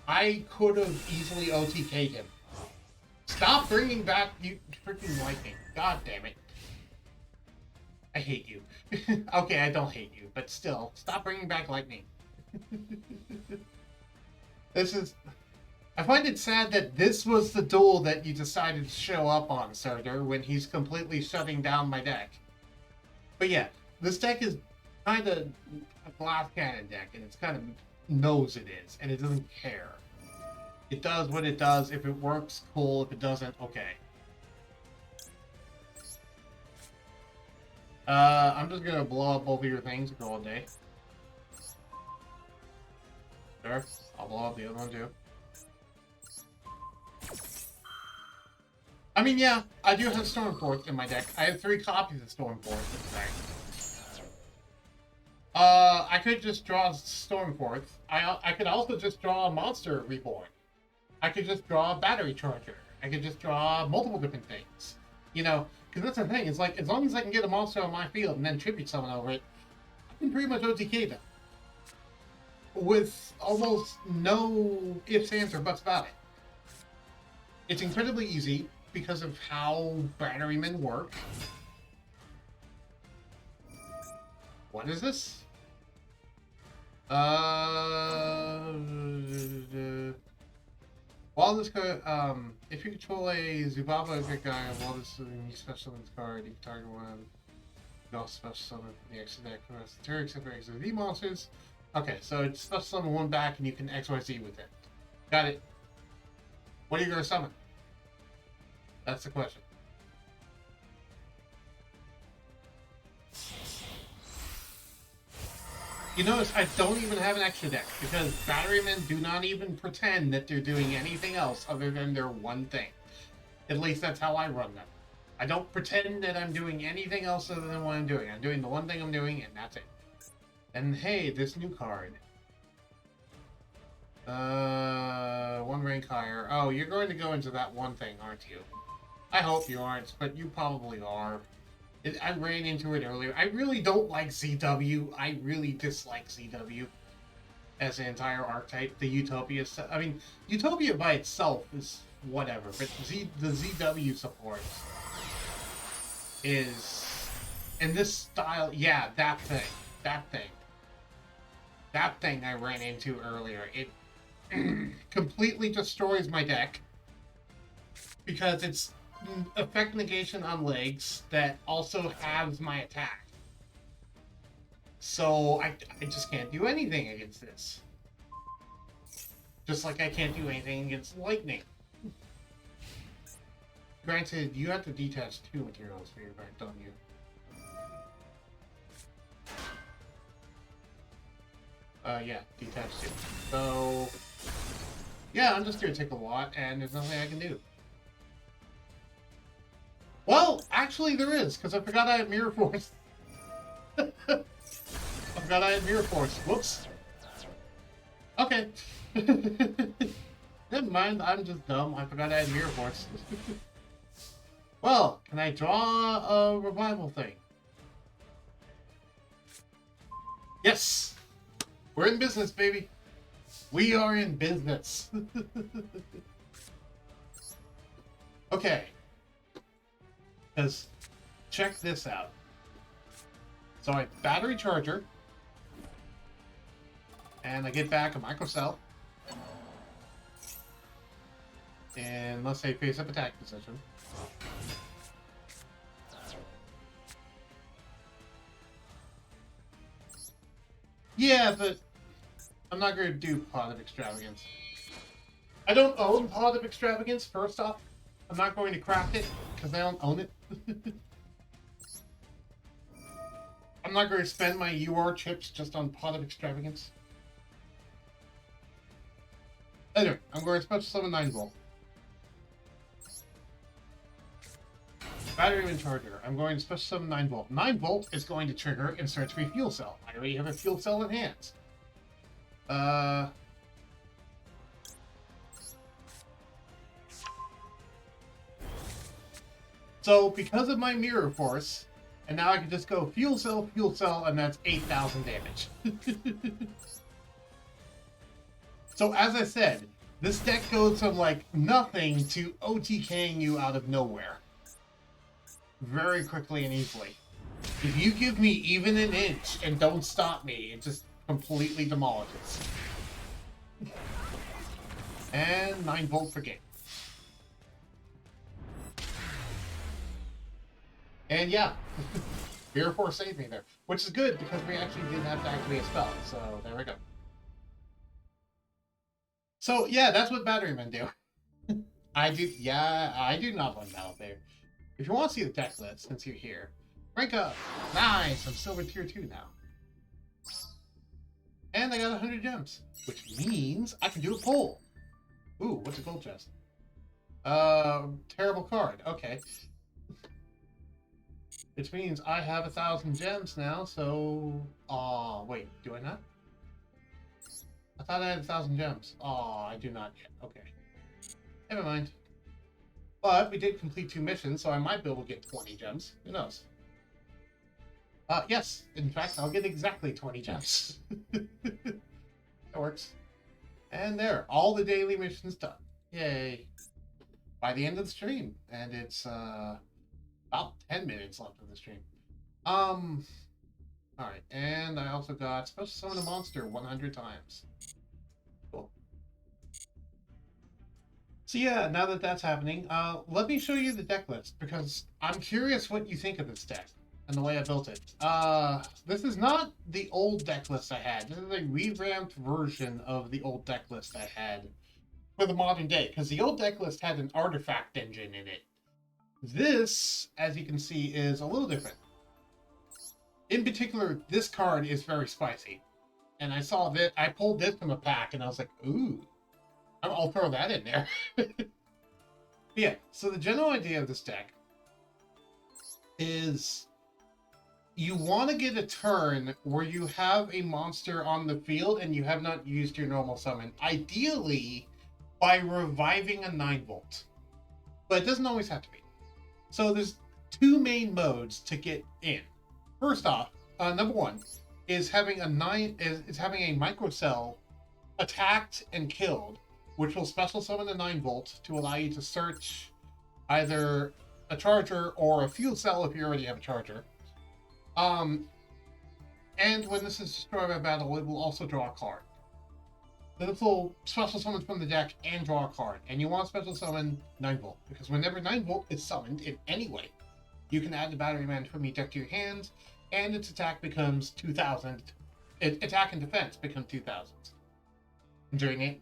I could have easily OTK'd him. Stop bringing back you freaking Lightning. God damn it. I hate you. Okay, I don't hate you, but still, stop bringing back Lightning. This is... I find it sad that this was the duel that you decided to show up on, Surtur, when he's completely shutting down my deck. But yeah, this deck is kind of a glass cannon deck, and it's kind of knows it is, and it doesn't care. It does what it does. If it works, cool. If it doesn't, okay. I'm just gonna blow up both of your things and go all day. Sure, I'll blow up the other one too. I mean, yeah, I do have Stormforth in my deck. I have 3 copies of Stormforth in the deck. I could just draw Stormforth. I could also just draw a Monster Reborn. I could just draw a Battery Charger. I could just draw multiple different things. You know, because that's the thing. It's like, as long as I can get a monster on my field and then tribute summon over it, I can pretty much OTK them. With almost no ifs, ands, or buts about it. It's incredibly easy because of how Batterymen work. What is this? While this card, if you control a Zubaba good guy, while this you special summon this card, you can target one. You also special summon the extra deck for the rest of the turn, except for XYZ monsters. Okay, so it's special summon one back and you can XYZ with it. Got it. What are you gonna summon? That's the question. You notice I don't even have an extra deck, because Batterymen do not even pretend that they're doing anything else other than their one thing. At least that's how I run them. I don't pretend that I'm doing anything else other than what I'm doing. I'm doing the one thing I'm doing, and that's it. And hey, this new card. One rank higher. Oh, you're going to go into that one thing, aren't you? I hope you aren't, but you probably are. I ran into it earlier. I really don't like ZW. I really dislike ZW as an entire archetype. The Utopia stuff. I mean, Utopia by itself is whatever, but the ZW support is... in this style, yeah, that thing. That thing. That thing I ran into earlier. It completely destroys my deck because it's effect negation on legs that also halves my attack. So I just can't do anything against this. Just like I can't do anything against lightning. Granted, you have to detach 2 materials for your deck, don't you? Yeah, detach 2. So, yeah, I'm just gonna take a lot, and there's nothing I can do. Well, actually there is, because I forgot I had Mirror Force. I forgot I had Mirror Force. Whoops. Okay. Never mind, I'm just dumb. I forgot I had Mirror Force. Well, can I draw a revival thing? Yes! We're in business, baby. We are in business. Okay. Because, check this out. So I battery charger. And I get back a microcell. And let's say face up attack position. Yeah, but I'm not going to do Pot of Extravagance. I don't own Pot of Extravagance, first off. I'm not going to craft it, because I don't own it. I'm not going to spend my UR chips just on Pot of Extravagance. Anyway, I'm going to special summon 9-Volt. Batteryman Charger. I'm going to special summon 9-Volt. 9-Volt is going to trigger and search me fuel cell. I already have a fuel cell in hand. So, because of my Mirror Force, And now I can just go fuel cell, and that's 8,000 damage. So as I said, this deck goes from like nothing to OTKing you out of nowhere. Very quickly and easily. If you give me even an inch and don't stop me, it just completely demolishes. And 9-volt for game. And yeah, Fear Force saved me there. Which is good because we actually didn't have to activate a spell, so there we go. So yeah, that's what Battermen do. I do not want Battle there. If you want to see the deck list, since you're here, rank up. Nice, I'm silver tier 2 now. And I got 100 gems, which means I can do a poll. Ooh, what's a gold chest? Terrible card. Okay. Which means I have 1,000 gems now, so... wait, do I not? I thought I had 1,000 gems. I do not yet. Okay. Never mind. But we did complete 2 missions, so I might be able to get 20 gems. Who knows? Yes. In fact, I'll get exactly 20 gems. That works. And there. All the daily missions done. Yay. By the end of the stream. And it's, about 10 minutes left of the stream. Alright. And I also got Special Summon a Monster 100 times. Cool. So yeah, now that that's happening, let me show you the deck list, because I'm curious what you think of this deck and the way I built it. This is not the old deck list I had. This is a revamped version of the old deck list I had for the modern day, because the old deck list had an artifact engine in it. This, as you can see, is a little different. In particular, this card is very spicy. And I saw that, I pulled this from a pack, and I was like, ooh. I'll throw that in there. Yeah, so the general idea of this deck is you want to get a turn where you have a monster on the field and you have not used your normal summon. Ideally, by reviving a 9-volt. But it doesn't always have to be. So there's 2 main modes to get in. First off, number 1 is having a microcell attacked and killed, which will special summon a 9-volt to allow you to search either a charger or a fuel cell if you already have a charger. And when this is destroyed by battle, it will also draw a card. So this will special summon from the deck and draw a card. And you want to special summon 9-volt, because whenever 9-volt is summoned in any way, you can add the Batterman from your deck to your hand, and its attack becomes 2,000. Attack and defense become 2,000. During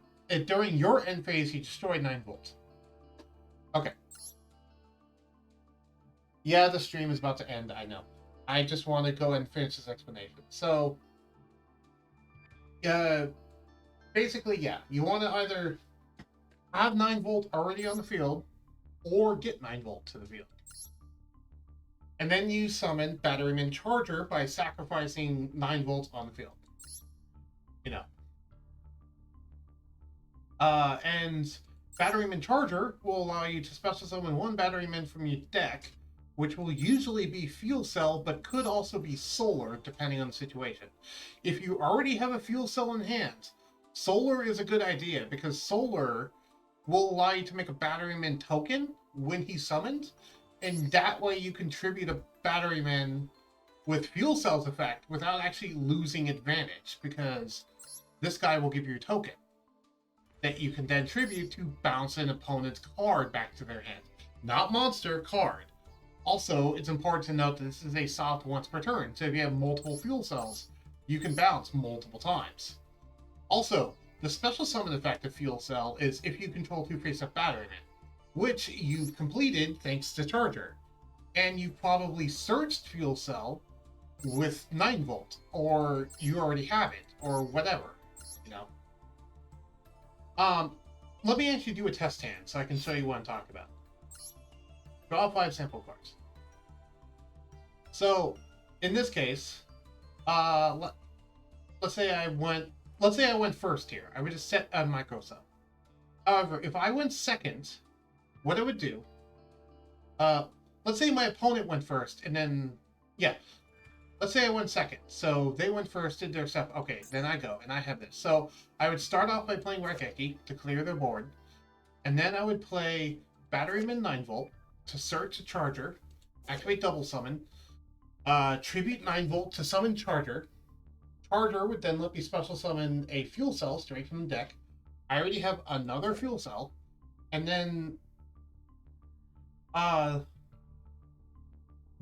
your end phase, you destroy 9-volt. Okay. Yeah, the stream is about to end, I know. I just want to go and finish this explanation. So, basically, yeah, you want to either have 9-volt already on the field, or get 9-volt to the field. And then you summon Batterman Charger by sacrificing 9-volt on the field. You know. And Batterman Charger will allow you to special summon 1 Batterman from your deck, which will usually be Fuel Cell, but could also be Solar, depending on the situation. If you already have a Fuel Cell in hand, Solar is a good idea, because Solar will allow you to make a Batterman token when he's summoned, and that way you contribute a Batterman with Fuel Cell's effect without actually losing advantage, because this guy will give you a token that you can then tribute to bounce an opponent's card back to their hand. Not monster, card. Also, it's important to note that this is a soft once per turn, so if you have multiple fuel cells, you can bounce multiple times. Also, the special summon effect of Fuel Cell is if you control 2 face-up Batterman, which you've completed thanks to Charger. And you've probably searched Fuel Cell with 9-volt, or you already have it, or whatever, you know. Let me actually do a test hand so I can show you what I'm talking about. Draw 5 sample cards. So, in this case, let's say I went first here. I would just set a microcell. However, if I went second, what I would do, let's say my opponent went first, and then, yeah. Let's say I went second. So they went first, did their stuff. Okay, then I go, and I have this. So I would start off by playing Raigeki to clear their board. And then I would play Batterman 9-volt to search a charger, activate double summon, tribute 9-volt to summon charger. Charger would then let me special summon a fuel cell straight from the deck. I already have another fuel cell. And then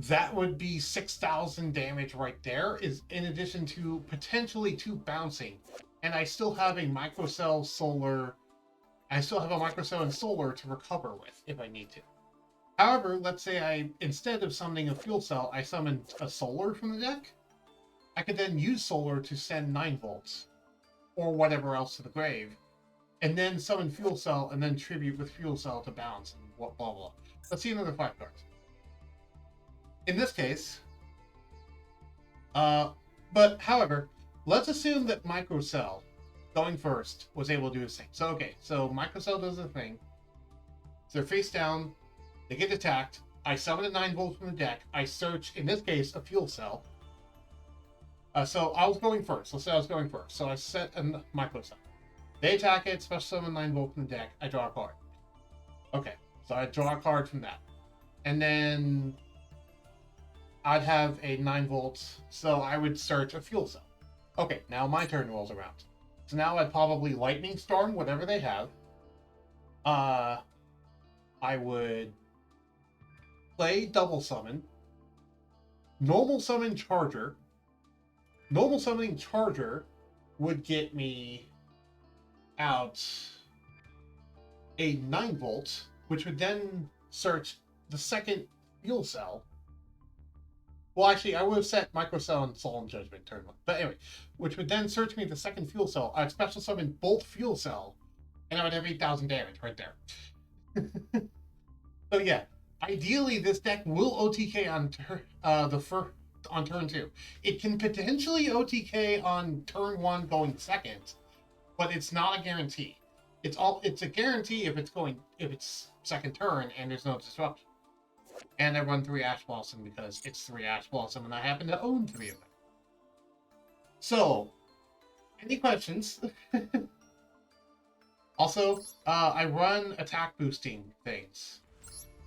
that would be 6,000 damage right there, is in addition to potentially 2 bouncing. And I still have a microcell solar. I still have a microcell and solar to recover with if I need to. However, let's say instead of summoning a fuel cell, I summoned a solar from the deck. I could then use solar to send 9 volts or whatever else to the grave, and then summon fuel cell and then tribute with fuel cell to bounce and blah blah blah. Let's see another 5 cards. In this case, but however, let's assume that Microcell, going first, was able to do his thing. So okay, so Microcell does the thing. So they're face down, they get attacked. I summon a 9-volt from the deck. I search, in this case, a fuel cell. So I was going first. Let's say I was going first. So I set a Microcell. They attack it, special summon 9-volt from the deck. I draw a card. Okay, so I draw a card from that, and then I'd have a 9-volt, so I would search a fuel cell. Okay, now my turn rolls around. So now I'd probably Lightning Storm whatever they have. I would play Double Summon. Normal Summon Charger. Normal Summoning Charger would get me out a 9-volt, which would then search the second fuel cell. Well, actually, I would have set Microcell and Solemn Judgment turn 1. But anyway, which would then search me the second fuel cell. I'd special summon both fuel cell, and I would have 8,000 damage right there. So yeah, ideally this deck will OTK on on turn 2. It can potentially OTK on turn 1 going second, but it's not a guarantee. It's a guarantee if it's second turn and there's no disruption. And I run 3 Ash Blossom because it's 3 Ash Blossom and I happen to own 3 of them. So, any questions? Also, I run attack boosting things.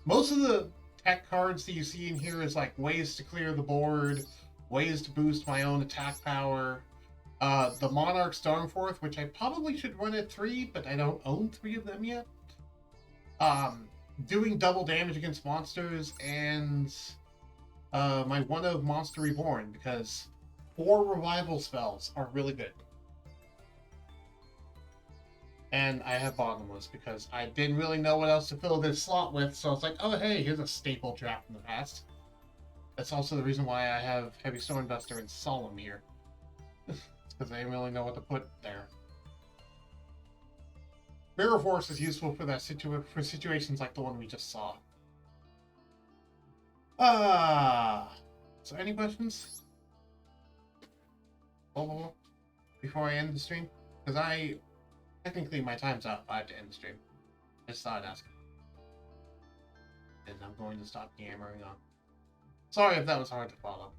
Most of the tech cards that you see in here is like ways to clear the board, ways to boost my own attack power. The Monarch Stormforth, which I probably should run at 3, but I don't own 3 of them yet. Doing double damage against monsters, and my one of Monster Reborn, because 4 revival spells are really good. And I have Bottomless because I didn't really know what else to fill this slot with, so I was like, oh hey, here's a staple trap from the past. That's also the reason why I have Heavy Stormduster and Solemn here. Because I didn't really know what to put there. Mirror Force is useful for that for situations like the one we just saw. So any questions? Before I end the stream? Because technically my time's up. I have to end the stream. I just thought I'd ask. And I'm going to stop yammering on. Sorry if that was hard to follow.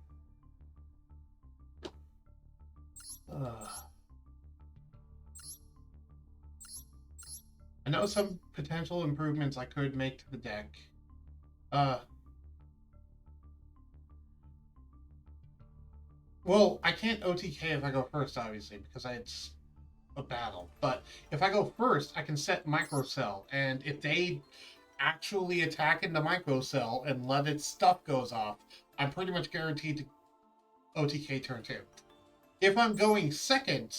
I know some potential improvements I could make to the deck. Well, I can't OTK if I go first, obviously, because it's a battle. But if I go first, I can set Microcell, and if they actually attack into Microcell and let its stuff goes off, I'm pretty much guaranteed to OTK turn 2. If I'm going second,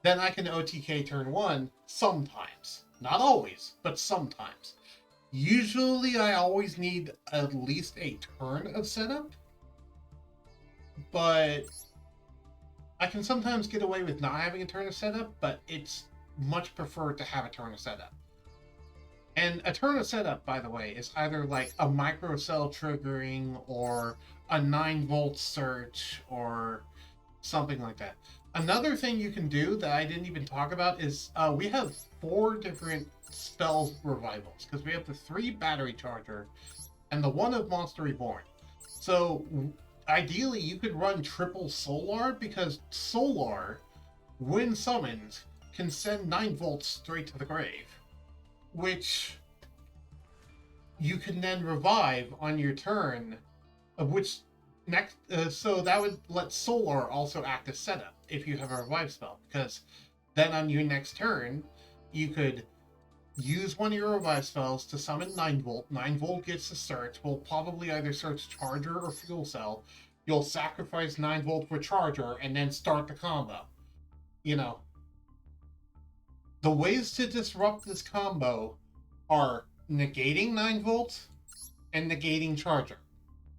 then I can OTK turn 1 sometimes. Not always, but sometimes. Usually I always need at least a turn of setup, but I can sometimes get away with not having a turn of setup, but it's much preferred to have a turn of setup. And a turn of setup, by the way, is either like a Microcell triggering or a 9-volt search or something like that. Another thing you can do that I didn't even talk about is we have 4 different spell revivals, because we have the 3 battery charger and the 1 of Monster Reborn. So ideally you could run triple Solar, because Solar, when summoned, can send 9 volts straight to the grave, which you can then revive on your turn, of which next, so that would let Solar also act as setup if you have a revive spell, because then on your next turn, you could use one of your revive spells to summon 9 volt. 9 volt gets to search. Will probably either search Charger or Fuel Cell. You'll sacrifice 9 volt for Charger and then start the combo. You know, the ways to disrupt this combo are negating 9 volt and negating Charger.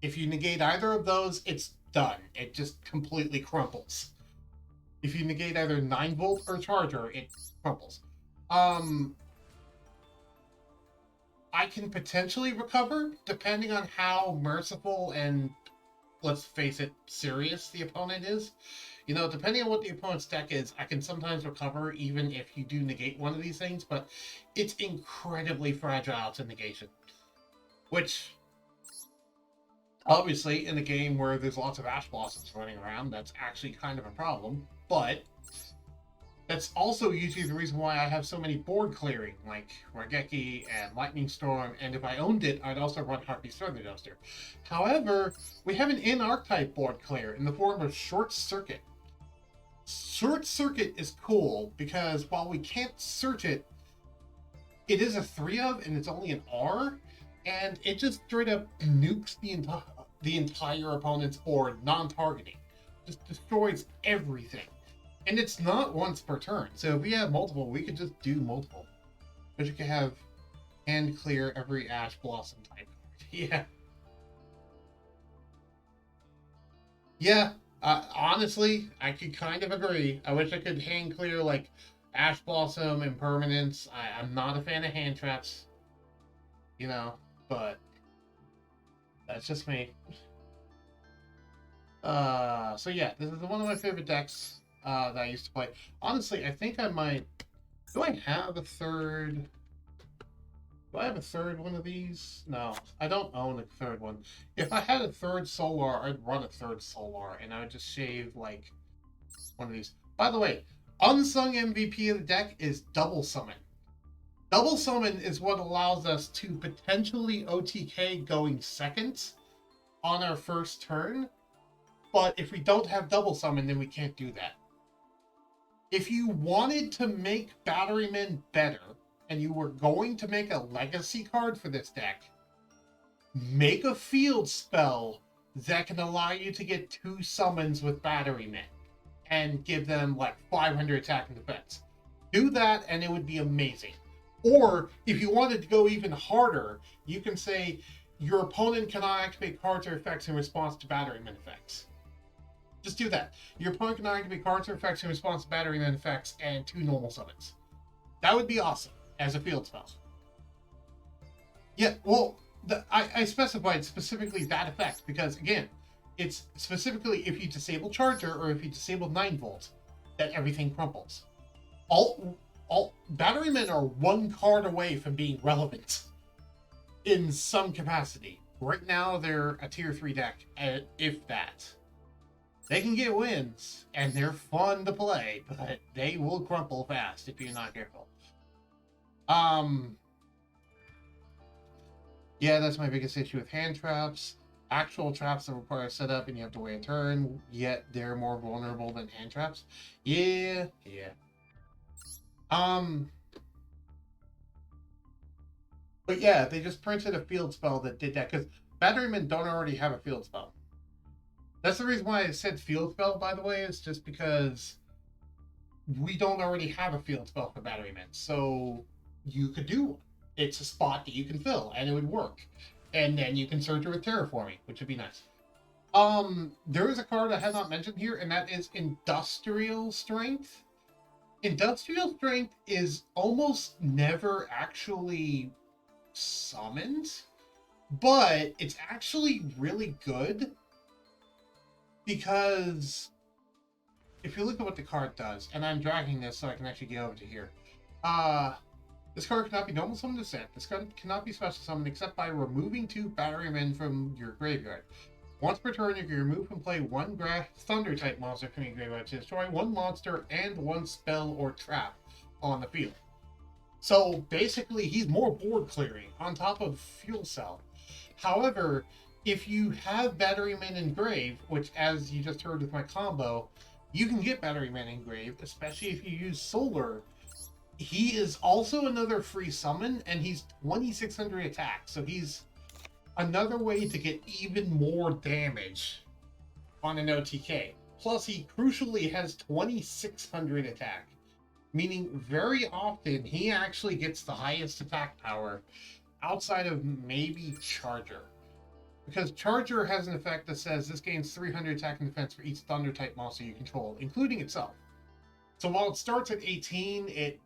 If you negate either of those, it's done. It just completely crumples. If you negate either 9 volt or Charger, it crumples. I can potentially recover, depending on how merciful and, let's face it, serious the opponent is. You know, depending on what the opponent's deck is, I can sometimes recover even if you do negate one of these things, but it's incredibly fragile to negation. Which, obviously, in a game where there's lots of Ash Blossoms running around, that's actually kind of a problem, but that's also usually the reason why I have so many board clearing, like Raigeki and Lightning Storm, and if I owned it, I'd also run Harpy's Feather Duster. However, we have an in-archetype board clear in the form of Short Circuit. Short Circuit is cool because while we can't search it, it is a 3-of and it's only an R, and it just straight up nukes the entire opponent's board non-targeting. Just destroys everything. And it's not once per turn, so if we have multiple, we could just do multiple. But you could have hand clear every Ash Blossom type card. Yeah. Yeah, honestly, I could kind of agree. I wish I could hand clear, like, Ash Blossom and Permanence. I'm not a fan of hand traps, you know, but that's just me. So yeah, this is one of my favorite decks that I used to play. Honestly, I think I might... Do I have a third one of these? No, I don't own a third one. If I had a third Solar, I'd run a third Solar, and I would just shave, like, one of these. By the way, unsung MVP of the deck is Double Summon. Double Summon is what allows us to potentially OTK going second on our first turn, but if we don't have Double Summon, then we can't do that. If you wanted to make Batterman better, and you were going to make a legacy card for this deck, make a field spell that can allow you to get 2 summons with Batterman, and give them like 500 attack and defense. Do that, and it would be amazing. Or, if you wanted to go even harder, you can say, your opponent cannot activate cards or effects in response to Batterman effects. Just do that. Your opponent can activate cards or effects in response to Batterman effects and 2 normal summons. That would be awesome as a field spell. Yeah, well, I specified specifically that effect because, again, it's specifically if you disable Charger or if you disable 9 volt that everything crumples. All Battermen are 1 card away from being relevant in some capacity. Right now, they're a tier 3 deck, if that. They can get wins, and they're fun to play, but they will crumple fast if you're not careful. Yeah, that's my biggest issue with hand traps. Actual traps that require setup and you have to wait a turn, yet they're more vulnerable than hand traps. Yeah. But yeah, they just printed a field spell that did that, because Battermen don't already have a field spell. That's the reason why I said field spell, by the way, is just because we don't already have a field spell for Battermen. So you could do one. It's a spot that you can fill, and it would work. And then you can search it with Terraforming, which would be nice. There is a card I have not mentioned here, and that is Industrial Strength. Industrial Strength is almost never actually summoned, but it's actually really good because if you look at what the card does, and I'm dragging this so I can actually get over to here. This card cannot be normal summoned or sent. This card cannot be special summoned except by removing 2 Battermen from your graveyard. Once per turn, you can remove and play one grass thunder type monster from your graveyard to destroy one monster and one spell or trap on the field. So basically, he's more board clearing on top of Fuel Cell. However, if you have Batterman Engrave, which as you just heard with my combo, you can get Batterman Engrave, especially if you use Solar. He is also another free summon, and he's 2600 attack, so he's another way to get even more damage on an OTK. Plus, he crucially has 2600 attack, meaning very often he actually gets the highest attack power outside of maybe Charger. Because Charger has an effect that says this gains 300 attack and defense for each Thunder type monster you control, including itself. So while it starts at 18, it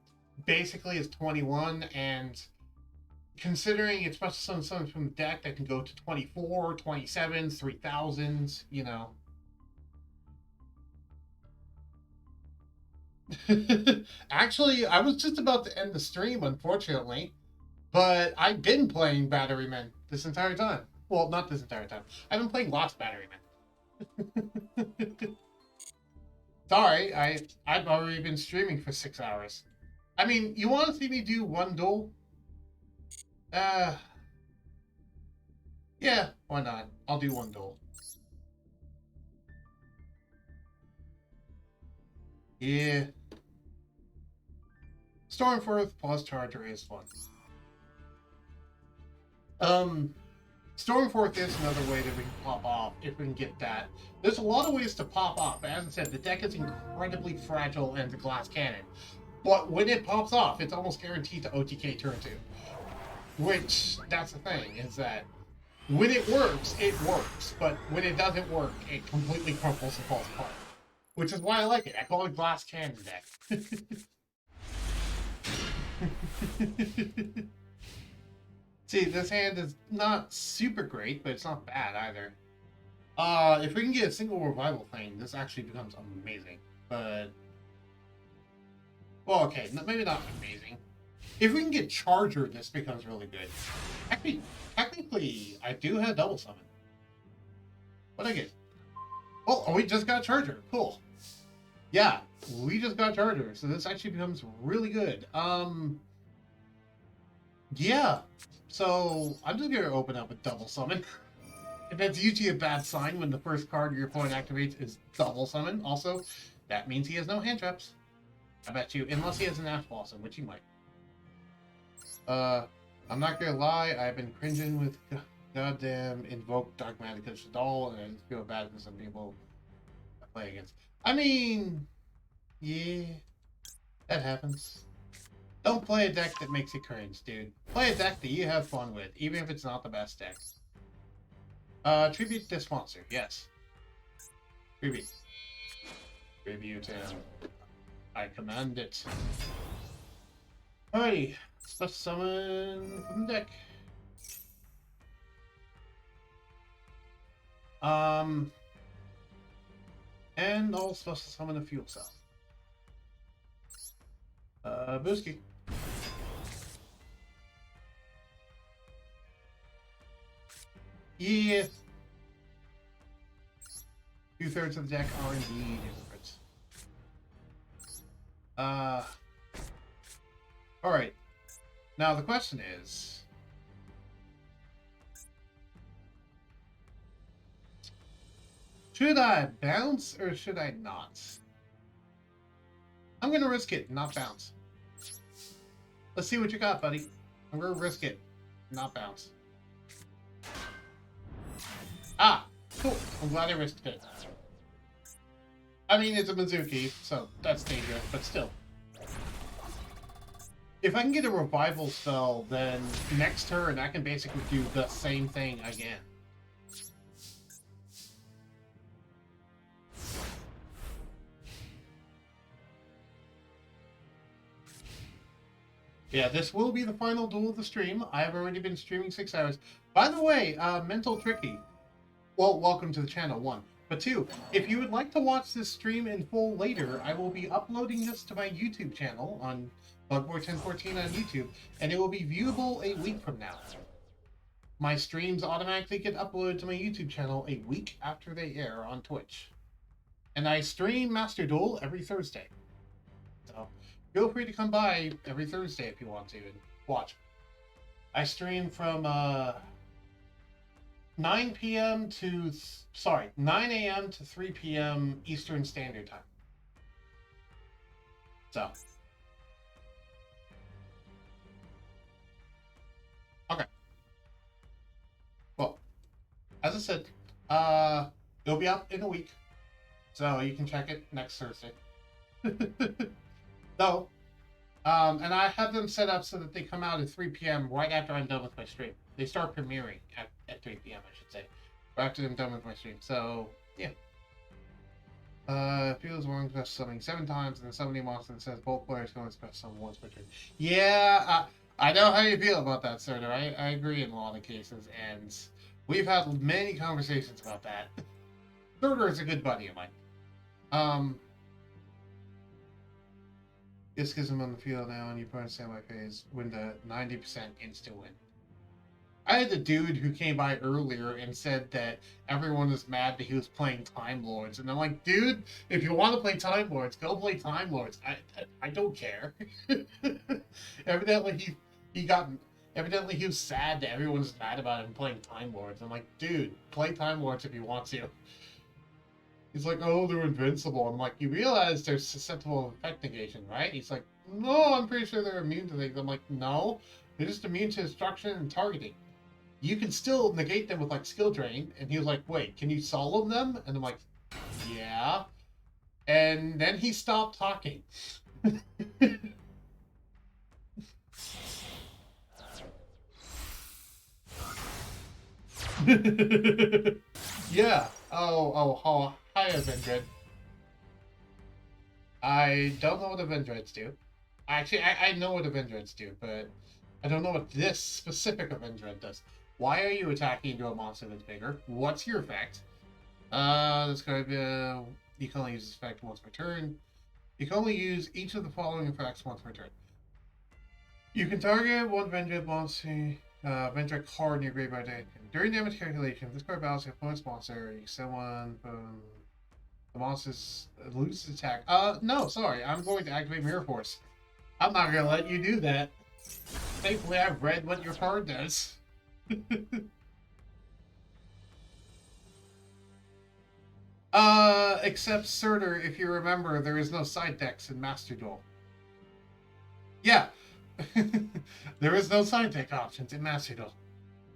basically is 21, and considering it's special summons from the deck that can go to 24, 27s, 3000s, you know. Actually, I was just about to end the stream, unfortunately, but I've been playing Batterman this entire time. Well, not this entire time. I've been playing Lost Batterman. Sorry, I've already been streaming for 6 hours. I mean, you want to see me do one duel? Yeah, why not? I'll do one duel. Yeah. Stormforth plus Charger is fun. Stormforth is another way that we can pop off if we can get that. There's a lot of ways to pop off, but as I said, the deck is incredibly fragile and the glass cannon. But when it pops off, it's almost guaranteed to OTK turn 2. Which, that's the thing, is that when it works, but when it doesn't work, it completely crumples and falls apart. Which is why I like it. I call it glass cannon deck. See, this hand is not super great, but it's not bad either. If we can get a single revival thing, this actually becomes amazing. But, well, okay, maybe not amazing. If we can get Charger, this becomes really good. Actually, technically, I do have double summon. What'd I get? Oh, we just got Charger. Cool. Yeah, we just got Charger, so this actually becomes really good. Yeah. So, I'm just going to open up a double summon. And that's usually a bad sign when the first card your opponent activates is double summon. Also, that means he has no hand traps. I bet you, unless he has an Ash Blossom, which he might. I'm not going to lie, I've been cringing with goddamn Invoke Dogmatica Shadal, and I just feel bad for some people I play against. I mean, yeah, that happens. Don't play a deck that makes you cringe, dude. Play a deck that you have fun with, even if it's not the best deck. Tribute this monster, yes. Tribute. Tribute him. I command it. Alrighty, let's summon from the deck. And I'll special summon a Fuel Cell. Booski. Yeah. 2/3 of the deck are indeed different. Alright. Now the question is, should I bounce or should I not? I'm gonna risk it, not bounce. Let's see what you got, buddy. I'm gonna risk it, not bounce. Ah, cool. I'm glad I risked it. I mean, it's a Mizuki, so that's dangerous, but still. If I can get a revival spell, then next turn I can basically do the same thing again. Yeah, this will be the final duel of the stream. I have already been streaming 6 hours. By the way, Mental Tricky. Well, welcome to the channel, 1. But 2, if you would like to watch this stream in full later, I will be uploading this to my YouTube channel on Bugboy1014 on YouTube, and it will be viewable a week from now. my streams automatically get uploaded to my YouTube channel a week after they air on Twitch. And I stream Master Duel every Thursday. So feel free to come by every Thursday if you want to and watch. I stream from 9 p.m. to 9 a.m. to 3 p.m. Eastern Standard Time. So okay. Well, as I said, it'll be up in a week, so you can check it next Thursday. So, and I have them set up so that they come out at 3 p.m. right after I'm done with my stream. They start premiering at 3 p.m. I should say, right after I'm done with my stream. So yeah. Feels wrong to press something 7 times, and then somebody wants and says both players can only press something once per turn. Yeah, I know how you feel about that, sir. I agree in a lot of cases, and we've had many conversations about that. Surtur is a good buddy of mine. Just gives him on the field now, and you put in standby phase, win the 90% insta win. I had a dude who came by earlier and said that everyone was mad that he was playing Time Lords, and I'm like, dude, if you want to play Time Lords, go play Time Lords. I don't care. Evidently he was sad that everyone was mad about him playing Time Lords. I'm like, dude, play Time Lords if you want to. He's like, oh, they're invincible. I'm like, you realize they're susceptible to effect negation, right? He's like, no, I'm pretty sure they're immune to things. I'm like, no, they're just immune to destruction and targeting. You can still negate them with like skill drain. And he was like, wait, can you solo them? And I'm like, yeah. And then he stopped talking. Yeah. Oh, hi, Avenged. I don't know what Avengeds do. Actually, I know what Avengeds do, but I don't know what this specific Avenged does. Why are you attacking into a monster that's bigger? What's your effect? This could be, you can only use this effect once per turn. You can only use each of the following effects once per turn. You can target one Avenged monster, Avenged card in your graveyard deck. During damage calculation, if this card battles your opponent's monster, you send one, the monster's loses attack. No, sorry, I'm going to activate Mirror Force. I'm not gonna let you do that. Thankfully, I've read what your card does. Except Surtur, if you remember, there is no side decks in Master Duel. Yeah. There is no side deck options in Master Duel.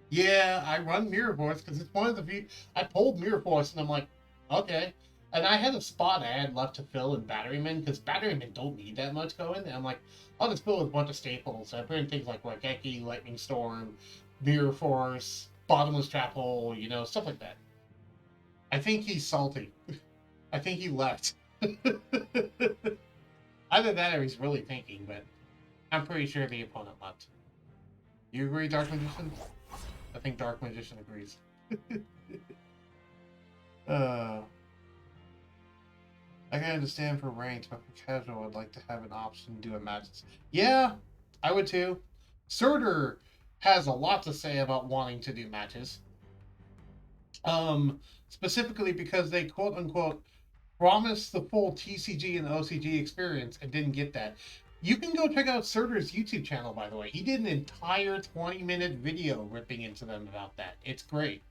Yeah, I run Mirror Force because it's one of the few. I pulled Mirror Force and I'm like, okay. And I had a spot I had left to fill in Batterman because Batterman don't need that much going. And I'm like, I'll just fill with a bunch of staples. So I put in things like Raigeki, Lightning Storm, Mirror Force, Bottomless Trap Hole, you know, stuff like that. I think he's salty. I think he left. Either that or he's really thinking, but I'm pretty sure the opponent left. You agree, Dark Magician? I think Dark Magician agrees. I can understand for ranked, but for casual, I'd like to have an option to do a matches. Yeah, I would too. Surtur has a lot to say about wanting to do matches. Specifically because they quote unquote promised the full TCG and OCG experience and didn't get that. You can go check out Surtur's YouTube channel, by the way. He did an entire 20-minute video ripping into them about that. It's great.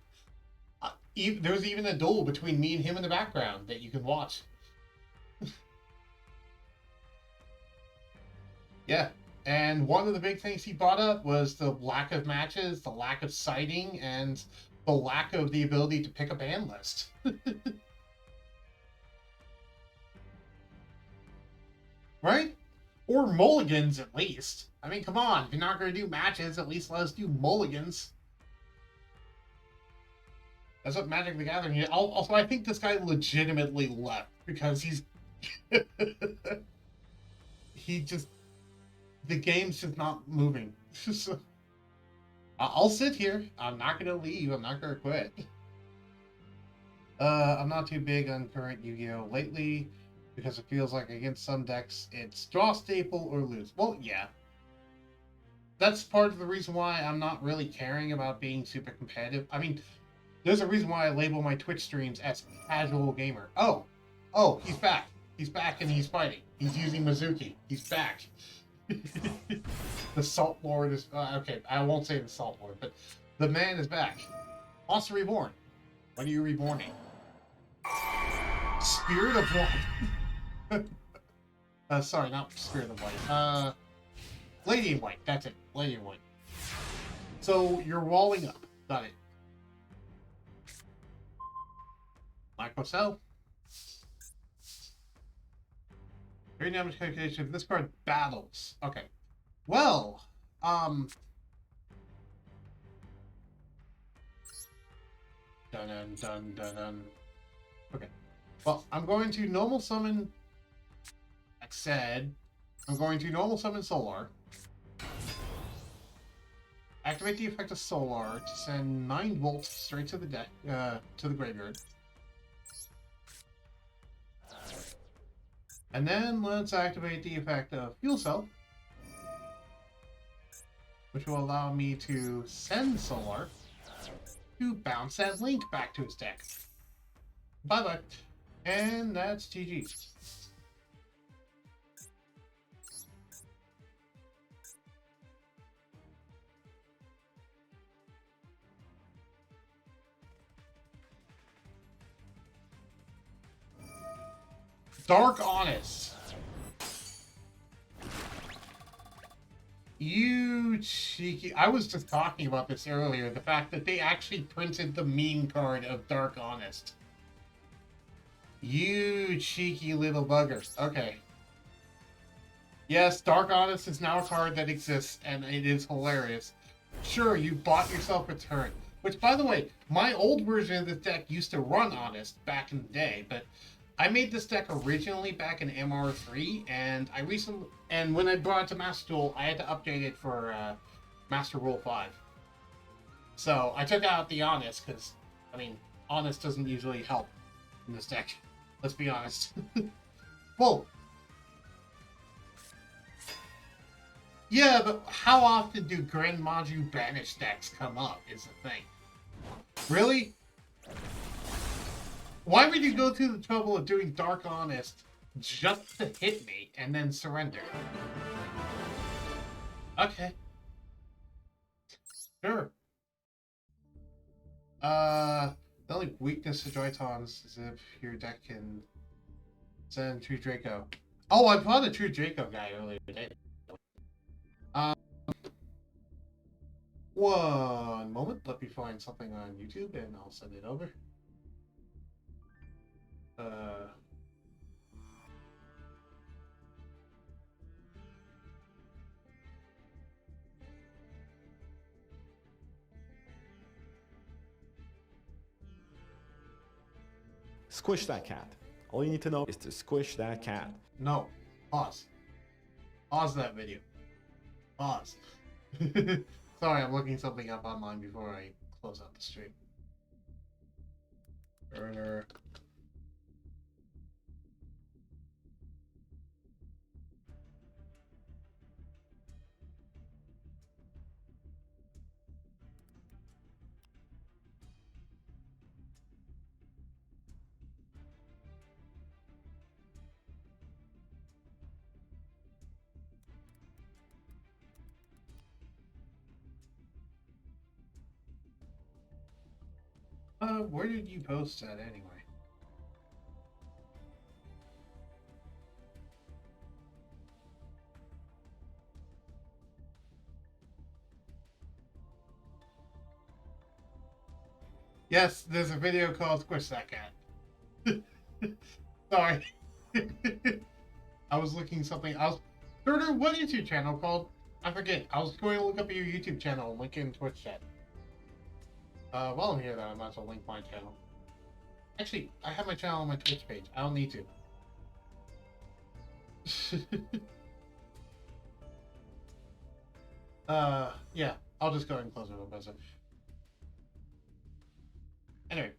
There's even a duel between me and him in the background that you can watch. Yeah, and one of the big things he brought up was the lack of matches, the lack of sighting, and the lack of the ability to pick a ban list. Right? Or mulligans, at least. I mean, come on. If you're not going to do matches, at least let us do mulligans. That's what Magic the Gathering is. Also, I think this guy legitimately left because he's... he just... The game's just not moving. So, I'll sit here. I'm not going to leave. I'm not going to quit. I'm not too big on current Yu-Gi-Oh! Lately because it feels like against some decks it's draw staple or lose. Well, yeah. that's part of the reason why I'm not really caring about being super competitive. I mean, there's a reason why I label my Twitch streams as casual gamer. Oh, he's back. He's back and he's fighting. He's using Mizuki. He's back. The Salt Lord is okay. I won't say the Salt Lord, but the man is back. Monster Reborn. When are you reborning? Spirit of White. Sorry, not Spirit of White. Lady in White. That's it. Lady in White. So you're walling up. Got it. Micro Cell. Very damage calculation. This card battles. Okay. Well, dun dun dun dun dun. Okay. Well, I'm going to normal summon. Like said, I'm going to normal summon Solar. Activate the effect of Solar to send 9 volts straight to the deck, to the graveyard. And then let's activate the effect of Fuel Cell, which will allow me to send Solar to bounce that Link back to his deck. Bye-bye. And that's GG. Dark Honest. You cheeky. I was just talking about this earlier. The fact that they actually printed the meme card of Dark Honest. You cheeky little buggers. Okay. Yes, Dark Honest is now a card that exists, and it is hilarious. Sure, you bought yourself a turn. Which, by the way, my old version of this deck used to run Honest back in the day, but I made this deck originally back in MR3, and when I brought it to Master Duel, I had to update it for Master Rule 5. So I took out the Honest, because, I mean, Honest doesn't usually help in this deck. Let's be honest. Well, yeah, but how often do Grand Maju Banish decks come up, is the thing. Really? Why would you go through the trouble of doing Dark Honest just to hit me and then surrender? Okay. Sure. The only weakness to Joytons is if your deck can send True Draco. Oh, I bought a True Draco guy earlier today. One moment. Let me find something on YouTube and I'll send it over. Squish that cat. All you need to know is to squish that cat. No. Pause. Pause that video. Pause. Sorry, I'm looking something up online before I close out the stream. Burner. Where did you post that anyway? Yes, there's a video called Squish That Cat. Sorry. I was looking something else. Turner, what is your channel called? I forget. I was going to look up your YouTube channel and link in Twitch chat. While I'm here, though, I might as well link my channel. Actually, I have my channel on my Twitch page. I don't need to. Yeah, I'll just go ahead and close it up as a... Anyway.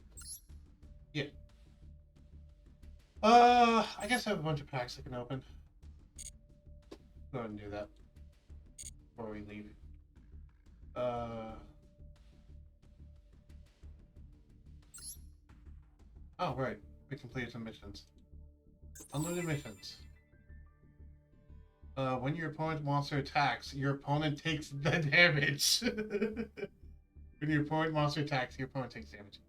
Yeah. I guess I have a bunch of packs I can open. Go ahead and do that before we leave. Oh, right. We completed some missions. Unlimited missions. When your opponent's monster attacks, your opponent takes the damage. When your opponent monster attacks, your opponent takes damage.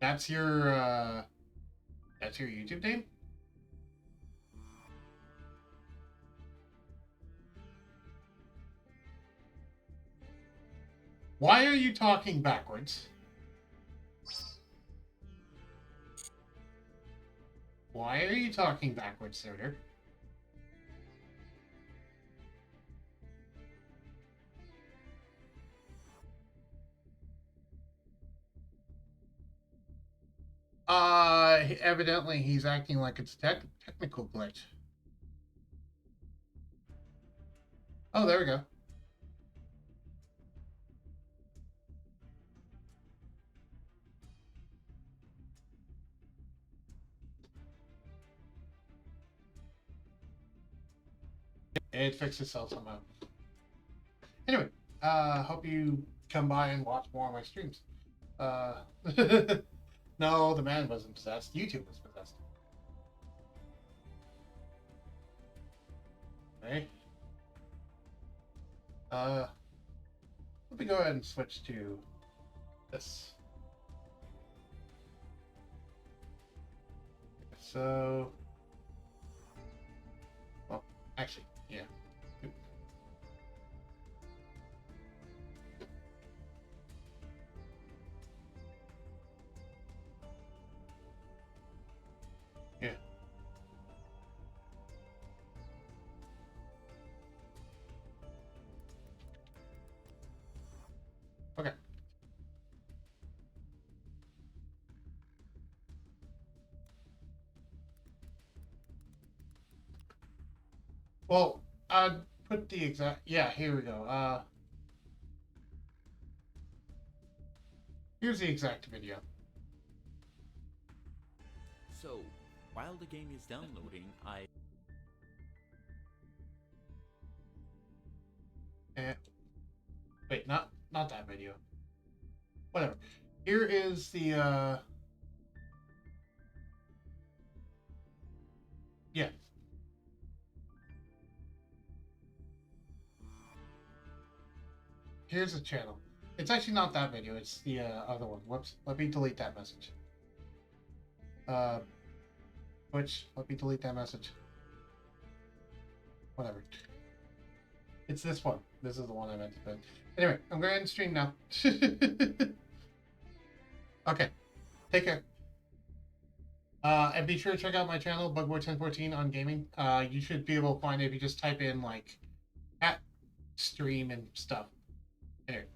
That's your YouTube name? Why are you talking backwards? Why are you talking backwards, Soder? Evidently he's acting like it's a technical glitch. Oh, there we go. It fixed itself somehow. Anyway, hope you come by and watch more of my streams. No, the man wasn't possessed. YouTube was possessed. Okay. Let me go ahead and switch to this. So, well, actually, yeah. Yeah. Okay. Well, I'd put the exact, yeah, here we go. Here's the exact video. So, while the game is downloading, Wait, not that video. Whatever. Here is the, yeah. Here's the channel. It's actually not that video, it's the other one. Whoops, let me delete that message. Which, let me delete that message. Whatever. It's this one. This is the one I meant to put. Anyway, I'm going to stream now. Okay, take care. And be sure to check out my channel, Bugboy1014 on gaming. You should be able to find it if you just type in, like, at stream and stuff. Anyway.